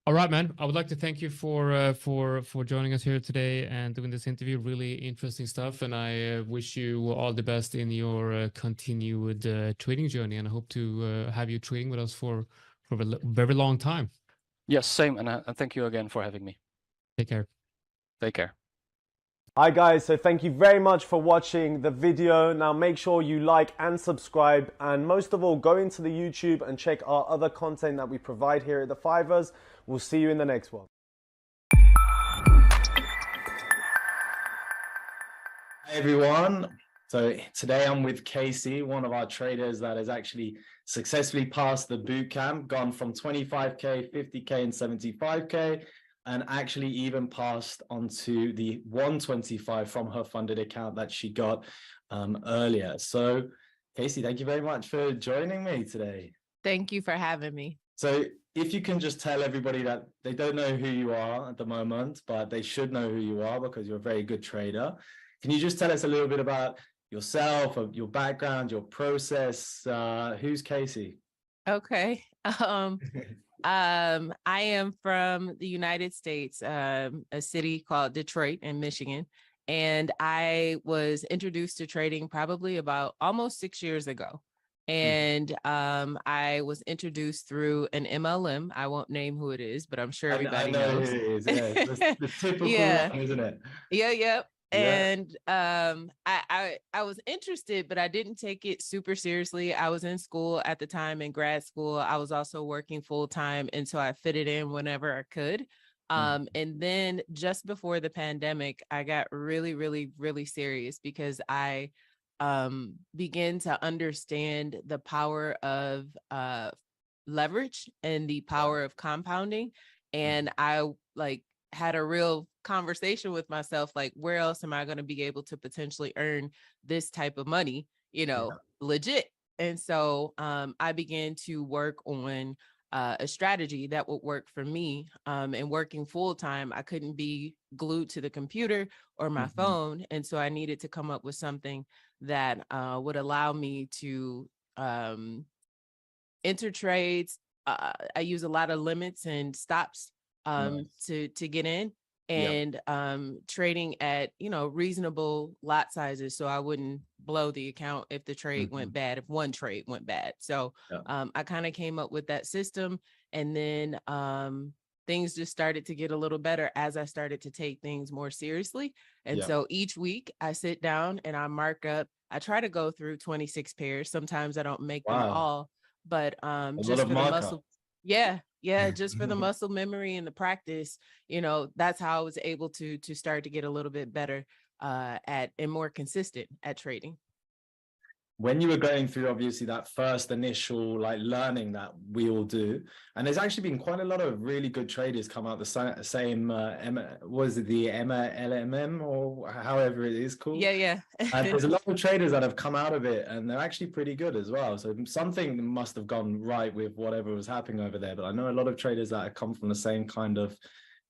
All right, man. I would like to thank you for joining us here today and doing this interview. Really interesting stuff, and I wish you all the best in your continued trading journey. And I hope to have you trading with us for a very long time. yes, same. And thank you again for having me. Take care. Take care. Hi guys, so thank you very much for watching the video. Now make sure you like and subscribe, and most of all go into the YouTube and check our other content that we provide here at The 5ers. We'll see you in the next one. Hi everyone. So today I'm with Casey, one of our traders that has actually successfully passed the boot camp, gone from 25K, 50K and 75K, and actually even passed onto the 125 from her funded account that she got earlier. So Casey, thank you very much for joining me today. Thank you for having me. So if you can just tell everybody that they don't know who you are at the moment, but they should know who you are because you're a very good trader. Can you just tell us a little bit about yourself, your background, your process? Who's Casey? Okay. I am from the United States, a city called Detroit in Michigan, and I was introduced to trading probably about almost 6 years ago. And I was introduced through an MLM. I won't name who it is, but I'm sure everybody knows. Who it is. Yeah, the typical Yeah. one, isn't it? Yeah. And I was interested, but I didn't take it super seriously. I was in school at the time, in grad school. I was also working full time, and so I fit it in whenever I could. And then just before the pandemic, I got really, really, really serious because I began to understand the power of leverage and the power of compounding. And I had a real conversation with myself, like, where else am I going to be able to potentially earn this type of money, legit? And so I began to work on a strategy that would work for me. And working full time, I couldn't be glued to the computer or my phone. And so I needed to come up with something that would allow me to enter trades. I use a lot of limits and stops to get in, and trading at reasonable lot sizes, so I wouldn't blow the account if the trade went bad, if one trade went bad. So I kind of came up with that system, and then things just started to get a little better as I started to take things more seriously. And so each week I sit down and I mark up. I try to go through 26 pairs. Sometimes I don't make them all, but just for the muscle. Just for the muscle memory and the practice, that's how I was able to start to get a little bit better and more consistent at trading. When you were going through, obviously, that first initial learning that we all do, and there's actually been quite a lot of really good traders come out the same was it the LMM or however it is called? And there's a lot of traders that have come out of it, and they're actually pretty good as well. So something must have gone right with whatever was happening over there. But I know a lot of traders that have come from the same kind of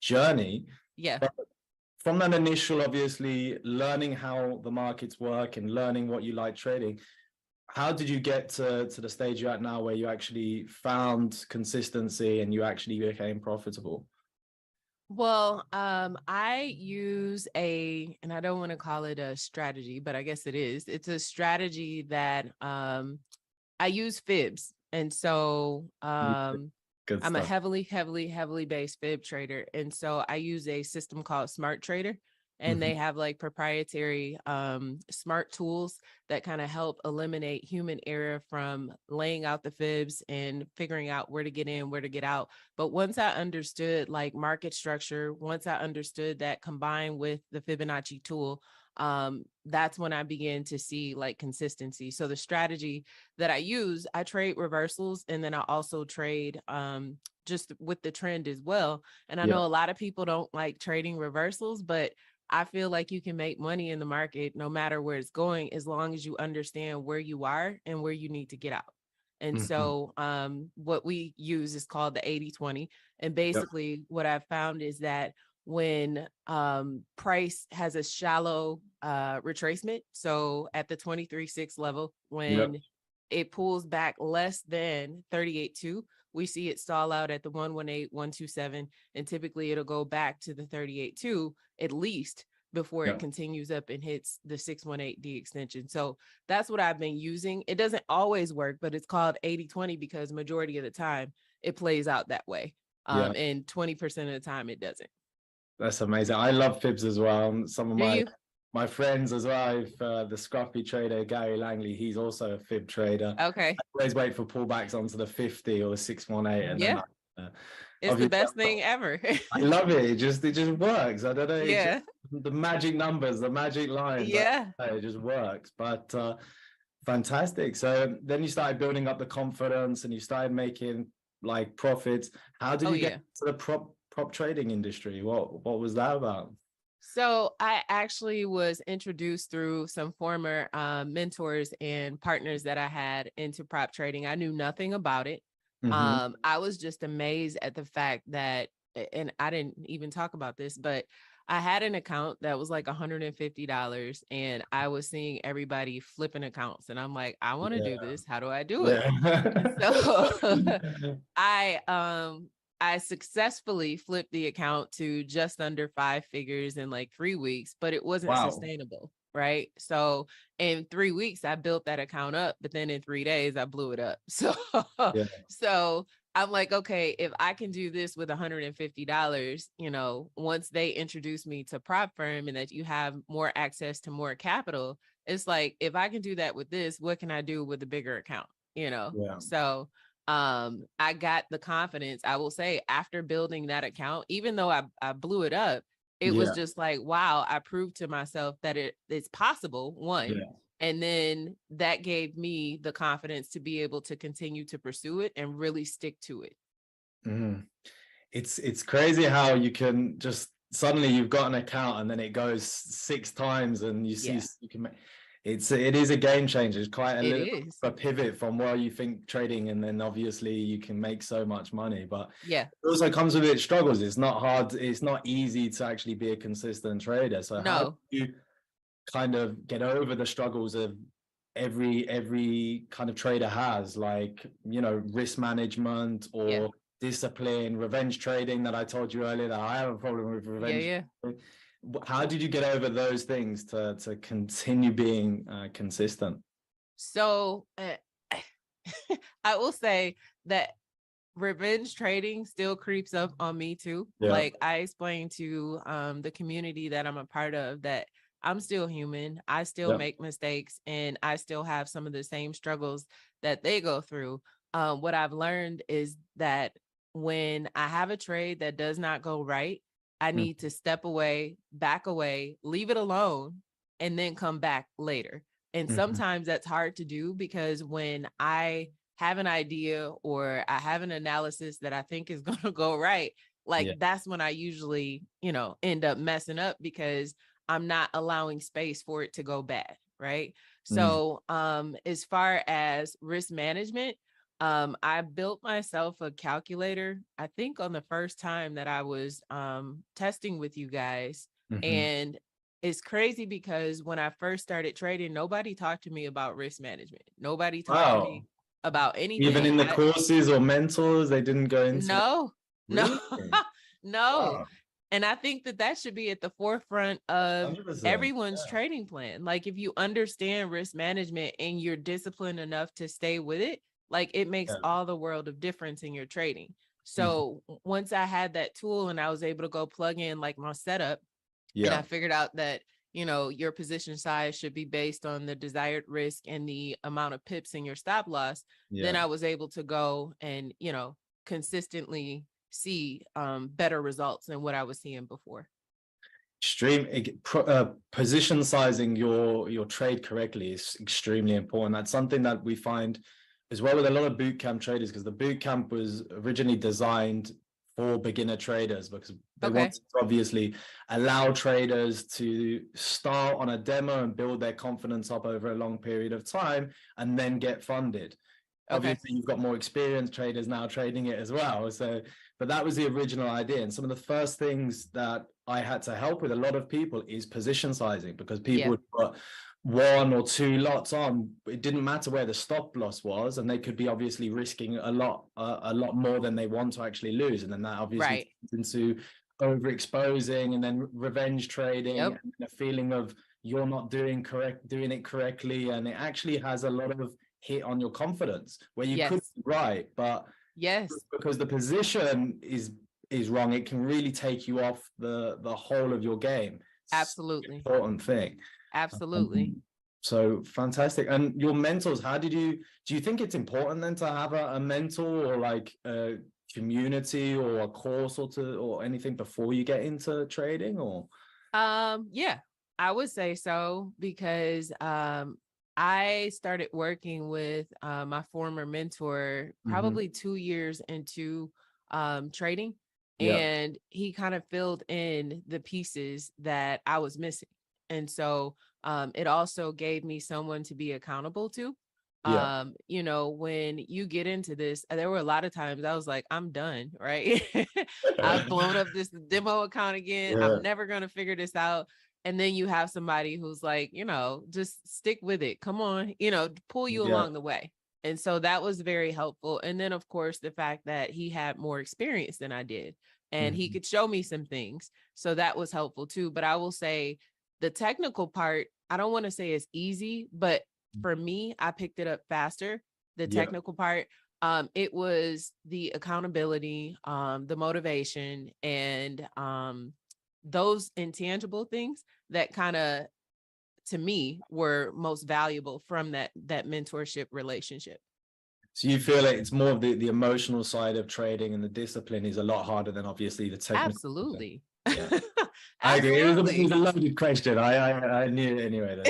journey. But from that initial, obviously, learning how the markets work and learning what you like trading, how did you get to the stage you're at now where you actually found consistency and you actually became profitable? Well, I use and I don't want to call it a strategy, but I guess it is. It's a strategy that I use fibs. And so I'm a heavily based fib trader. And so I use a system called Smart Trader, and they have proprietary smart tools that kind of help eliminate human error from laying out the fibs and figuring out where to get in, where to get out. But once I understood market structure, once I understood that combined with the Fibonacci tool, that's when I began to see consistency. So the strategy that I use, I trade reversals, and then I also trade just with the trend as well. And I know a lot of people don't like trading reversals, but I feel like you can make money in the market no matter where it's going, as long as you understand where you are and where you need to get out. And so what we use is called the 80-20. And basically what I've found is that when price has a shallow retracement, so at the 23.6 level, when it pulls back less than 38.2, we see it stall out at the 118, 127, and typically it'll go back to the 38.2 at least before it continues up and hits the 618D extension. So that's what I've been using. It doesn't always work, but it's called 80-20 because majority of the time it plays out that way. And 20% of the time it doesn't. That's amazing. I love fibs as well. Some of my friends as well, the scruffy trader, Gary Langley, he's also a fib trader. Okay. I always wait for pullbacks onto the 50 or the 618. And then it's the best thing ever. I love it. It just works. I don't know. Yeah. The magic numbers, the magic lines. Yeah. It just works. But fantastic. So then you started building up the confidence and you started making like profits. How did you get to the prop trading industry? What was that about? So I actually was introduced through some former mentors and partners that I had into prop trading. I knew nothing about it. I was just amazed at the fact that, and I didn't even talk about this, but I had an account that was like $150 and I was seeing everybody flipping accounts and I'm like, I want to do this. How do I do it? So I successfully flipped the account to just under 5 figures in like 3 weeks, but it wasn't sustainable. Right. So in 3 weeks, I built that account up, but then in 3 days, I blew it up. So, so I'm like, okay, if I can do this with $150, you know, once they introduce me to prop firm and that you have more access to more capital, it's like, if I can do that with this, what can I do with a bigger account? You know? So I got the confidence, I will say, after building that account, even though I blew it up, it was just like, wow, I proved to myself that it's possible, one. And then that gave me the confidence to be able to continue to pursue it and really stick to it. It's crazy how you can just suddenly you've got an account and then it goes 6 times and you see you can make it is a game changer. It's quite a pivot from where you think trading, and then obviously you can make so much money, but it also comes with its struggles. It's not hard, it's not easy to actually be a consistent trader. So how do you kind of get over the struggles of every kind of trader has, like, you know, risk management or discipline, revenge trading that I told you earlier that I have a problem with revenge. How did you get over those things to continue being consistent? So I will say that revenge trading still creeps up on me too. Like I explained to the community that I'm a part of that I'm still human. I still make mistakes and I still have some of the same struggles that they go through. What I've learned is that when I have a trade that does not go right, I need to step away, back away, leave it alone, and then come back later. And sometimes that's hard to do because when I have an idea or I have an analysis that I think is going to go right, like that's when I usually, you know, end up messing up because I'm not allowing space for it to go bad. Right. So as far as risk management, I built myself a calculator, I think on the first time that I was testing with you guys. And it's crazy because when I first started trading, nobody talked to me about risk management. Nobody talked to me about anything. Even in the courses or mentors, they didn't go into No. Wow. And I think that should be at the forefront of 100%, everyone's trading plan. Like if you understand risk management and you're disciplined enough to stay with it, like it makes all the world of difference in your trading. So once I had that tool and I was able to go plug in like my setup, and I figured out that, you know, your position size should be based on the desired risk and the amount of pips in your stop loss, then I was able to go and, you know, consistently see better results than what I was seeing before. Position sizing your trade correctly is extremely important. That's something that we find as well with a lot of bootcamp traders, because the bootcamp was originally designed for beginner traders, because they Okay. want to obviously allow traders to start on a demo and build their confidence up over a long period of time and then get funded. Okay. Obviously, you've got more experienced traders now trading it as well. So, but that was the original idea. And some of the first things that I had to help with a lot of people is position sizing, because people would put 1 or 2 lots on. It didn't matter where the stop loss was, and they could be obviously risking a lot more than they want to actually lose. And then that obviously turns into overexposing and then revenge trading and a feeling of you're not doing it correctly. And it actually has a lot of hit on your confidence where you could be right, but because the position is wrong, it can really take you off the whole of your game. Absolutely. It's an important thing. Absolutely. So fantastic. And your mentors, do you think it's important then to have a mentor or like a community or a course or anything before you get into trading? Or yeah, I would say so, because I started working with my former mentor probably 2 years into trading, and he kind of filled in the pieces that I was missing. And so it also gave me someone to be accountable to. You know, when you get into this, there were a lot of times I was like, I'm done, right? I've blown up this demo account again. I'm never going to figure this out. And then you have somebody who's like, you know, just stick with it. Come on, you know, pull you along the way. And so that was very helpful. And then, of course, the fact that he had more experience than I did, and he could show me some things. So that was helpful too. But I will say the technical part, I don't want to say it's easy, but for me, I picked it up faster. The technical part, it was the accountability, the motivation, and those intangible things that kind of, to me, were most valuable from that mentorship relationship. So you feel like it's more of the emotional side of trading, and the discipline is a lot harder than obviously the technical. Absolutely. I agree. It was a loaded question. I knew it anyway.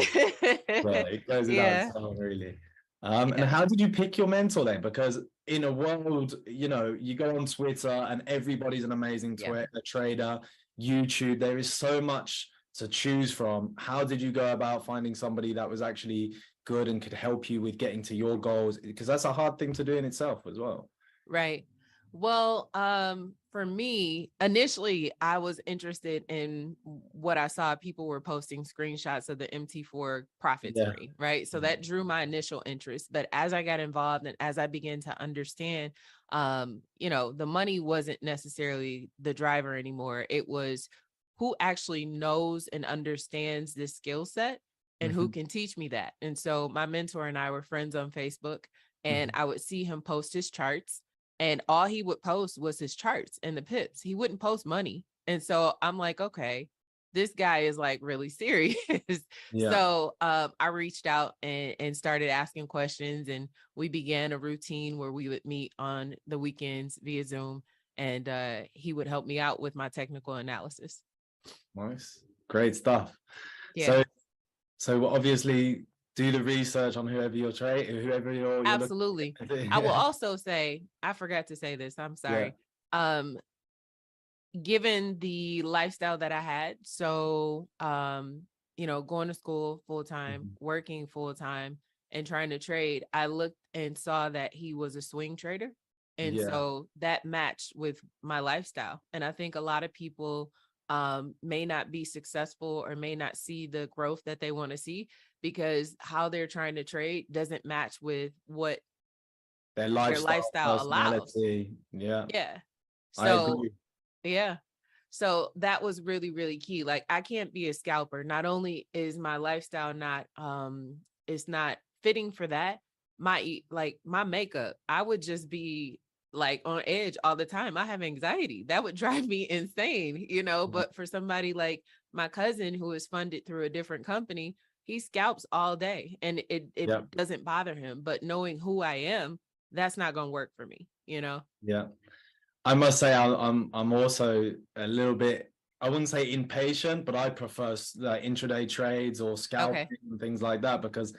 Well, it goes without saying, really. And how did you pick your mentor then? Because in a world, you know, you go on Twitter and everybody's an amazing trader, YouTube, there is so much to choose from. How did you go about finding somebody that was actually good and could help you with getting to your goals? Because that's a hard thing to do in itself as well. Right. Well, for me, initially, I was interested in what I saw. People were posting screenshots of the MT4 profit screen, right? So that drew my initial interest. But as I got involved and as I began to understand, you know, the money wasn't necessarily the driver anymore. It was who actually knows and understands this skill set and who can teach me that. And so my mentor and I were friends on Facebook, and I would see him post his charts. And all he would post was his charts and the pips. He wouldn't post money. And so I'm like, okay, this guy is like really serious. So I reached out and started asking questions, and we began a routine where we would meet on the weekends via Zoom, and he would help me out with my technical analysis. Nice. Great stuff. So obviously do the research on whoever you're trading, whoever you're absolutely. I will also say, I forgot to say this, I'm sorry. Given the lifestyle that I had, so you know, going to school full-time, working full-time, and trying to trade, I looked and saw that he was a swing trader. And so that matched with my lifestyle. And I think a lot of people may not be successful or may not see the growth that they want to see because how they're trying to trade doesn't match with what their lifestyle allows. So that was really, really key. Like, I can't be a scalper. Not only is my lifestyle not it's not fitting for that, my makeup, I would just be like on edge all the time. I have anxiety. That would drive me insane, you know. But for somebody like my cousin who is funded through a different company, he scalps all day and it doesn't bother him. But knowing who I am, that's not going to work for me, you know? Yeah. I must say I'm also a little bit, I wouldn't say impatient, but I prefer intraday trades or scalping and things like that, because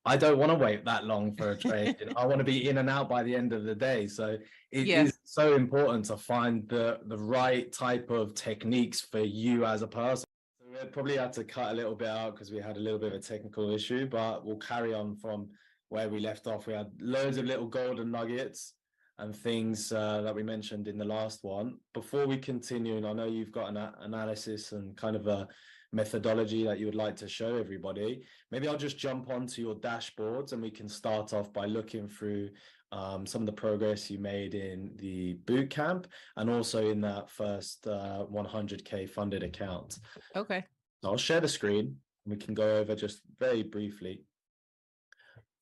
I don't want to wait that long for a trade. I want to be in and out by the end of the day. So it is so important to find the right type of techniques for you as a person. So we probably had to cut a little bit out because we had a little bit of a technical issue, but we'll carry on from where we left off. We had loads of little golden nuggets and things that we mentioned in the last one. Before we continue, and I know you've got an analysis and kind of a methodology that you would like to show everybody, maybe I'll just jump onto your dashboards and we can start off by looking through some of the progress you made in the boot camp and also in that first 100K funded account. Okay. So I'll share the screen. We can go over just very briefly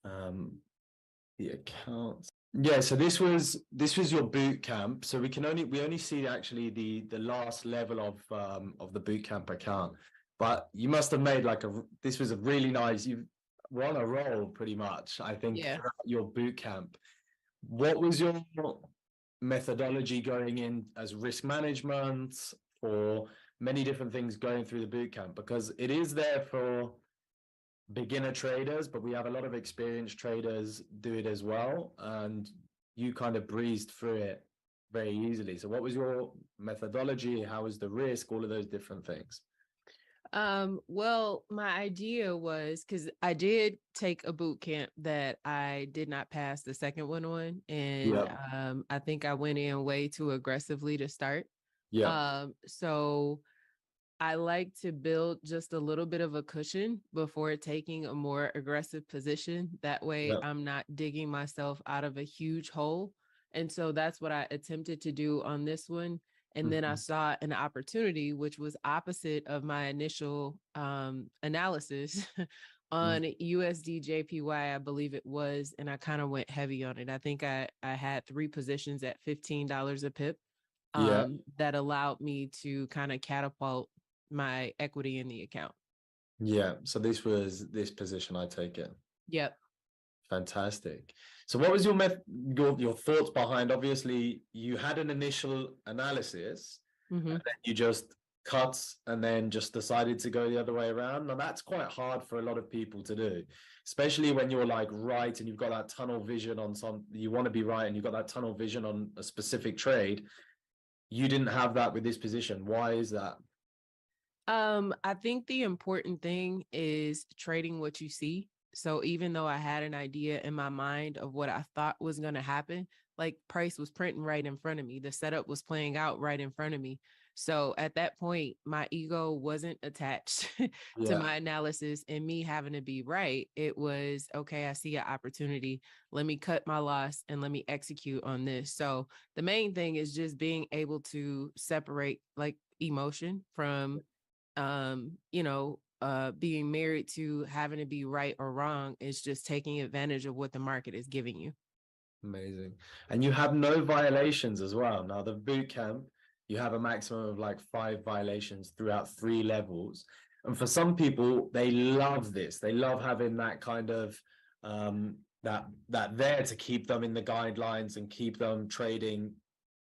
the accounts. Yeah, so this was your boot camp. So we only see actually the last level of the boot camp account. But you must have made this was a really nice, you were on a roll pretty much, I think, throughout your boot camp. What was your methodology going in as risk management or many different things going through the boot camp? Because it is there for beginner traders, but we have a lot of experienced traders do it as well. And you kind of breezed through it very easily. So what was your methodology? How was the risk? All of those different things. Well, my idea was because I did take a boot camp that I did not pass the second one on. And I think I went in way too aggressively to start. So I like to build just a little bit of a cushion before taking a more aggressive position. That way I'm not digging myself out of a huge hole. And so that's what I attempted to do on this one. And then I saw an opportunity, which was opposite of my initial analysis on USD JPY, I believe it was. And I kind of went heavy on it. I think I had 3 positions at $15 a pip that allowed me to kind of catapult my equity in the account. Yeah. So this was this position, I take it. Yep. Fantastic. So what was your thoughts behind, obviously you had an initial analysis and then you just cut and then just decided to go the other way around. Now that's quite hard for a lot of people to do, especially when you're like right and you've got that tunnel vision on you want to be right and you've got that tunnel vision on a specific trade. You didn't have that with this position. Why is that? I think the important thing is trading what you see. So even though I had an idea in my mind of what I thought was going to happen, like price was printing right in front of me. The setup was playing out right in front of me. So at that point, my ego wasn't attached to my analysis and me having to be right. It was, okay, I see an opportunity. Let me cut my loss and let me execute on this. So the main thing is just being able to separate like emotion from being married to having to be right or wrong. Is just taking advantage of what the market is giving you. Amazing. And you have no violations as well. Now the boot camp, you have a maximum of like 5 violations throughout 3 levels. And for some people, they love this. They love having that kind of that there to keep them in the guidelines and keep them trading,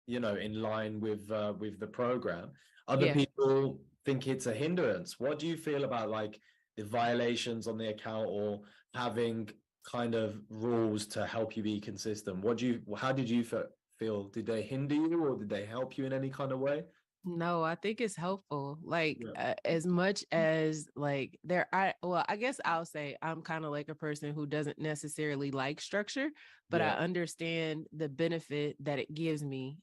in line with the program. Other people think it's a hindrance. What do you feel about like the violations on the account or having kind of rules to help you be consistent? How did you feel? Did they hinder you or did they help you in any kind of way? No, I think it's helpful. Like as much as like I guess I'll say I'm kind of like a person who doesn't necessarily like structure, but I understand the benefit that it gives me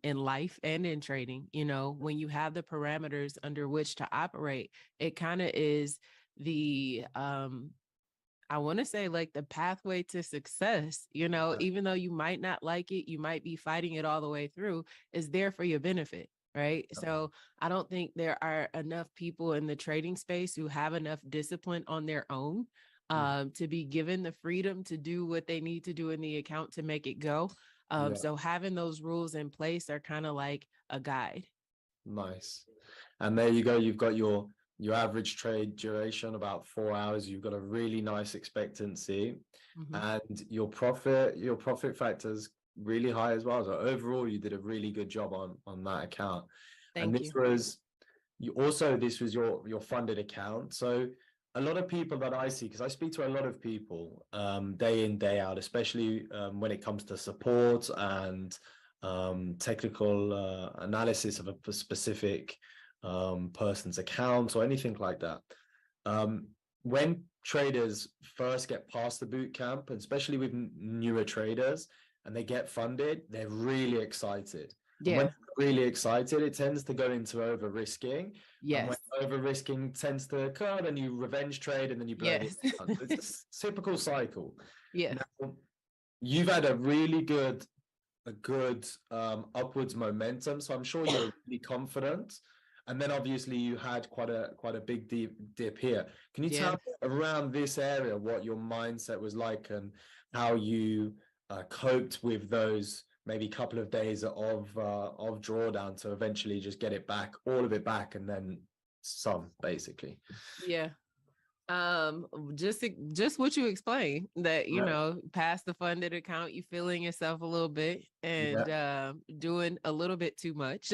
in life and in trading. When you have the parameters under which to operate, it kind of is the I want to say like the pathway to success, even though you might not like it, you might be fighting it all the way through, is there for your benefit. Right. So I don't think there are enough people in the trading space who have enough discipline on their own to be given the freedom to do what they need to do in the account to make it go. So having those rules in place are kind of like a guide. Nice. And there you go. You've got your average trade duration, about 4 hours. You've got a really nice expectancy and your profit factors really high as well. So overall, you did a really good job on that account. Thank you. This was your funded account. So a lot of people that I see, because I speak to a lot of people day in, day out, especially when it comes to support and technical analysis of a specific person's account or anything like that. When traders first get past the boot camp, and especially with newer traders, and they get funded, they're really excited. Yeah. And when they're really excited, it tends to go into over risking. Yes. And when over risking tends to occur, then you revenge trade and then you blow it. It's a typical cycle. Yeah. Now, you've had a really good upwards momentum, so I'm sure you're really confident. And then obviously you had quite a big dip here. Can you tell me around this area what your mindset was like and how you coped with those maybe couple of days of drawdown to eventually just get it back, all of it back, and then some, basically? Yeah. Just what you explained, that you know, past the funded account, you feeling yourself a little bit and doing a little bit too much.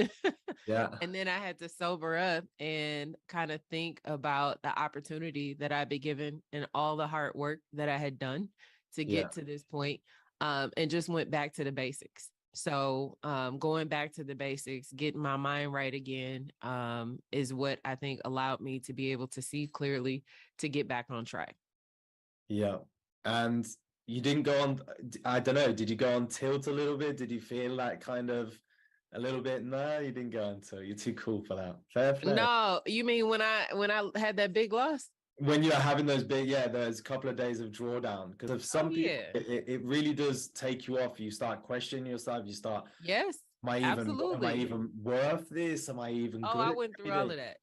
And then I had to sober up and kind of think about the opportunity that I'd been given and all the hard work that I had done to get to this point, and just went back to the basics. So going back to the basics, getting my mind right again, is what I think allowed me to be able to see clearly to get back on track. Yeah. And you didn't go on, I don't know, did you go on tilt a little bit? Did you feel like kind of a little bit? No, you didn't go on tilt. You're too cool for that. Fair play. No, you mean when I had that big loss? When you're having those big, there's a couple of days of drawdown, because of some people, it really does take you off. You start questioning yourself. You start, am I even worth this? Am I even good? I went through all of that.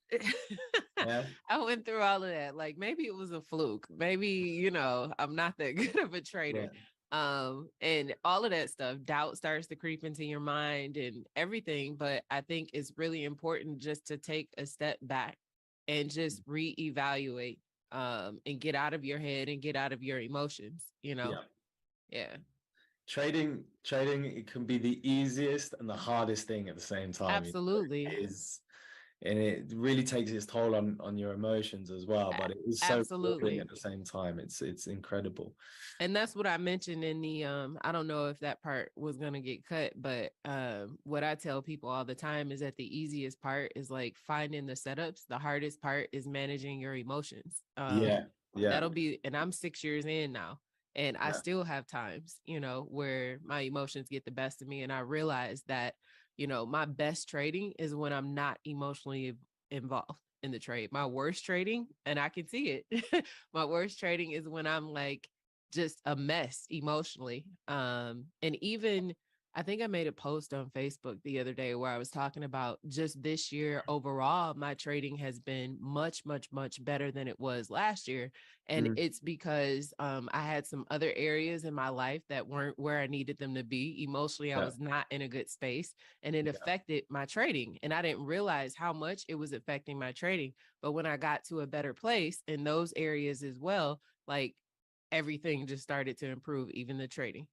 I went through all of that. Like, maybe it was a fluke. Maybe, you know, I'm not that good of a trader. And all of that stuff, doubt starts to creep into your mind and everything. But I think it's really important just to take a step back and just reevaluate, and get out of your head and get out of your emotions, you know? Trading, it can be the easiest and the hardest thing at the same time. Absolutely. You know? And it really takes its toll on your emotions as well, but it is so rewarding at the same time. It's incredible. And that's what I mentioned in the I don't know if that part was going to get cut, but what I tell people all the time is that the easiest part is like finding the setups. The hardest part is managing your emotions. That'll be, and I'm 6 years in now, and I still have times, you know, where my emotions get the best of me, and I realize that, you know, my best trading is when I'm not emotionally involved in the trade. My worst trading, and I can see it, my worst trading is when I'm like just a mess emotionally. And even, I think I made a post on Facebook the other day where I was talking about just this year overall, my trading has been much, much, much better than it was last year. And it's because I had some other areas in my life that weren't where I needed them to be. Emotionally, I was not in a good space, and it affected my trading. And I didn't realize how much it was affecting my trading. But when I got to a better place in those areas as well, like everything just started to improve, even the trading.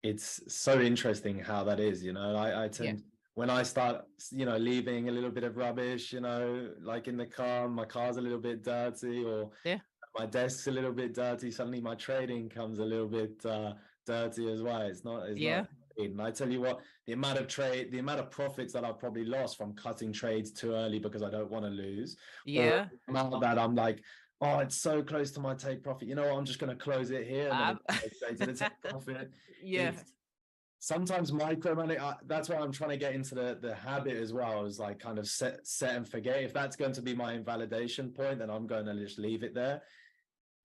It's so interesting how that is, you know. I tend, when I start, you know, leaving a little bit of rubbish, you know, like in the car, my car's a little bit dirty, or my desk's a little bit dirty, suddenly my trading comes a little bit dirty as well. It's not and I tell you what, the amount of profits that I've probably lost from cutting trades too early because I don't want to lose. The amount that I'm like, oh, it's so close to my take profit. You know what? I'm just going to close it here. And then to the take profit. Sometimes micromanage. That's why I'm trying to get into the habit as well. Is like kind of set and forget. If that's going to be my invalidation point, then I'm going to just leave it there.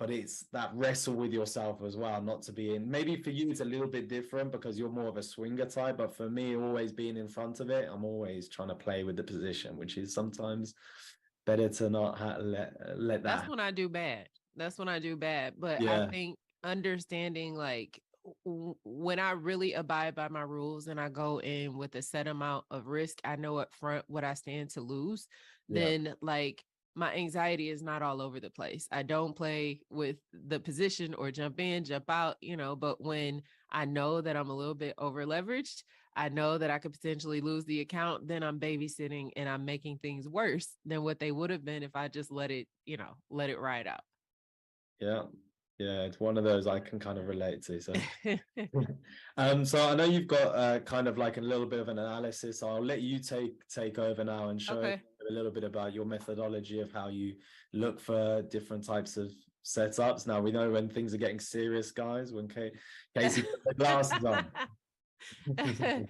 But it's that wrestle with yourself as well, not to be in. Maybe for you, it's a little bit different because you're more of a swinger type. But for me, always being in front of it, I'm always trying to play with the position, which is sometimes better to not let that. That's when I do bad. But I think understanding, like, when I really abide by my rules and I go in with a set amount of risk, I know up front what I stand to lose, then like my anxiety is not all over the place. I don't play with the position or jump in, jump out, you know, but when I know that I'm a little bit over leveraged, I know that I could potentially lose the account, then I'm babysitting and I'm making things worse than what they would have been if I just let it ride out. Yeah. Yeah, it's one of those I can kind of relate to. So, so I know you've got kind of like a little bit of an analysis. I'll let you take over now and show a little bit about your methodology of how you look for different types of setups. Now we know when things are getting serious, guys. When Casey put the glasses on. I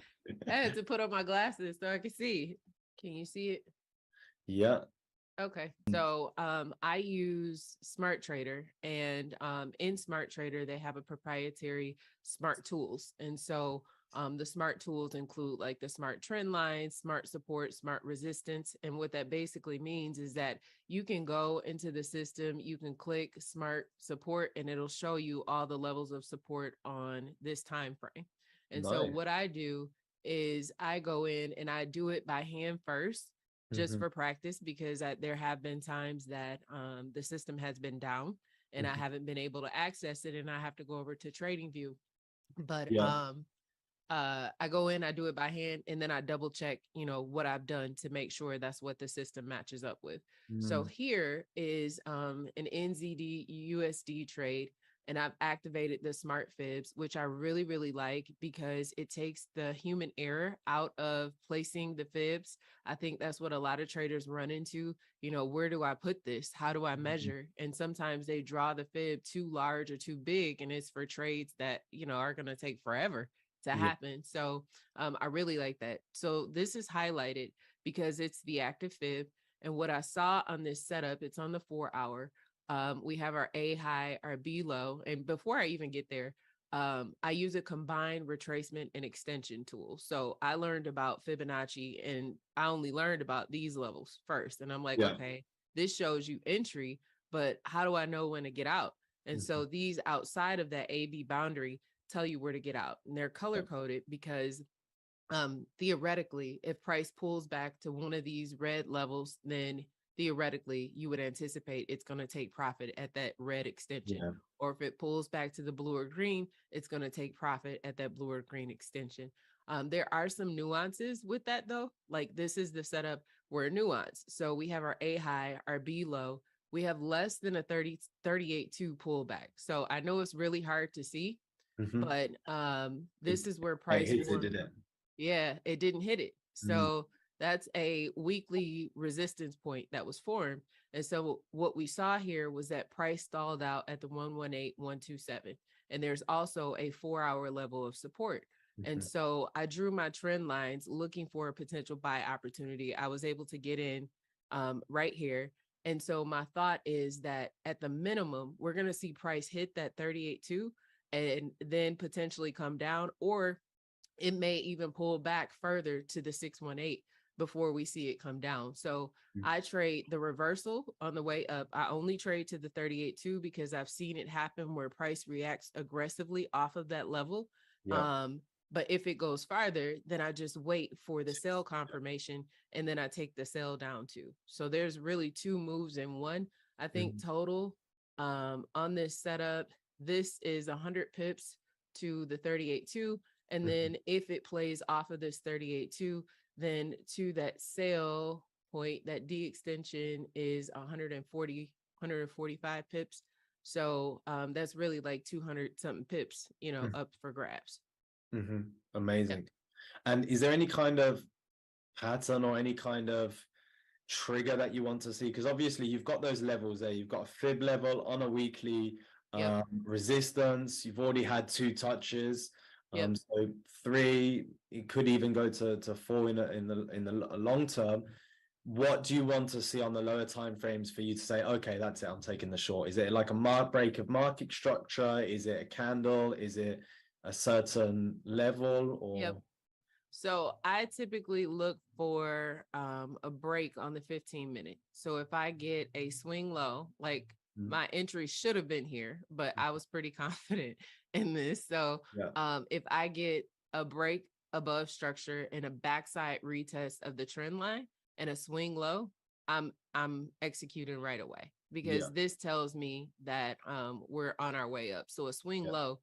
had to put on my glasses so I can see. Can you see it? Yeah. Okay, so I use Smart Trader, and in Smart Trader they have a proprietary smart tools, and so the smart tools include like the smart trend lines, smart support, smart resistance, and what that basically means is that you can go into the system, you can click smart support, and it'll show you all the levels of support on this time frame. And so what I do is I go in and I do it by hand first, just for practice, because there have been times that the system has been down and I haven't been able to access it, and I have to go over to TradingView. But I go in, I do it by hand, and then I double check, what I've done to make sure that's what the system matches up with. So here is an NZD USD trade, and I've activated the smart fibs, which I really, really like because it takes the human error out of placing the fibs. I think that's what a lot of traders run into. Where do I put this? How do I measure? And sometimes they draw the fib too large or too big, and it's for trades that, are going to take forever to happen. So I really like that. So this is highlighted because it's the active fib. And what I saw on this setup, it's on the 4-hour. We have our A high, our B low. And before I even get there, I use a combined retracement and extension tool. So I learned about Fibonacci, and I only learned about these levels first. And I'm like, okay, this shows you entry, but how do I know when to get out? And so these outside of that AB boundary tell you where to get out. And they're color coded because theoretically, if price pulls back to one of these red levels, then theoretically you would anticipate it's going to take profit at that red extension. Or if it pulls back to the blue or green, it's going to take profit at that blue or green extension. There are some nuances with that though. Like this is the setup where nuance. So we have our A high, our B low. We have less than a 38.2 pullback. So I know it's really hard to see, but this is where price did it. Yeah, it didn't hit it. So that's a weekly resistance point that was formed. And so what we saw here was that price stalled out at the 118.127. And there's also a 4-hour level of support. And so I drew my trend lines looking for a potential buy opportunity. I was able to get in right here. And so my thought is that at the minimum, we're going to see price hit that 38.2 and then potentially come down, or it may even pull back further to the 618 before we see it come down. So I trade the reversal on the way up. I only trade to the 38.2 because I've seen it happen where price reacts aggressively off of that level. But if it goes farther, then I just wait for the sell confirmation, and then I take the sell down too. So there's really 2 moves in one. I think total on this setup, this is 100 pips to the 38.2. And then if it plays off of this 38.2, then to that sell point, that D extension is 145 pips. So that's really like 200 something pips, up for grabs. Amazing. And is there any kind of pattern or any kind of trigger that you want to see? Because obviously you've got those levels there. You've got a fib level on a weekly resistance. You've already had 2 touches. So 3, it could even go to 4 in the long term. What do you want to see on the lower time frames for you to say, okay, that's it, I'm taking the short? Is it like a break of market structure? Is it a candle? Is it a certain level? Or So I typically look for a break on the 15-minute. So if I get a swing low, like my entry should have been here, but I was pretty confident in this. So if I get a break above structure and a backside retest of the trend line and a swing low, I'm executing right away, because this tells me that we're on our way up. So a swing low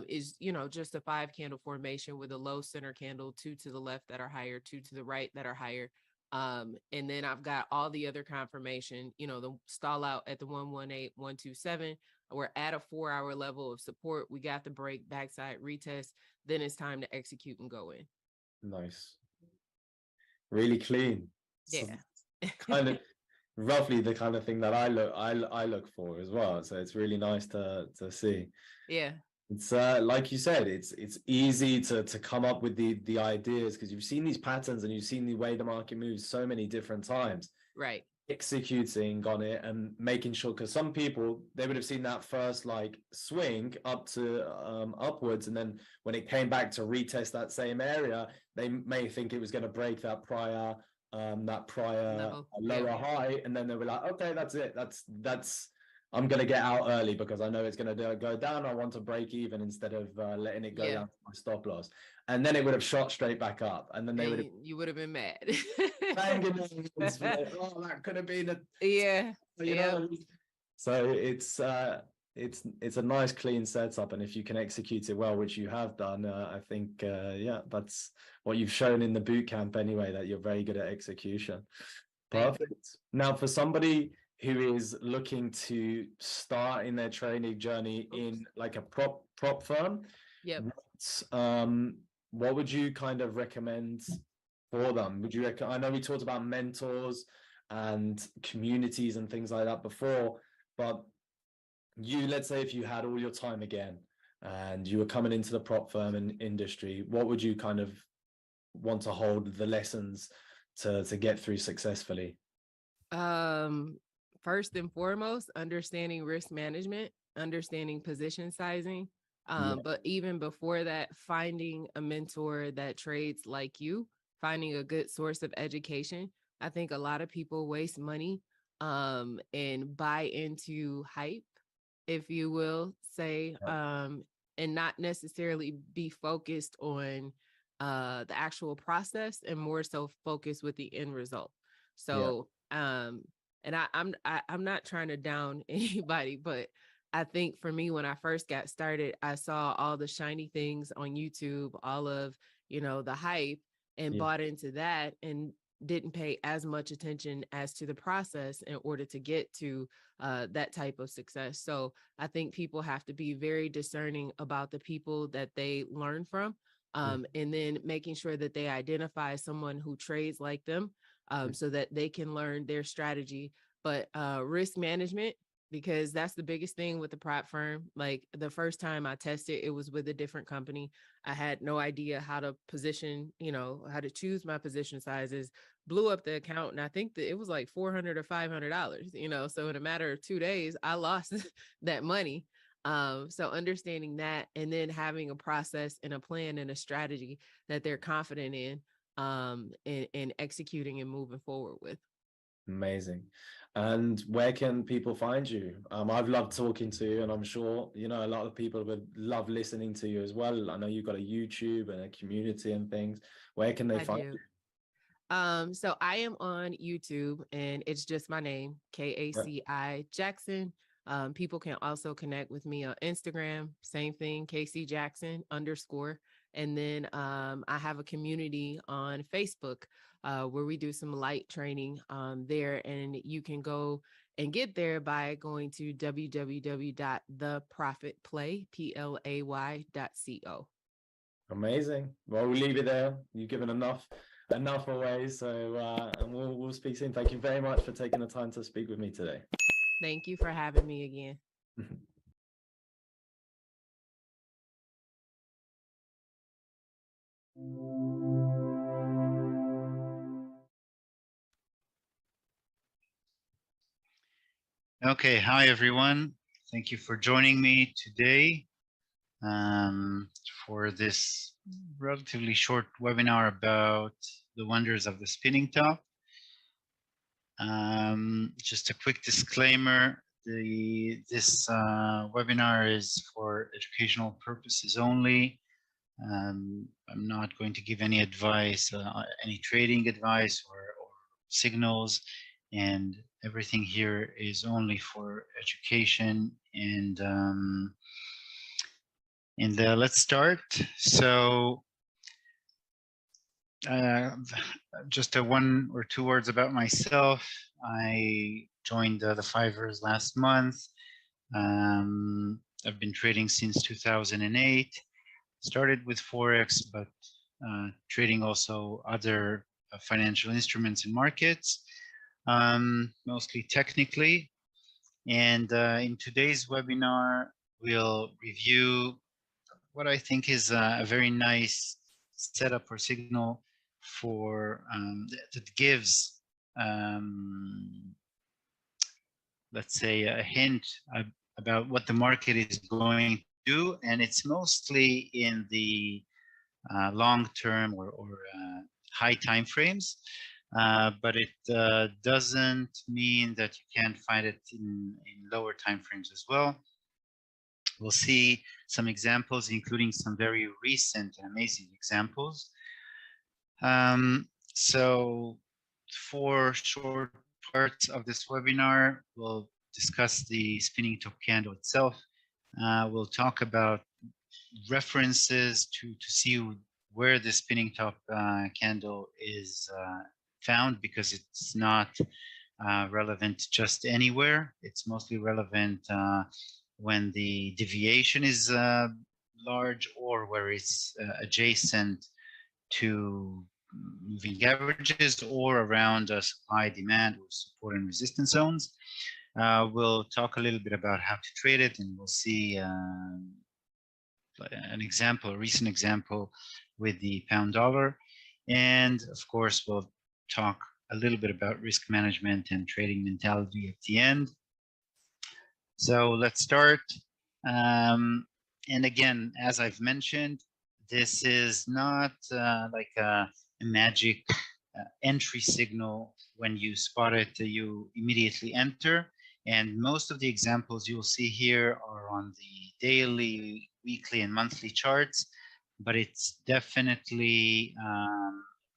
is, just a 5 candle formation with a low center candle, 2 to the left that are higher, 2 to the right that are higher. And then I've got all the other confirmation, the stall out at the 118.127. we're at a 4-hour level of support. We got the break, backside retest. Then it's time to execute and go in. Nice. Really clean. Yeah. Kind of roughly the kind of thing that I look for as well. So it's really nice to see. Yeah. It's like you said, it's easy to come up with the ideas because you've seen these patterns and you've seen the way the market moves so many different times. Right. Executing on it and making sure, because some people, they would have seen that first like swing up to upwards, and then when it came back to retest that same area, they may think it was going to break that prior lower high, and then they were like, okay, that's it, that's I'm going to get out early because I know it's going to go down. I want to break even instead of letting it go down to my stop loss. And then it would have shot straight back up. And then they would have... You would have been mad. Like, oh, that could have been a... Yeah. You know? So it's a nice, clean setup. And if you can execute it well, which you have done, I think, that's what you've shown in the boot camp anyway, that you're very good at execution. Perfect. Now, for somebody who is looking to start in their training journey in like a prop firm, what would you kind of recommend for them? Would you I know we talked about mentors and communities and things like that before, but let's say if you had all your time again and you were coming into the prop firm and industry, what would you kind of want to hold the lessons to get through successfully? First and foremost, understanding risk management, understanding position sizing. But even before that, finding a mentor that trades like you, finding a good source of education. I think a lot of people waste money and buy into hype, if you will say, and not necessarily be focused on the actual process and more so focused with the end result. So, and I'm not trying to down anybody, but I think for me, when I first got started, I saw all the shiny things on YouTube, all of, the hype, and bought into that and didn't pay as much attention as to the process in order to get to that type of success. So I think people have to be very discerning about the people that they learn from, and then making sure that they identify someone who trades like them, so that they can learn their strategy. But risk management, because that's the biggest thing with the prop firm. Like the first time I tested, it was with a different company. I had no idea how to position, how to choose my position sizes, blew up the account. And I think that it was like $400 or $500, so in a matter of 2 days, I lost that money. So understanding that, and then having a process and a plan and a strategy that they're confident in, and executing and moving forward with. Amazing. And where can people find you? I've loved talking to you, and I'm sure, a lot of people would love listening to you as well. I know you've got a YouTube and a community and things. Where can they find you? So I am on YouTube, and it's just my name, KACI Jackson. People can also connect with me on Instagram, same thing, KC Jackson _. And then I have a community on Facebook where we do some light training there, and you can go and get there by going to www.theprofitplay.co. Amazing. Well, we'll leave it there. You've given enough away. So and we'll speak soon. Thank you very much for taking the time to speak with me today. Thank you for having me again. Okay, hi everyone. Thank you for joining me today for this relatively short webinar about the wonders of the spinning top. Just a quick disclaimer, this webinar is for educational purposes only. I'm not going to give any advice, any trading advice or signals, and everything here is only for education. And let's start. So just a 1 or 2 words about myself. I joined the 5ers last month. I've been trading since 2008. Started with Forex, but trading also other financial instruments and markets, mostly technically. And in today's webinar, we'll review what I think is a very nice setup or signal for that gives, let's say, a hint about what the market is going to do, and it's mostly in the long-term or high time frames, but it doesn't mean that you can't find it in lower time frames as well. We'll see some examples, including some very recent and amazing examples. So for short parts of this webinar, we'll discuss the spinning top candle itself. We'll talk about references to see where the spinning top candle is found, because it's not relevant just anywhere. It's mostly relevant when the deviation is large, or where it's adjacent to moving averages, or around supply, demand, or support and resistance zones. We'll talk a little bit about how to trade it, and we'll see an example, a recent example with the pound dollar. And of course, we'll talk a little bit about risk management and trading mentality at the end. So let's start. And again, as I've mentioned, this is not like a magic entry signal. When you spot it, you immediately enter. And most of the examples you'll see here are on the daily, weekly, and monthly charts, but it's definitely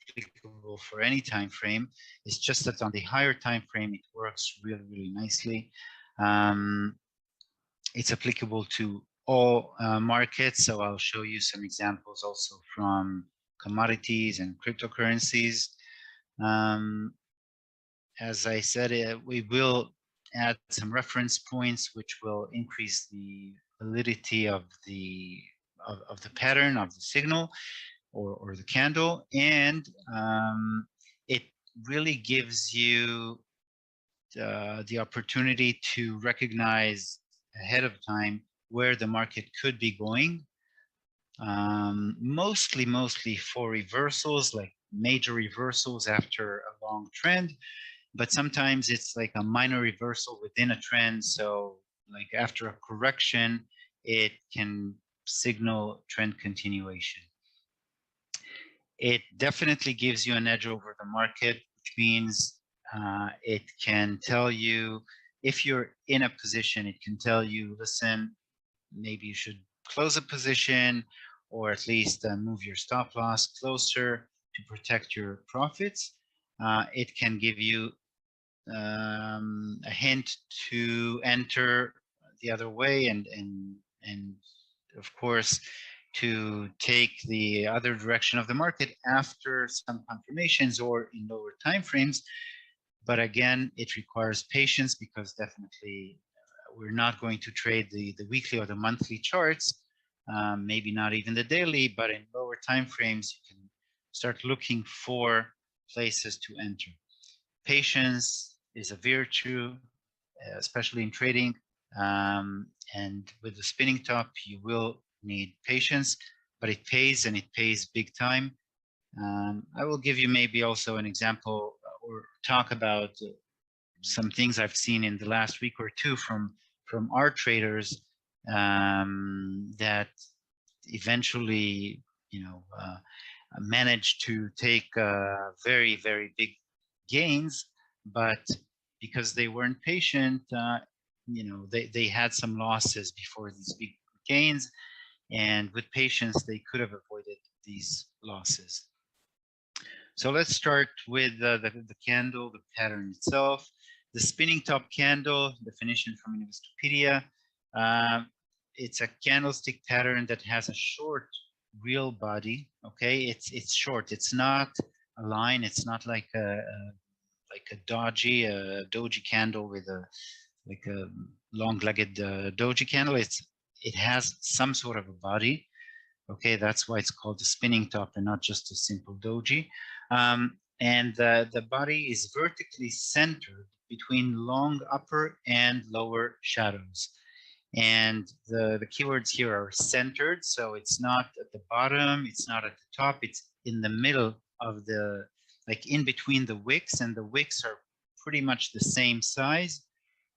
applicable for any time frame. It's just that on the higher time frame, it works really, really nicely. It's applicable to all markets, so I'll show you some examples also from commodities and cryptocurrencies. As I said, we will add some reference points which will increase the validity of the pattern of the signal or the candle, and it really gives you the opportunity to recognize ahead of time where the market could be going. Mostly for reversals, like major reversals after a long trend, but sometimes it's like a minor reversal within a trend. So like after a correction, it can signal trend continuation. It definitely gives you an edge over the market, which means it can tell you, if you're in a position, it can tell you, listen, maybe you should close a position, or at least move your stop loss closer to protect your profits. It can give you a hint to enter the other way, and of course to take the other direction of the market after some confirmations or in lower time frames. But again, it requires patience, because definitely we're not going to trade the weekly or the monthly charts, maybe not even the daily, but in lower time frames, you can start looking for places to enter. Patience is a virtue, especially in trading, and with the spinning top, you will need patience, but it pays, and it pays big time. I will give you maybe also an example, or talk about some things I've seen in the last week or two from our traders that eventually, managed to take very, very big gains, but because they weren't patient, they had some losses before these big gains, and with patience, they could have avoided these losses. So let's start with the candle, the pattern itself. The spinning top candle, definition from Investopedia. It's a candlestick pattern that has a short real body. Okay, it's short. It's not a line. It's not like a doji candle with a long-legged doji candle. It has some sort of a body. Okay, that's why it's called a spinning top and not just a simple doji. And the body is vertically centered between long upper and lower shadows. And the keywords here are centered, so it's not at the bottom, it's not at the top, it's in the middle of the, like in between the wicks, and the wicks are pretty much the same size,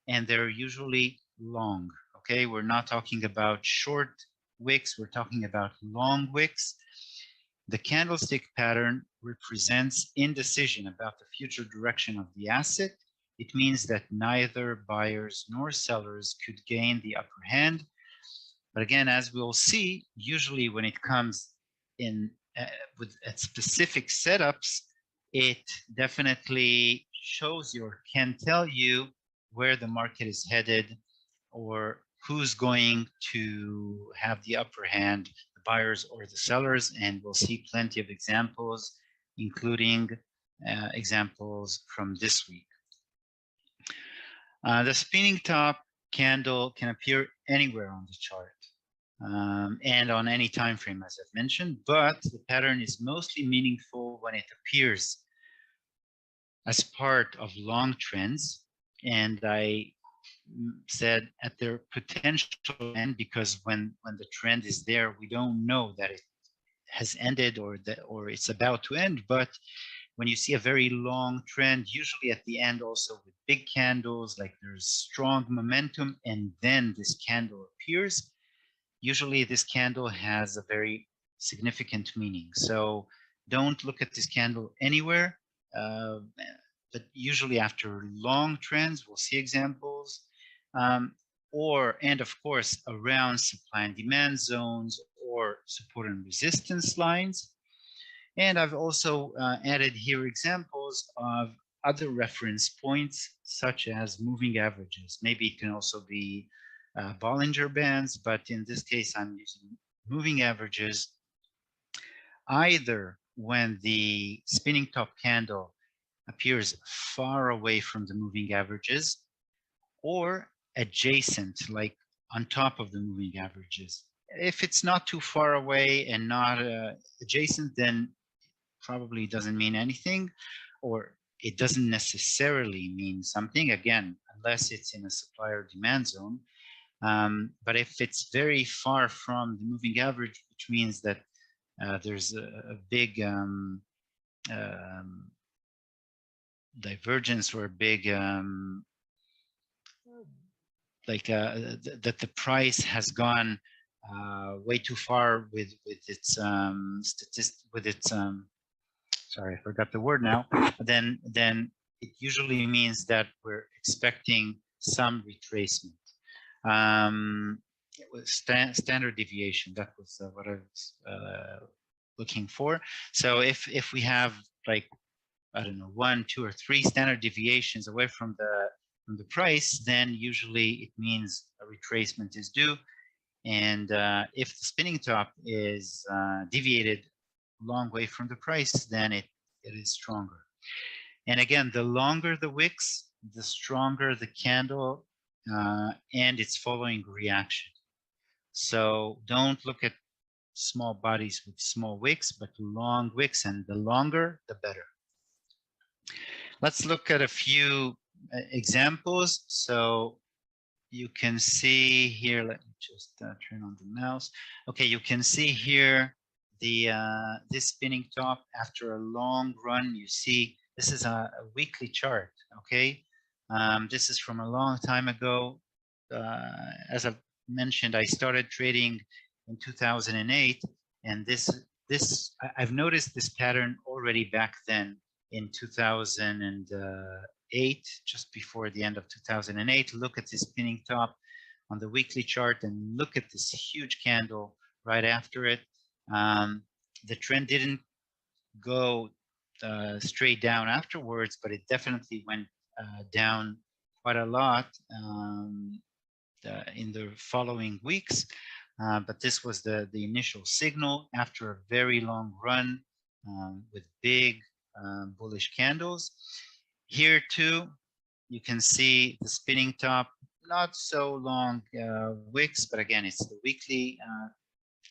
and they're usually long. Okay, we're not talking about short wicks, we're talking about long wicks. The candlestick pattern represents indecision about the future direction of the asset. It means that neither buyers nor sellers could gain the upper hand. But again, as we'll see, usually when it comes in with specific setups, it definitely shows you or can tell you where the market is headed or who's going to have the upper hand, the buyers or the sellers. And we'll see plenty of examples, including examples from this week. The spinning top candle can appear anywhere on the chart and on any time frame, as I've mentioned, but the pattern is mostly meaningful when it appears as part of long trends. And I said at their potential end, because when the trend is there, we don't know that it has ended or it's about to end. But when you see a very long trend, usually at the end also with big candles, like there's strong momentum, and then this candle appears, usually this candle has a very significant meaning. So don't look at this candle anywhere, but usually after long trends, we'll see examples, and of course around supply and demand zones or support and resistance lines. And I've also added here examples of other reference points, such as moving averages. Maybe it can also be Bollinger Bands, but in this case, I'm using moving averages, either when the spinning top candle appears far away from the moving averages or adjacent, like on top of the moving averages. If it's not too far away and not adjacent, then probably doesn't mean anything, or it doesn't necessarily mean something, again, unless it's in a supply or demand zone. But if it's very far from the moving average, which means that there's a big divergence or a big that the price has gone way too far with its sorry, I forgot the word now, then it usually means that we're expecting some retracement. It was standard deviation, that was what I was looking for. So if we have, like, I don't know, 1, 2, or 3 standard deviations away from the price, then usually it means a retracement is due. And if the spinning top is deviated a long way from the price, then it is stronger. And again, the longer the wicks, the stronger the candle and its following reaction. So don't look at small bodies with small wicks, but long wicks, and the longer, the better. Let's look at a few examples. So you can see here, let me just turn on the mouse. Okay, you can see here this spinning top after a long run. You see this is a weekly chart. Okay, this is from a long time ago. As I've mentioned, I started trading in 2008, and I've noticed this pattern already back then in 2008, just before the end of 2008. Look at this spinning top on the weekly chart and look at this huge candle right after it. The trend didn't go straight down afterwards, but it definitely went down quite a lot in the following weeks. But this was the initial signal after a very long run with big bullish candles. Here too, you can see the spinning top not so long wicks, but again, it's the weekly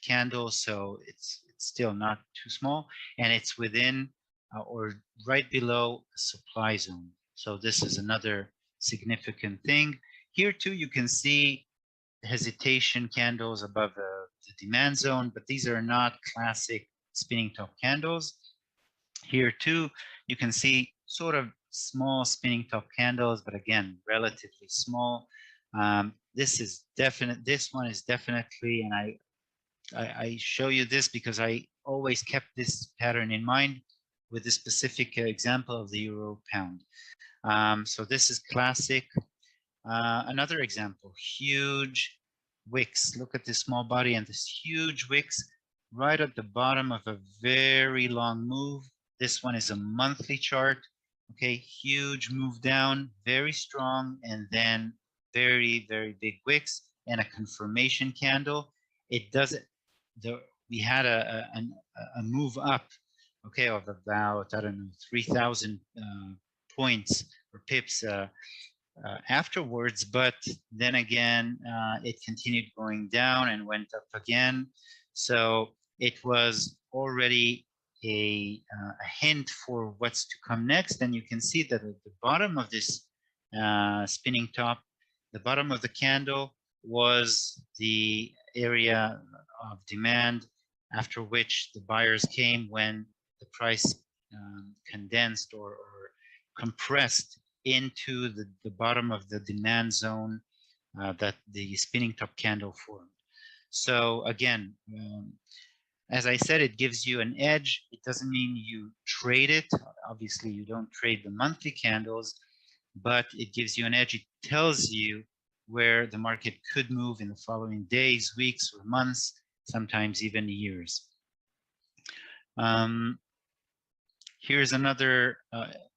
candle, so it's still not too small, and it's within or right below a supply zone. So this is another significant thing. Here too, you can see hesitation candles above the demand zone, but these are not classic spinning top candles. Here too, you can see sort of small spinning top candles, but again, relatively small. This one is definitely, and I show you this because I always kept this pattern in mind with the specific example of the euro pound. So this is classic. Another example, huge wicks. Look at this small body and this huge wicks right at the bottom of a very long move. This one is a monthly chart. Okay, huge move down, very strong, and then very, very big wicks and a confirmation candle. It doesn't, we had a move up, okay, of about, I don't know, 3,000 points or pips afterwards, but then again, it continued going down and went up again. So it was already a hint for what's to come next. And you can see that at the bottom of this spinning top, the bottom of the candle was the area of demand, after which the buyers came when the price condensed or compressed into the bottom of the demand zone that the spinning top candle formed. So again, as I said, it gives you an edge. It doesn't mean you trade it. Obviously, you don't trade the monthly candles, but it gives you an edge. It tells you where the market could move in the following days, weeks, or months, sometimes even years. Here's another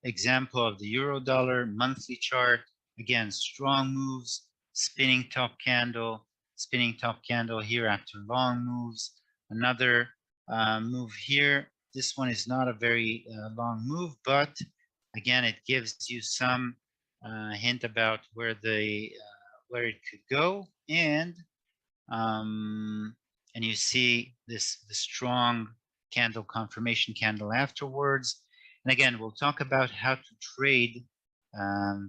example of the euro dollar monthly chart. Again, strong moves, spinning top candle here after long moves. Another move here. This one is not a very long move, but again, it gives you some hint about where where it could go, and you see the strong candle confirmation candle afterwards. And again, we'll talk about how to trade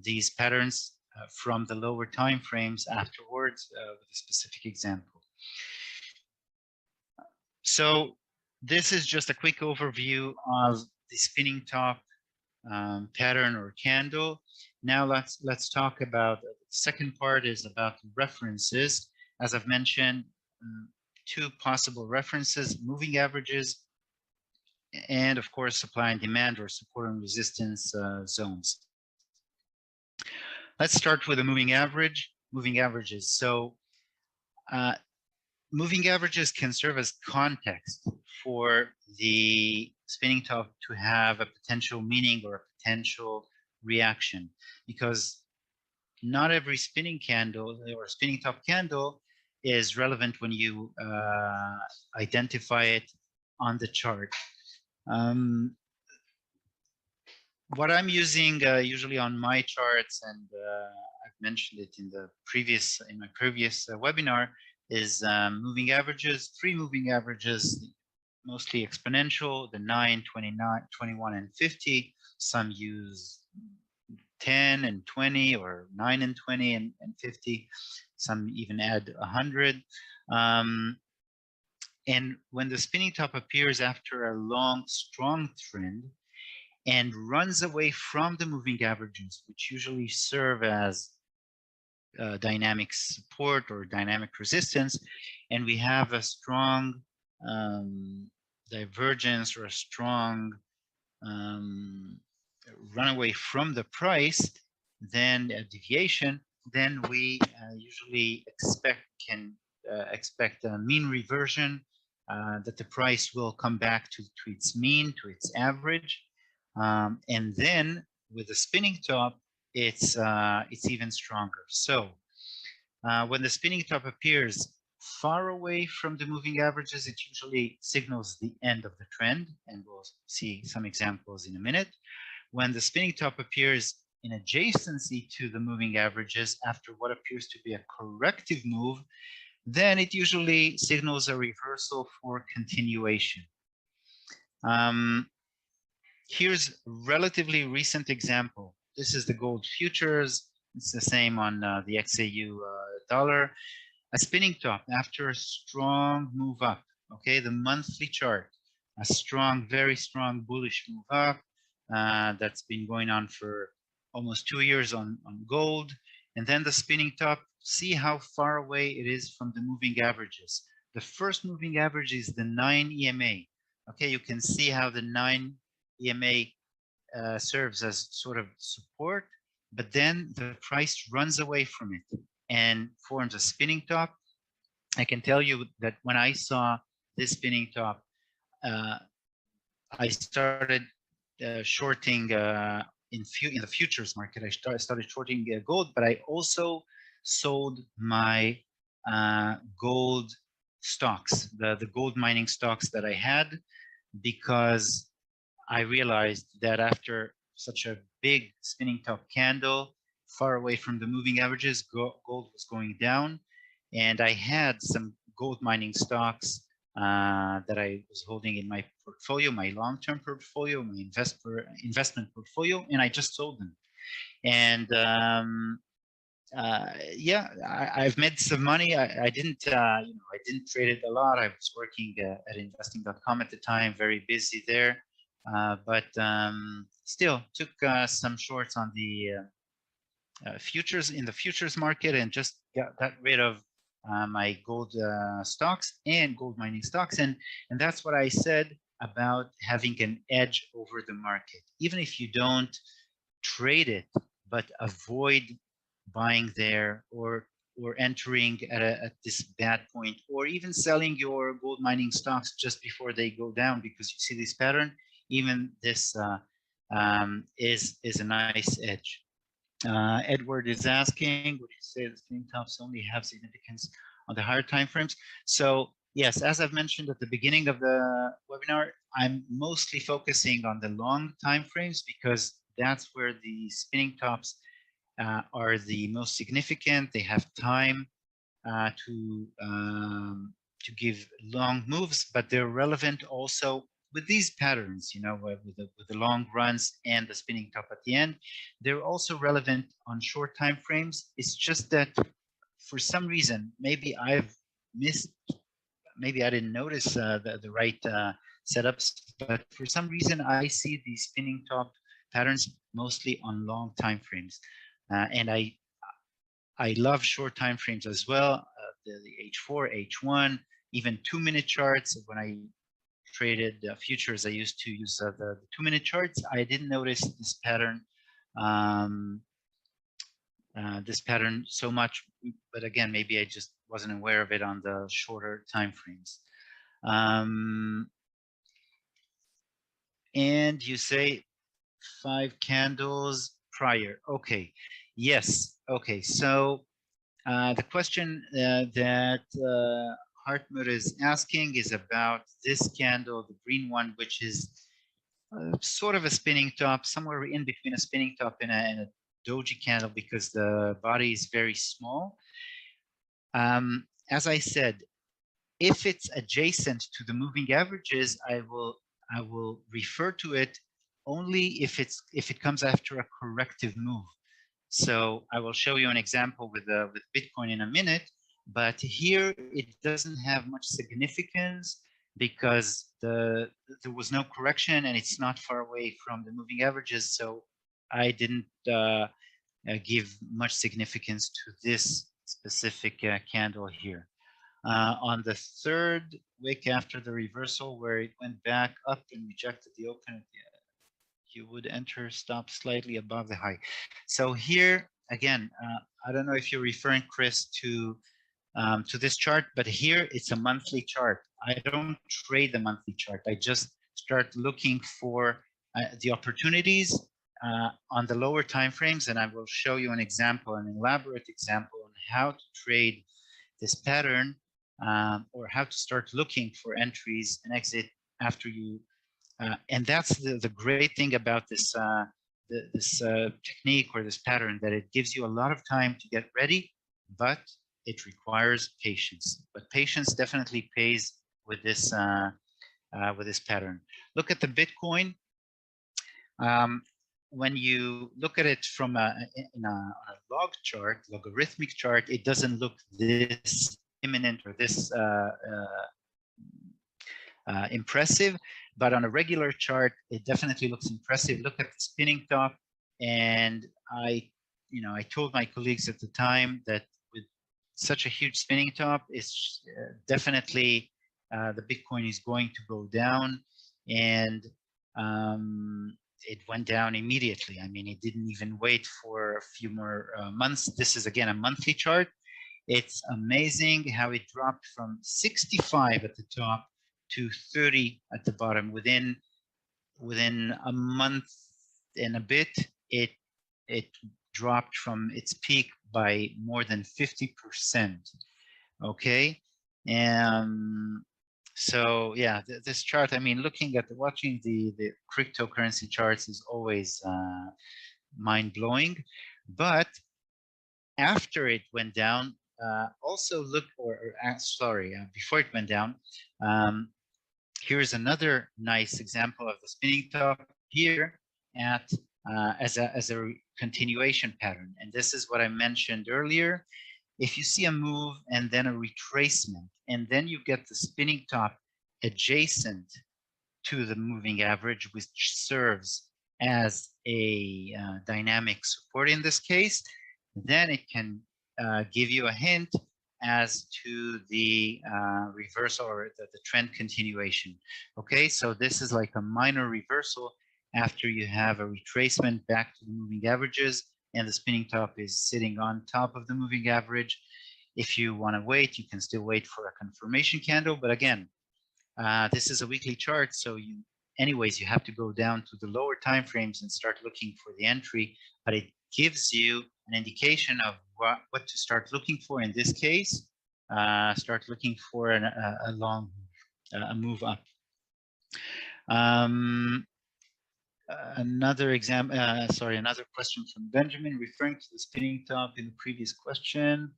these patterns from the lower time frames afterwards with a specific example. So this is just a quick overview of the spinning top pattern or candle. Now let's talk about the second part is about references. As I've mentioned, two possible references, moving averages, and of course, supply and demand or support and resistance zones. Let's start with a moving average, moving averages. So moving averages can serve as context for the spinning top to have a potential meaning or a potential reaction, because not every spinning candle or spinning top candle is relevant when you identify it on the chart. What I'm using usually on my charts, and I've mentioned it in my previous webinar, is moving averages, 3 moving averages, mostly exponential, the 9, 29, 21, and 50. Some use 10 and 20, or 9 and 20 and 50. Some even add 100. And when the spinning top appears after a long, strong trend and runs away from the moving averages, which usually serve as dynamic support or dynamic resistance, and we have a strong divergence or a strong runaway from the price, then a deviation, then we usually expect a mean reversion, that the price will come back to its mean, to its average. And then with the spinning top, it's even stronger. So when the spinning top appears far away from the moving averages, it usually signals the end of the trend, and we'll see some examples in a minute. When the spinning top appears in adjacency to the moving averages after what appears to be a corrective move, then it usually signals a reversal for continuation. Here's a relatively recent example. This is the gold futures. It's the same on the XAU dollar. A spinning top after a strong move up. Okay, the monthly chart, a strong, very strong bullish move up that's been going on for almost 2 years on gold. And then the spinning top, see how far away it is from the moving averages. The first moving average is the 9 EMA. Okay, you can see how the 9 EMA serves as sort of support, but then the price runs away from it and forms a spinning top. I can tell you that when I saw this spinning top, I started shorting in the futures market. I started shorting gold, but I also sold my gold stocks, the gold mining stocks that I had, because I realized that after such a big spinning top candle, far away from the moving averages, gold was going down. And I had some gold mining stocks that I was holding in my portfolio, my long-term portfolio, my investment portfolio, and I just sold them. And yeah, I've made some money. I didn't, I didn't trade it a lot. I was working at investing.com at the time, very busy there, but still took some shorts on the futures in the futures market and just got rid of my gold stocks and gold mining stocks. And that's what I said about having an edge over the market. Even if you don't trade it, but avoid buying there or entering at this bad point, or even selling your gold mining stocks just before they go down because you see this pattern. Even this is a nice edge. Edward is asking, would you say the spinning tops only have significance on the higher time frames? So yes, as I've mentioned at the beginning of the webinar, I'm mostly focusing on the long time frames because that's where the spinning tops are the most significant. They have time to give long moves, but they're relevant also with these patterns, you know, with the long runs and the spinning top at the end. They're also relevant on short time frames. It's just that for some reason, maybe I've missed, maybe I didn't notice the right setups, but for some reason I see these spinning top patterns mostly on long time frames. And I love short time frames as well, the H4, H1, even 2-minute charts. When I traded futures, I used to use the 2-minute charts. I didn't notice this pattern so much, but again, maybe I just wasn't aware of it on the shorter time frames. And you say 5 candles prior. Okay, yes. Okay, so the question that Hartmut is asking is about this candle, the green one, which is sort of a spinning top, somewhere in between a spinning top and a doji candle, because the body is very small. As I said, if it's adjacent to the moving averages, I will refer to it only if it comes after a corrective move. So I will show you an example with Bitcoin in a minute, but here it doesn't have much significance because there was no correction and it's not far away from the moving averages. So I didn't give much significance to this specific candle here. On the third wick after the reversal, where it went back up and rejected the open, you would enter stop slightly above the high. So here again, I don't know if you're referring, Chris, to this chart, but here it's a monthly chart. I don't trade the monthly chart. I just start looking for the opportunities on the lower time frames, and I will show you an example, an elaborate example on how to trade this pattern, or how to start looking for entries and exit after you. And that's the great thing about this this technique or this pattern, that it gives you a lot of time to get ready, but it requires patience. But patience definitely pays with this pattern. Look at the Bitcoin. When you look at it from in a log chart, logarithmic chart, it doesn't look this imminent or this impressive, but on a regular chart, it definitely looks impressive. Look at the spinning top, and I told my colleagues at the time that with such a huge spinning top, it's definitely the Bitcoin is going to go down, and it went down immediately. I mean, it didn't even wait for a few more months. This is again a monthly chart. It's amazing how it dropped from 65 at the top to 30 at the bottom within a month and a bit. It dropped from its peak by more than 50%. Okay, so yeah, this chart, I mean, watching the cryptocurrency charts is always mind-blowing. But after it went down, also look, before it went down, here's another nice example of the spinning top here at as a continuation pattern. And this is what I mentioned earlier. If you see a move and then a retracement, and then you get the spinning top adjacent to the moving average, which serves as a dynamic support in this case, then it can give you a hint as to the reversal or the trend continuation. Okay, so this is like a minor reversal after you have a retracement back to the moving averages, and the spinning top is sitting on top of the moving average. If you want to wait, you can still wait for a confirmation candle, but again, this is a weekly chart, so anyways, you have to go down to the lower time frames and start looking for the entry, but it gives you an indication of what to start looking for. In this case, start looking for a long move up. Another question from Benjamin, referring to the spinning top in the previous question.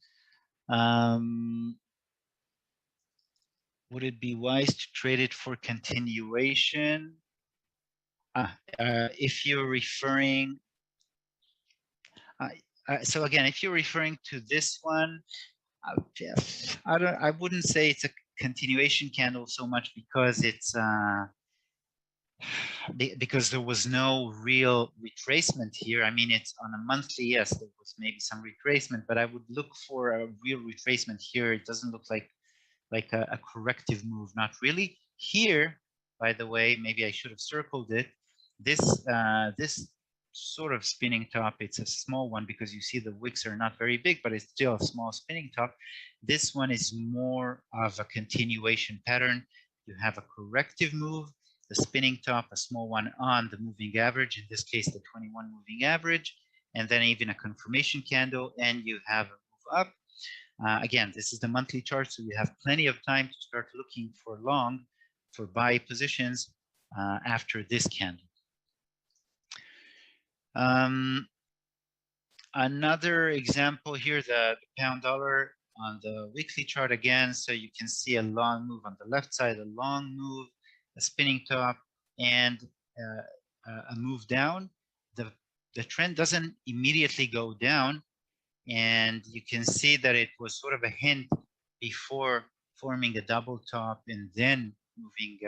Would it be wise to trade it for continuation? If you're referring, so again, if you're referring to this one, I wouldn't say it's a continuation candle so much, because it's because there was no real retracement here. I mean, it's on a monthly, yes, there was maybe some retracement, but I would look for a real retracement here. It doesn't look like a corrective move, not really. Here, by the way, maybe I should have circled it. This sort of spinning top, it's a small one because you see the wicks are not very big, but it's still a small spinning top. This one is more of a continuation pattern. You have a corrective move, the spinning top, a small one on the moving average, in this case the 21 moving average, and then even a confirmation candle, and you have a move up. Again, this is the monthly chart, so you have plenty of time to start looking for buy positions after this candle. Another example here, the pound dollar on the weekly chart again. So you can see a long move on the left side, a long move, a spinning top, and a move down. The trend doesn't immediately go down, and you can see that it was sort of a hint before forming a double top and then moving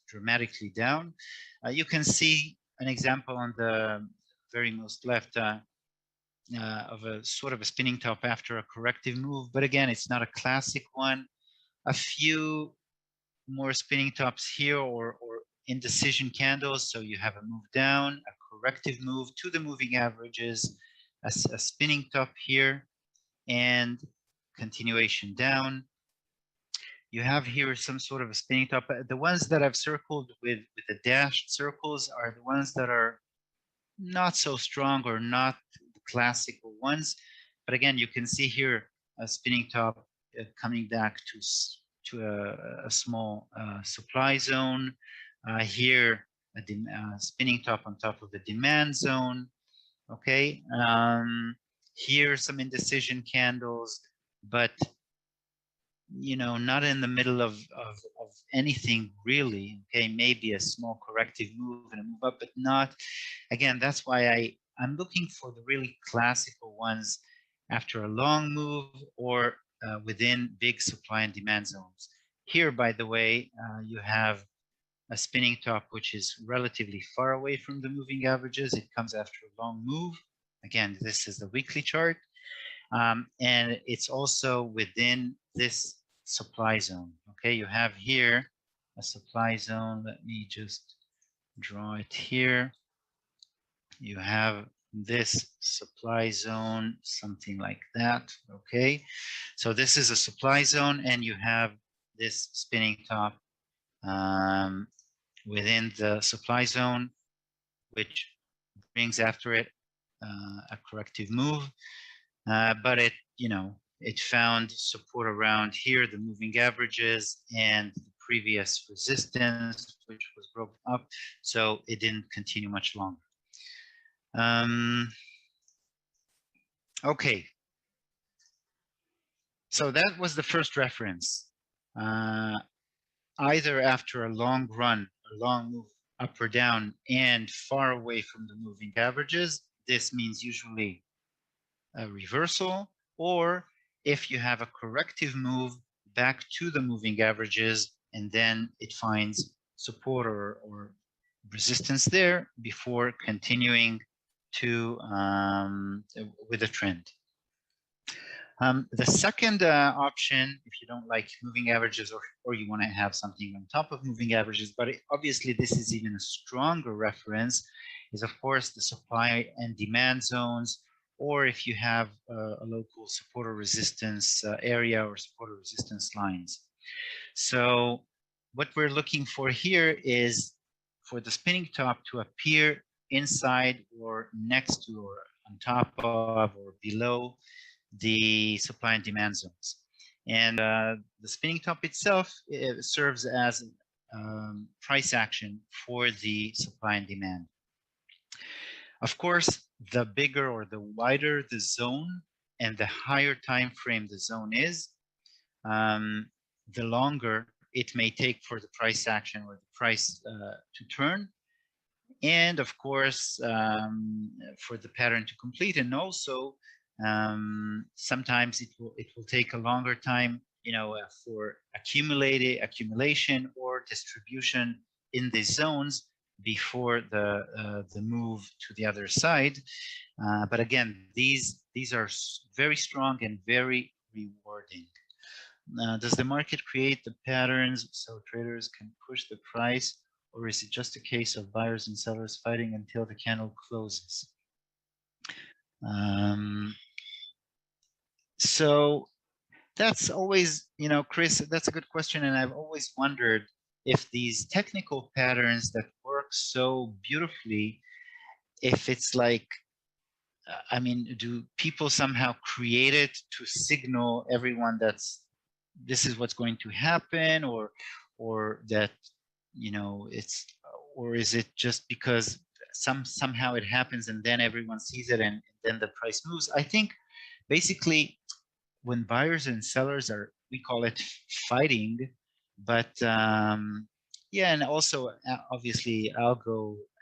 dramatically down. You can see an example on the very most left of a sort of a spinning top after a corrective move, but again, it's not a classic one. A few more spinning tops here or indecision candles, so you have a move down, a corrective move to the moving averages, a spinning top here, and continuation down. You have here some sort of a spinning top. The ones that I've circled with the dashed circles are the ones that are not so strong or not the classical ones. But again, you can see here a spinning top coming back to a small supply zone. Here, spinning top on top of the demand zone. Okay, here some indecision candles, but not in the middle of anything really. Okay, maybe a small corrective move and a move up, but not. Again, that's why I'm looking for the really classical ones after a long move or within big supply and demand zones. Here, by the way, you have a spinning top which is relatively far away from the moving averages. It comes after a long move. Again, this is the weekly chart. And it's also within this supply zone. Okay, you have here a supply zone. Let me just draw it here. You have this supply zone, something like that. Okay, so this is a supply zone, and you have this spinning top within the supply zone, which brings after it a corrective move. But it found support around here, the moving averages and the previous resistance, which was broken up. So it didn't continue much longer. Okay. So that was the first reference. Either after a long run, a long move up or down and far away from the moving averages, this means usually a reversal, or if you have a corrective move back to the moving averages and then it finds support or resistance there before continuing to with a trend. The second option, if you don't like moving averages or you want to have something on top of moving averages, but obviously this is even a stronger reference, is of course the supply and demand zones, or if you have a local support or resistance area or support or resistance lines. So what we're looking for here is for the spinning top to appear inside or next to or on top of or below the supply and demand zones. And the spinning top itself serves as price action for the supply and demand. Of course, the bigger or the wider the zone and the higher time frame the zone is, the longer it may take for the price action or the price to turn. And of course, for the pattern to complete. And also, sometimes it will take a longer time, for accumulation or distribution in these zones before the move to the other side. But again, these are very strong and very rewarding. Does the market create the patterns so traders can push the price, or is it just a case of buyers and sellers fighting until the candle closes? So that's always, Chris, that's a good question. And I've always wondered if these technical patterns that work so beautifully, if it's like, do people somehow create it to signal everyone this is what's going to happen, or that, or is it just because somehow it happens and then everyone sees it and then the price moves? I think basically when buyers and sellers we call it fighting, but yeah, and also obviously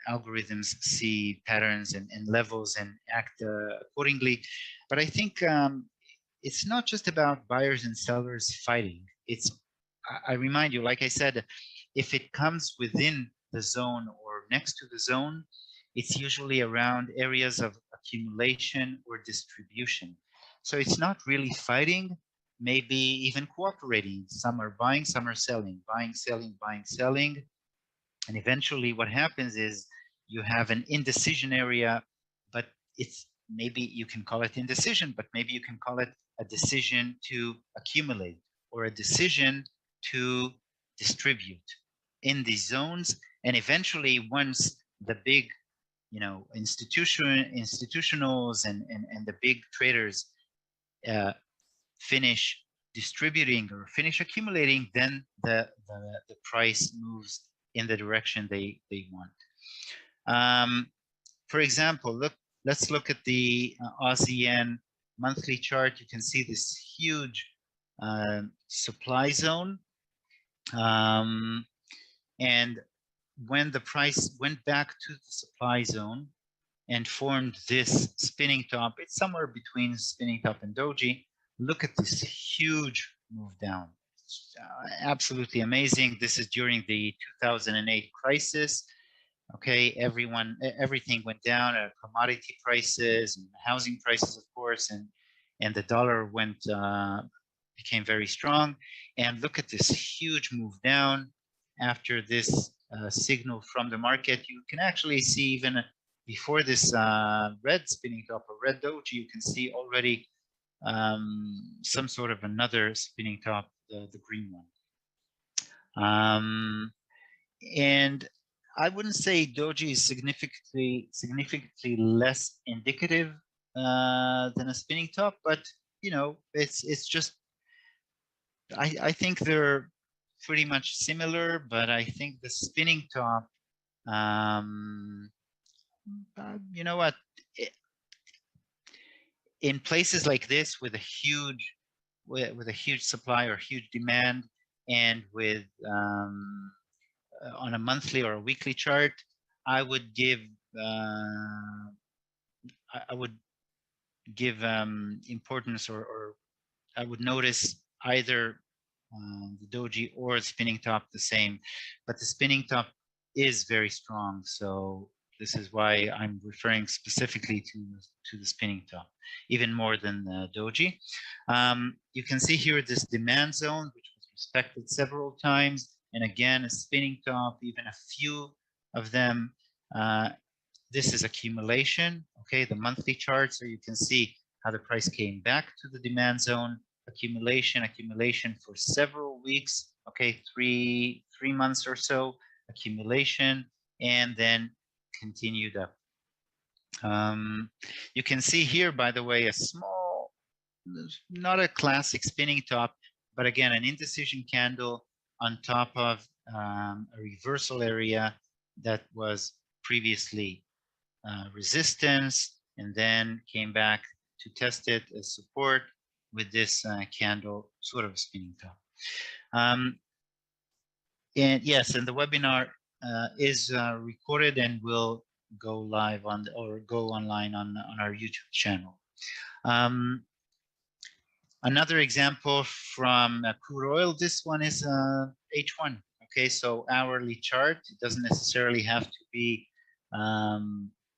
algorithms see patterns and levels and act accordingly. But I think it's not just about buyers and sellers fighting. I remind you, like I said, if it comes within the zone or next to the zone, it's usually around areas of accumulation or distribution. So it's not really fighting, maybe even cooperating. Some are buying, some are selling, buying, selling, buying, selling. And eventually what happens is you have an indecision area, but maybe you can call it indecision, but maybe you can call it a decision to accumulate or a decision to distribute in these zones. And eventually once the big, institutionals and the big traders finish distributing or finish accumulating, then the price moves in the direction they want. For example, let's look at the Aussie yen monthly chart. You can see this huge supply zone. And when the price went back to the supply zone and formed this spinning top, it's somewhere between spinning top and doji. Look at this huge move down. It's, absolutely amazing. This is during the 2008 crisis. Okay, everything went down, commodity prices and housing prices, of course, and the dollar became very strong. And look at this huge move down after this signal from the market. You can actually see even before this red spinning top or red doji, you can see already some sort of another spinning top, the green one. And I wouldn't say doji is significantly less indicative than a spinning top, but you know, it's just I think they're pretty much similar, but I think the spinning top, you know what, in places like this with a huge supply or huge demand, and with on a monthly or a weekly chart, I would give importance, or I would notice either the doji or the spinning top the same, but the spinning top is very strong. So this is why I'm referring specifically to the spinning top, even more than the doji. You can see here this demand zone, which was respected several times. And again, a spinning top, even a few of them. This is accumulation, okay, the monthly chart. So you can see how the price came back to the demand zone, accumulation for several weeks, okay, three months or so, accumulation, and then continued up. You can see here, by the way, a small, not a classic spinning top, but again, an indecision candle on top of a reversal area that was previously resistance, and then came back to test it as support with this candle, sort of spinning top. And yes, and the webinar is recorded and will go live or go online on our YouTube channel. Another example from crude oil, this one is H1. Okay, so hourly chart. It doesn't necessarily have to be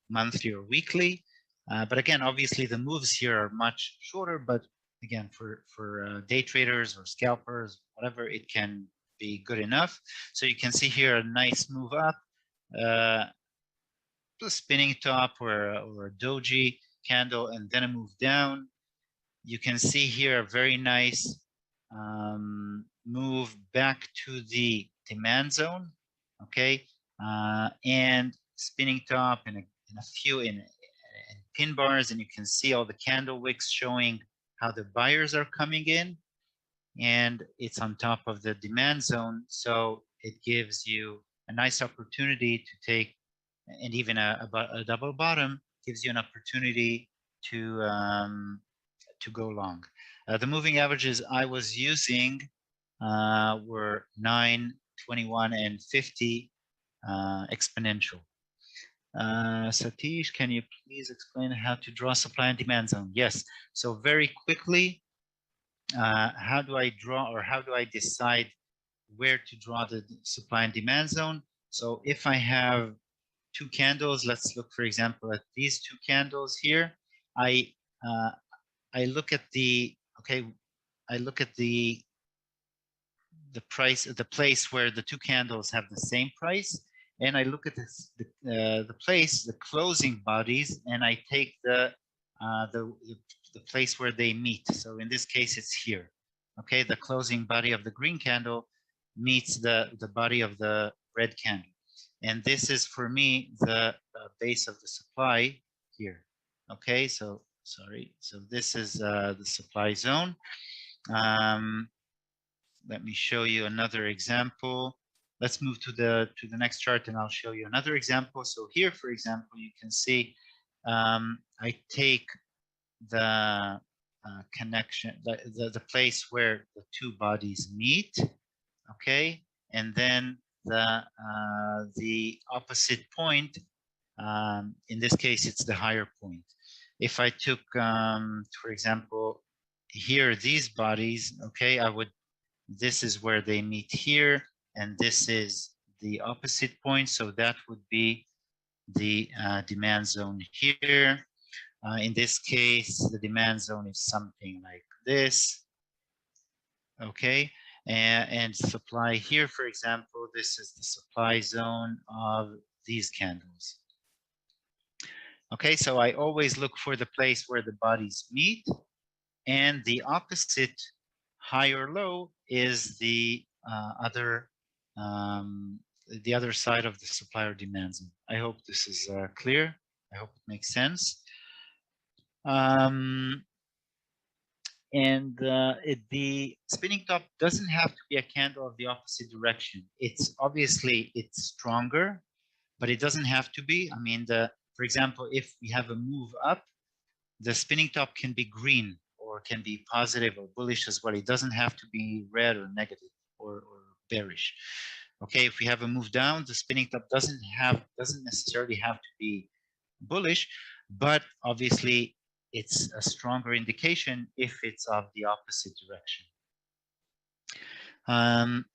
monthly or weekly, but again, obviously the moves here are much shorter. But again, for day traders or scalpers, whatever, it can be good enough. So you can see here a nice move up, a spinning top or a doji candle, and then a move down. You can see here a very nice move back to the demand zone, okay, and spinning top in a few in pin bars, and you can see all the candle wicks showing how the buyers are coming in, and it's on top of the demand zone, so it gives you a nice opportunity to take, and even a double bottom gives you an opportunity to go long. The moving averages I was using were 9, 21, and 50 exponential. Satish, can you please explain how to draw supply and demand zone? Yes. So very quickly, how do I draw, or how do I decide where to draw the supply and demand zone? So if I have two candles, let's look, for example, at these two candles here. I look at the price, the place where the two candles have the same price, and I look at the place, the closing bodies, and I take the place where they meet. So in this case, it's here. Okay, the closing body of the green candle meets the body of the red candle, and this is for me the base of the supply here. Okay, so sorry, so this is the supply zone. Let me show you another example. let's move to the next chart, and I'll show you another example. So here, for example, you can see I take the connection, the place where the two bodies meet, okay, and then the opposite point. In this case, it's the higher point. If I took, for example, here these bodies, okay, this is where they meet here, and this is the opposite point, so that would be the demand zone here. In this case, the demand zone is something like this, okay, and supply here, for example, this is the supply zone of these candles. Okay, so I always look for the place where the bodies meet, and the opposite, high or low, is the other side of the supply or demand zone. I hope this is clear. I hope it makes sense. And the spinning top doesn't have to be a candle of the opposite direction. It's obviously stronger, but it doesn't have to be. I mean, for example, if we have a move up, the spinning top can be green or can be positive or bullish as well. It doesn't have to be red or negative or bearish. Okay, if we have a move down, the spinning top doesn't necessarily have to be bullish, but obviously it's a stronger indication if it's of the opposite direction.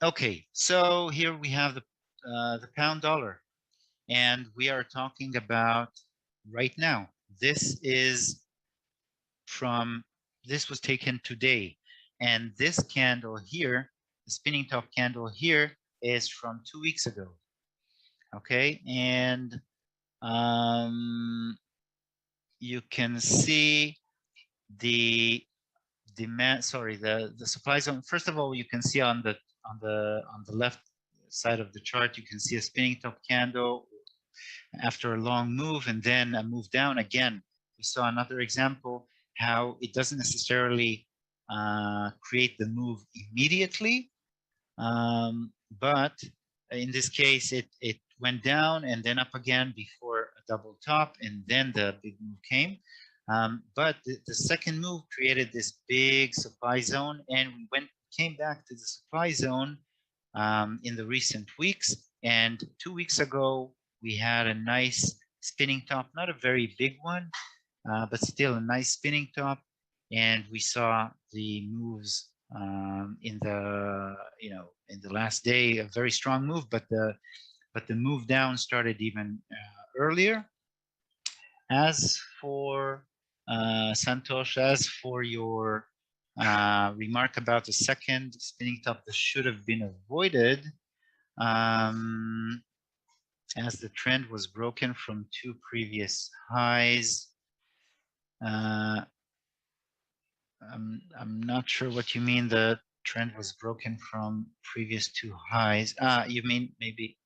Okay, so here we have the pound dollar, and we are talking about right now. This was taken today, and this candle here, the spinning top candle here, is from 2 weeks ago. Okay, and you can see the demand, sorry, the supply zone. First of all, you can see on the left side of the chart, you can see a spinning top candle after a long move and then a move down again. We saw another example how it doesn't necessarily create the move immediately, but in this case it went down and then up again before a double top, and then the big move came. But the second move created this big supply zone, and we came back to the supply zone in the recent weeks. And 2 weeks ago, we had a nice spinning top, not a very big one, but still a nice spinning top. And we saw the moves in the last day, a very strong move, but the move down started even earlier. As for Santosh, as for your remark about the second spinning top that should have been avoided, as the trend was broken from 2 previous highs. I'm not sure what you mean. The trend was broken from previous 2 highs. You mean maybe?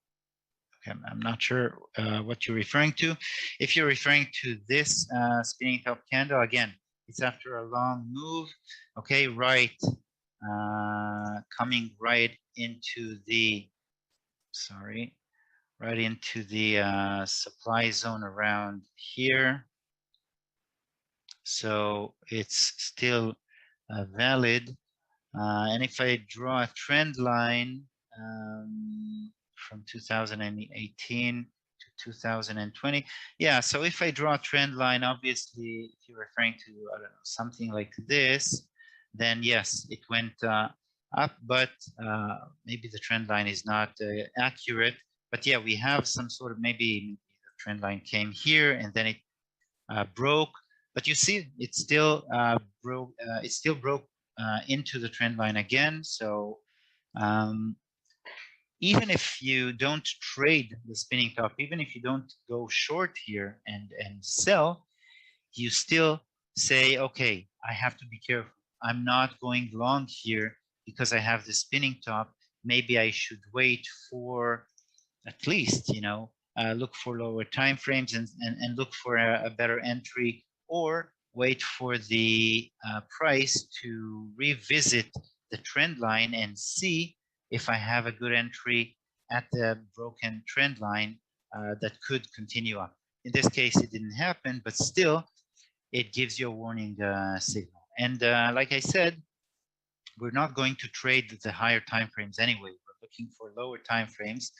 Okay, I'm not sure what you're referring to. If you're referring to this spinning top candle, again, it's after a long move. Okay, right, coming right into the, sorry, right into the supply zone around here. So it's still valid. And if I draw a trend line from 2018 to 2020, yeah, so if I draw a trend line, obviously, if you're referring to, I don't know, something like this, then yes, it went up, but maybe the trend line is not accurate. But yeah, we have some sort of, maybe the trend line came here and then it broke. But you see, it still broke. It still broke into the trend line again. So even if you don't trade the spinning top, even if you don't go short here and sell, you still say, okay, I have to be careful. I'm not going long here because I have the spinning top. Maybe I should wait for at least, look for lower time frames and look for a better entry, or wait for the price to revisit the trend line and see if I have a good entry at the broken trend line that could continue up. In this case, it didn't happen, but still, it gives you a warning signal. And like I said, we're not going to trade the higher time frames anyway. We're looking for lower time frames,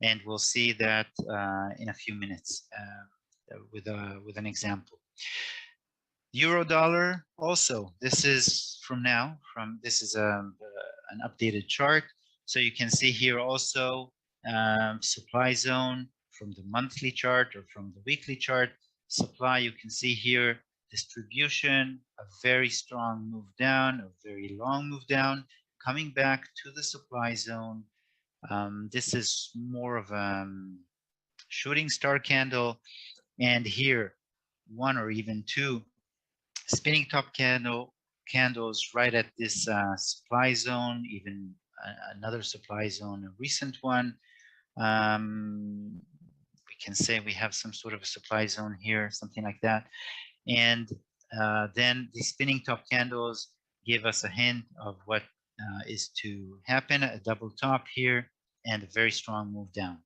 and we'll see that in a few minutes with an example. Euro dollar also, this is this is an updated chart. So you can see here also supply zone from the monthly chart or from the weekly chart. Supply, you can see here distribution, a very strong move down, a very long move down, coming back to the supply zone. This is more of a shooting star candle, and here one or even two spinning top candles right at this supply zone, even another supply zone, a recent one. We can say we have some sort of a supply zone here, something like that. And then the spinning top candles give us a hint of what is to happen, a double top here and a very strong move down.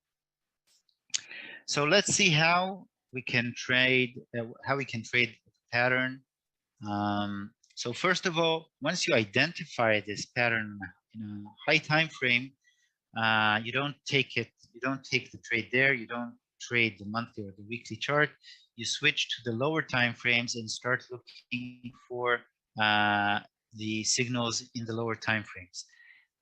So let's see how we can trade, the pattern. So first of all, once you identify this pattern in a high time frame, you don't take the trade there, you don't trade the monthly or the weekly chart, you switch to the lower time frames and start looking for the signals in the lower time frames.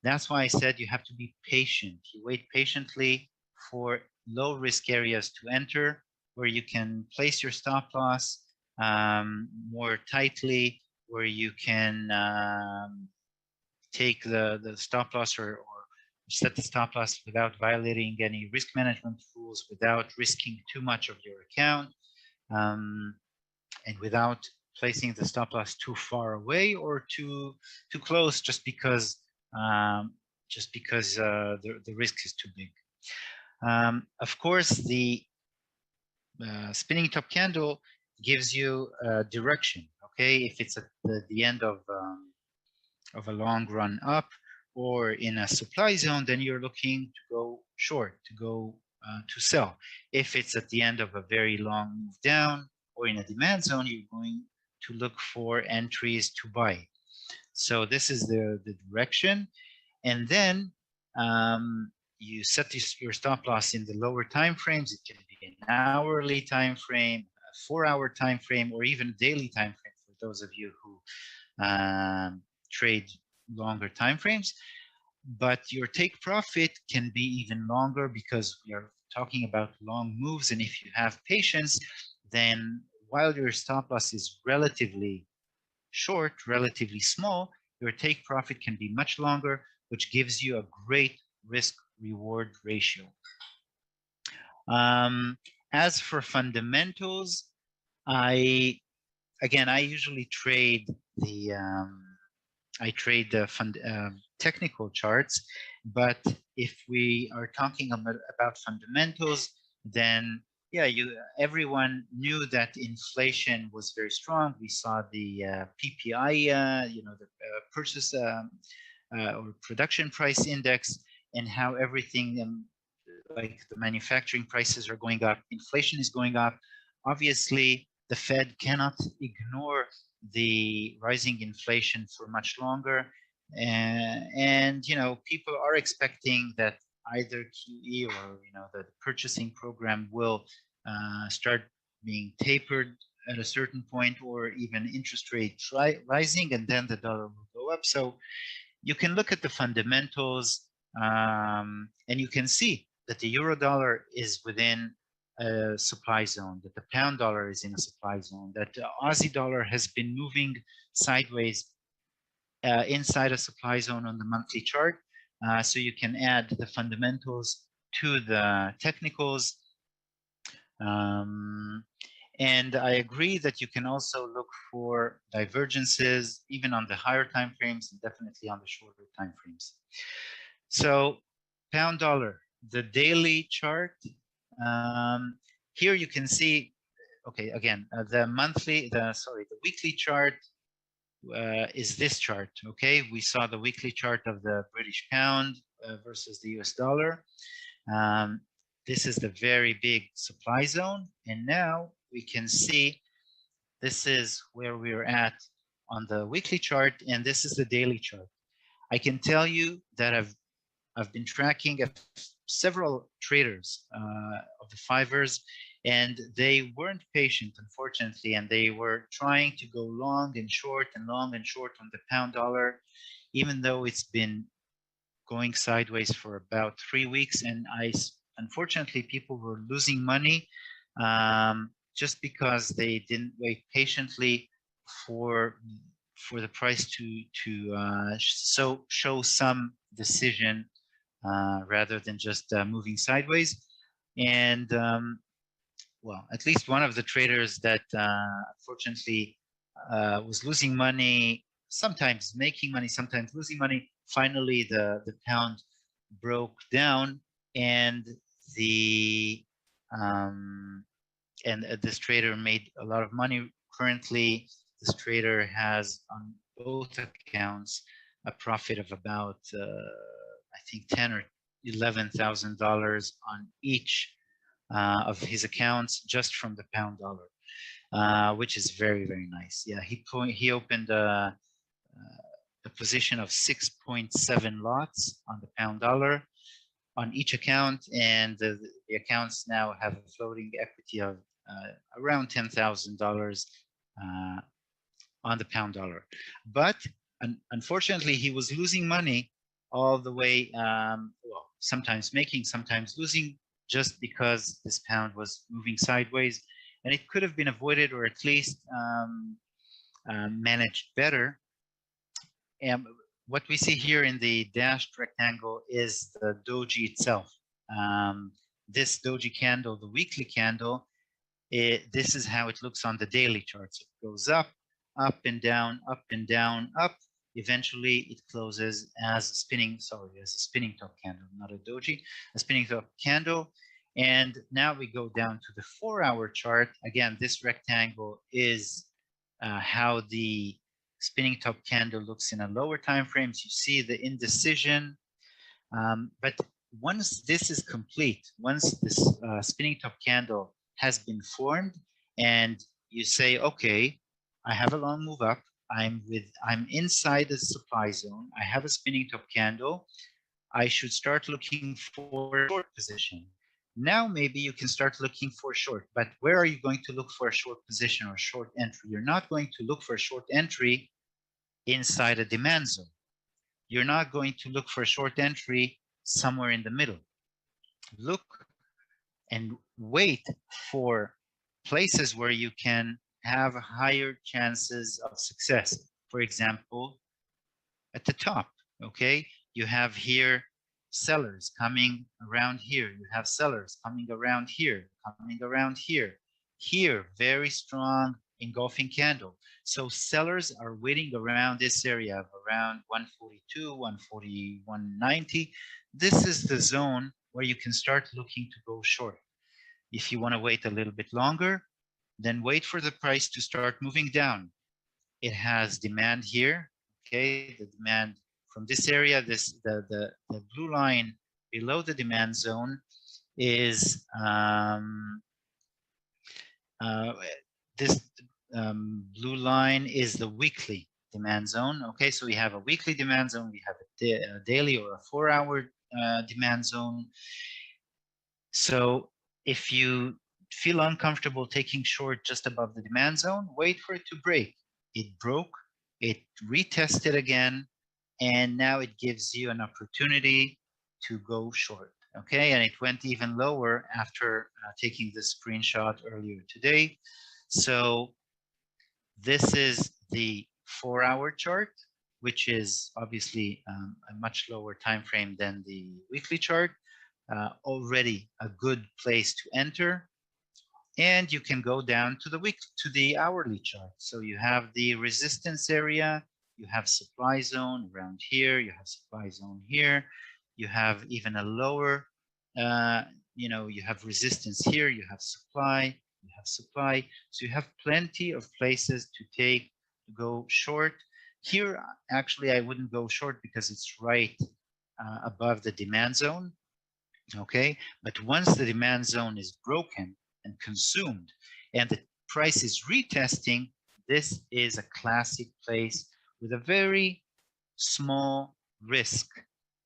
That's why I said you have to be patient. You wait patiently for low risk areas to enter, where you can place your stop loss more tightly, where you can take the stop loss or set the stop loss without violating any risk management rules, without risking too much of your account, and without placing the stop loss too far away or too close, just because the risk is too big. Of course, the spinning top candle gives you direction. Okay, if it's at the end of a long run up or in a supply zone, then you're looking to go short, to go to sell. If it's at the end of a very long move down or in a demand zone, you're going to look for entries to buy. So this is the direction. And then you set your stop loss in the lower time frames. It can be an hourly time frame, a 4-hour time frame, or even daily time frame for those of you who trade longer time frames. But your take profit can be even longer, because we are talking about long moves. And if you have patience, then while your stop loss is relatively short, relatively small, your take profit can be much longer, which gives you a great risk reward ratio. As for fundamentals, I usually trade the technical charts, but if we are talking about fundamentals, then yeah, everyone knew that inflation was very strong. We saw the PPI, the purchase or production price index, and how everything like the manufacturing prices are going up, inflation is going up. Obviously, the Fed cannot ignore the rising inflation for much longer, and people are expecting that either QE or the purchasing program will start being tapered at a certain point, or even interest rates rising, and then the dollar will go up. So you can look at the fundamentals, and you can see that the euro dollar is within a supply zone, that the pound dollar is in a supply zone, that the Aussie dollar has been moving sideways inside a supply zone on the monthly chart. So you can add the fundamentals to the technicals. And I agree that you can also look for divergences even on the higher time frames, and definitely on the shorter time frames. So pound dollar, the daily chart, here you can see, okay, again, the weekly chart is this chart. Okay, we saw the weekly chart of the British pound versus the US dollar. This is the very big supply zone. And now we can see this is where we're at on the weekly chart, and this is the daily chart. I can tell you that I've been tracking several traders of the 5ers, and they weren't patient, unfortunately, and they were trying to go long and short and long and short on the pound dollar, even though it's been going sideways for about 3 weeks. And unfortunately, people were losing money just because they didn't wait patiently for the price to show some decision rather than just moving sideways. And well, at least one of the traders that unfortunately was losing money, sometimes making money, sometimes losing money. Finally, the pound broke down, and this trader made a lot of money. Currently, this trader has on both accounts a profit of about I think $10,000 or $11,000 on each of his accounts just from the pound dollar, which is very, very nice. Yeah, he opened a position of 6.7 lots on the pound dollar on each account, and the accounts now have a floating equity of around $10,000 on the pound dollar. But unfortunately, he was losing money all the way, well, sometimes making, sometimes losing, just because this pound was moving sideways, and it could have been avoided, or at least managed better. And what we see here in the dashed rectangle is the doji itself. This doji candle, the weekly candle, this is how it looks on the daily charts. It goes up, up and down, up and down, up. Eventually, it closes as a spinning top candle, not a doji, a spinning top candle. And now we go down to the 4-hour chart. Again, this rectangle is how the spinning top candle looks in a lower time frames. You see the indecision, but once this is complete, once this spinning top candle has been formed, and you say, okay, I have a long move up, I'm inside the supply zone, I have a spinning top candle, I should start looking for a short position. Now maybe you can start looking for short, but where are you going to look for a short position or short entry? You're not going to look for a short entry inside a demand zone. You're not going to look for a short entry somewhere in the middle. Look and wait for places where you can have higher chances of success. For example, at the top, okay? You have here sellers coming around here. You have sellers coming around here, coming around here. Here, very strong engulfing candle. So sellers are waiting around this area of around 142, 140, 190. This is the zone where you can start looking to go short. If you want to wait a little bit longer, then wait for the price to start moving down. It has demand here, okay? The demand from this area, the blue line below the demand zone is this blue line is the weekly demand zone. Okay, so we have a weekly demand zone, we have a daily or a 4-hour demand zone. So if you feel uncomfortable taking short just above the demand zone, wait for it to break. It broke, it retested again, and now it gives you an opportunity to go short. Okay, and it went even lower after taking the screenshot earlier today. So this is the 4-hour chart, which is obviously a much lower time frame than the weekly chart. Already a good place to enter. And you can go down to the hourly chart. So you have the resistance area, you have supply zone around here, you have supply zone here, you have even a lower, you have resistance here, you have supply, So you have plenty of places to go short. Here, actually, I wouldn't go short because it's right above the demand zone. Okay, but once the demand zone is broken and consumed and the price is retesting, this is a classic place with a very small risk,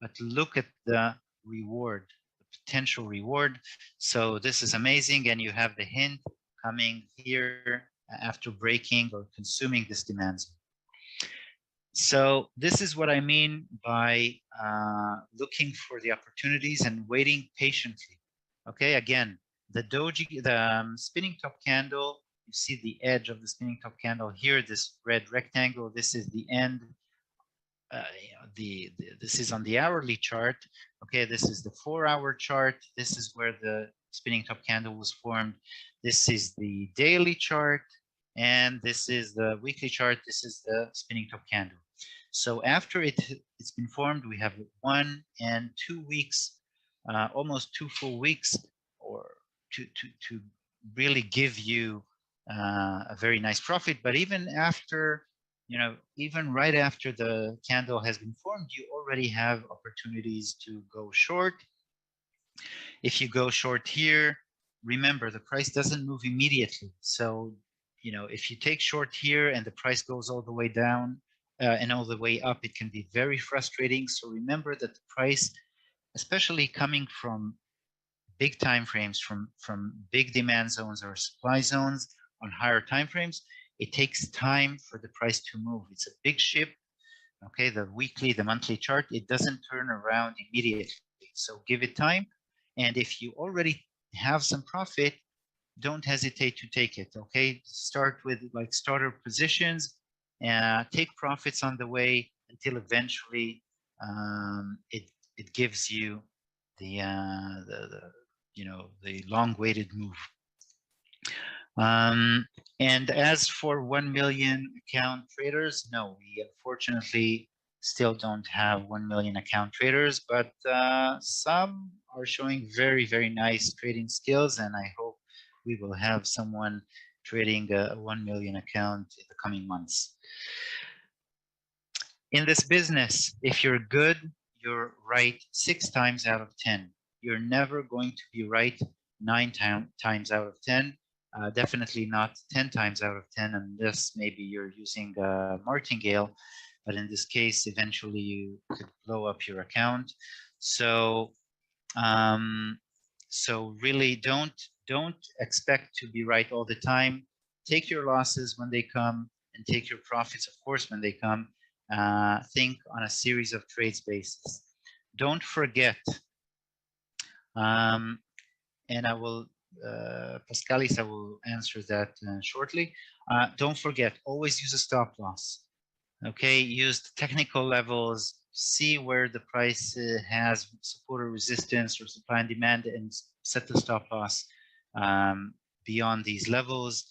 but look at the reward, the potential reward. So this is amazing, and you have the hint coming here after breaking or consuming this demand zone. So this is what I mean by looking for the opportunities and waiting patiently. Okay, again, the doji, the spinning top candle, you see the edge of the spinning top candle here, this red rectangle, this is the end. This is on the hourly chart. Okay, this is the 4-hour chart. This is where the spinning top candle was formed. This is the daily chart, and this is the weekly chart. This is the spinning top candle. So after it's been formed, we have 1 and 2 weeks, almost 2 full weeks, or to really give you a very nice profit. But even after, you know, even right after the candle has been formed, you already have opportunities to go short. If you go short here, remember the price doesn't move immediately. So, you know, if you take short here and the price goes all the way down and all the way up, it can be very frustrating. So remember that the price, especially coming from big time frames, from big demand zones or supply zones on higher time frames, it takes time for the price to move. It's a big ship. Okay, the weekly, the monthly chart, it doesn't turn around immediately. So give it time. And if you already have some profit, don't hesitate to take it. Okay, start with like starter positions, take profits on the way until eventually it gives you the you know, the long-awaited move. And as for 1 million account traders, no, we unfortunately still don't have 1 million account traders, but some are showing very, very nice trading skills, and I hope we will have someone trading a 1 million account in the coming months. In this business, if you're good, you're right 6 times out of 10. You're never going to be right 9 times out of 10. Definitely not 10 times out of 10, unless maybe you're using a martingale. But in this case, eventually you could blow up your account. So, so really don't expect to be right all the time. Take your losses when they come, and take your profits, of course, when they come. Think on a series of trades basis. Don't forget, and I will, Pascalis, I will answer that shortly. Don't forget, always use a stop loss. Okay, use the technical levels, see where the price has support or resistance or supply and demand, and set the stop loss beyond these levels.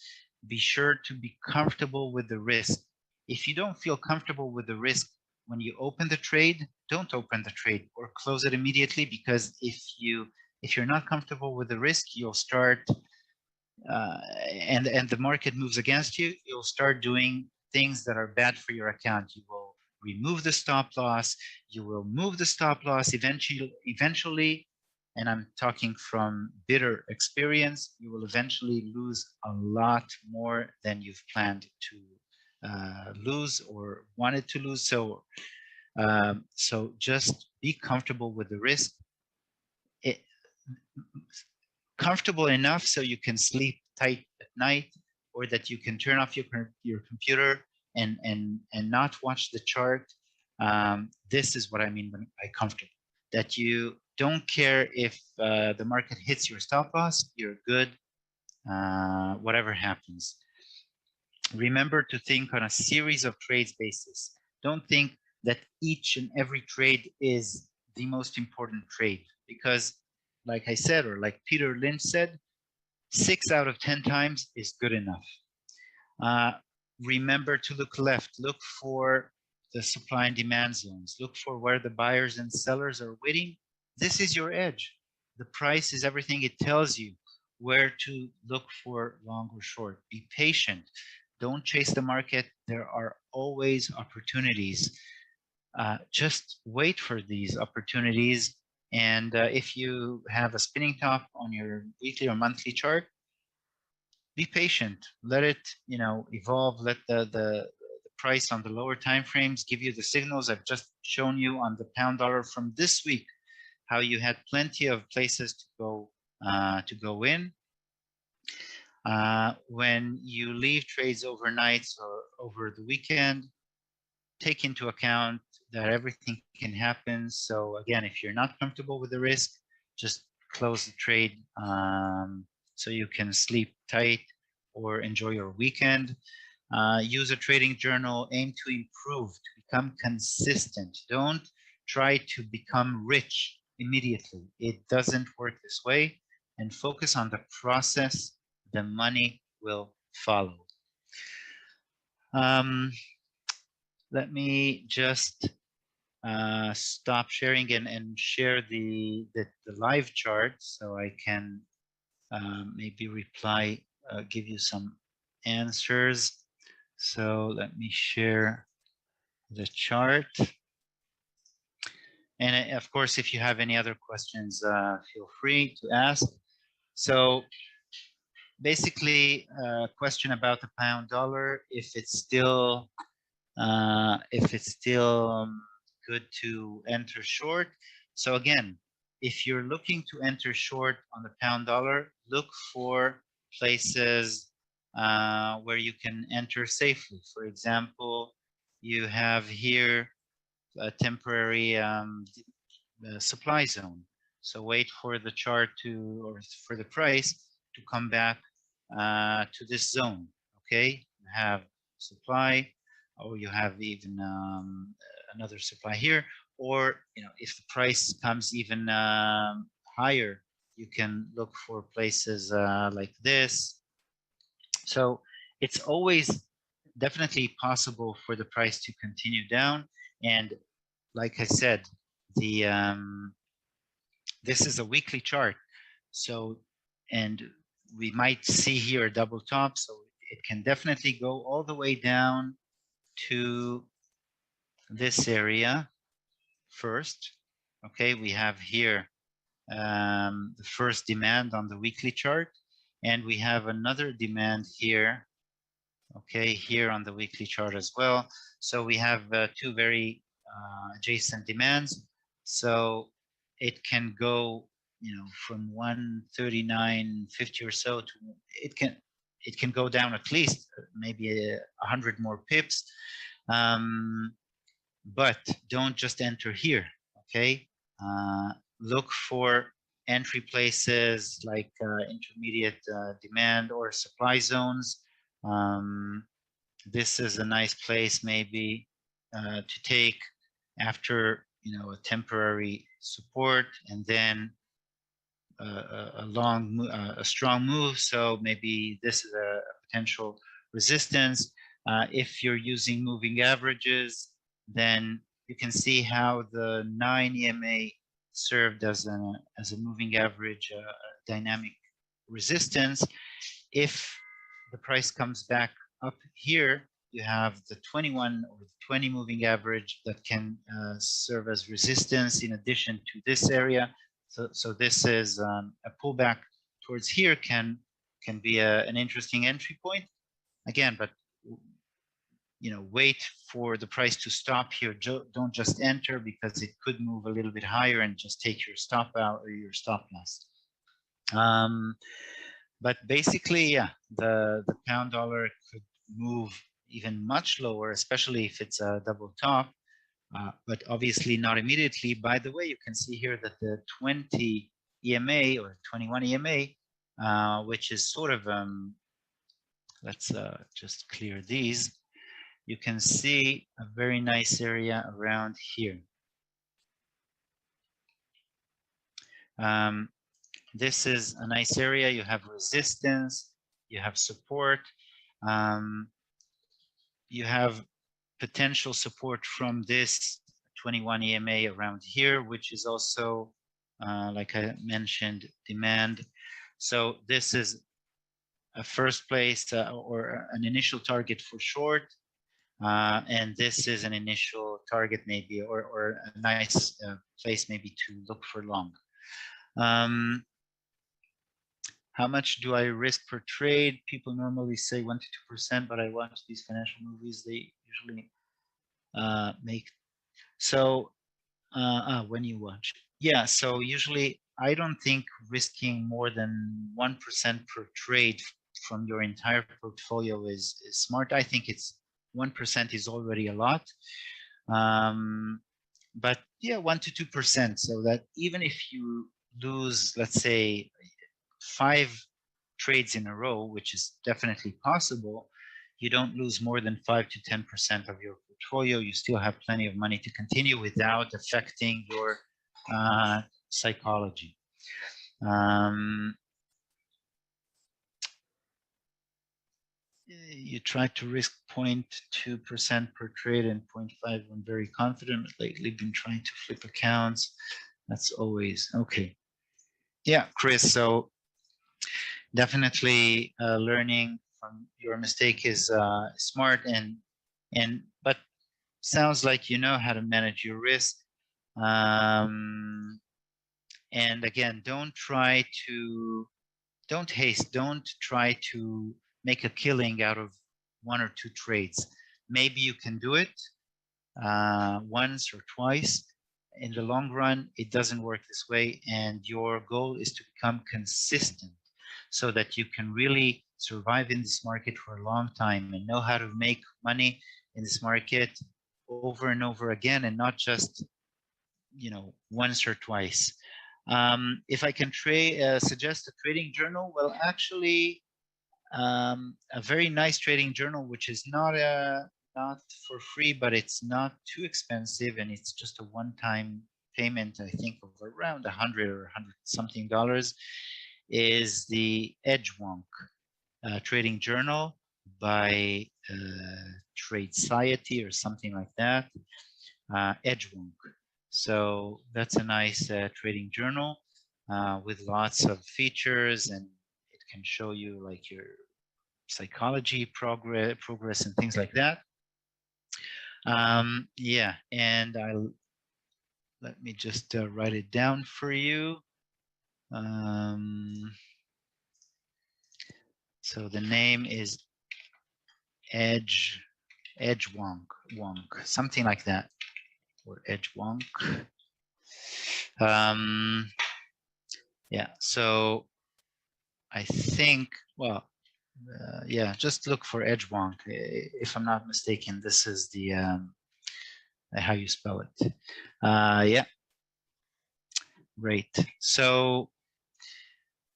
Be sure to be comfortable with the risk. If you don't feel comfortable with the risk when you open the trade, don't open the trade or close it immediately, because if you're not comfortable with the risk, you'll start and the market moves against you, you'll start doing things that are bad for your account. You will remove the stop loss, you will move the stop loss eventually, and I'm talking from bitter experience, you will eventually lose a lot more than you've planned to lose or wanted to lose. So so just be comfortable with the risk. Comfortable enough so you can sleep tight at night, or that you can turn off your computer and not watch the chart. This is what I mean when by comfortable. That you don't care if the market hits your stop loss, you're good, whatever happens. Remember to think on a series of trades basis. Don't think that each and every trade is the most important trade, because like I said, or like Peter Lynch said, 6 out of 10 times is good enough. Remember to look left, look for the supply and demand zones, look for where the buyers and sellers are waiting. This is your edge. The price is everything. It tells you where to look for long or short. Be patient. Don't chase the market. There are always opportunities. Just wait for these opportunities And if you have a spinning top on your weekly or monthly chart, be patient. Let it, evolve. Let the price on the lower time frames give you the signals. I've just shown you on the pound dollar from this week how you had plenty of places to go in. When you leave trades overnight or over the weekend, take into account that everything can happen. So again, if you're not comfortable with the risk, just close the trade so you can sleep tight or enjoy your weekend. Use a trading journal, aim to improve, to become consistent. Don't try to become rich immediately. It doesn't work this way. And focus on the process. The money will follow. Let me just stop sharing and share the live chart so I can maybe reply, give you some answers. So let me share the chart. And of course, if you have any other questions, feel free to ask. So basically, a question about the pound dollar, if it's still good to enter short. So again, if you're looking to enter short on the pound dollar, look for places where you can enter safely. For example, you have here a temporary supply zone. So wait for the chart or for the price to come back to this zone. Okay, you have supply, or you have even another supply here, or if the price comes even higher, you can look for places like this. So it's always definitely possible for the price to continue down. And like I said, this is a weekly chart. So, and we might see here a double top. So it can definitely go all the way down to this area first. Okay, we have here the first demand on the weekly chart, and we have another demand here. Okay, here on the weekly chart as well. So we have two very adjacent demands. So it can go, from 139.50 or so to it can go down at least maybe 100 more pips. But don't just enter here. Okay, look for entry places like intermediate demand or supply zones. This is a nice place maybe to take after a temporary support and then a strong move. So maybe this is a potential resistance. If you're using moving averages, then you can see how the 9 EMA served as a moving average dynamic resistance. If the price comes back up here, you have the 21 or the 20 moving average that can serve as resistance in addition to this area. So this is a pullback towards here can be an interesting entry point. Again, but wait for the price to stop here. Don't just enter because it could move a little bit higher and just take your stop out or your stop loss. But basically, yeah, the pound dollar could move even much lower, especially if it's a double top, but obviously not immediately. By the way, you can see here that the 20 EMA or 21 EMA, which is sort of, let's just clear these. You can see a very nice area around here. This is a nice area. You have resistance, you have support, you have potential support from this 21 EMA around here, which is also, like I mentioned, demand. So this is a first place or an initial target for short. And this is an initial target maybe, or a nice place maybe to look for long. How much do I risk per trade? People normally say 1 to 2%, but I watch these financial movies. They usually make so when you watch. Yeah, so usually I don't think risking more than 1% per trade from your entire portfolio is smart. I think it's 1% is already a lot. But yeah, 1 to 2%, so that even if you lose, let's say, 5 trades in a row, which is definitely possible, you don't lose more than 5 to 10% of your portfolio. You still have plenty of money to continue without affecting your psychology. You try to risk 0.2% per trade and 0.5 when very confident. Lately been trying to flip accounts. That's always okay. Yeah, Chris, so definitely learning from your mistake is smart, but sounds like you know how to manage your risk. And again, don't haste, don't try to make a killing out of 1 or 2 trades. Maybe you can do it once or twice. In the long run, it doesn't work this way, and your goal is to become consistent so that you can really survive in this market for a long time and know how to make money in this market over and over again, and not just, you know, once or twice. If I can suggest a trading journal, well, actually, a very nice trading journal, which is not for free, but it's not too expensive, and it's just a one-time payment, I think, of around $100 or $100 something, is the Edgewonk trading journal by Trade Society or something like that. Edgewonk. So that's a nice trading journal with lots of features, and it can show you like your psychology progress and things like that. Yeah, and let me just write it down for you. So the name is Edgewonk, something like that, or Edgewonk. Yeah, so I think, well, yeah, just look for Edgewonk. If I'm not mistaken, this is the how you spell it. Yeah, great. So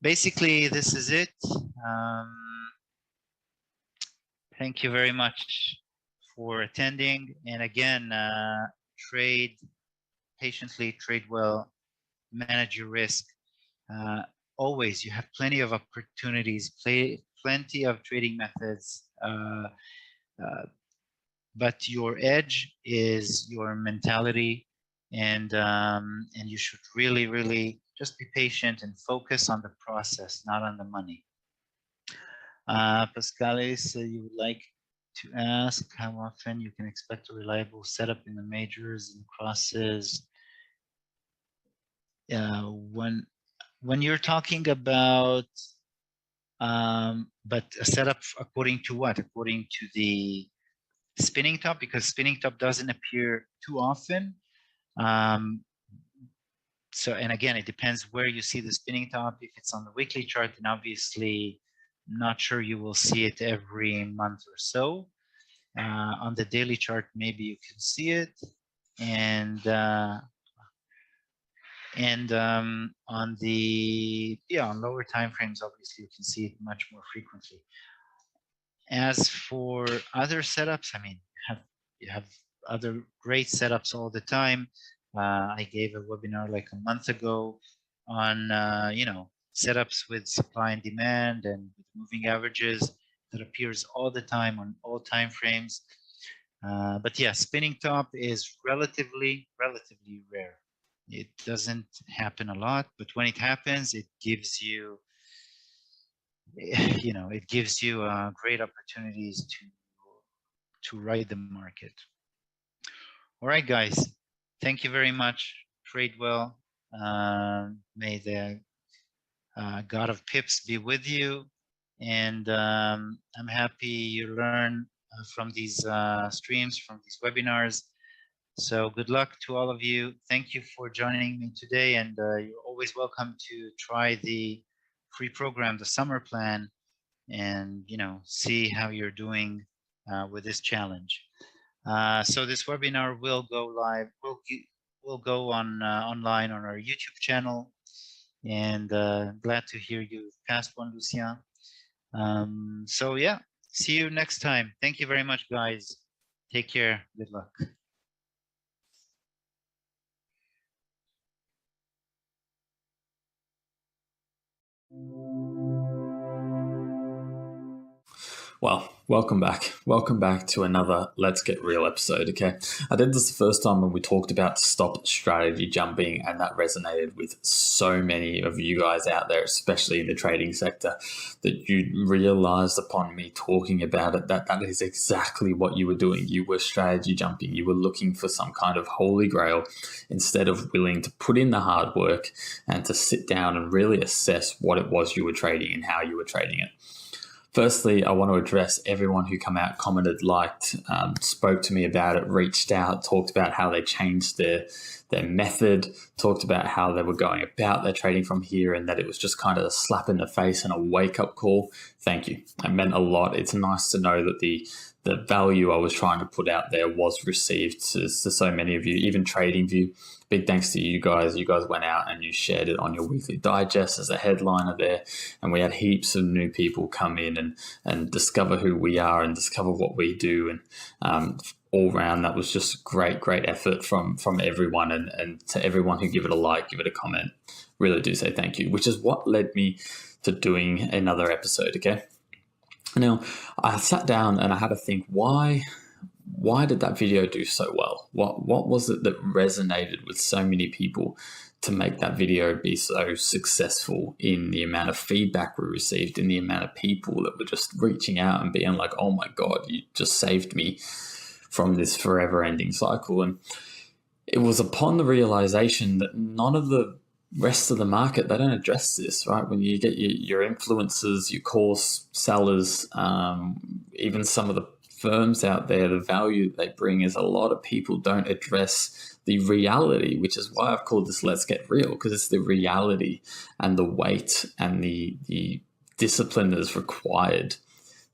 basically, this is it. Thank you very much for attending. And again, trade patiently, trade well, manage your risk. Always, you have plenty of opportunities, plenty of trading methods, but your edge is your mentality, and you should really just be patient and focus on the process, not on the money. Pascalis, you would like to ask how often you can expect a reliable setup in the majors and crosses. When you're talking about, but a setup according to what? According to the spinning top, because spinning top doesn't appear too often. So, and again, it depends where you see the spinning top. If it's on the weekly chart, then obviously not sure you will see it every month or so. On the daily chart, maybe you can see it, and on the on lower time frames, obviously you can see it much more frequently. As for other setups, I mean, you have other great setups all the time. I gave a webinar like a month ago on you know, setups with supply and demand and with moving averages that appears all the time on all time frames. But yeah, spinning top is relatively rare. It doesn't happen a lot, but when it happens, it gives you, you know, it gives you great opportunities to ride the market. All right, guys, thank you very much. Trade well. May the God of Pips be with you. And I'm happy you learn from these streams, from these webinars. So good luck to all of you. Thank you for joining me today. And you're always welcome to try the free program, the summer plan, and see how you're doing with this challenge. So this webinar will go live. Will go on online on our YouTube channel. And glad to hear you passed one, Lucien. So yeah, see you next time. Thank you very much, guys. Take care. Good luck. Well, welcome back. Welcome back to another Let's Get Real episode, okay? I did this the first time when we talked about stop strategy jumping, and that resonated with so many of you guys out there, especially in the trading sector, that you realized upon me talking about it that that is exactly what you were doing. You were strategy jumping. You were looking for some kind of holy grail instead of willing to put in the hard work and to sit down and really assess what it was you were trading and how you were trading it. Firstly, I want to address everyone who come out, commented, liked, spoke to me about it, reached out, talked about how they changed their method, talked about how they were going about their trading from here, and that it was just kind of a slap in the face and a wake-up call. Thank you. It meant a lot. It's nice to know that the value I was trying to put out there was received to so many of you, even TradingView. Big thanks to you guys. You guys went out and you shared it on your weekly digest as a headliner there. And we had heaps of new people come in and discover who we are and discover what we do. And all round, that was just great effort from everyone. And to everyone who give it a like, give it a comment, really do say thank you, which is what led me to doing another episode, okay? Now, I sat down and I had to think, why did that video do so well? What was it that resonated with so many people to make that video be so successful in the amount of feedback we received, in the amount of people that were just reaching out and being like, oh my God, you just saved me from this forever ending cycle? And it was upon the realization that none of the rest of the market, they don't address this, right? When you get your influencers, your course sellers, even some of the firms out there, the value that they bring is a lot of people don't address the reality, which is why I've called this Let's Get Real, because it's the reality and the weight and the discipline that is required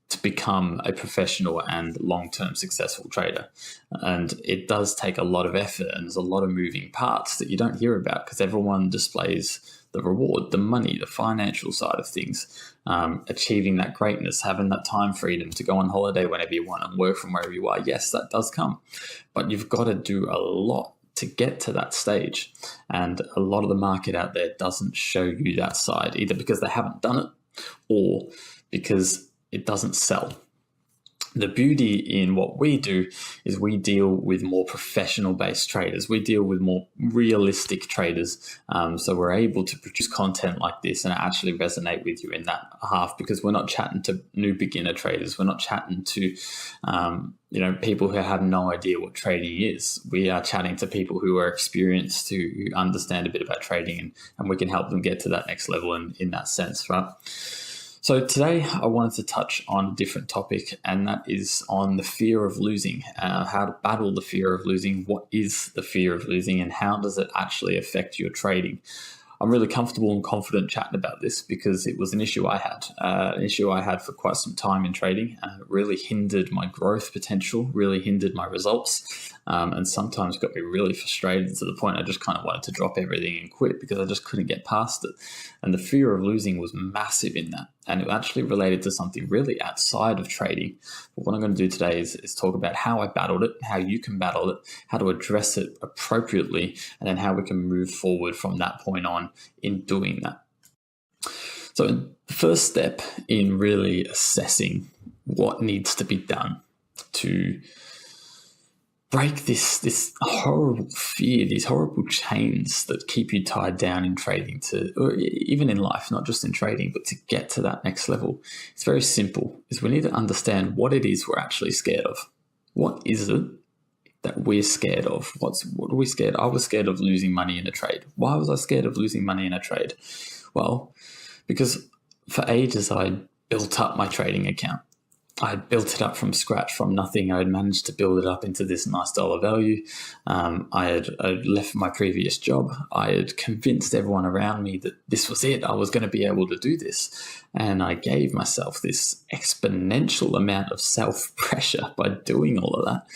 to become a professional and long-term successful trader. And it does take a lot of effort, and there's a lot of moving parts that you don't hear about because everyone displays the reward, the money, the financial side of things, achieving that greatness, having that time freedom to go on holiday whenever you want and work from wherever you are. Yes, that does come, but you've got to do a lot to get to that stage. And a lot of the market out there doesn't show you that side, either because they haven't done it or because it doesn't sell. The beauty in what we do is we deal with more professional-based traders. We deal with more realistic traders. So we're able to produce content like this and actually resonate with you in that half, because we're not chatting to new beginner traders. We're not chatting to people who have no idea what trading is. We are chatting to people who are experienced, who understand a bit about trading, and we can help them get to that next level in that sense, right? So today I wanted to touch on a different topic, and that is on the fear of losing, how to battle the fear of losing. What is the fear of losing, and how does it actually affect your trading? I'm really comfortable and confident chatting about this because it was an issue I had for quite some time in trading. It really hindered my growth potential, really hindered my results, and sometimes got me really frustrated to the point I just kind of wanted to drop everything and quit because I just couldn't get past it. And the fear of losing was massive in that. And it actually related to something really outside of trading. But what I'm going to do today is talk about how I battled it, how you can battle it, how to address it appropriately, and then how we can move forward from that point on in doing that. So the first step in really assessing what needs to be done to break this horrible fear, these horrible chains that keep you tied down in trading, or even in life, not just in trading, but to get to that next level. It's very simple. We need to understand what it is we're actually scared of. What is it that we're scared of? What are we scared? I was scared of losing money in a trade. Why was I scared of losing money in a trade? Well, because for ages I built up my trading account. I had built it up from scratch, from nothing. I had managed to build it up into this nice dollar value. I had left my previous job. I had convinced everyone around me that this was it. I was going to be able to do this. And I gave myself this exponential amount of self-pressure by doing all of that,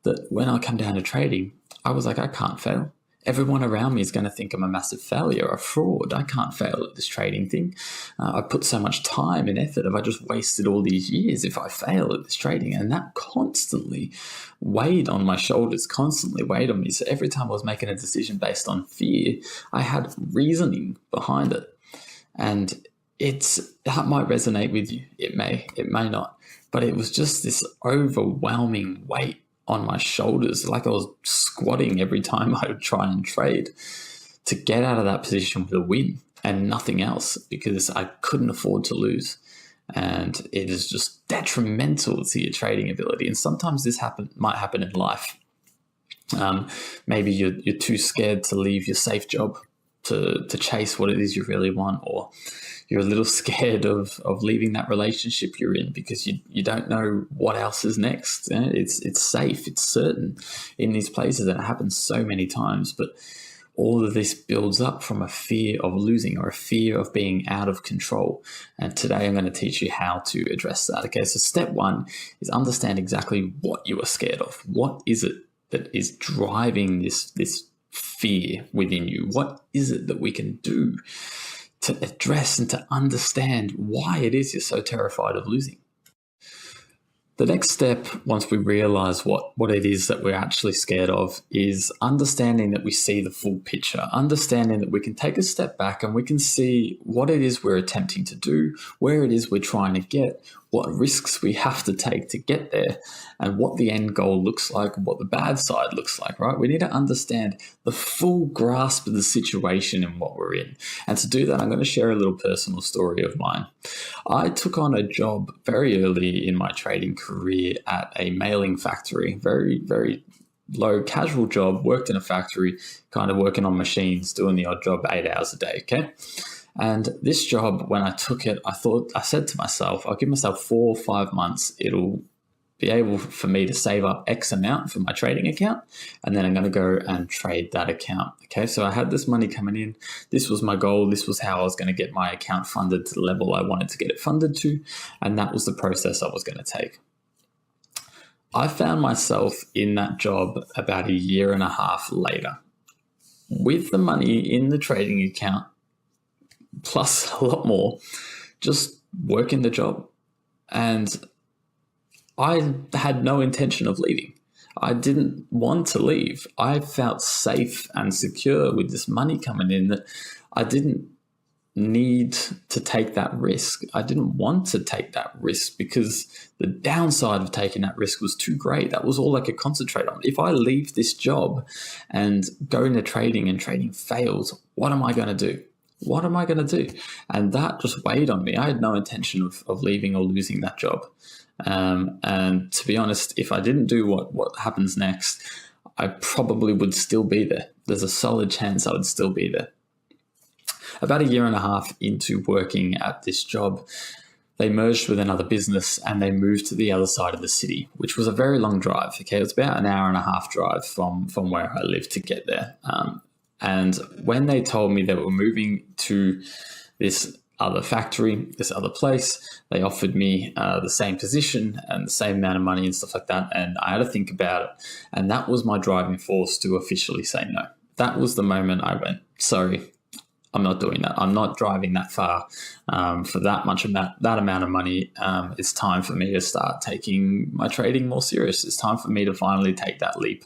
that when I come down to trading, I was like, I can't fail. Everyone around me is going to think I'm a massive failure, a fraud. I can't fail at this trading thing. I put so much time and effort. Have I just wasted all these years if I fail at this trading? And that constantly weighed on my shoulders, constantly weighed on me. So every time I was making a decision based on fear, I had reasoning behind it. And that might resonate with you. It may not. But it was just this overwhelming weight on my shoulders, like I was squatting every time I would try and trade to get out of that position with a win and nothing else, because I couldn't afford to lose. And it is just detrimental to your trading ability. And sometimes this might happen in life. Maybe you're too scared to leave your safe job to chase what it is you really want, or you're a little scared of leaving that relationship you're in because you don't know what else is next. It's safe, it's certain in these places, and it happens so many times. But all of this builds up from a fear of losing or a fear of being out of control. And today I'm going to teach you how to address that. Okay, so step one is understand exactly what you are scared of. What is it that is driving this fear within you? What is it that we can do to address and to understand why it is you're so terrified of losing? The next step, once we realize what it is that we're actually scared of, is understanding that we see the full picture, understanding that we can take a step back and we can see what it is we're attempting to do, where it is we're trying to get, what risks we have to take to get there, and what the end goal looks like, what the bad side looks like, right? We need to understand the full grasp of the situation and what we're in. And to do that, I'm going to share a little personal story of mine. I took on a job very early in my trading career at a mailing factory, very, very low casual job, worked in a factory, kind of working on machines, doing the odd job 8 hours a day, okay? And this job, when I took it, I said to myself, I'll give myself 4 or 5 months. It'll be able for me to save up X amount for my trading account, and then I'm going to go and trade that account. Okay, so I had this money coming in. This was my goal. This was how I was going to get my account funded to the level I wanted to get it funded to, and that was the process I was going to take. I found myself in that job about 1.5 years later with the money in the trading account, plus a lot more, just working the job. And I had no intention of leaving. I didn't want to leave. I felt safe and secure with this money coming in that I didn't need to take that risk. I didn't want to take that risk because the downside of taking that risk was too great. That was all I could concentrate on. If I leave this job and go into trading and trading fails, what am I going to do? What am I going to do? And that just weighed on me. I had no intention of leaving or losing that job. And to be honest, if I didn't do what happens next, I probably would still be there. There's a solid chance I would still be there. About 1.5 years into working at this job, they merged with another business and they moved to the other side of the city, which was a very long drive. Okay, it was about 1.5 hour drive from where I lived to get there. And when they told me they were moving to this other factory, this other place, they offered me the same position and the same amount of money and stuff like that. And I had to think about it. And that was my driving force to officially say no. That was the moment I went, sorry, I'm not doing that. I'm not driving that far for that amount of money. It's time for me to start taking my trading more serious. It's time for me to finally take that leap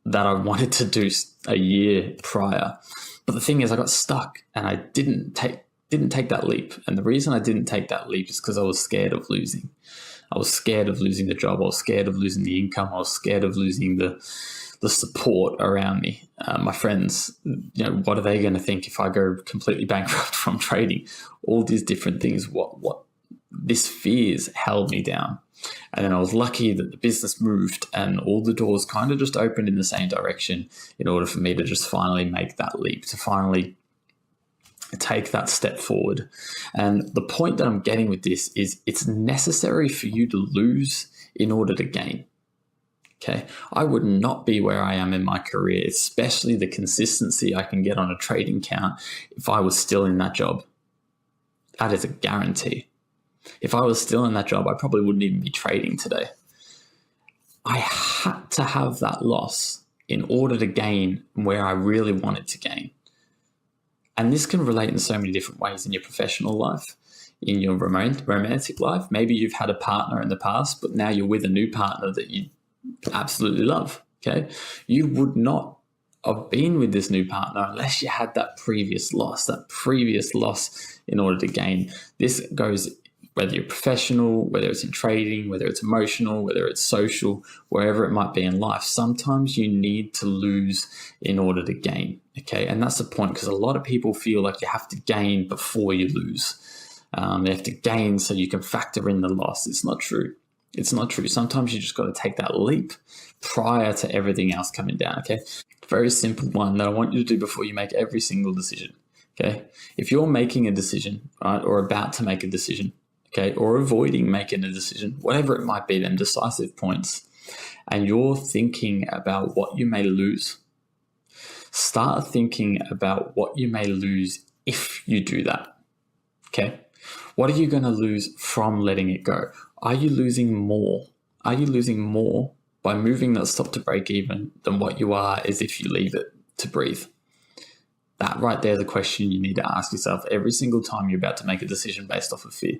that I wanted to do 1 year prior. But the thing is, I got stuck and I didn't take that leap. And the reason I didn't take that leap is because I was scared of losing. I was scared of losing the job. I was scared of losing the income. I was scared of losing the support around me. My friends, what are they going to think if I go completely bankrupt from trading? All these different things. What this fears held me down. And then I was lucky that the business moved and all the doors kind of just opened in the same direction in order for me to just finally make that leap, to finally take that step forward. And the point that I'm getting with this is it's necessary for you to lose in order to gain. Okay, I would not be where I am in my career, especially the consistency I can get on a trading count, if I was still in that job. That is a guarantee. If I was still in that job, I probably wouldn't even be trading today. I had to have that loss in order to gain where I really wanted to gain. And this can relate in so many different ways in your professional life, in your romantic life. Maybe you've had a partner in the past, but now you're with a new partner that you absolutely love. Okay, you would not have been with this new partner unless you had that previous loss in order to gain. This goes whether you're professional, whether it's in trading, whether it's emotional, whether it's social, wherever it might be in life. Sometimes you need to lose in order to gain. Okay, and that's the point, because a lot of people feel like you have to gain before you lose. You have to gain so you can factor in the loss. It's not true. It's not true. Sometimes you just got to take that leap prior to everything else coming down. Okay, very simple one that I want you to do before you make every single decision. Okay, if you're making a decision, right, or about to make a decision, okay, or avoiding making a decision, whatever it might be, them decisive points, and you're thinking about what you may lose, start thinking about what you may lose if you do that. Okay, what are you going to lose from letting it go? Are you losing more? Are you losing more by moving that stop to break even than what you are as if you leave it to breathe? That right there is a question you need to ask yourself every single time you're about to make a decision based off of fear.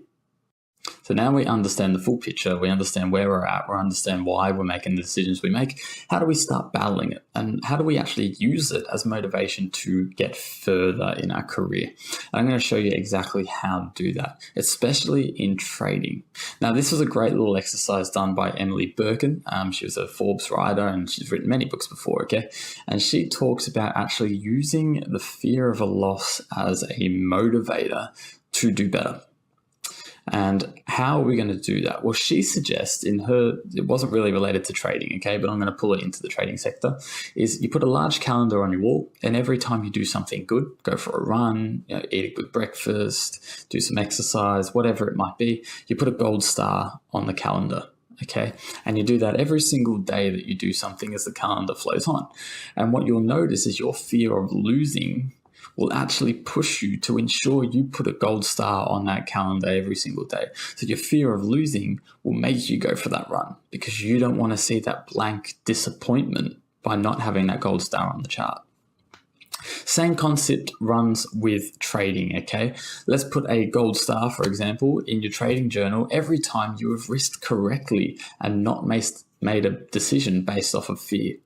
So now we understand the full picture, we understand where we're at, we understand why we're making the decisions we make. How do we start battling it? And how do we actually use it as motivation to get further in our career? And I'm going to show you exactly how to do that, especially in trading. Now, this was a great little exercise done by Emily Birkin. She was a Forbes writer and she's written many books before, okay? And she talks about actually using the fear of a loss as a motivator to do better. And how are we going to do that? Well, she suggests in her, it wasn't really related to trading, okay, but I'm going to pull it into the trading sector, is you put a large calendar on your wall, and every time you do something good, go for a run, eat a good breakfast, do some exercise, whatever it might be, you put a gold star on the calendar. Okay, and you do that every single day that you do something as the calendar flows on. And what you'll notice is your fear of losing will actually push you to ensure you put a gold star on that calendar every single day. So your fear of losing will make you go for that run because you don't want to see that blank disappointment by not having that gold star on the chart. Same concept runs with trading, okay? Let's put a gold star, for example, in your trading journal every time you have risked correctly and not made a decision based off of fear.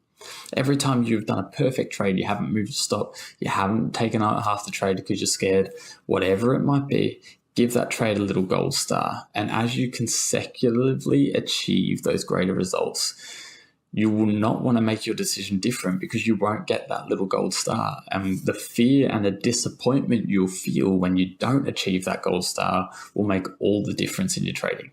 Every time you've done a perfect trade, you haven't moved a stop, you haven't taken out half the trade because you're scared, whatever it might be, give that trade a little gold star. And as you consecutively achieve those greater results, you will not want to make your decision different because you won't get that little gold star. And the fear and the disappointment you'll feel when you don't achieve that gold star will make all the difference in your trading.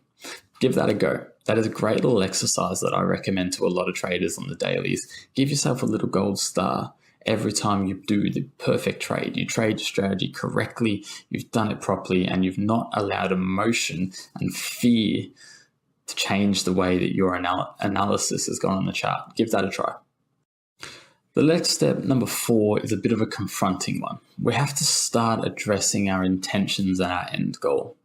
Give that a go. That is a great little exercise that I recommend to a lot of traders on the dailies. Give yourself a little gold star every time you do the perfect trade. You trade your strategy correctly, you've done it properly, and you've not allowed emotion and fear to change the way that your analysis has gone on the chart. Give that a try. The next step, number 4, is a bit of a confronting one. We have to start addressing our intentions and our end goal.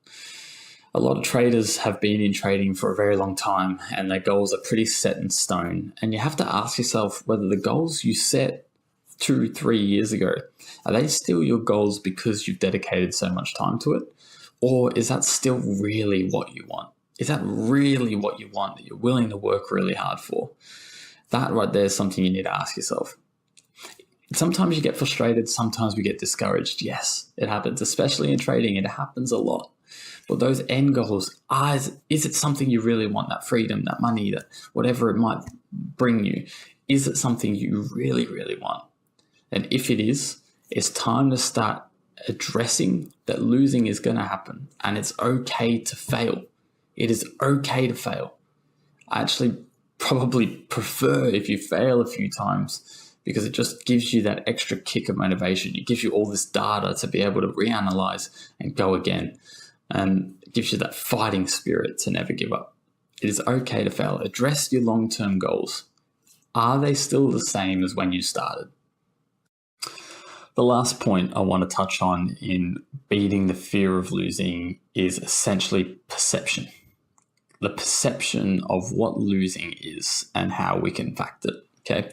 A lot of traders have been in trading for a very long time and their goals are pretty set in stone. And you have to ask yourself whether the goals you set 2-3 years ago, are they still your goals because you've dedicated so much time to it? Or is that still really what you want? Is that really what you want, that you're willing to work really hard for? That right there is something you need to ask yourself. Sometimes you get frustrated, sometimes we get discouraged. Yes, it happens, especially in trading, it happens a lot. But those end goals, is it something you really want, that freedom, that money, that whatever it might bring you? Is it something you really, really want? And if it is, it's time to start addressing that losing is going to happen and it's okay to fail. It is okay to fail. I actually probably prefer if you fail a few times, because it just gives you that extra kick of motivation. It gives you all this data to be able to reanalyze and go again. And it gives you that fighting spirit to never give up. It is okay to fail. Address your long-term goals. Are they still the same as when you started? The last point I want to touch on in beating the fear of losing is essentially perception. The perception of what losing is and how we can impact it. Okay,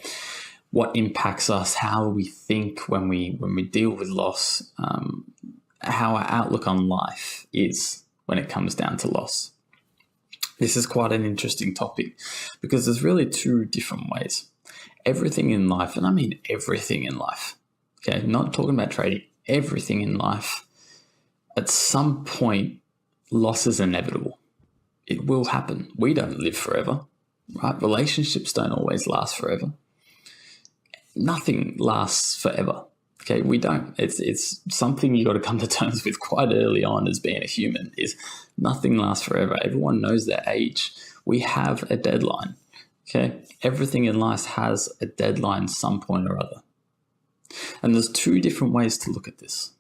what impacts us, how we think when we deal with loss, how our outlook on life is when it comes down to loss. This is quite an interesting topic because there's really two different ways. Everything in life, and I mean everything in life, okay, not talking about trading, everything in life, at some point, loss is inevitable. It will happen. We don't live forever, right? Relationships don't always last forever. Nothing lasts forever. Okay, we don't. It's something you got to come to terms with quite early on as being a human, is nothing lasts forever. Everyone knows their age. We have a deadline. Okay, everything in life has a deadline some point or other. And there's two different ways to look at this.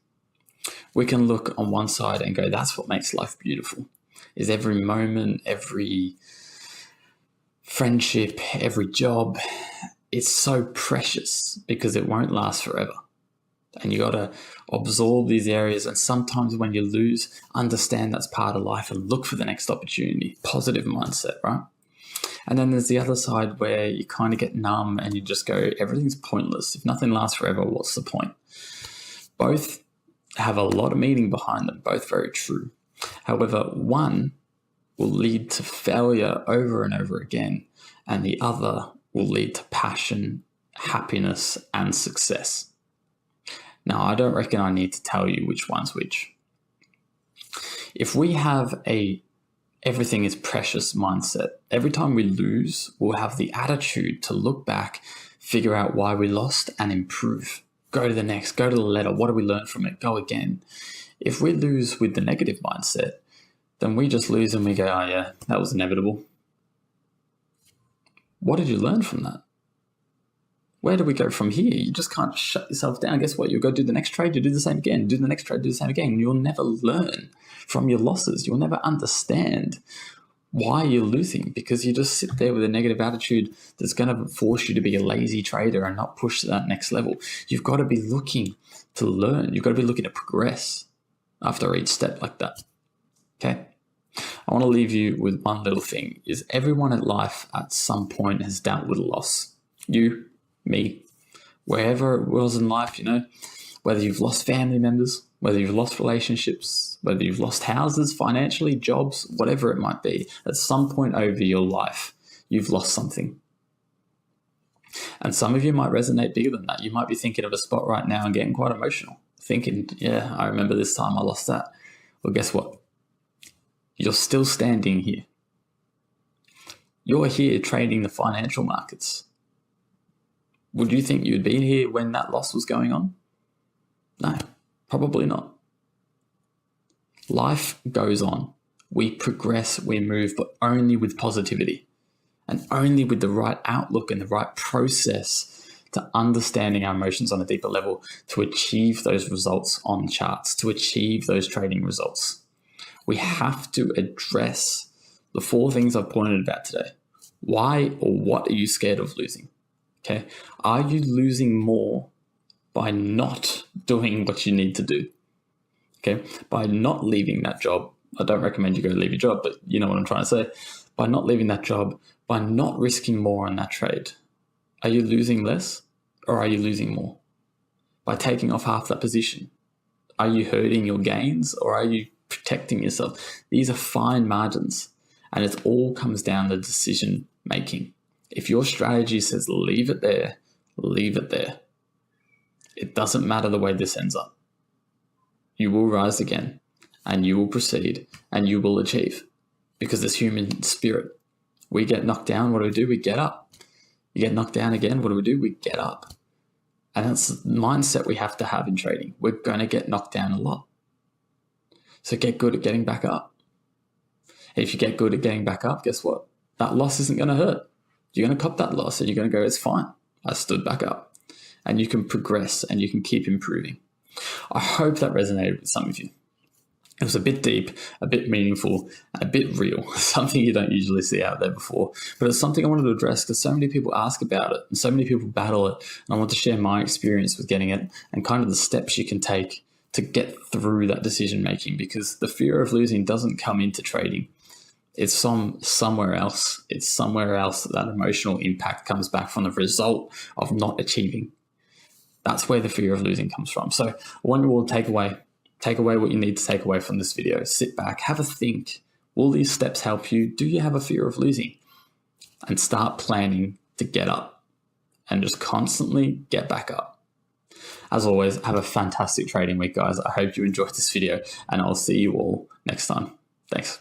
We can look on one side and go, that's what makes life beautiful, is every moment, every friendship, every job, it's so precious because it won't last forever. And you got to absorb these areas. And sometimes when you lose, understand that's part of life and look for the next opportunity. Positive mindset, right? And then there's the other side where you kind of get numb and you just go, everything's pointless. If nothing lasts forever, what's the point? Both have a lot of meaning behind them, both very true. However, one will lead to failure over and over again, and the other will lead to passion, happiness, and success. Now, I don't reckon I need to tell you which one's which. If we have a everything is precious mindset, every time we lose, we'll have the attitude to look back, figure out why we lost, and improve. Go to the next, go to the letter. What do we learn from it? Go again. If we lose with the negative mindset, then we just lose and we go, oh yeah, that was inevitable. What did you learn from that? Where do we go from here? You just can't shut yourself down. Guess what? You'll go do the next trade, you do the same again, do the next trade, do the same again. You'll never learn from your losses. You'll never understand why you're losing, because you just sit there with a negative attitude that's going to force you to be a lazy trader and not push to that next level. You've got to be looking to learn. You've got to be looking to progress after each step like that. Okay? I want to leave you with one little thing, is everyone at life at some point has dealt with loss. You, me, wherever it was in life, you know, whether you've lost family members, whether you've lost relationships, whether you've lost houses, financially, jobs, whatever it might be, at some point over your life, you've lost something. And some of you might resonate bigger than that. You might be thinking of a spot right now and getting quite emotional, thinking, yeah, I remember this time I lost that. Well, guess what? You're still standing here. You're here trading the financial markets. Would you think you'd be here when that loss was going on? No, probably not. Life goes on. We progress, we move, but only with positivity and only with the right outlook and the right process to understanding our emotions on a deeper level to achieve those results on charts, to achieve those trading results. We have to address the 4 things I've pointed about today. Why or what are you scared of losing? Okay. Are you losing more by not doing what you need to do? Okay. By not leaving that job. I don't recommend you go leave your job, but you know what I'm trying to say. By not leaving that job, by not risking more on that trade, are you losing less or are you losing more? By taking off half that position, are you hurting your gains or are you protecting yourself? These are fine margins, and it all comes down to decision making. If your strategy says leave it there, leave it there. It doesn't matter the way this ends up. You will rise again, and you will proceed, and you will achieve, because this human spirit. We get knocked down, what do? We get up. You get knocked down again, what do? We get up. And that's the mindset we have to have in trading. We're going to get knocked down a lot. So get good at getting back up. If you get good at getting back up, guess what? That loss isn't going to hurt. You're going to cop that loss and you're going to go, it's fine. I stood back up. And you can progress and you can keep improving. I hope that resonated with some of you. It was a bit deep, a bit meaningful, a bit real, something you don't usually see out there before. But it's something I wanted to address because so many people ask about it and so many people battle it. And I want to share my experience with getting it and kind of the steps you can take to get through that decision making, because the fear of losing doesn't come into trading. It's somewhere else. It's somewhere else that emotional impact comes back from the result of not achieving. That's where the fear of losing comes from. So I want you all to take away what you need to take away from this video. Sit back, have a think. Will these steps help you? Do you have a fear of losing? And start planning to get up and just constantly get back up. As always, have a fantastic trading week, guys. I hope you enjoyed this video and I'll see you all next time. Thanks.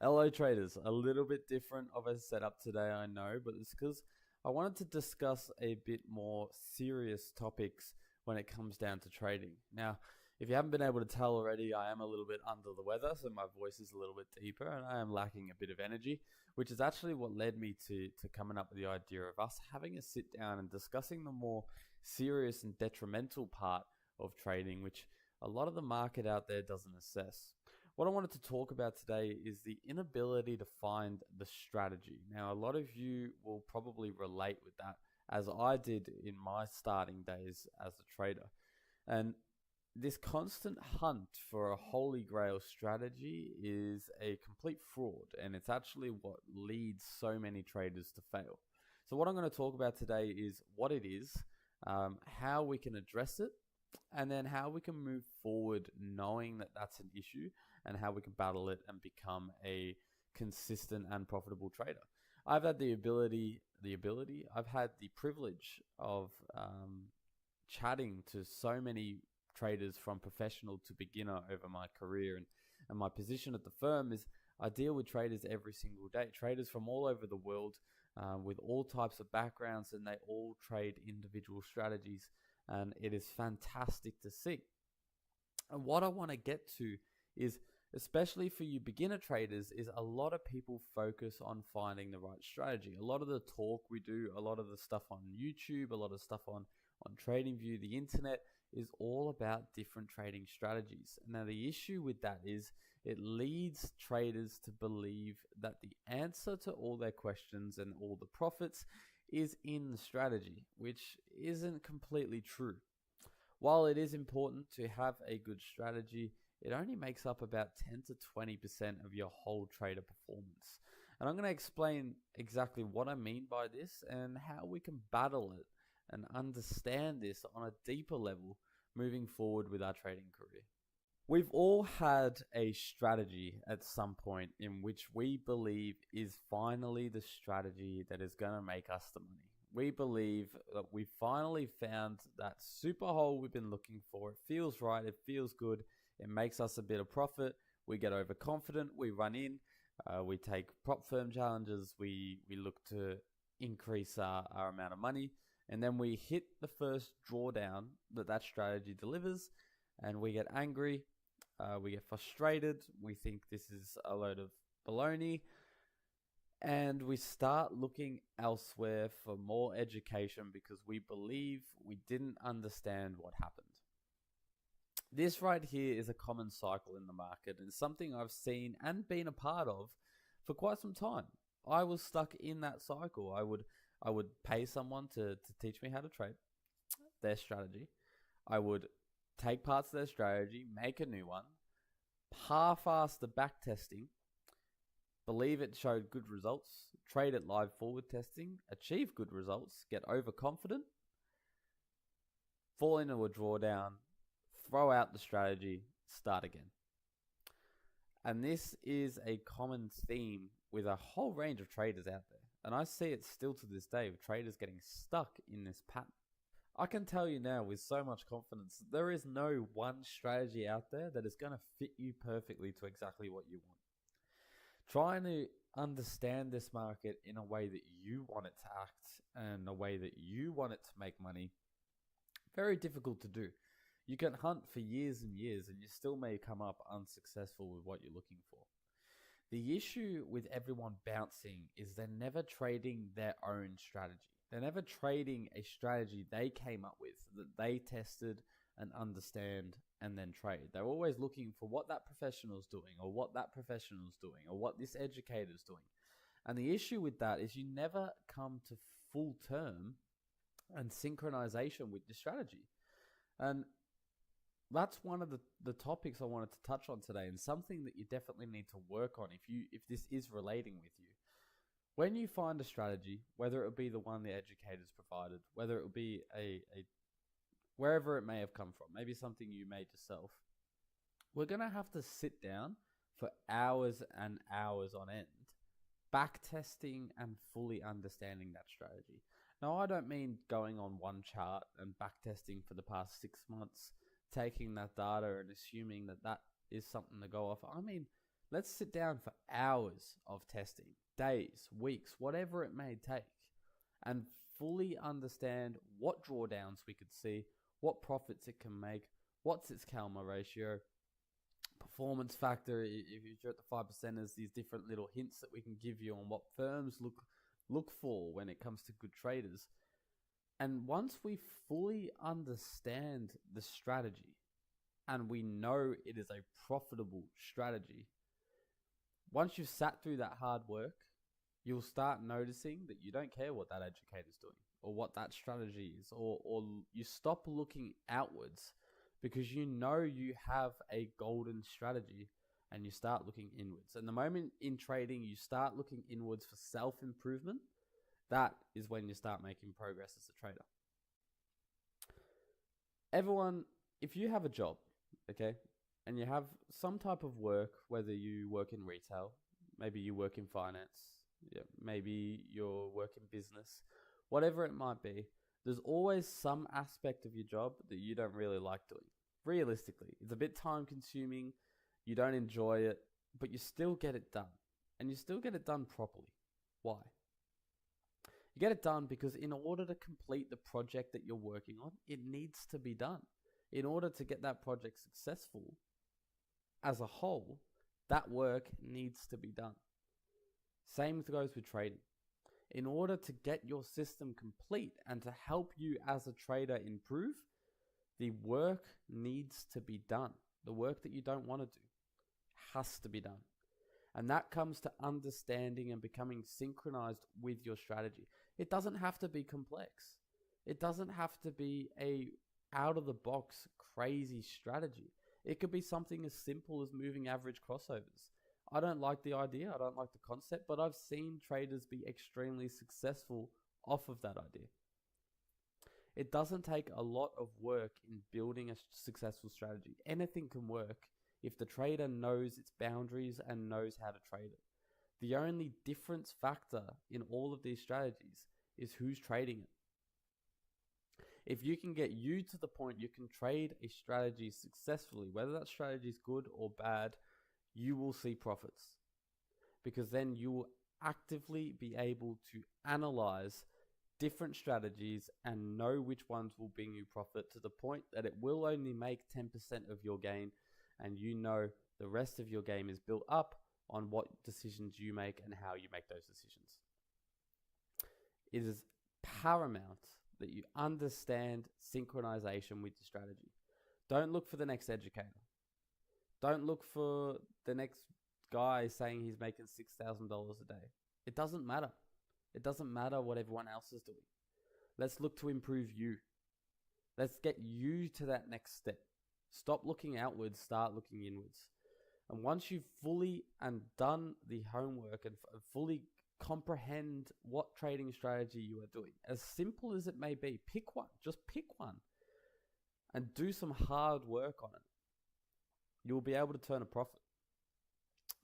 Hello traders, a little bit different of a setup today, I know, but it's because I wanted to discuss a bit more serious topics when it comes down to trading. Now, if you haven't been able to tell already, I am a little bit under the weather, so my voice is a little bit deeper and I am lacking a bit of energy, which is actually what led me to coming up with the idea of us having a sit down and discussing the more serious and detrimental part of trading, which a lot of the market out there doesn't assess. What I wanted to talk about today is the inability to find the strategy. Now, a lot of you will probably relate with that, as I did in my starting days as a trader. And this constant hunt for a holy grail strategy is a complete fraud, and it's actually what leads so many traders to fail. So what I'm going to talk about today is what it is, how we can address it, and then how we can move forward knowing that that's an issue, and how we can battle it and become a consistent and profitable trader. I've had I've had the privilege of chatting to so many traders from professional to beginner over my career, and my position at the firm is I deal with traders every single day, traders from all over the world with all types of backgrounds, and they all trade individual strategies, and it is fantastic to see. And what I want to get to is, especially for you beginner traders, is a lot of people focus on finding the right strategy. A lot of the talk we do, a lot of the stuff on YouTube, a lot of stuff on TradingView, the internet, is all about different trading strategies. Now, the issue with that is it leads traders to believe that the answer to all their questions and all the profits is in the strategy, which isn't completely true. While it is important to have a good strategy, it only makes up about 10 to 20% of your whole trader performance. And I'm going to explain exactly what I mean by this and how we can battle it and understand this on a deeper level moving forward with our trading career. We've all had a strategy at some point in which we believe is finally the strategy that is going to make us the money. We believe that we finally found that super hole we've been looking for. It feels right, it feels good. It makes us a bit of profit. We get overconfident. We run in. We take prop firm challenges. We look to increase our amount of money. And then we hit the first drawdown that strategy delivers. And we get angry. We get frustrated. We think this is a load of baloney. And we start looking elsewhere for more education because we believe we didn't understand what happened. This right here is a common cycle in the market and something I've seen and been a part of for quite some time. I was stuck in that cycle. I would pay someone to teach me how to trade their strategy. I would take parts of their strategy, make a new one, half-ass the back testing, believe it showed good results, trade it live forward testing, achieve good results, get overconfident, fall into a drawdown, throw out the strategy, start again. And this is a common theme with a whole range of traders out there. And I see it still to this day with traders getting stuck in this pattern. I can tell you now with so much confidence, there is no one strategy out there that is going to fit you perfectly to exactly what you want. Trying to understand this market in a way that you want it to act and a way that you want it to make money, very difficult to do. You can hunt for years and years and you still may come up unsuccessful with what you're looking for. The issue with everyone bouncing is they're never trading their own strategy. They're never trading a strategy they came up with, that they tested and understand and then trade. They're always looking for what that professional's doing, or what that professional's doing, or what this educator's doing. And the issue with that is you never come to full term and synchronization with the strategy. And that's one of the topics I wanted to touch on today, and something that you definitely need to work on if this is relating with you. When you find a strategy, whether it be the one the educators provided, whether it be a wherever it may have come from, maybe something you made yourself, we're going to have to sit down for hours and hours on end, back testing and fully understanding that strategy. Now, I don't mean going on one chart and back testing for the past 6 months, taking that data and assuming that that is something to go off. I mean, let's sit down for hours of testing, days, weeks, whatever it may take, and fully understand what drawdowns we could see, what profits it can make, what's its Kalmar ratio, performance factor. If you're at the 5%, there's these different little hints that we can give you on what firms look for when it comes to good traders. And once we fully understand the strategy and we know it is a profitable strategy, once you've sat through that hard work, you'll start noticing that you don't care what that educator's doing or what that strategy is, or you stop looking outwards because you know you have a golden strategy and you start looking inwards. And the moment in trading you start looking inwards for self-improvement, that is when you start making progress as a trader. Everyone, if you have a job, okay, and you have some type of work, whether you work in retail, maybe you work in finance, maybe you work in business, whatever it might be, there's always some aspect of your job that you don't really like doing. Realistically, it's a bit time consuming, you don't enjoy it, but you still get it done. And you still get it done properly. Why? You get it done because in order to complete the project that you're working on, it needs to be done. In order to get that project successful as a whole, that work needs to be done. Same goes with trading. In order to get your system complete and to help you as a trader improve, the work needs to be done. The work that you don't want to do has to be done. And that comes to understanding and becoming synchronized with your strategy. It doesn't have to be complex. It doesn't have to be a out-of-the-box crazy strategy. It could be something as simple as moving average crossovers. I don't like the idea, I don't like the concept, but I've seen traders be extremely successful off of that idea. It doesn't take a lot of work in building a successful strategy. Anything can work if the trader knows its boundaries and knows how to trade it. The only difference factor in all of these strategies is who's trading it. If you can get you to the point you can trade a strategy successfully, whether that strategy is good or bad, you will see profits. Because then you will actively be able to analyze different strategies and know which ones will bring you profit to the point that it will only make 10% of your gain, and you know the rest of your game is built up on what decisions you make and how you make those decisions. It is paramount that you understand synchronization with your strategy. Don't look for the next educator. Don't look for the next guy saying he's making $6,000 a day. It doesn't matter. It doesn't matter what everyone else is doing. Let's look to improve you. Let's get you to that next step. Stop looking outwards, start looking inwards. And once you've fully and done the homework and fully comprehend what trading strategy you are doing, as simple as it may be, pick one, just pick one and do some hard work on it. You will be able to turn a profit.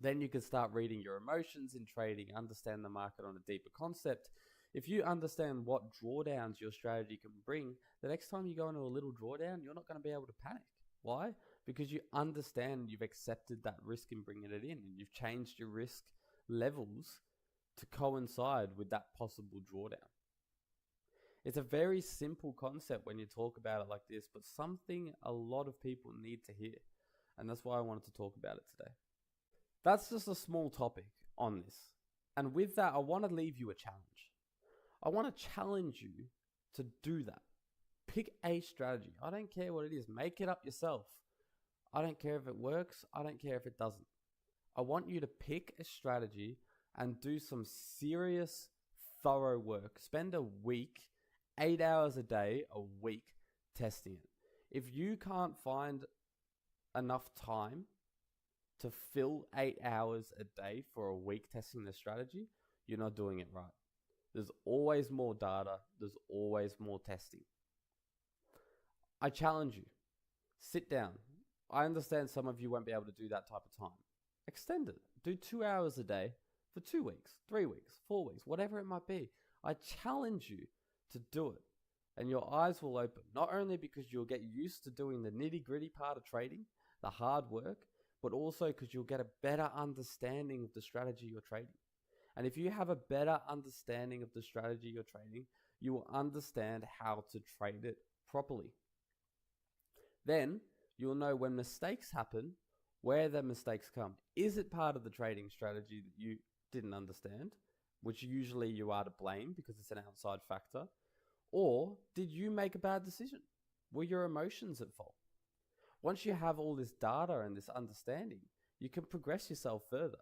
Then you can start reading your emotions in trading, understand the market on a deeper concept. If you understand what drawdowns your strategy can bring, the next time you go into a little drawdown, you're not going to be able to panic. Why? Because you understand, you've accepted that risk in bringing it in, and you've changed your risk levels to coincide with that possible drawdown. It's a very simple concept when you talk about it like this, but something a lot of people need to hear. And that's why I wanted to talk about it today. That's just a small topic on this. And with that, I want to leave you a challenge. I want to challenge you to do that. Pick a strategy. I don't care what it is. Make it up yourself. I don't care if it works. I don't care if it doesn't. I want you to pick a strategy and do some serious, thorough work. Spend a week, 8 hours a day, a week testing it. If you can't find enough time to fill 8 hours a day for a week testing the strategy, you're not doing it right. There's always more data. There's always more testing. I challenge you. Sit down. I understand some of you won't be able to do that type of time. Extend it. Do 2 hours a day for 2 weeks, 3 weeks, 4 weeks, whatever it might be. I challenge you to do it. And your eyes will open, not only because you'll get used to doing the nitty-gritty part of trading, the hard work, but also because you'll get a better understanding of the strategy you're trading. And if you have a better understanding of the strategy you're trading, you will understand how to trade it properly. Then you'll know when mistakes happen, where the mistakes come. Is it part of the trading strategy that you didn't understand, which usually you are to blame because it's an outside factor? Or did you make a bad decision? Were your emotions at fault? Once you have all this data and this understanding, you can progress yourself further.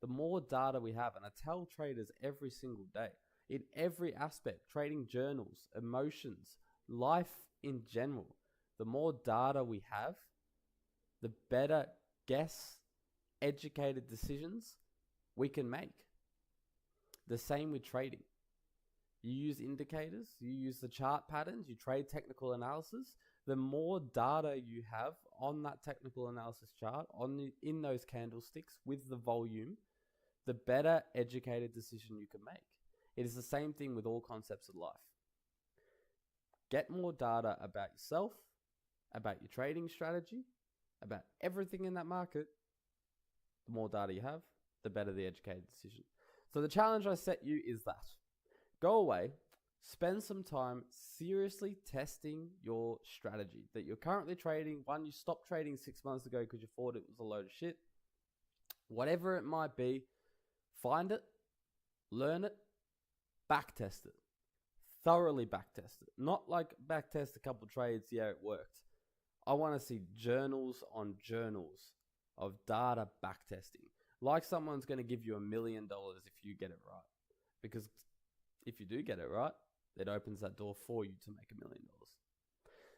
The more data we have, and I tell traders every single day, in every aspect, trading journals, emotions, life in general, the more data we have, the better educated decisions we can make. The same with trading. You use indicators, you use the chart patterns, you trade technical analysis. The more data you have on that technical analysis chart, in those candlesticks with the volume, the better educated decision you can make. It is the same thing with all concepts of life. Get more data about yourself, about your trading strategy, about everything in that market. The more data you have, the better the educated decision. So the challenge I set you is that. Go away, spend some time seriously testing your strategy that you're currently trading. One, you stopped trading 6 months ago because you thought it was a load of shit. Whatever it might be, find it, learn it, backtest it. Thoroughly backtest it. Not like backtest a couple trades, yeah, it worked. I want to see journals on journals of data backtesting. Like someone's going to give you $1 million if you get it right. Because if you do get it right, it opens that door for you to make $1 million.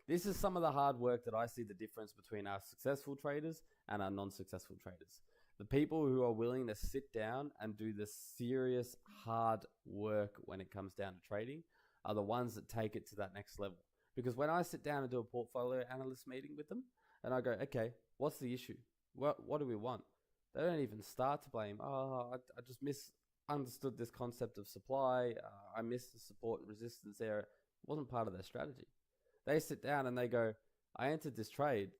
This is some of the hard work that I see the difference between our successful traders and our non-successful traders. The people who are willing to sit down and do the serious hard work when it comes down to trading are the ones that take it to that next level. Because when I sit down and do a portfolio analyst meeting with them and I go, okay, what's the issue? What do we want? They don't even start to blame. Oh, I just misunderstood this concept of supply. I missed the support and resistance there. It wasn't part of their strategy. They sit down and they go, I entered this trade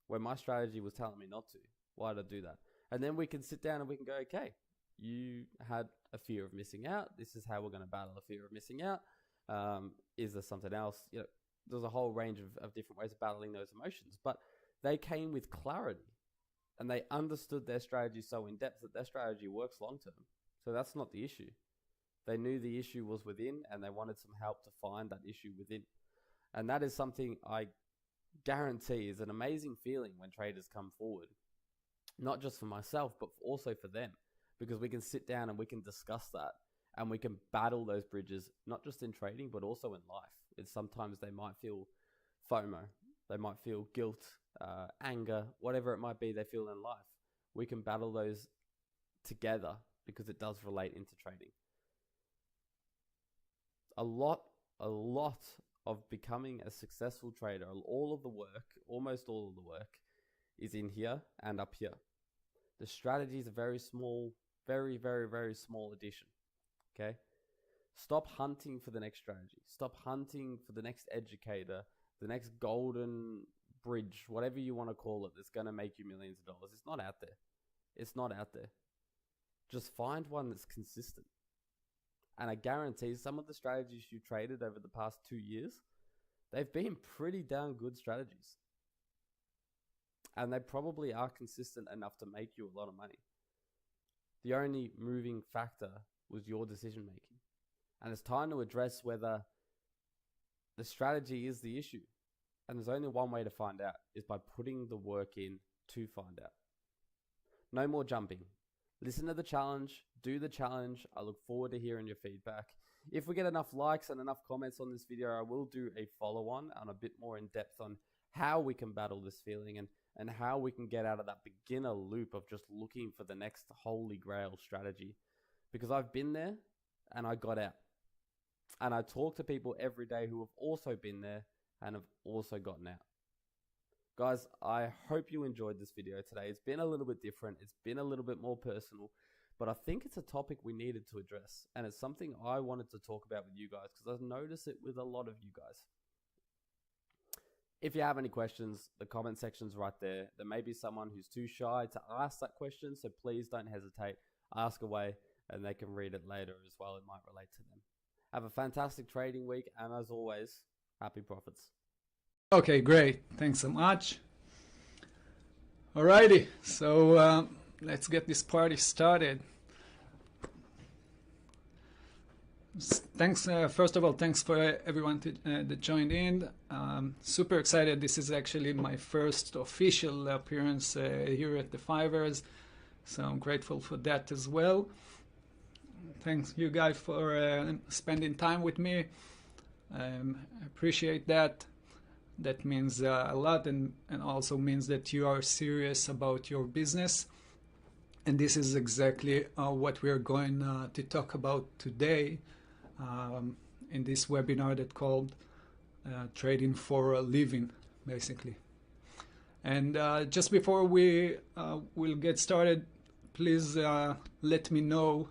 when my strategy was telling me not to. Why did I do that? And then we can sit down and we can go, okay, you had a fear of missing out. This is how we're going to battle a fear of missing out. Is there something else? You know, there's a whole range of different ways of battling those emotions. But they came with clarity and they understood their strategy so in depth that their strategy works long term. So that's not the issue. They knew the issue was within and they wanted some help to find that issue within. And that is something I guarantee is an amazing feeling when traders come forward. Not just for myself, but also for them. Because we can sit down and we can discuss that. And we can battle those bridges, not just in trading, but also in life. It's sometimes they might feel FOMO. They might feel guilt, anger, whatever it might be they feel in life. We can battle those together because it does relate into trading. A lot of becoming a successful trader, all of the work, almost all of the work, is in here and up here. The strategy is a very small, very, very, very small addition. Okay? Stop hunting for the next strategy. Stop hunting for the next educator, the next golden bridge, whatever you want to call it, that's going to make you millions of dollars. It's not out there. It's not out there. Just find one that's consistent. And I guarantee some of the strategies you traded over the past 2 years, they've been pretty damn good strategies. And they probably are consistent enough to make you a lot of money. The only moving factor was your decision making. And it's time to address whether the strategy is the issue. And there's only one way to find out, is by putting the work in to find out. No more jumping. Listen to the challenge, do the challenge. I look forward to hearing your feedback. If we get enough likes and enough comments on this video, I will do a follow-on and a bit more in depth on how we can battle this feeling and how we can get out of that beginner loop of just looking for the next holy grail strategy. Because I've been there and I got out. And I talk to people every day who have also been there and have also gotten out. Guys, I hope you enjoyed this video today. It's been a little bit different. It's been a little bit more personal, but I think it's a topic we needed to address. And it's something I wanted to talk about with you guys because I've noticed it with a lot of you guys. If you have any questions, the comment section's right there. There may be someone who's too shy to ask that question, so please don't hesitate. Ask away and they can read it later as well. It might relate to them. Have a fantastic trading week, and as always, happy profits. Okay, great. Thanks so much. Alrighty, so let's get this party started. Thanks, first of all, thanks for everyone that joined in. Super excited. This is actually my first official appearance here at the 5ers, so I'm grateful for that as well. Thanks you guys for spending time with me. I appreciate that. That means a lot, and also means that you are serious about your business. And this is exactly what we are going to talk about today in this webinar that called Trading for a Living, basically. And just before we will get started, please let me know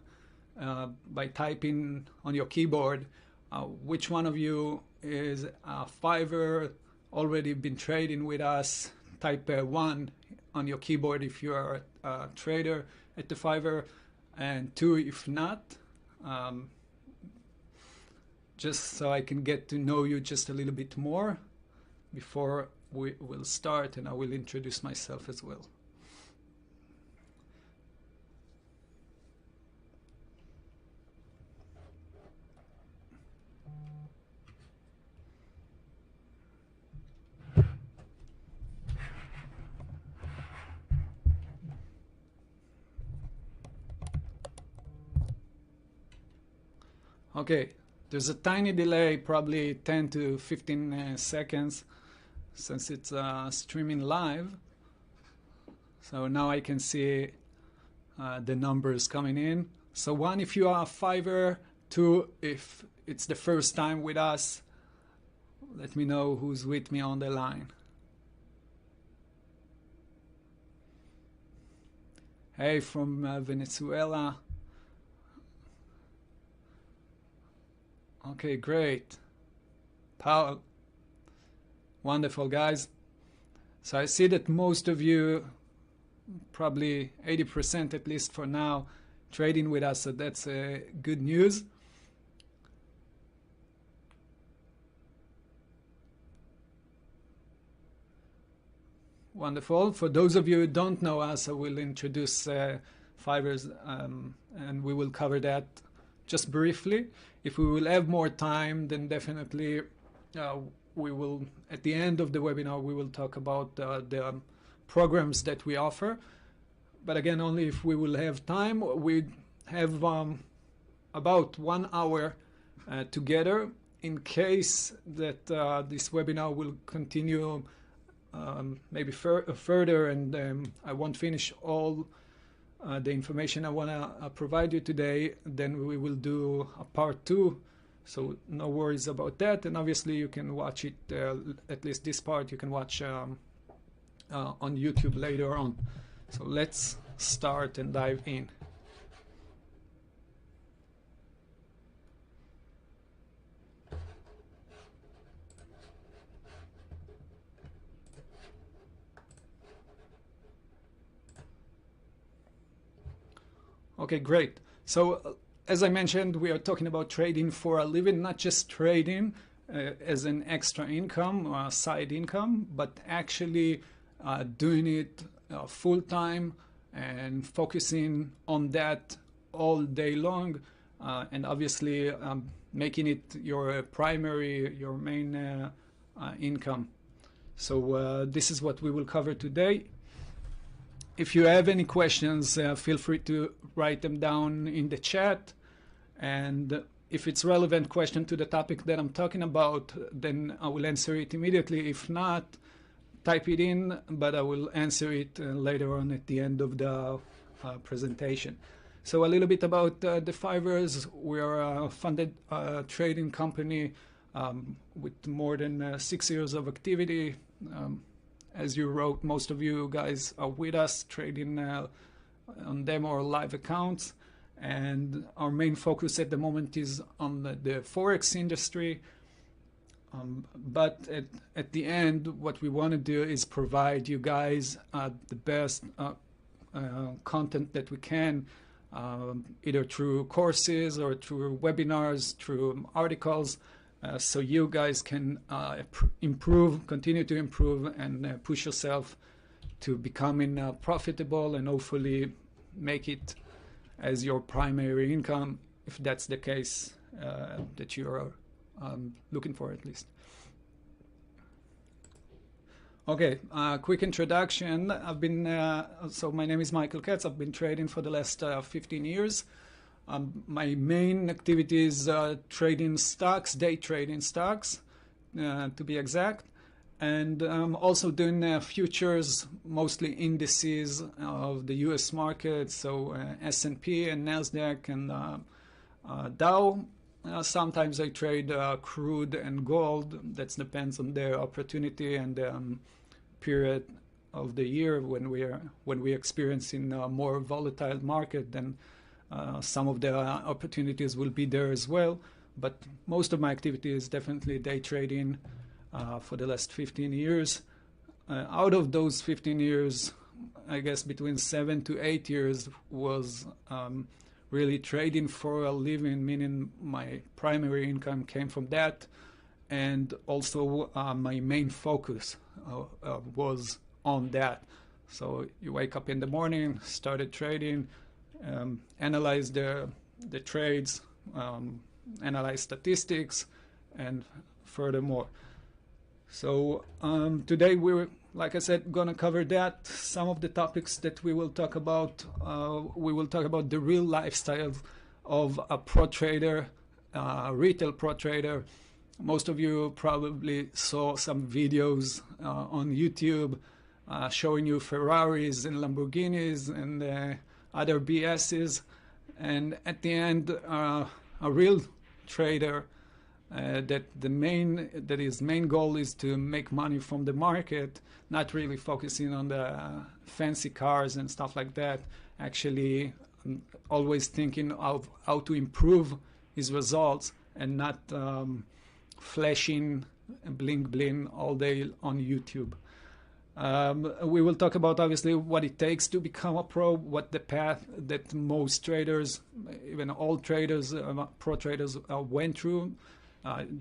by typing on your keyboard which one of you is a 5er, already been trading with us. Type 1 on your keyboard if you are a trader at the 5er, and 2 if not, just so I can get to know you just a little bit more before we will start, and I will introduce myself as well. Okay, there's a tiny delay, probably 10 to 15 seconds, since it's streaming live. So now I can see the numbers coming in. So 1 if you are a 5er, 2 if it's the first time with us. Let me know who's with me on the line. Hey, from Venezuela. Okay, great. Paul. Wonderful, guys. So I see that most of you, probably 80% at least for now, trading with us, so that's good news. Wonderful. For those of you who don't know us, I will introduce 5ers, and we will cover that just briefly. If we will have more time, then definitely we will, at the end of the webinar, we will talk about the programs that we offer. But again, only if we will have time. We have about 1 hour together. In case that this webinar will continue maybe further, and I won't finish all the information I want to provide you today, then we will do a part 2, so no worries about that. And obviously you can watch it, at least this part you can watch on YouTube later on. So let's start and dive in. Okay, great. So as I mentioned, we are talking about trading for a living, not just trading as an extra income or side income, but actually doing it full time and focusing on that all day long, and obviously making it your primary, your main income. So this is what we will cover today. If you have any questions, feel free to write them down in the chat. And if it's relevant question to the topic that I'm talking about, then I will answer it immediately. If not, type it in, but I will answer it later on at the end of the presentation. So a little bit about The5ers. We are a funded trading company with more than 6 years of activity. As you wrote, most of you guys are with us trading on demo or live accounts. And our main focus at the moment is on the Forex industry. But at the end, what we want to do is provide you guys the best content that we can, either through courses or through webinars, through articles, so you guys can improve, continue to improve, and push yourself to becoming profitable and hopefully make it as your primary income, if that's the case that you're looking for, at least. Okay, quick introduction. I've been so my name is Michael Katz. I've been trading for the last 15 years. My main activity is trading stocks, day trading stocks, to be exact, and also doing futures, mostly indices of the U.S. market, so S&P and Nasdaq and Dow. Sometimes I trade crude and gold. That depends on the opportunity and the period of the year when we're experiencing a more volatile market. Then some of the opportunities will be there as well. But most of my activity is definitely day trading for the last 15 years. Out of those 15 years, I guess between 7 to 8 years was really trading for a living, meaning my primary income came from that, and also my main focus was on that. So you wake up in the morning, started trading, analyze the trades, analyze statistics, and furthermore. So today we're, like I said, going to cover that. Some of the topics that we will talk about the real lifestyle of a pro trader, retail pro trader. Most of you probably saw some videos on YouTube showing you Ferraris and Lamborghinis and other BSs. And at the end, a real trader that his main goal is to make money from the market, not really focusing on the fancy cars and stuff like that, actually always thinking of how to improve his results and not flashing bling bling all day on YouTube. We will talk about obviously what it takes to become a pro, what the path that most traders, even all traders, pro traders went through.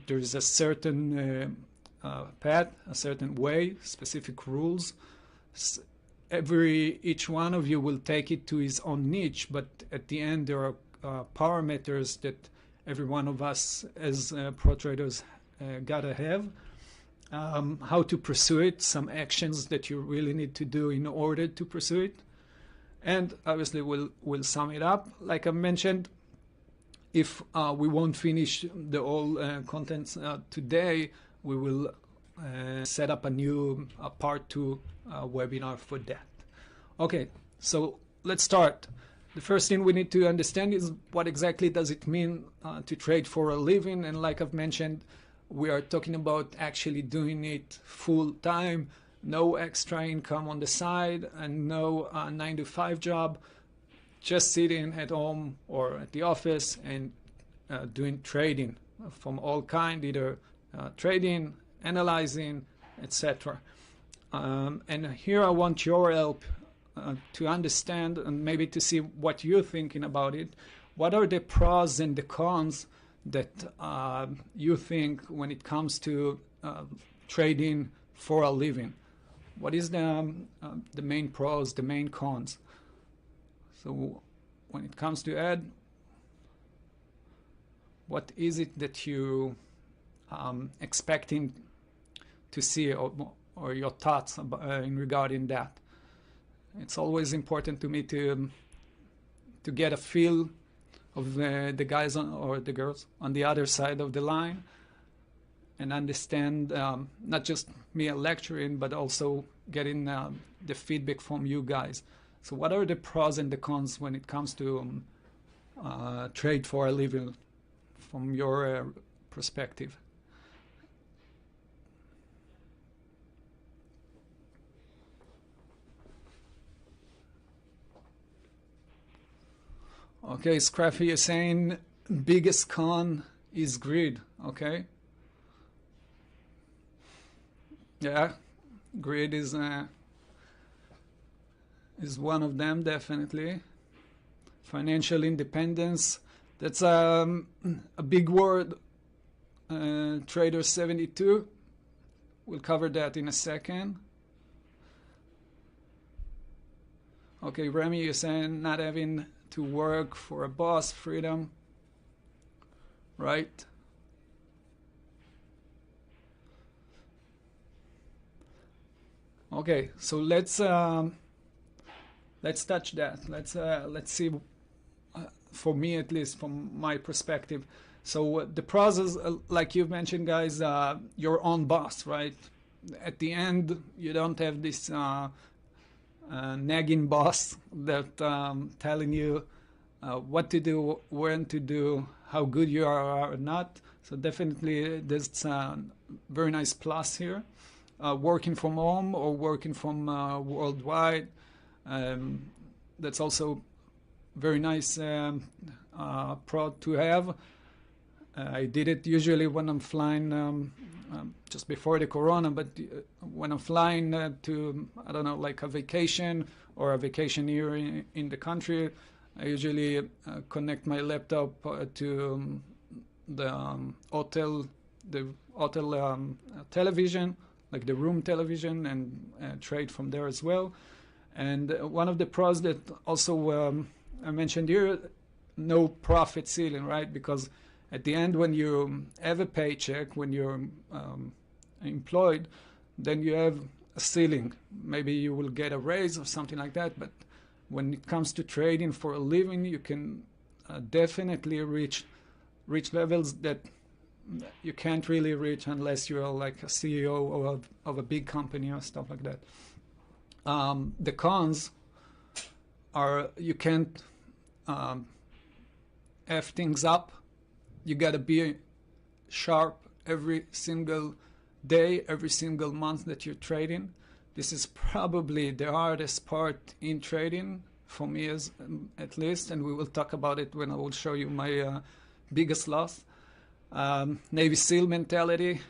There's a certain path, a certain way, specific rules. Each one of you will take it to his own niche, but at the end there are parameters that every one of us as pro traders gotta have. How to pursue it, some actions that you really need to do in order to pursue it. And obviously we'll sum it up. Like I mentioned, if we won't finish the whole contents today, we will set up a new part 2 webinar for that. Okay, so let's start. The first thing we need to understand is what exactly does it mean to trade for a living. And like I've mentioned, we are talking about actually doing it full time, no extra income on the side, and no 9-to-5 job, just sitting at home or at the office and doing trading from all kind, either trading, analyzing, etc. And here I want your help to understand and maybe to see what you're thinking about it. What are the pros and the cons that you think when it comes to trading for a living? What is the main pros, the main cons? So when it comes to Ed, what is it that you expecting to see, or your thoughts in regarding that? It's always important to me to get a feel of the guys or the girls on the other side of the line, and understand not just me lecturing, but also getting the feedback from you guys. So what are the pros and the cons when it comes to trade for a living from your perspective? Okay, Scrappy is saying biggest con is greed. Okay. Yeah, greed is one of them, definitely. Financial independence, that's a big word. Trader 72, we'll cover that in a second. Okay, Remy, you're saying not having to work for a boss, freedom, right? Okay, so let's touch that. Let's see. For me, at least, from my perspective. So the process, like you've mentioned, guys, your own boss, right? At the end, you don't have this nagging boss that telling you what to do, when to do, how good you are or not. So definitely, there's a very nice plus here. Working from home or working from worldwide, that's also very nice pro to have. I did it usually when I'm flying just before the corona, but when I'm flying to, I don't know, like a vacation or a vacation here in the country, I usually connect my laptop to the hotel television, like the room television, and trade from there as well. And one of the pros that also I mentioned here, no profit ceiling, right? Because at the end, when you have a paycheck, when you're employed, then you have a ceiling. Maybe you will get a raise or something like that. But when it comes to trading for a living, you can definitely reach levels that you can't really reach unless you're like a CEO of a big company or stuff like that. The cons are you can't F things up. You gotta be sharp every single day, every single month that you're trading. This is probably the hardest part in trading for me, at least, and we will talk about it when I will show you my biggest loss. Navy SEAL mentality.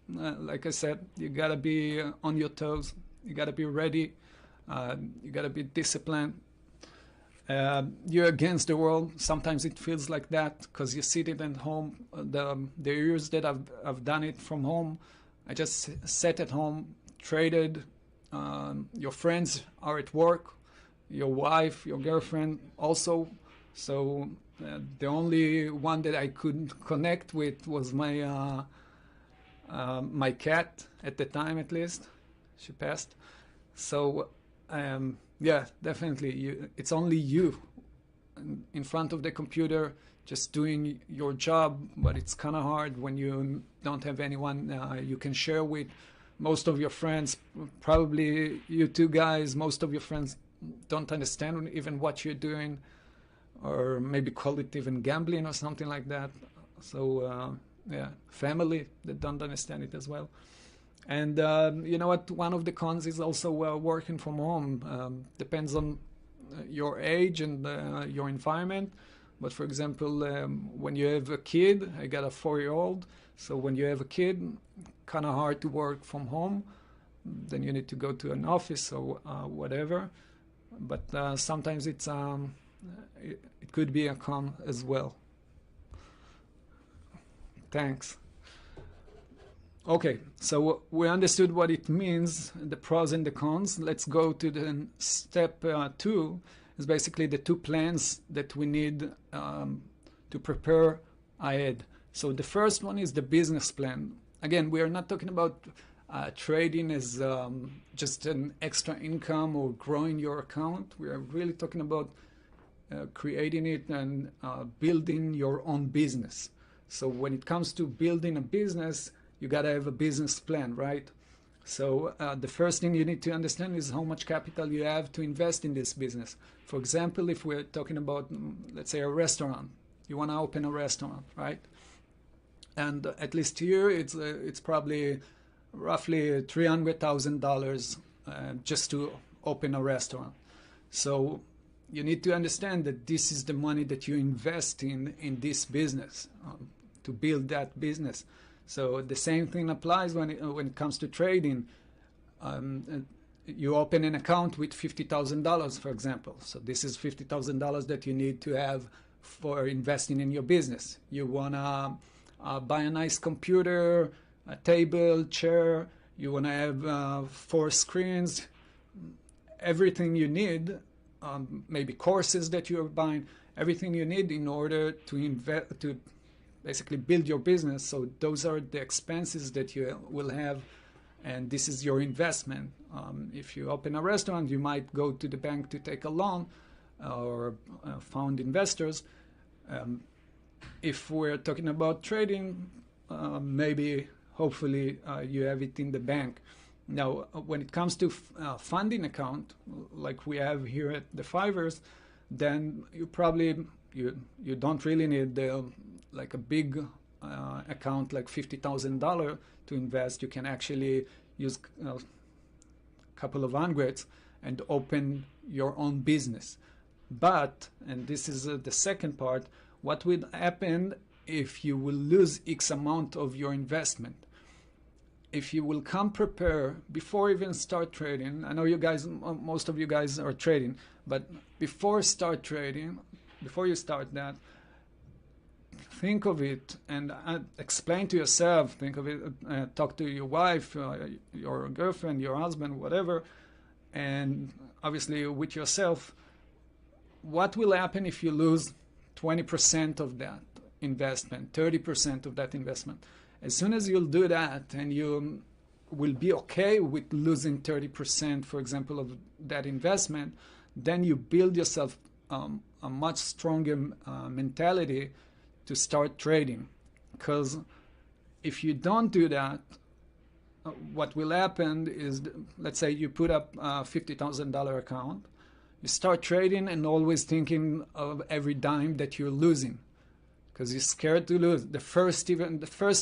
Like I said, you gotta be on your toes. You gotta be ready. You gotta be disciplined. You're against the world. Sometimes it feels like that because you sit it at home. The years that I've done it from home, I just sat at home, traded. Your friends are at work. Your wife, your girlfriend also. So the only one that I couldn't connect with was my my cat at the time, at least. She passed. So yeah, definitely. It's only you in front of the computer just doing your job, but it's kind of hard when you don't have anyone you can share with. Most of your friends, probably you two guys, most of your friends don't understand even what you're doing, or maybe call it even gambling or something like that. So yeah, family that don't understand it as well. And you know what? One of the cons is also working from home. Depends on your age and your environment. But for example, when you have a kid, I got a 4-year-old. So when you have a kid, kind of hard to work from home. Then you need to go to an office or whatever. but sometimes it could be a con as well. Thanks. Okay, so we understood what it means, the pros and the cons. Let's go to the step 2. Is basically the 2 plans that we need to prepare ahead. So the first one is the business plan. Again, we are not talking about trading as just an extra income or growing your account. We are really talking about creating it and building your own business. So when it comes to building a business, you got to have a business plan, right? So the first thing you need to understand is how much capital you have to invest in this business. For example, if we're talking about, let's say, a restaurant, you want to open a restaurant, right? And at least here, it's probably roughly $300,000 just to open a restaurant. So you need to understand that this is the money that you invest in this business to build that business. So the same thing applies when it comes to trading. You open an account with $50,000, for example. So this is $50,000 that you need to have for investing in your business. You want to buy a nice computer, a table, chair. You want to have 4 screens, everything you need, maybe courses that you're buying, everything you need in order to invest, to basically build your business. So those are the expenses that you will have, and this is your investment. If you open a restaurant, you might go to the bank to take a loan or found investors. If we're talking about trading, maybe, hopefully, you have it in the bank. Now, when it comes to funding account, like we have here at the 5ers, then you probably, you don't really need like a big account like $50,000 to invest. You can actually use a couple of hundreds and open your own business. But, and this is the second part, what would happen if you will lose X amount of your investment? If you will come prepared before even start trading, I know you guys, most of you guys are trading, but before start trading, before you start that, think of it and explain to yourself, think of it, talk to your wife, your girlfriend, your husband, whatever, and obviously with yourself, what will happen if you lose 20% of that investment, 30% of that investment? As soon as you'll do that and you will be okay with losing 30%, for example, of that investment, then you build yourself a much stronger mentality to start trading. Because if you don't do that, what will happen is, let's say you put up a $50,000 account, you start trading and always thinking of every dime that you're losing, because you're scared to lose. The first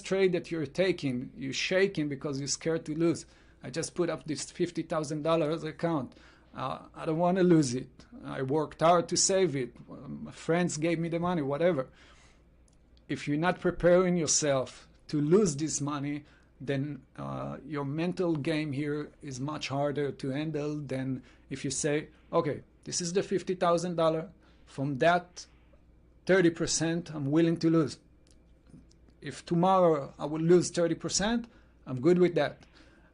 trade that you're taking, you're shaking because you're scared to lose. I just put up this $50,000 account. I don't want to lose it. I worked hard to save it. My friends gave me the money, whatever. If you're not preparing yourself to lose this money, then your mental game here is much harder to handle than if you say, okay, this is the $50,000. From that, 30% I'm willing to lose. If tomorrow I will lose 30%, I'm good with that.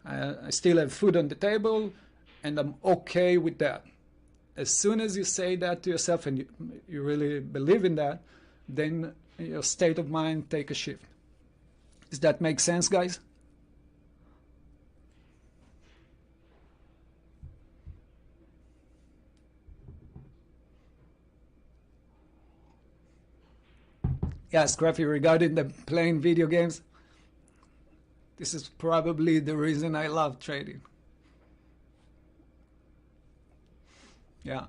I still have food on the table, and I'm okay with that. As soon as you say that to yourself and you really believe in that, then your state of mind take a shift. Does that make sense, guys? Yeah, Scruffy, regarding the playing video games, this is probably the reason I love trading. Yeah.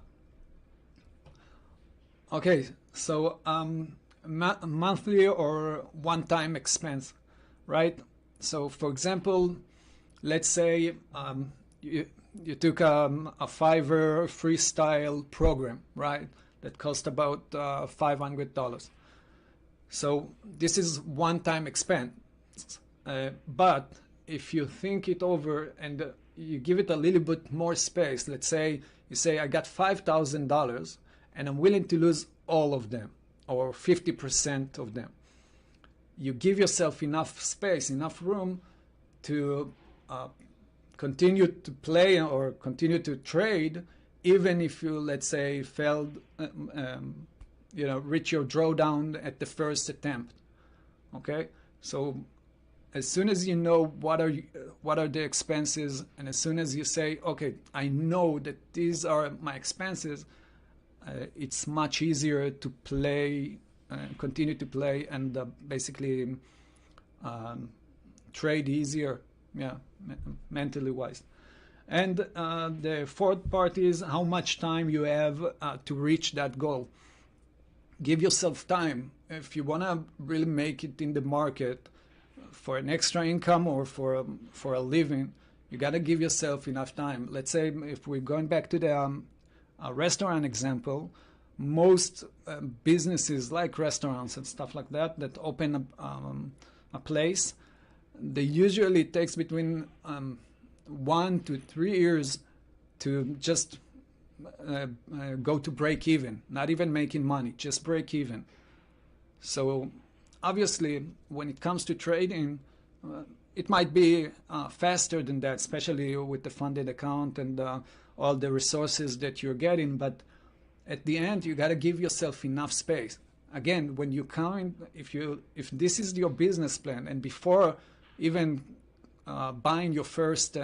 Okay, so monthly or one-time expense, right? So for example, let's say you took a Fiverr freestyle program, right? That cost about $500. So this is one-time expense. But if you think it over and you give it a little bit more space, let's say You say, I got $5,000 and I'm willing to lose all of them or 50% of them. You give yourself enough space, enough room to continue to play or continue to trade, even if you, let's say, failed, reach your drawdown at the first attempt. Okay, so as soon as you know what are the expenses, and as soon as you say, okay, I know that these are my expenses, it's much easier to play, continue to play, and basically trade easier, mentally wise. And the fourth part is how much time you have to reach that goal. Give yourself time. If you want to really make it in the market for an extra income or for a living, you got to give yourself enough time. Let's say if we're going back to the restaurant example, most businesses like restaurants and stuff like that open a place, they usually takes between 1 to 3 years to just go to break even, not even making money, just break even. So obviously when it comes to trading, it might be faster than that, especially with the funded account and all the resources that you're getting, but at the end you got to give yourself enough space. Again, when you count, if this is your business plan, and before even buying your first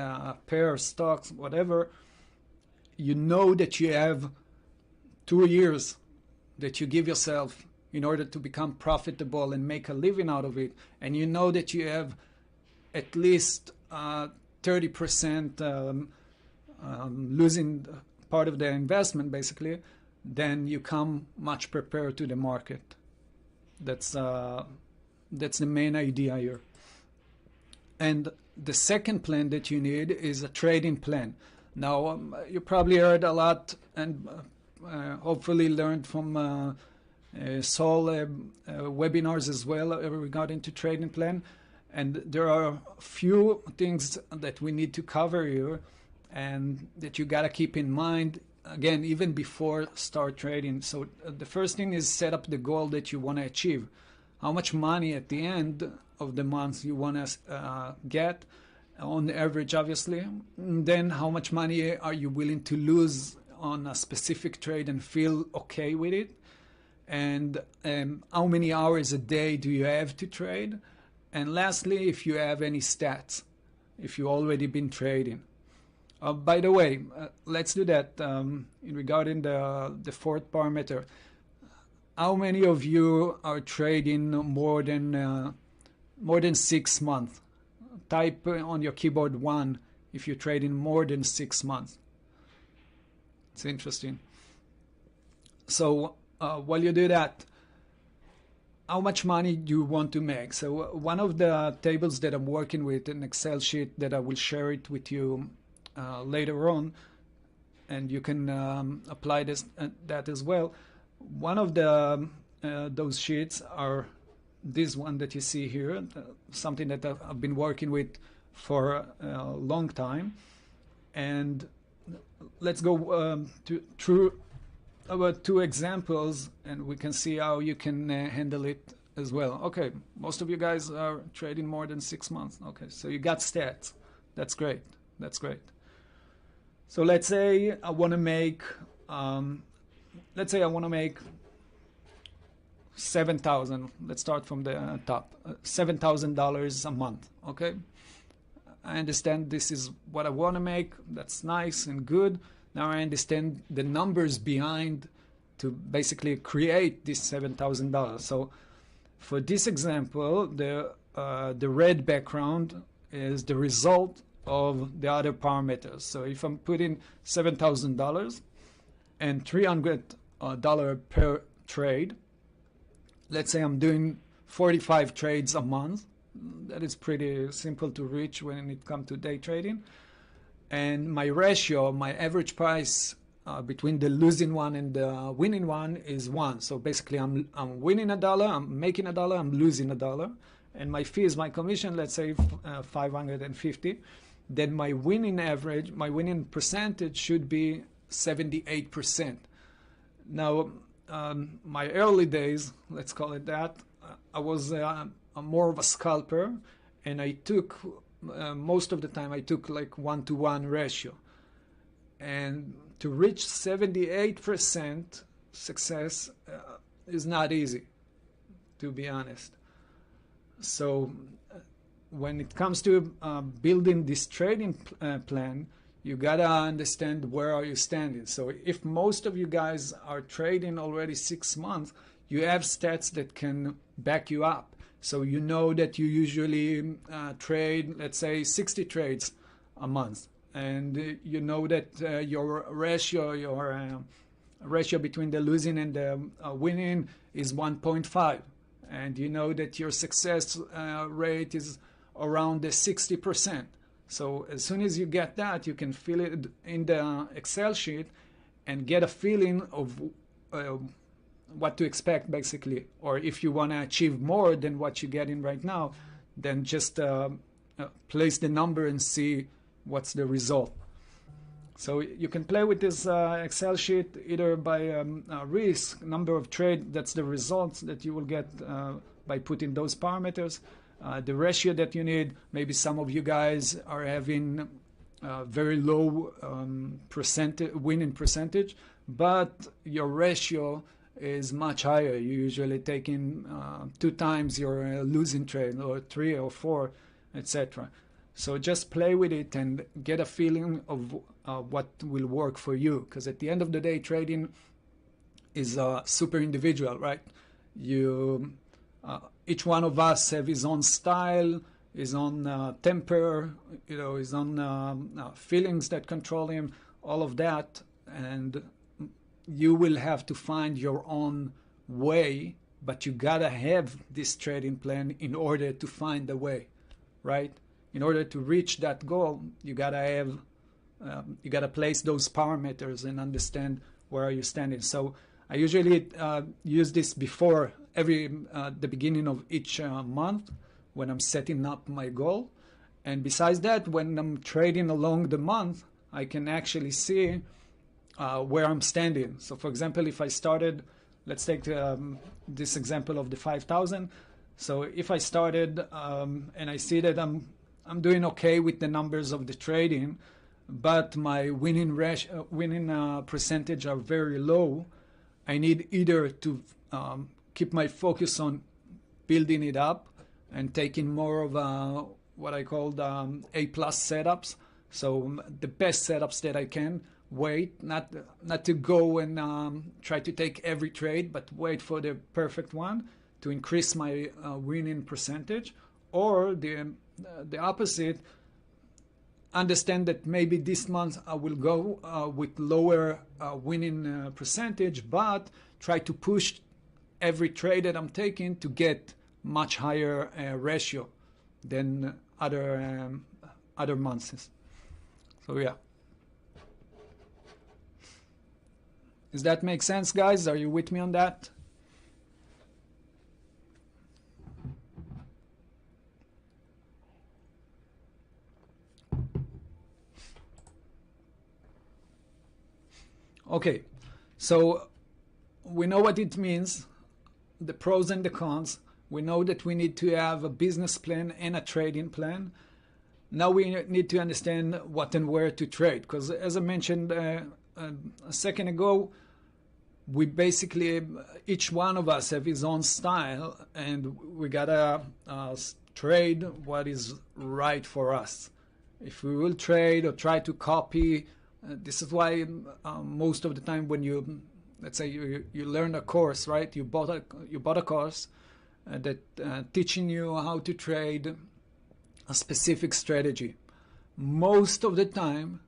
pair of stocks, whatever, you know that you have 2 years that you give yourself in order to become profitable and make a living out of it, and you know that you have at least 30% losing part of the investment, basically, then you come much prepared to the market. That's the main idea here. And the second plan that you need is a trading plan. Now, you probably heard a lot and hopefully learned from Saul webinars as well regarding to trading plan. And there are a few things that we need to cover here and that you got to keep in mind, again, even before start trading. So the first thing is set up the goal that you want to achieve. How much money at the end of the month you want to get on average, obviously. And then how much money are you willing to lose on a specific trade and feel okay with it? And how many hours a day do you have to trade? And lastly, if you have any stats, if you already been trading. By the way, let's do that in regarding the fourth parameter. How many of you are trading more than 6 months? Type on your keyboard 1 if you're trading more than 6 months. It's interesting. So while you do that, how much money do you want to make? So one of the tables that I'm working with, an Excel sheet that I will share it with you later on, and you can apply that as well. One of the those sheets are this one that you see here, something that I've been working with for a long time. And let's go through about 2 examples, and we can see how you can handle it as well. Okay, most of you guys are trading more than 6 months. Okay, so you got stats. That's great. That's great. So let's say I want to make, $7,000. Let's start from the top. $7,000 a month. Okay, I understand this is what I want to make. That's nice and good. Now I understand the numbers behind to basically create this $7,000. So for this example, the red background is the result of the other parameters. So if I'm putting $7,000 and $300 per trade, let's say I'm doing 45 trades a month. That is pretty simple to reach when it comes to day trading. And my ratio, my average price between the losing one and the winning one is 1. So basically I'm winning $1, I'm making $1, I'm losing $1. And my fees, my commission, let's say 550. Then my winning average, my winning percentage should be 78%. Now, my early days, let's call it that, I was more of a scalper, and I took, most of the time, I took like 1-to-1 ratio. And to reach 78% success is not easy, to be honest. So when it comes to building this trading plan, you gotta understand where are you standing. So if most of you guys are trading already 6 months, you have stats that can back you up. So you know that you usually trade, let's say, 60 trades a month, and you know that your ratio between the losing and the winning is 1.5, and you know that your success rate is around the 60%. So as soon as you get that, you can fill it in the Excel sheet and get a feeling of what to expect, basically. Or if you want to achieve more than what you're getting right now, then just place the number and see what's the result. So you can play with this Excel sheet either by risk, number of trade, that's the results that you will get by putting those parameters. The ratio that you need, maybe some of you guys are having very low winning percentage, but your ratio is much higher. You're usually taking 2 times your losing trade, or 3 or 4, etc. So just play with it and get a feeling of what will work for you, because at the end of the day, trading is super individual, right? Each one of us have his own style, his own temper, his own feelings that control him, all of that, and you will have to find your own way, but you gotta have this trading plan in order to find the way, right? In order to reach that goal, you gotta have, you gotta place those parameters and understand where you're standing. So I usually use this before the beginning of each month when I'm setting up my goal. And besides that, when I'm trading along the month, I can actually see where I'm standing. So for example, if I started, let's take this example of the 5,000. So if I started and I see that I'm doing okay with the numbers of the trading, but my winning percentage are very low, I need either to keep my focus on building it up and taking more of what I call A+ setups. So the best setups that I can, wait, not to go and try to take every trade, but wait for the perfect one to increase my winning percentage. Or the opposite, understand that maybe this month I will go with lower winning percentage, but try to push every trade that I'm taking to get much higher ratio than other months. So yeah. Does that make sense, guys? Are you with me on that? Okay, so we know what it means, the pros and the cons. We know that we need to have a business plan and a trading plan. Now we need to understand what and where to trade, because as I mentioned a second ago, we basically, each one of us have his own style, and we gotta trade what is right for us. If we will trade or try to copy, this is why most of the time when you, let's say you learn a course, right? You bought a course that teaching you how to trade a specific strategy. Most of the time,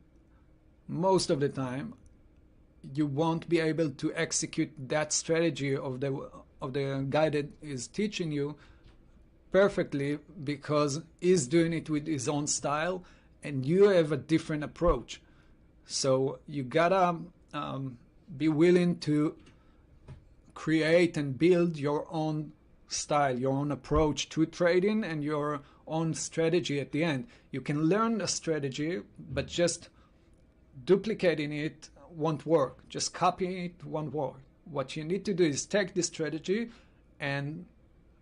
you won't be able to execute that strategy of the guy that is teaching you perfectly, because he's doing it with his own style and you have a different approach. So you gotta be willing to create and build your own style, your own approach to trading, and your own strategy at the end. You can learn a strategy, but just duplicating it won't work. Just copying it won't work. What you need to do is take this strategy and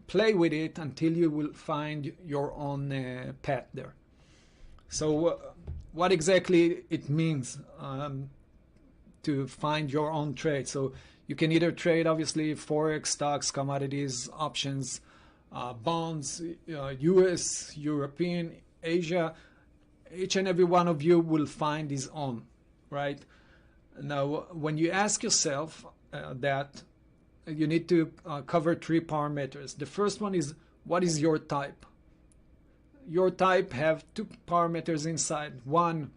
play with it until you will find your own path there. So what exactly it means to find your own trade? So you can either trade, obviously, Forex, stocks, commodities, options, bonds, US, European, Asia. Each and every one of you will find his own, right? Now, when you ask yourself that, you need to cover 3 parameters. The first one is, what is your type? Your type have 2 parameters inside. One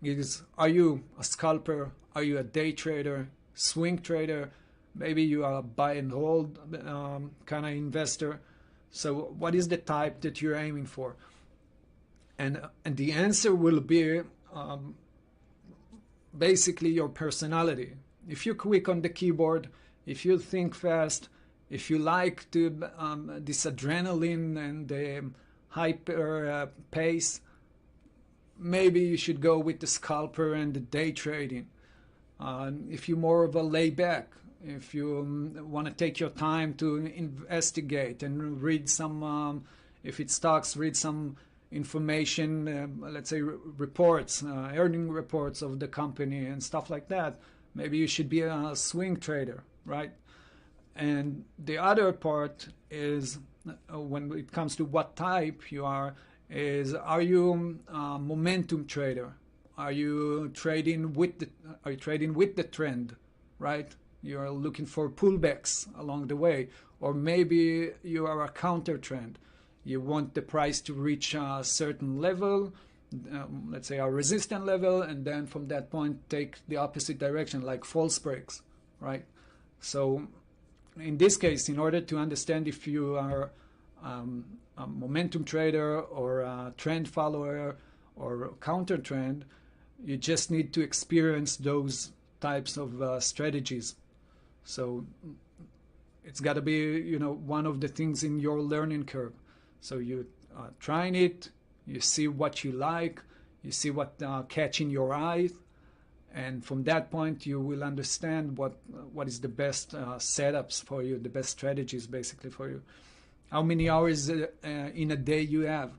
is, are you a scalper? Are you a day trader, swing trader? Maybe you are a buy and hold kind of investor. So what is the type that you're aiming for? And the answer will be basically your personality. If you're quick on the keyboard, if you think fast, if you like to this adrenaline and the hyper pace, maybe you should go with the scalper and the day trading. If you're more of a layback, if you want to take your time to investigate and read some, if it's stocks, read some information, let's say reports, earning reports of the company and stuff like that, maybe you should be a swing trader, right? And the other part is, when it comes to what type you are you a momentum trader? Are you trading with the trend, right? You're looking for pullbacks along the way, or maybe you are a counter trend. You want the price to reach a certain level, let's say a resistance level, and then from that point take the opposite direction, like false breaks, right? So in this case, in order to understand if you are a momentum trader or a trend follower or counter trend, you just need to experience those types of strategies. So it's got to be, one of the things in your learning curve. So you trying it, you see what you like, you see what catching your eye, and from that point you will understand what is the best setups for you, the best strategies basically for you. How many hours in a day you have.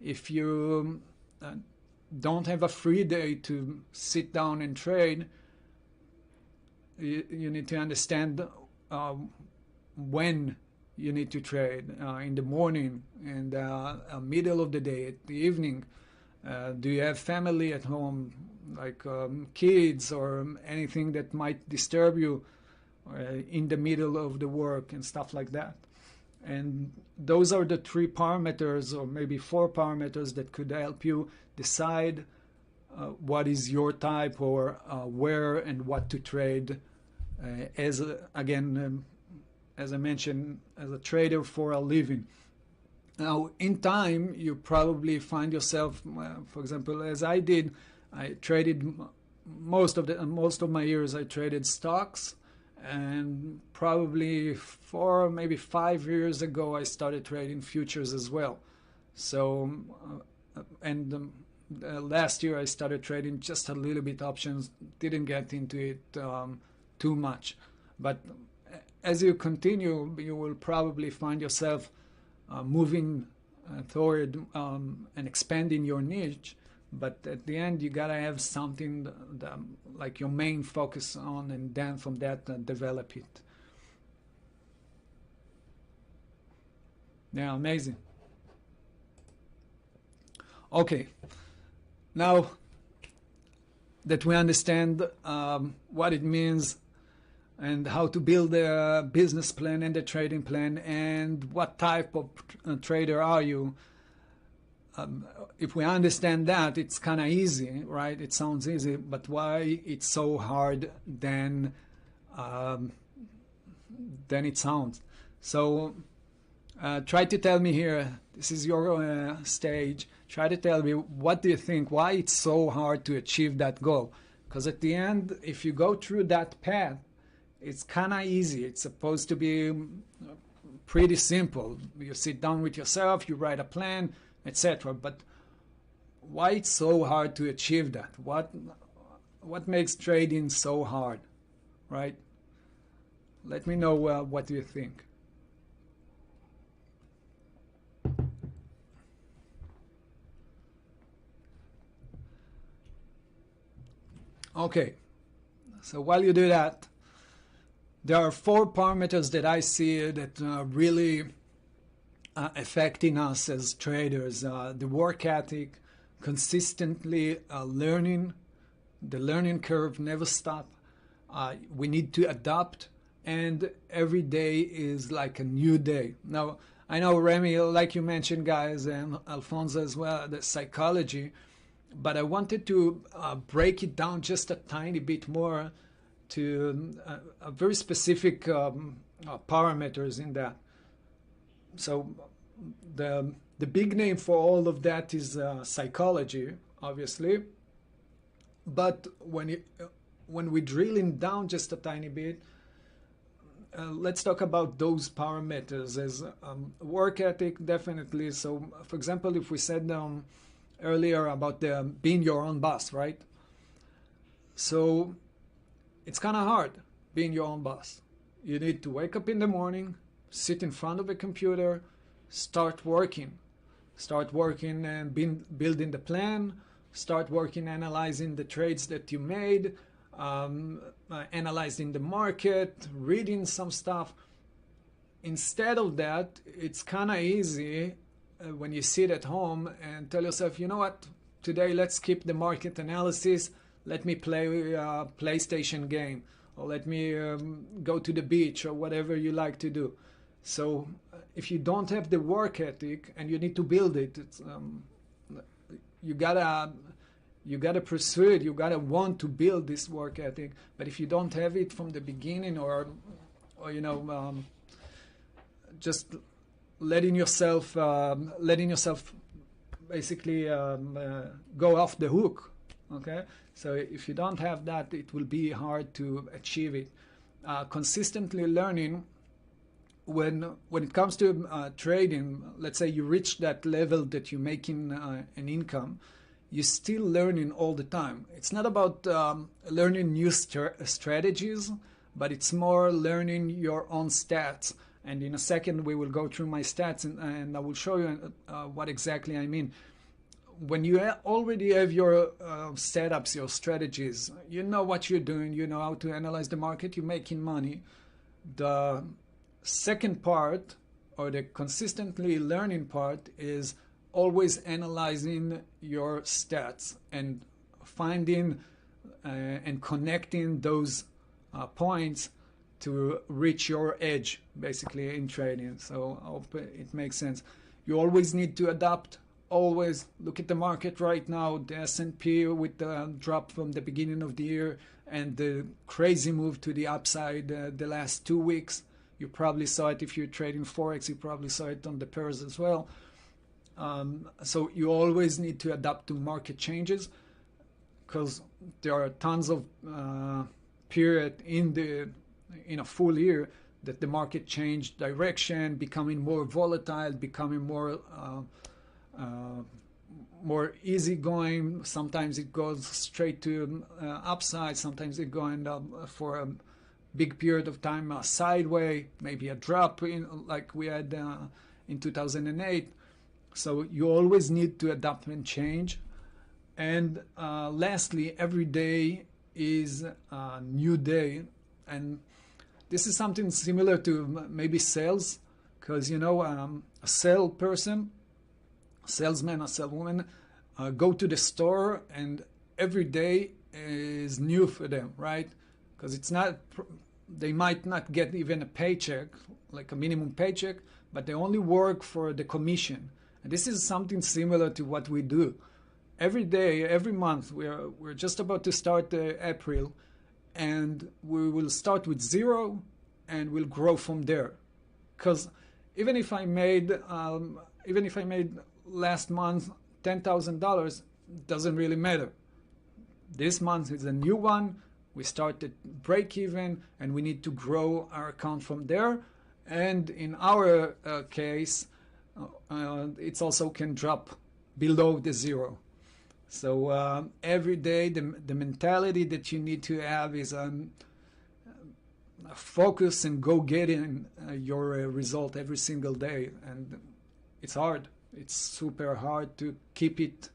If you don't have a free day to sit down and trade, you need to understand when you need to trade, in the morning, in the middle of the day, at the evening. Do you have family at home, like kids or anything that might disturb you in the middle of the work and stuff like that? And those are the 3 parameters, or maybe 4 parameters, that could help you decide what is your type, or where and what to trade as I mentioned, as a trader for a living. Now, in time, you probably find yourself, for example, as I did, I traded most of my years. I traded stocks, and probably 4, maybe 5 years ago, I started trading futures as well. So, last year I started trading just a little bit options. Didn't get into it too much, but as you continue, you will probably find yourself moving toward and expanding your niche. But at the end, you gotta have something that, like your main focus on, and then from that develop it. Yeah, amazing. Okay, now that we understand what it means and how to build a business plan and a trading plan, and what type of trader are you, if we understand that, it's kind of easy, right? It sounds easy, but why it's so hard then it sounds. So try to tell me here, this is your stage, try to tell me, what do you think, why it's so hard to achieve that goal? Because at the end, if you go through that path, it's kind of easy. It's supposed to be pretty simple. You sit down with yourself, you write a plan, etc. But why it's so hard to achieve that? makes trading so hard, right? Let me know what do you think. Okay, so while you do that, there are 4 parameters that I see that really affecting us as traders. The work ethic, consistently learning, the learning curve never stop. We need to adapt, and every day is like a new day. Now, I know Remy, like you mentioned, guys, and Alfonso as well, the psychology, but I wanted to break it down just a tiny bit more to a very specific parameters in that. So the big name for all of that is psychology, obviously. But when we drilling down just a tiny bit, let's talk about those parameters as work ethic, definitely. So, for example, if we said earlier about being your own boss, right? So it's kind of hard being your own boss. You need to wake up in the morning, sit in front of a computer, start working and building the plan, start working, analyzing the trades that you made, analyzing the market, reading some stuff. Instead of that, it's kind of easy when you sit at home and tell yourself, you know what, today let's skip the market analysis, let me play a PlayStation game, or let me go to the beach, or whatever you like to do. So if you don't have the work ethic and you need to build it, it's, you gotta pursue it, you gotta want to build this work ethic. But if you don't have it from the beginning, or you know, just letting yourself basically go off the hook, okay? So if you don't have that, it will be hard to achieve it. Consistently learning, when it comes to trading, let's say you reach that level that you're making an income, you're still learning all the time. It's not about learning new strategies, but it's more learning your own stats. And in a second, we will go through my stats, and I will show you what exactly I mean. When you already have your setups, your strategies, you know what you're doing, you know how to analyze the market, you're making money. The second part, or the consistently learning part, is always analyzing your stats and finding and connecting those points to reach your edge, basically, in trading. So I hope it makes sense. You always need to adapt. Always look at the market right now, the S&P with the drop from the beginning of the year and the crazy move to the upside the last 2 weeks. You probably saw it if you're trading Forex, you probably saw it on the pairs as well. So you always need to adapt to market changes, because there are tons of period in a full year that the market changed direction, becoming more volatile, becoming more easygoing. Sometimes it goes straight to upside. Sometimes it going for a big period of time sideways, maybe a drop in like we had in 2008. So you always need to adapt and change. And lastly, every day is a new day. And this is something similar to maybe sales, because, you know, a salesman, a saleswoman go to the store, and every day is new for them, right? Because it's not, they might not get even a paycheck, like a minimum paycheck, but they only work for the commission. And this is something similar to what we do. Every day, every month, we're just about to start April, and we will start with 0 and we'll grow from there. Because even if I made last month $10,000, doesn't really matter. This month is a new one. We start at break even, and we need to grow our account from there. And in our case, it's also can drop below the 0. So every day, the mentality that you need to have is focus and go getting your result every single day. And it's hard. It's super hard to keep it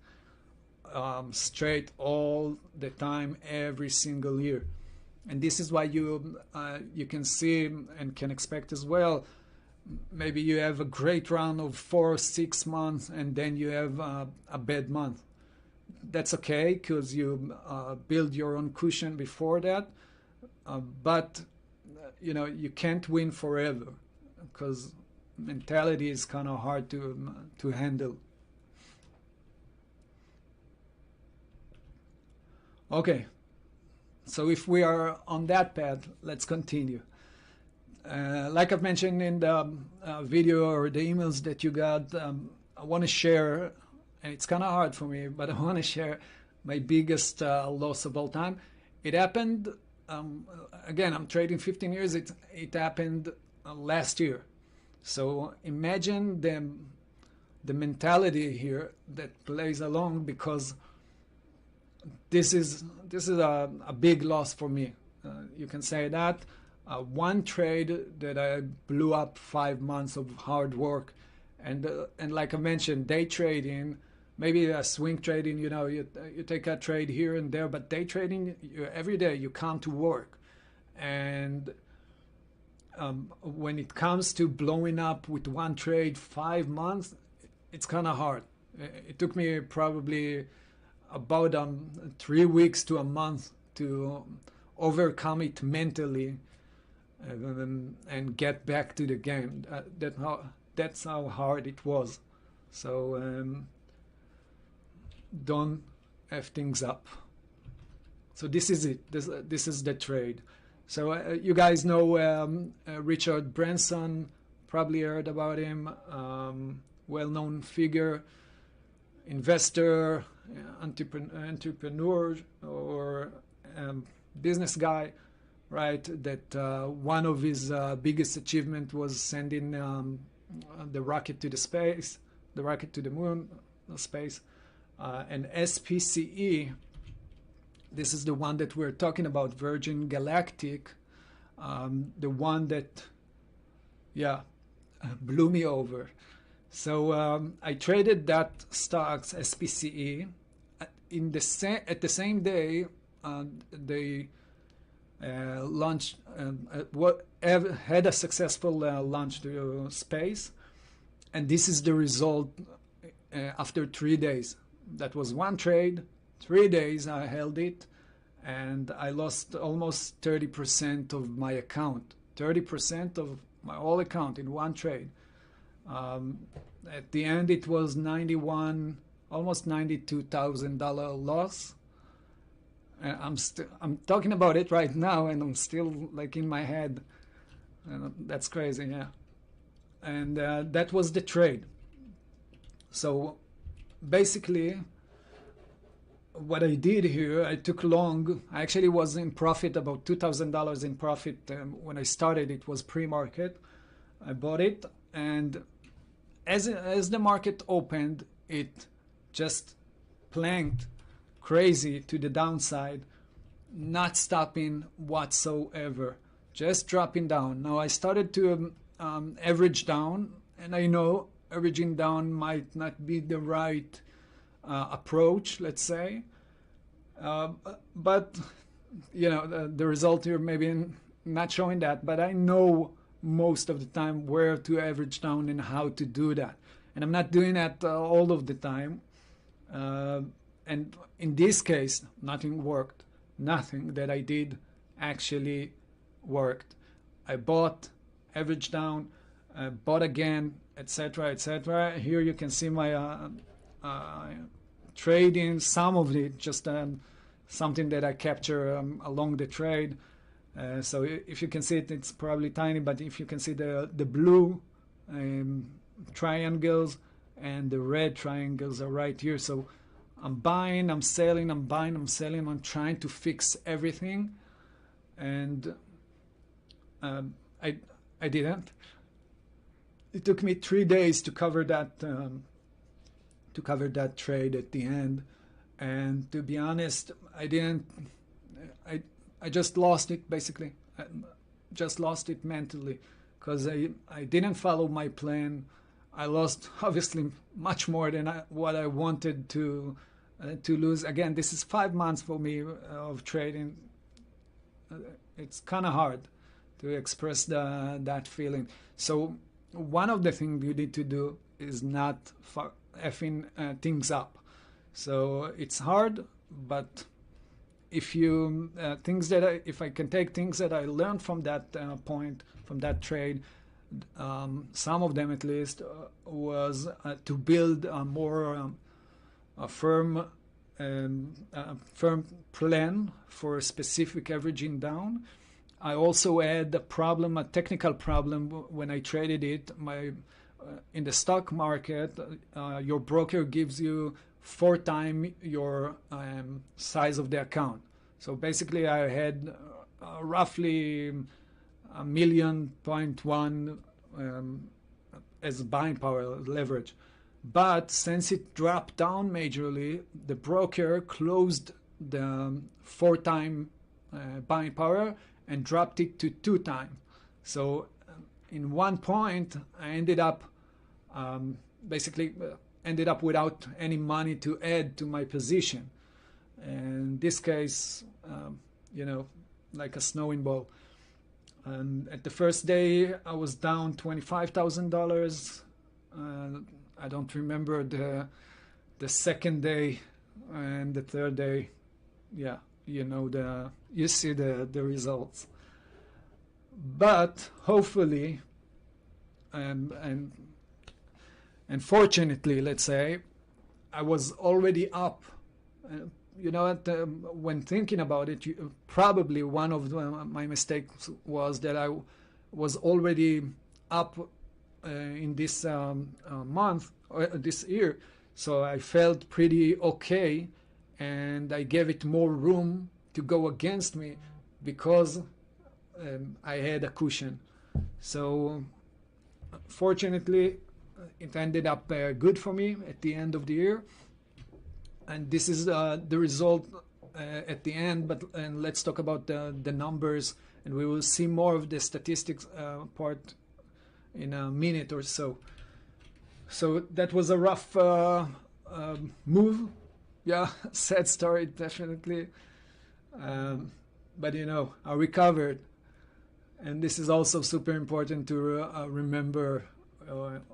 straight all the time, every single year. And this is why you can see and can expect as well. Maybe you have a great run of 4 or 6 months, and then you have a bad month. That's okay, because you build your own cushion before that. But you can't win forever, because mentality is kind of hard to handle. Okay, so if we are on that path, let's continue. Like I've mentioned in the video or the emails that you got, I want to share, and it's kind of hard for me, but I want to share my biggest loss of all time. It happened, again, I'm trading 15 years, it happened last year. So imagine the mentality here that plays along, because this is a big loss for me. You can say that. One trade that I blew up 5 months of hard work, and like I mentioned, day trading, maybe a swing trading, you take a trade here and there, but day trading, every day you come to work. And when it comes to blowing up with one trade 5 months, it's kind of hard. It took me probably about 3 weeks to a month to overcome it mentally and get back to the game. That's how hard it was. So don't F things up. So this is it. This is the trade. So you guys know Richard Branson, probably heard about him, well-known figure, investor, entrepreneur, or business guy, right? That one of his biggest achievement was sending the rocket to the space, the rocket to the moon, space, and SPCE. This is the one that we're talking about, Virgin Galactic, the one that, blew me over. So I traded that stocks, SPCE, at the same day they launched, had a successful launch to space, and this is the result after 3 days. That was one trade. 3 days I held it, and I lost almost 30% of my account, 30% of my whole account in one trade. At the end, it was almost $92,000 loss. I'm talking about it right now, and I'm still like in my head. That's crazy, yeah. And that was the trade. So basically, what I did here, I took long. I actually was in profit, about $2,000 in profit when I started. It was pre-market. I bought it, and as the market opened, it just planked crazy to the downside, not stopping whatsoever, just dropping down. Now I started to average down, and I know averaging down might not be the right approach, let's say, but the result here maybe not showing that, but I know most of the time where to average down and how to do that, and I'm not doing that all of the time, and in this case nothing worked. Nothing that I did actually worked. I bought, averaged down, bought again, etc., etc. Here you can see my trading, some of it, just something that I capture along the trade. So if you can see it, it's probably tiny, but if you can see the blue triangles and the red triangles are right here. So I'm buying, I'm selling, I'm buying, I'm selling, I'm trying to fix everything, and I didn't. It took me 3 days to cover that trade at the end, And to be honest, I just lost it basically. I just lost it mentally because I didn't follow my plan. I lost obviously much more than what I wanted to lose. Again, this is 5 months for me of trading. It's kind of hard to express that feeling. So one of the things you need to do is not effing things up. So it's hard, but if you if I can take things that I learned from that point, from that trade, some of them at least, was to build a more firm plan for a specific averaging down. I also had a technical problem when I traded it. In the stock market, your broker gives you 4 times your size of the account. So basically, I had roughly 1.1 million as buying power leverage. But since it dropped down majorly, the broker closed the 4 times buying power and dropped it to 2 times. So in one point, I ended up ended up without any money to add to my position. And in this case, like a snowing ball. And at the first day, I was down $25,000. I don't remember the second day and the third day. Yeah, you see the results. But hopefully, and fortunately, let's say, I was already up. When thinking about it, probably one of my mistakes was that I was already up in this month or this year. So I felt pretty okay, and I gave it more room to go against me because I had a cushion. So fortunately, it ended up good for me at the end of the year. And this is the result at the end. And let's talk about the numbers, and we will see more of the statistics part in a minute or so. So that was a rough move. Yeah, sad story, definitely. But I recovered. And this is also super important to remember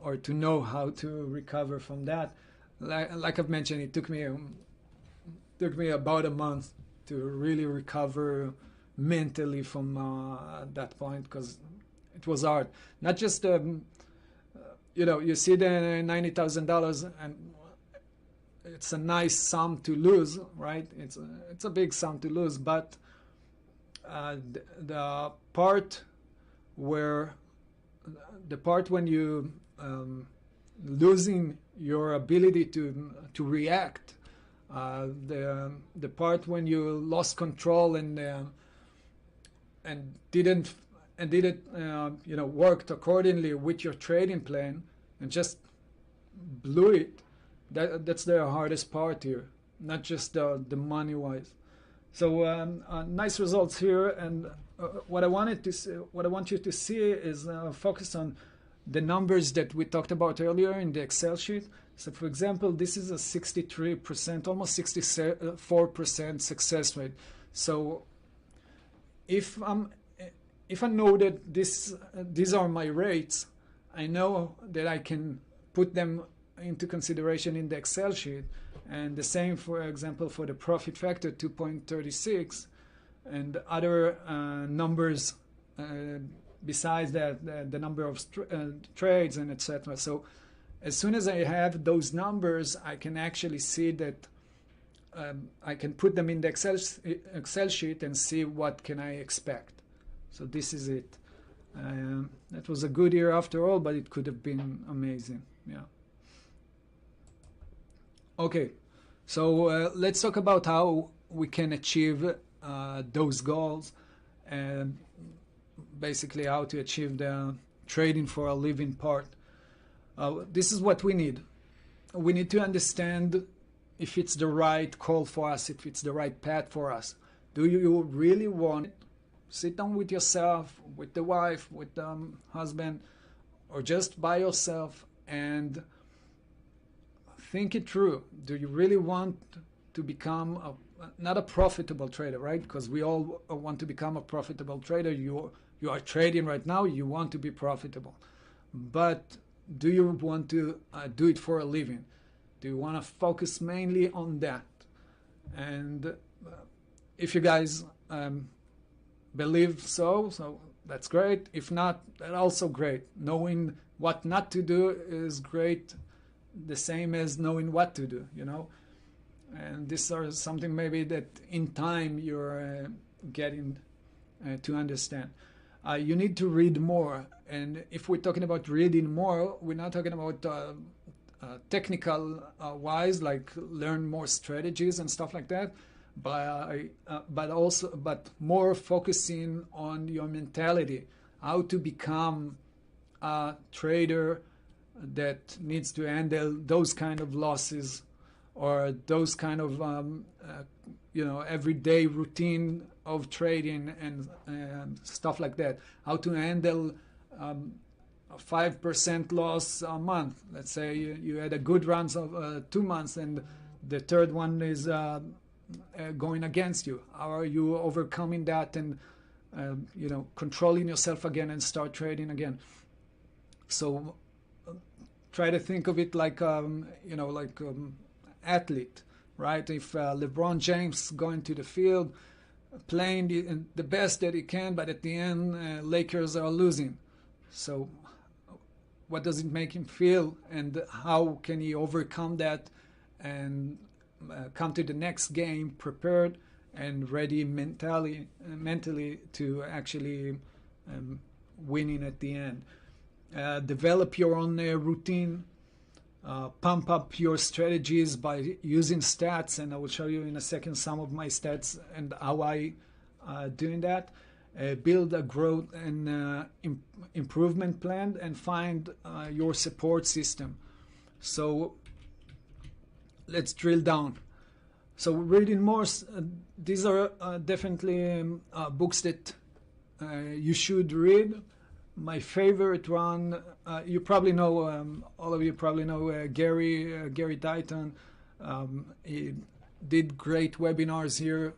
or to know how to recover from that. Like I've mentioned, it took me about a month to really recover mentally from that point, because it was hard. Not just you see the $90,000 and it's a nice sum to lose, right? It's a big sum to lose, but the part when you losing your ability to react, the part when you lost control and didn't worked accordingly with your trading plan and just blew it. That's the hardest part here, not just the money wise. So nice results here, and what I want you to see is focus on the numbers that we talked about earlier in the Excel sheet. So for example, this is a 63%, almost 64% success rate. So if I know that these are my rates, I know that I can put them into consideration in the Excel sheet. And the same, for example, for the profit factor, 2.36, and other numbers besides that, the number of trades and etc. So as soon as I have those numbers, I can actually see that I can put them in the Excel sheet and see what can I expect. So this is it. That was a good year after all, but it could have been amazing. Yeah. Okay, so let's talk about how we can achieve those goals, and basically how to achieve the trading for a living part. This is what we need. We need to understand if it's the right call for us, if it's the right path for us. Do you really want it? Sit down with yourself, with the wife, with the husband, or just by yourself and think it through. Do you really want to become not a profitable trader, right? Because we all want to become a profitable trader. You are trading right now, you want to be profitable. But do you want to do it for a living? Do you want to focus mainly on that? And if you guys believe so that's great. If not, that's also great. Knowing what not to do is great, the same as knowing what to do, you know. And this is something maybe that in time you're getting to understand. You need to read more. And if we're talking about reading more, we're not talking about technical wise, like learn more strategies and stuff like that, but more focusing on your mentality, how to become a trader that needs to handle those kind of losses or those kind of everyday routine of trading and stuff like that. How to handle a 5% loss a month. Let's say you had a good run of 2 months and the third one is going against you. How are you overcoming that and controlling yourself again and start trading again? So try to think of it like athlete, right? If LeBron James going to the field playing the best that he can, but at the end Lakers are losing. So what does it make him feel, and how can he overcome that and come to the next game prepared and ready mentally to actually winning at the end? Develop your own routine. Pump up your strategies by using stats, and I will show you in a second some of my stats and how I doing that. Build a growth and improvement plan, and find your support system. So let's drill down. So reading more, these are definitely books that you should read. My favorite one, you probably know, all of you probably know Gary Dighton. He did great webinars here,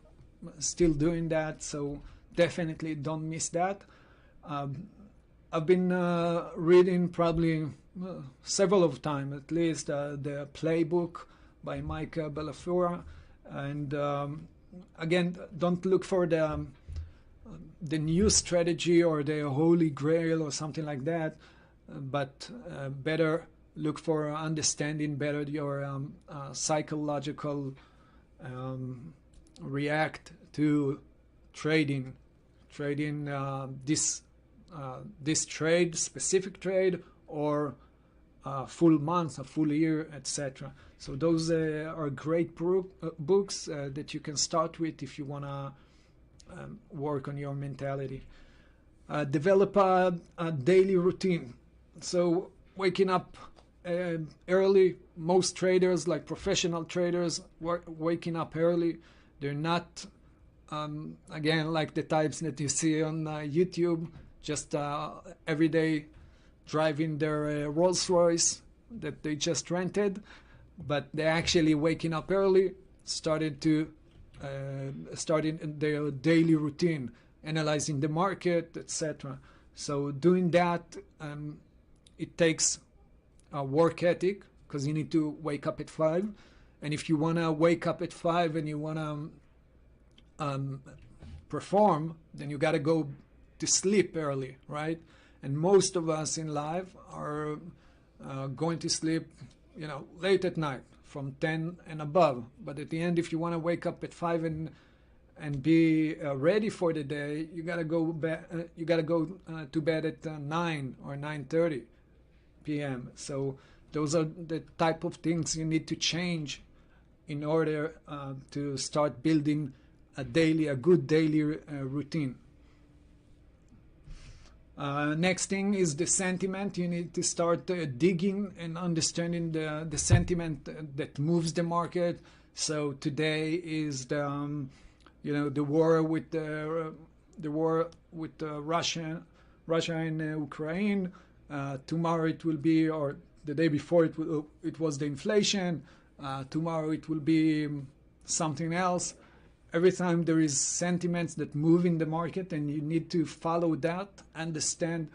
still doing that, so definitely don't miss that. I've been reading probably several of time, at least the Playbook by Mike Belafora. And again, don't look for the new strategy or the holy grail or something like that, but better look for understanding better your psychological react to trading this trade, specific trade, or full month, a full year, etc. So those are great books that you can start with if you want to work on your mentality. Develop a daily routine. So waking up early. Most traders, like professional traders, waking up early. They're not again like the types that you see on YouTube, just every day driving their Rolls Royce that they just rented, but they're actually waking up early, starting their daily routine, analyzing the market, etc. So doing that, it takes a work ethic, because you need to wake up at 5. And if you want to wake up at 5 and you want to perform, then you got to go to sleep early, right? And most of us in life are going to sleep, late at night, from 10 and above. But at the end, if you want to wake up at 5 and be ready for the day, you gotta go to bed at 9 or 9:30 p.m. So those are the type of things you need to change in order to start building a good daily routine. Next thing is the sentiment. You need to start digging and understanding the sentiment that moves the market. So today is the the war with Russia and Ukraine. Tomorrow it will be, or the day before it was the inflation. Tomorrow it will be something else. Every time there is sentiments that move in the market, and you need to follow that, understand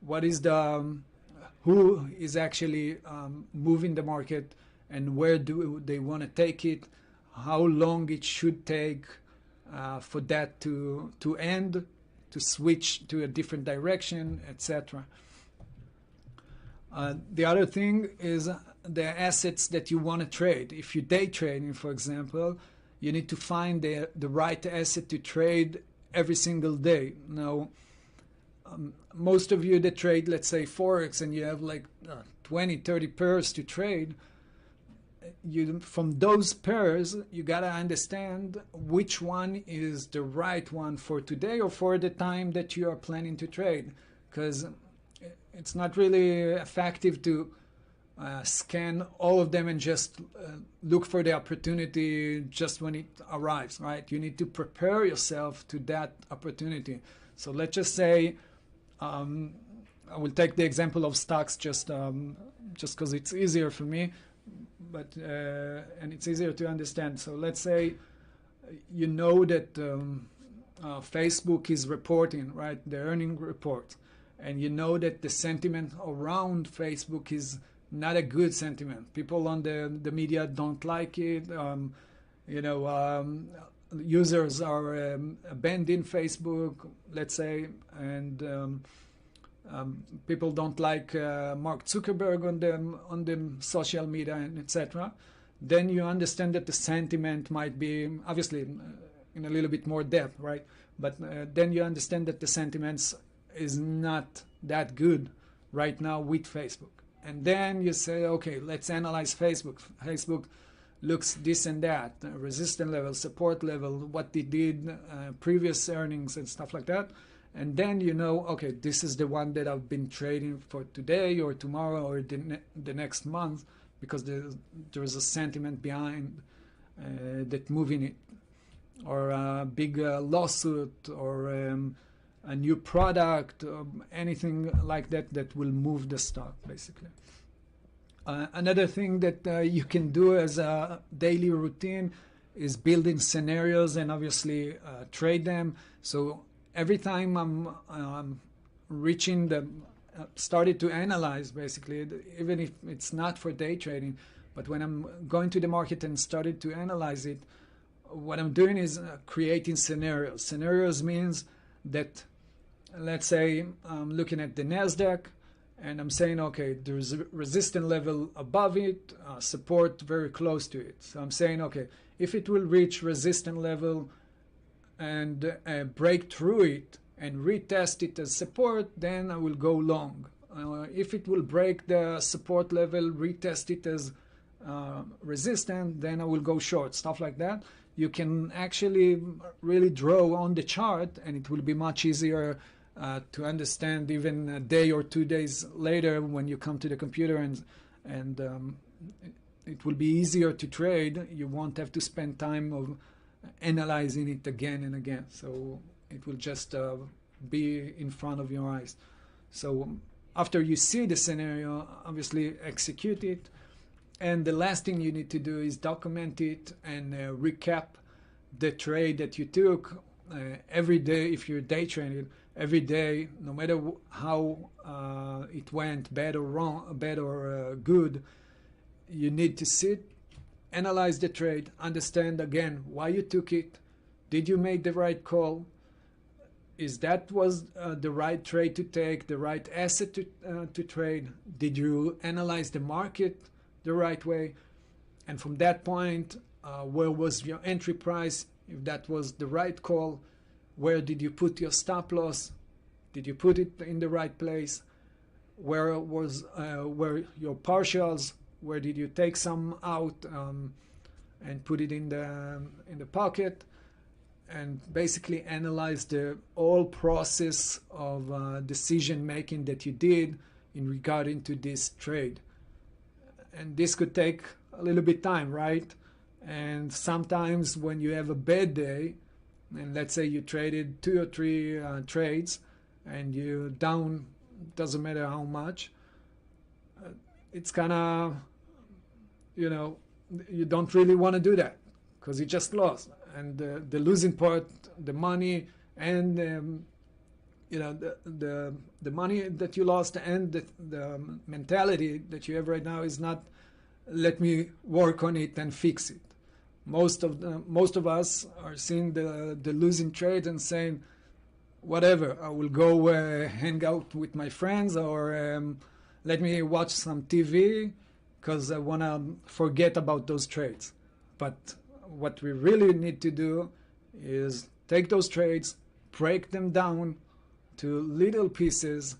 what is who is actually moving the market, and where do they want to take it, how long it should take for that to end, to switch to a different direction, etc. The other thing is the assets that you want to trade. If you're day trading, for example, you need to find the right asset to trade every single day. Now, most of you that trade, let's say, Forex, and you have like 20, 30 pairs to trade, from those pairs, you got to understand which one is the right one for today or for the time that you are planning to trade. Because it's not really effective to scan all of them and just look for the opportunity just when it arrives, right? You need to prepare yourself to that opportunity. So let's just say, I will take the example of stocks just because it's easier for me, but and it's easier to understand. So let's say you know that Facebook is reporting, right, the earning report, and you know that the sentiment around Facebook is not a good sentiment. People on the media don't like it. Users are abandoning Facebook, let's say, and people don't like Mark Zuckerberg on the social media, and etc. Then you understand that the sentiment might be, obviously, in a little bit more depth, right? But then you understand that the sentiments is not that good right now with Facebook. And then you say, okay, let's analyze Facebook. Facebook looks this and that, resistance level, support level, what they did, previous earnings and stuff like that. And then you know, okay, this is the one that I've been trading for today or tomorrow or the next month, because there's a sentiment behind that moving it. Or a big lawsuit, or a new product, anything like that will move the stock, basically. Another thing that you can do as a daily routine is building scenarios and obviously trade them. So every time I'm started to analyze, basically, even if it's not for day trading, but when I'm going to the market and started to analyze it, what I'm doing is creating scenarios. Scenarios means that, let's say I'm looking at the NASDAQ and I'm saying, okay, there's a resistance level above it, support very close to it. So I'm saying, okay, if it will reach resistance level and break through it and retest it as support, then I will go long. If it will break the support level, retest it as resistance, then I will go short, stuff like that. You can actually really draw on the chart, and it will be much easier to understand even a day or 2 days later when you come to the computer, and it will be easier to trade. You won't have to spend time of analyzing it again and again. So it will just be in front of your eyes. So after you see the scenario, obviously execute it. And the last thing you need to do is document it and recap the trade that you took every day. If you're day trading, every day, no matter how it went, bad or wrong, bad or good, you need to sit, analyze the trade, understand again why you took it. Did you make the right call? Is that was the right trade to take, the right asset to trade? Did you analyze the market the right way? And from that point, where was your entry price? If that was the right call, where did you put your stop loss? Did you put it in the right place? Where was where your partials? Where did you take some out and put it in the pocket? and basically analyze the whole process of decision making that you did in regarding to this trade. And this could take a little bit time, right? And sometimes when you have a bad day, and let's say you traded 2 or 3 trades and you're down, doesn't matter how much, it's kind of, you don't really want to do that because you just lost. And the losing part, the money and the money that you lost and the mentality that you have right now is not, let me work on it and fix it. Most of us are seeing the losing trade and saying, whatever, I will go hang out with my friends, or let me watch some TV because I want to forget about those trades. But what we really need to do is take those trades, break them down to little pieces,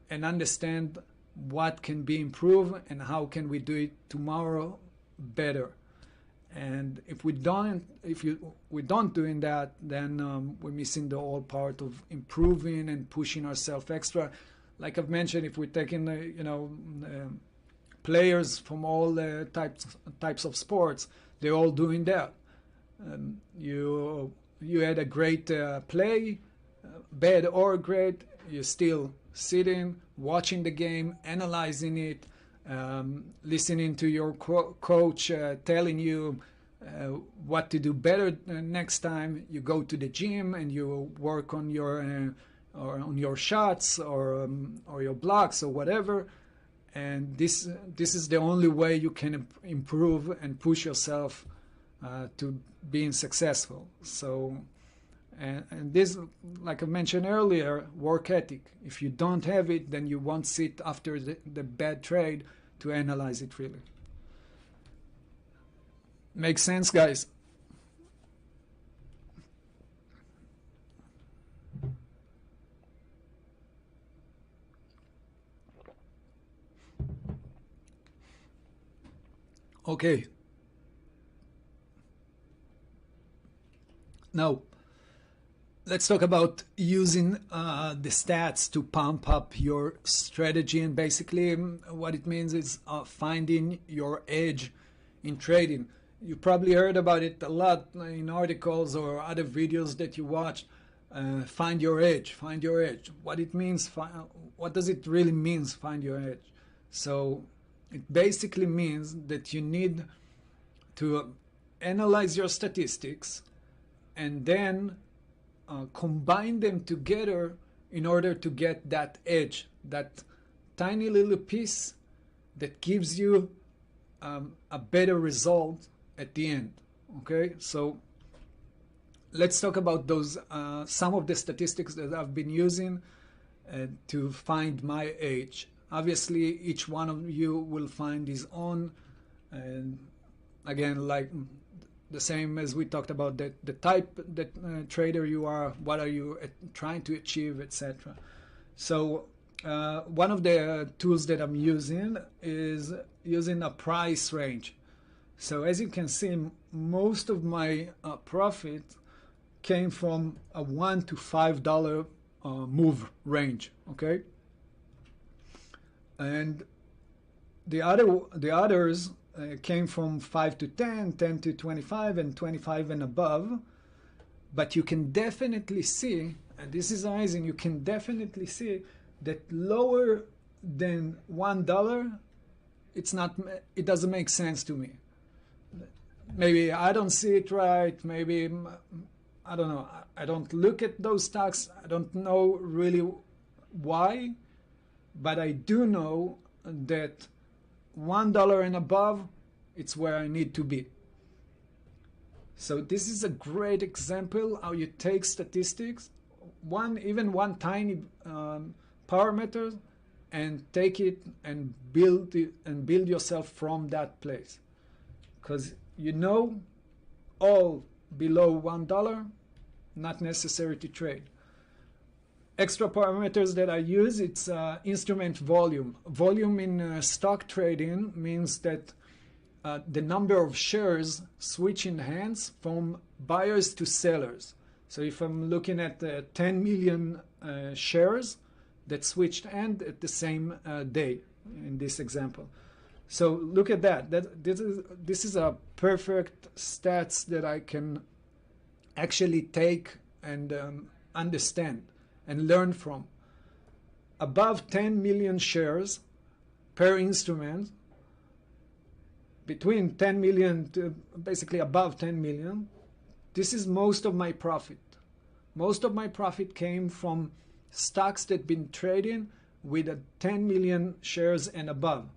and understand what can be improved and how can we do it tomorrow better. And if we don't doing that, then we're missing the whole part of improving and pushing ourselves extra. Like I've mentioned, if we're taking players from all types of sports, they're all doing that. You had a great play, bad or great, you're still sitting, watching the game, analyzing it, listening to your coach telling you what to do better next time. You go to the gym and you work on your shots or your blocks or whatever. And this is the only way you can improve and push yourself to being successful. So, and this, like I mentioned earlier, work ethic. If you don't have it, then you won't sit after the bad trade to analyze it really. Makes sense, guys? Okay. Now, let's talk about using the stats to pump up your strategy. And basically what it means is finding your edge in trading. You probably heard about it a lot in articles or other videos that you watch. Find your edge, find your edge. What it means, what does it really mean, find your edge? So it basically means that you need to analyze your statistics and then combine them together in order to get that edge, that tiny little piece that gives you a better result at the end. Okay, so let's talk about those some of the statistics that I've been using to find my edge. Obviously, each one of you will find his own, and again, like the same as we talked about, the type that trader you are, what are you trying to achieve, etc. So one of the tools that I'm using is using a price range. So as you can see, most of my profit came from a $1 to $5 move range. Okay, and the others came from 5 to 10, 10 to 25, and 25 and above. But you can definitely see, and this is amazing, you can definitely see that lower than $1, it doesn't make sense to me. Maybe I don't see it right, maybe, I don't know, I don't look at those stocks, I don't know really why, but I do know that $1 and above, it's where I need to be. So this is a great example how you take statistics, even one tiny parameter, and take it and build yourself from that place. Because all below $1, not necessary to trade. Extra parameters that I use, it's instrument volume. Volume in stock trading means that the number of shares switching hands from buyers to sellers. So if I'm looking at 10 million shares that switched hand at the same day in this example. So look at that. This is a perfect stats that I can actually take and understand and learn from. Above 10 million shares per instrument, between 10 million to basically above 10 million, this is most of my profit. Most of my profit came from stocks that been trading with a 10 million shares and above.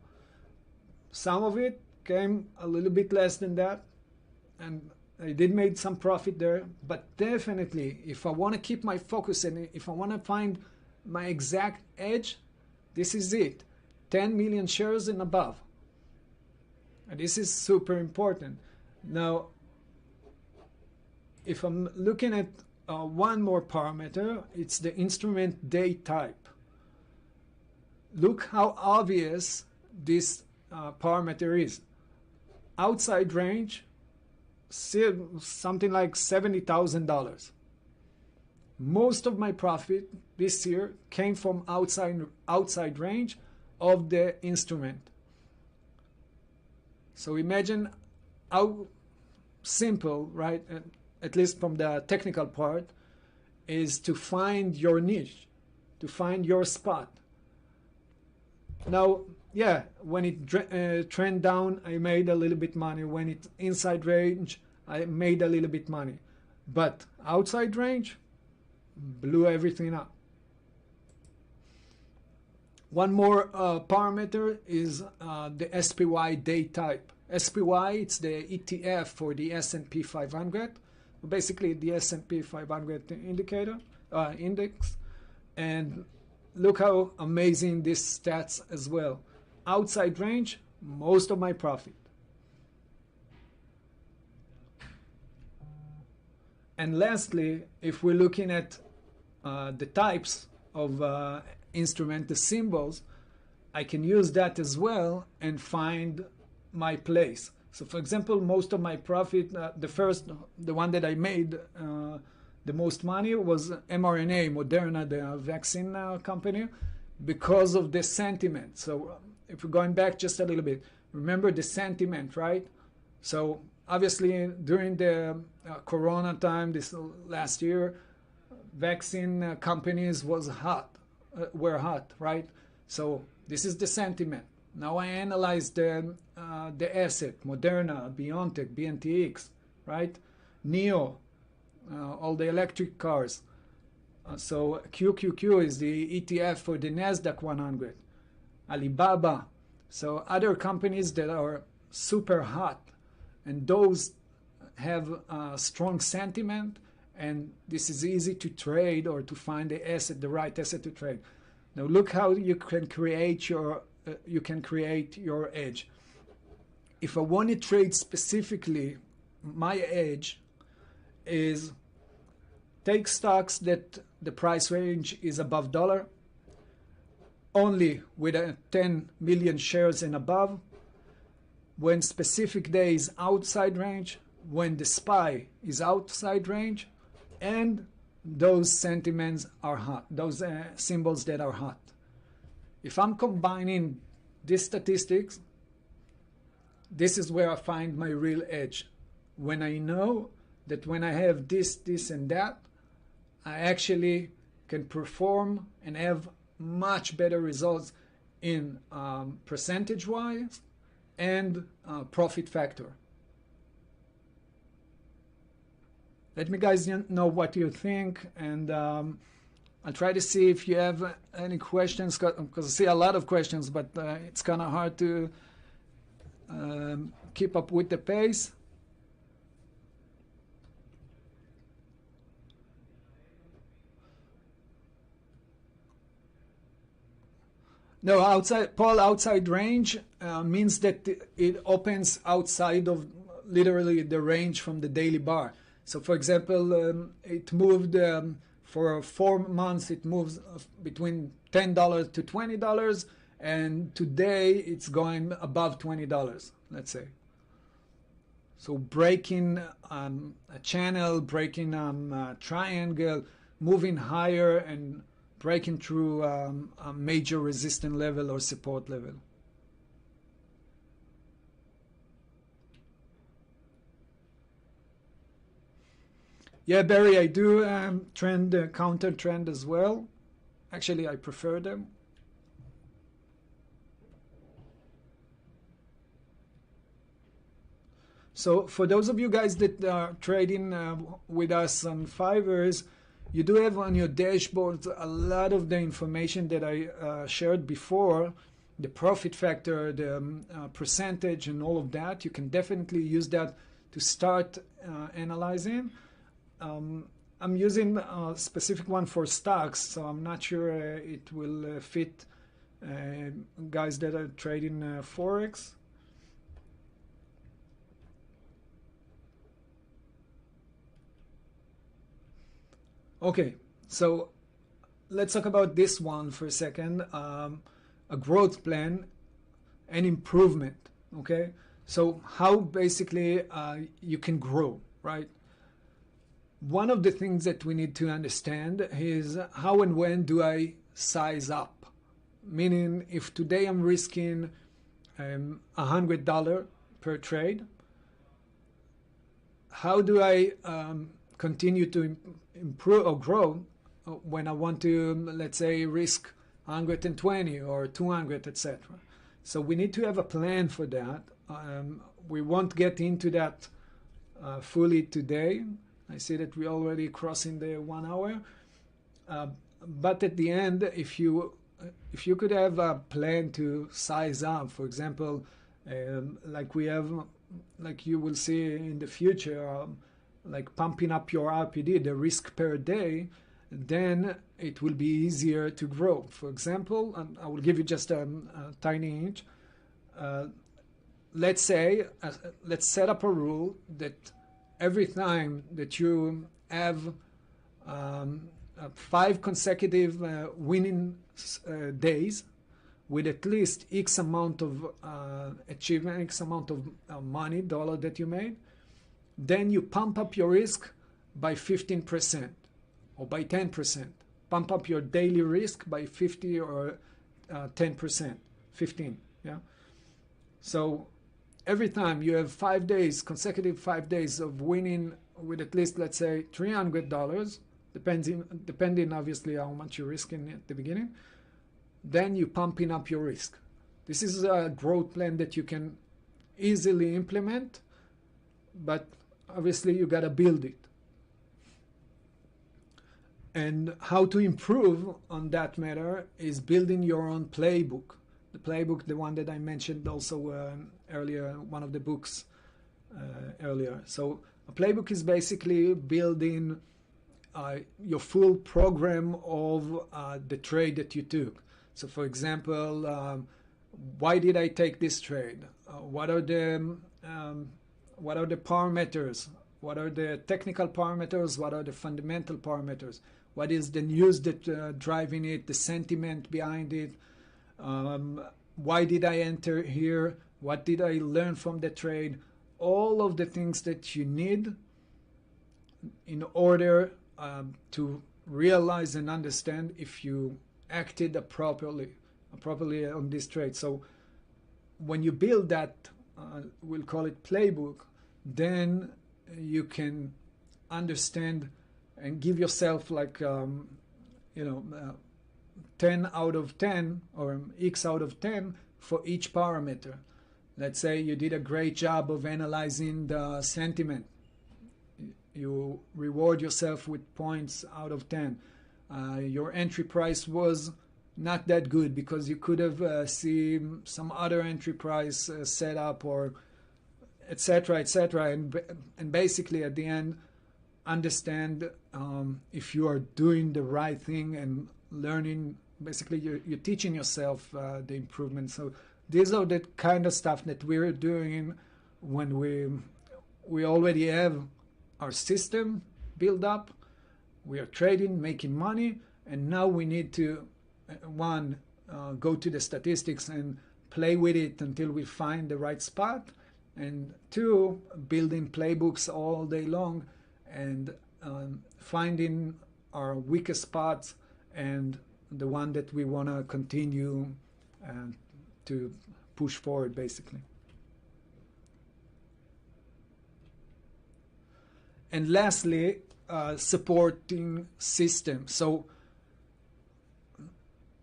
Some of it came a little bit less than that, and I did make some profit there. But definitely, if I want to keep my focus and if I want to find my exact edge, this is it. 10 million shares and above. And this is super important. Now, if I'm looking at one more parameter, it's the instrument day type. Look how obvious this parameter is. Outside range, something like $70,000. Most of my profit this year came from outside range of the instrument. So imagine how simple, right, at least from the technical part, is to find your niche, to find your spot. Now, yeah, when it trend down, I made a little bit money. When it's inside range, I made a little bit money. But outside range, blew everything up. One more parameter is the SPY day type. SPY, it's the ETF for the S&P 500, basically the S&P 500 index. And look how amazing this stats as well. Outside range, most of my profit. And lastly, if we're looking at the types of instrument, the symbols, I can use that as well and find my place. So for example, most of my profit, the one that I made the most money was mRNA, Moderna, the vaccine company, because of the sentiment. So if we're going back just a little bit, remember the sentiment, right? So obviously during the Corona time, this last year, vaccine companies were hot, right? So this is the sentiment. Now I analyze the asset, Moderna, BioNTech, BNTX, right? NEO, all the electric cars. So QQQ is the ETF for the NASDAQ 100. Alibaba. So other companies that are super hot, and those have strong sentiment, and this is easy to trade or to find the right asset to trade. Now look how you can create your edge. If I want to trade specifically, my edge is take stocks that the price range is above $1, only with 10 million shares and above, when specific day is outside range, when the SPY is outside range, and those sentiments are hot, those symbols that are hot. If I'm combining these statistics, this is where I find my real edge. When I know that when I have this, and that, I actually can perform and have much better results in percentage-wise and profit factor. Let me guys know what you think, and I'll try to see if you have any questions, because I see a lot of questions, but it's kind of hard to keep up with the pace. No, outside range means that it opens outside of literally the range from the daily bar. So for example, it moved for 4 months, it moves between $10 to $20, and today it's going above $20, let's say. So breaking a channel, breaking a triangle, moving higher and breaking through a major resistance level or support level. Yeah, Barry, I do trend counter trend as well. Actually, I prefer them. So for those of you guys that are trading with us on Fivers, you do have on your dashboard a lot of the information that I shared before, the profit factor, the percentage and all of that. You can definitely use that to start analyzing. I'm using a specific one for stocks, so I'm not sure it will fit guys that are trading Forex. Okay, so let's talk about this one for a second. A growth plan and improvement, okay? So how basically you can grow, right? One of the things that we need to understand is how and when do I size up? Meaning if today I'm risking $100 per trade, how do I continue to improve or grow when I want to, let's say, risk 120 or 200, etc. So we need to have a plan for that. We won't get into that fully today. I see that we're already crossing the 1 hour. But at the end, if you could have a plan to size up, for example, like we have, like you will see in the future, like pumping up your RPD, the risk per day, then it will be easier to grow. For example, I will give you just a tiny hint. Let's say, let's set up a rule that every time that you have 5 consecutive winning days with at least X amount of achievement, X amount of money, dollar that you made, then you pump up your risk by 15% or by 10%. Pump up your daily risk by 50 or 10%, 15, yeah? So every time you have 5 days, consecutive 5 days of winning with at least, let's say, $300, depending obviously how much you're risking at the beginning, then you're pumping up your risk. This is a growth plan that you can easily implement, but obviously you got to build it. And how to improve on that matter is building your own playbook. The playbook, the one that I mentioned also earlier, one of the books earlier. So a playbook is basically building your full program of the trade that you took. So for example, why did I take this trade? What are the parameters? What are the technical parameters? What are the fundamental parameters? What is the news that driving it? The sentiment behind it? Why did I enter here? What did I learn from the trade? All of the things that you need in order to realize and understand if you acted properly on this trade. So when you build that, we'll call it playbook, then you can understand and give yourself like 10 out of 10 or X out of 10 for each parameter. Let's say you did a great job of analyzing the sentiment. You reward yourself with points out of 10. Your entry price was not that good because you could have seen some other entry price set up or etc. And basically at the end understand if you are doing the right thing and learning. Basically you're teaching yourself the improvement. So these are the kind of stuff that we're doing when we already have our system built up, we are trading, making money, and now we need to go to the statistics and play with it until we find the right spot, and two, building playbooks all day long and finding our weakest spots and the one that we want to continue to push forward, basically. And lastly, supporting system. So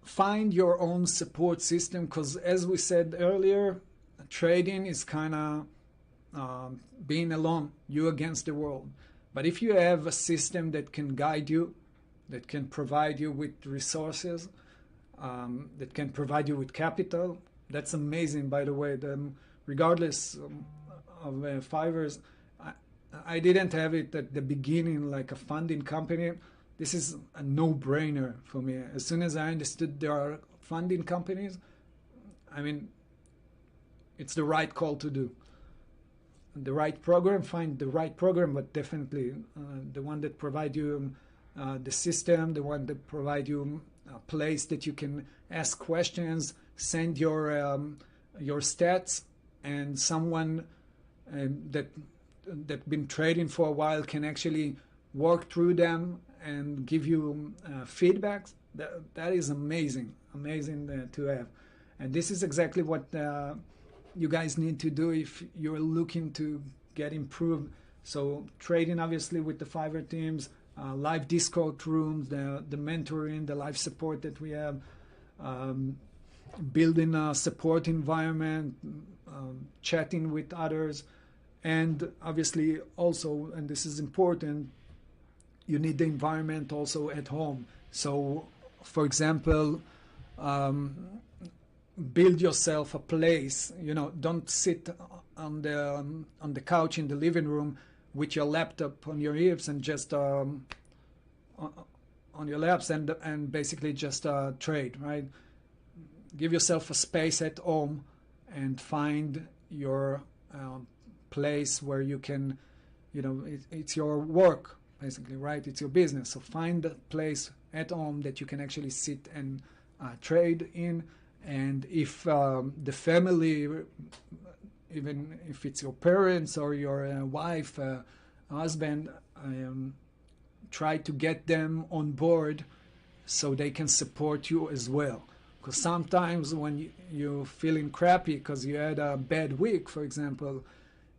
find your own support system, because as we said earlier, trading is kind of being alone, you against the world. But if you have a system that can guide you, that can provide you with resources, that can provide you with capital, that's amazing, by the way. Regardless of Fiverrs, I didn't have it at the beginning like a funding company. This is a no-brainer for me. As soon as I understood there are funding companies, I mean, it's the right call to do. The right program, find the right program, but definitely the one that provide you the system, the one that provide you a place that you can ask questions, send your stats, and someone that been trading for a while can actually work through them and give you feedbacks. That is amazing to have. And this is exactly what you guys need to do if you're looking to get improved. So trading obviously with the Fiverr teams, live Discord rooms, the mentoring, the live support that we have, building a support environment, chatting with others, and obviously also, and this is important, you need the environment also at home. So for example, build yourself a place. Don't sit on the couch in the living room with your laptop on your hips and just on your laps and basically just trade, right? Give yourself a space at home and find your place where you can, it's your work basically, right? It's your business. So find a place at home that you can actually sit and trade in. And if the family, even if it's your parents or your wife, husband, try to get them on board so they can support you as well. Because sometimes when you're feeling crappy because you had a bad week, for example,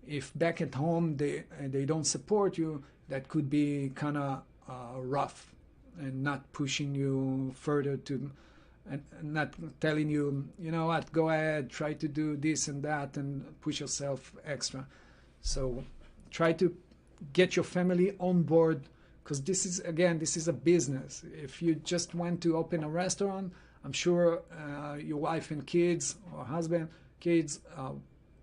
if back at home they don't support you, that could be kind of rough and not pushing you further to, and not telling you, you know what, go ahead, try to do this and that and push yourself extra. So try to get your family on board, because this is a business. If you just went to open a restaurant, I'm sure your wife and kids or husband, kids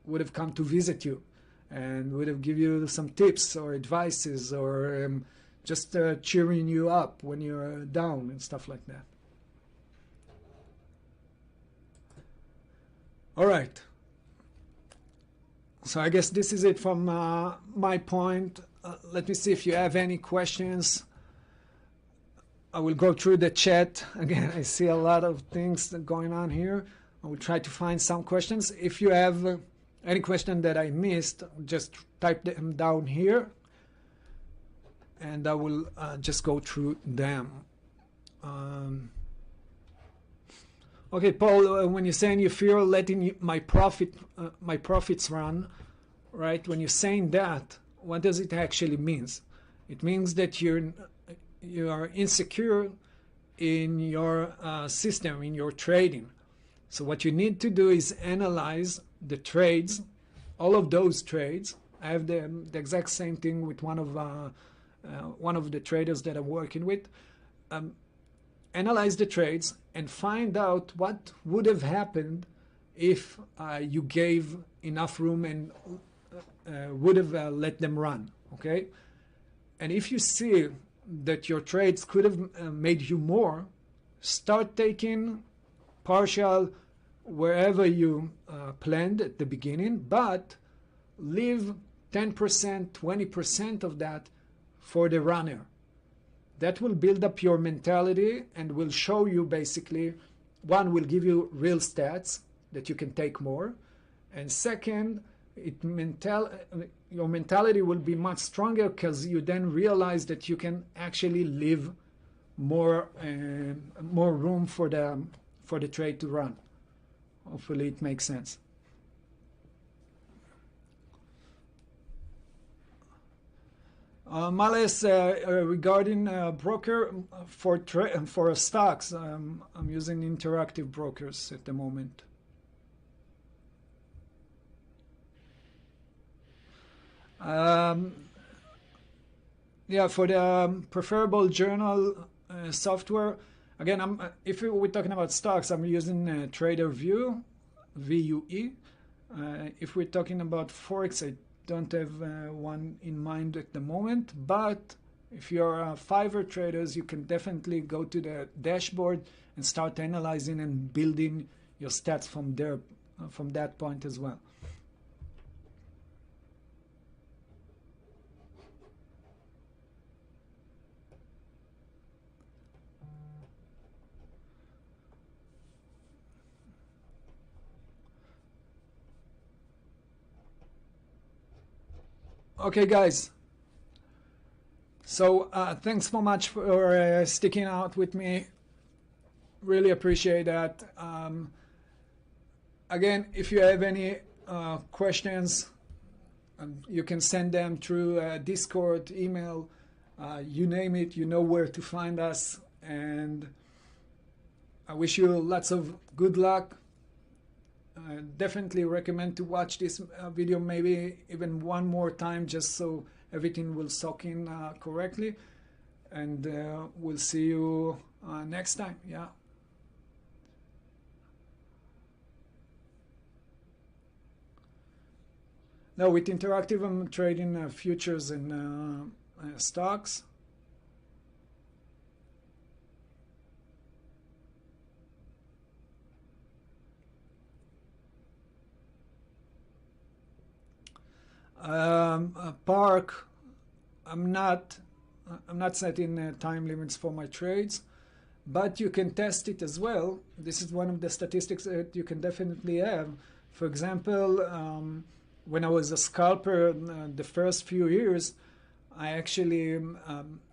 would have come to visit you and would have give you some tips or advices or just cheering you up when you're down and stuff like that. All right. So I guess this is it from my point. Let me see if you have any questions. I will go through the chat. Again, I see a lot of things going on here. I will try to find some questions. If you have any question that I missed, just type them down here and I will just go through them. Okay, Paul, when you're saying you fear letting my profits run, right? When you're saying that, what does it actually mean? It means that you are insecure in your system, in your trading. So what you need to do is analyze the trades, all of those trades. I have the exact same thing with one of the traders that I'm working with. Analyze the trades and find out what would have happened if you gave enough room and would have let them run, okay? And if you see that your trades could have made you more, start taking partial wherever you planned at the beginning, but leave 10%, 20% of that for the runner. That will build up your mentality and will show you basically, one, will give you real stats that you can take more. And second, your mentality will be much stronger, because you then realize that you can actually leave more room for the trade to run. Hopefully it makes sense. Malice, regarding broker for stocks, I'm using interactive brokers at the moment. Yeah, for the preferable journal software, again, if we're talking about stocks, I'm using Trader View, VUE. If we're talking about Forex, I don't have one in mind at the moment, but if you're Fiverr traders, you can definitely go to the dashboard and start analyzing and building your stats from there, from that point as well. Okay, guys. So thanks so much for sticking out with me. Really appreciate that. Again, if you have any questions, you can send them through Discord, email, you name it, you know where to find us. And I wish you lots of good luck. Definitely recommend to watch this video maybe even one more time, just so everything will soak in correctly. And we'll see you next time. Yeah. Now with interactive, I'm trading futures and stocks. Park, I'm not setting time limits for my trades, but you can test it as well. This is one of the statistics that you can definitely have. For example, when I was a scalper the first few years, I actually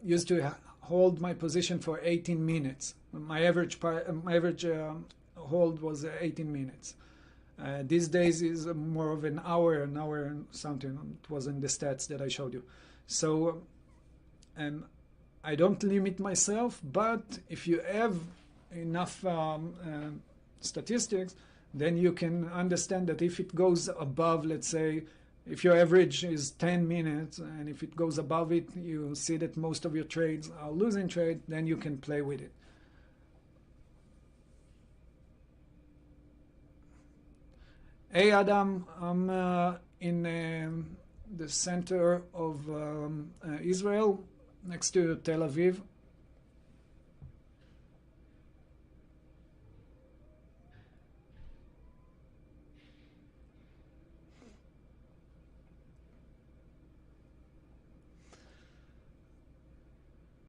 used to hold my position for 18 minutes. My average hold was 18 minutes. These days is more of an hour and something. It wasn't the stats that I showed you. So I don't limit myself, but if you have enough statistics, then you can understand that if it goes above, let's say, if your average is 10 minutes, and if it goes above it, you see that most of your trades are losing trade, then you can play with it. Hey Adam, I'm in the center of Israel, next to Tel Aviv.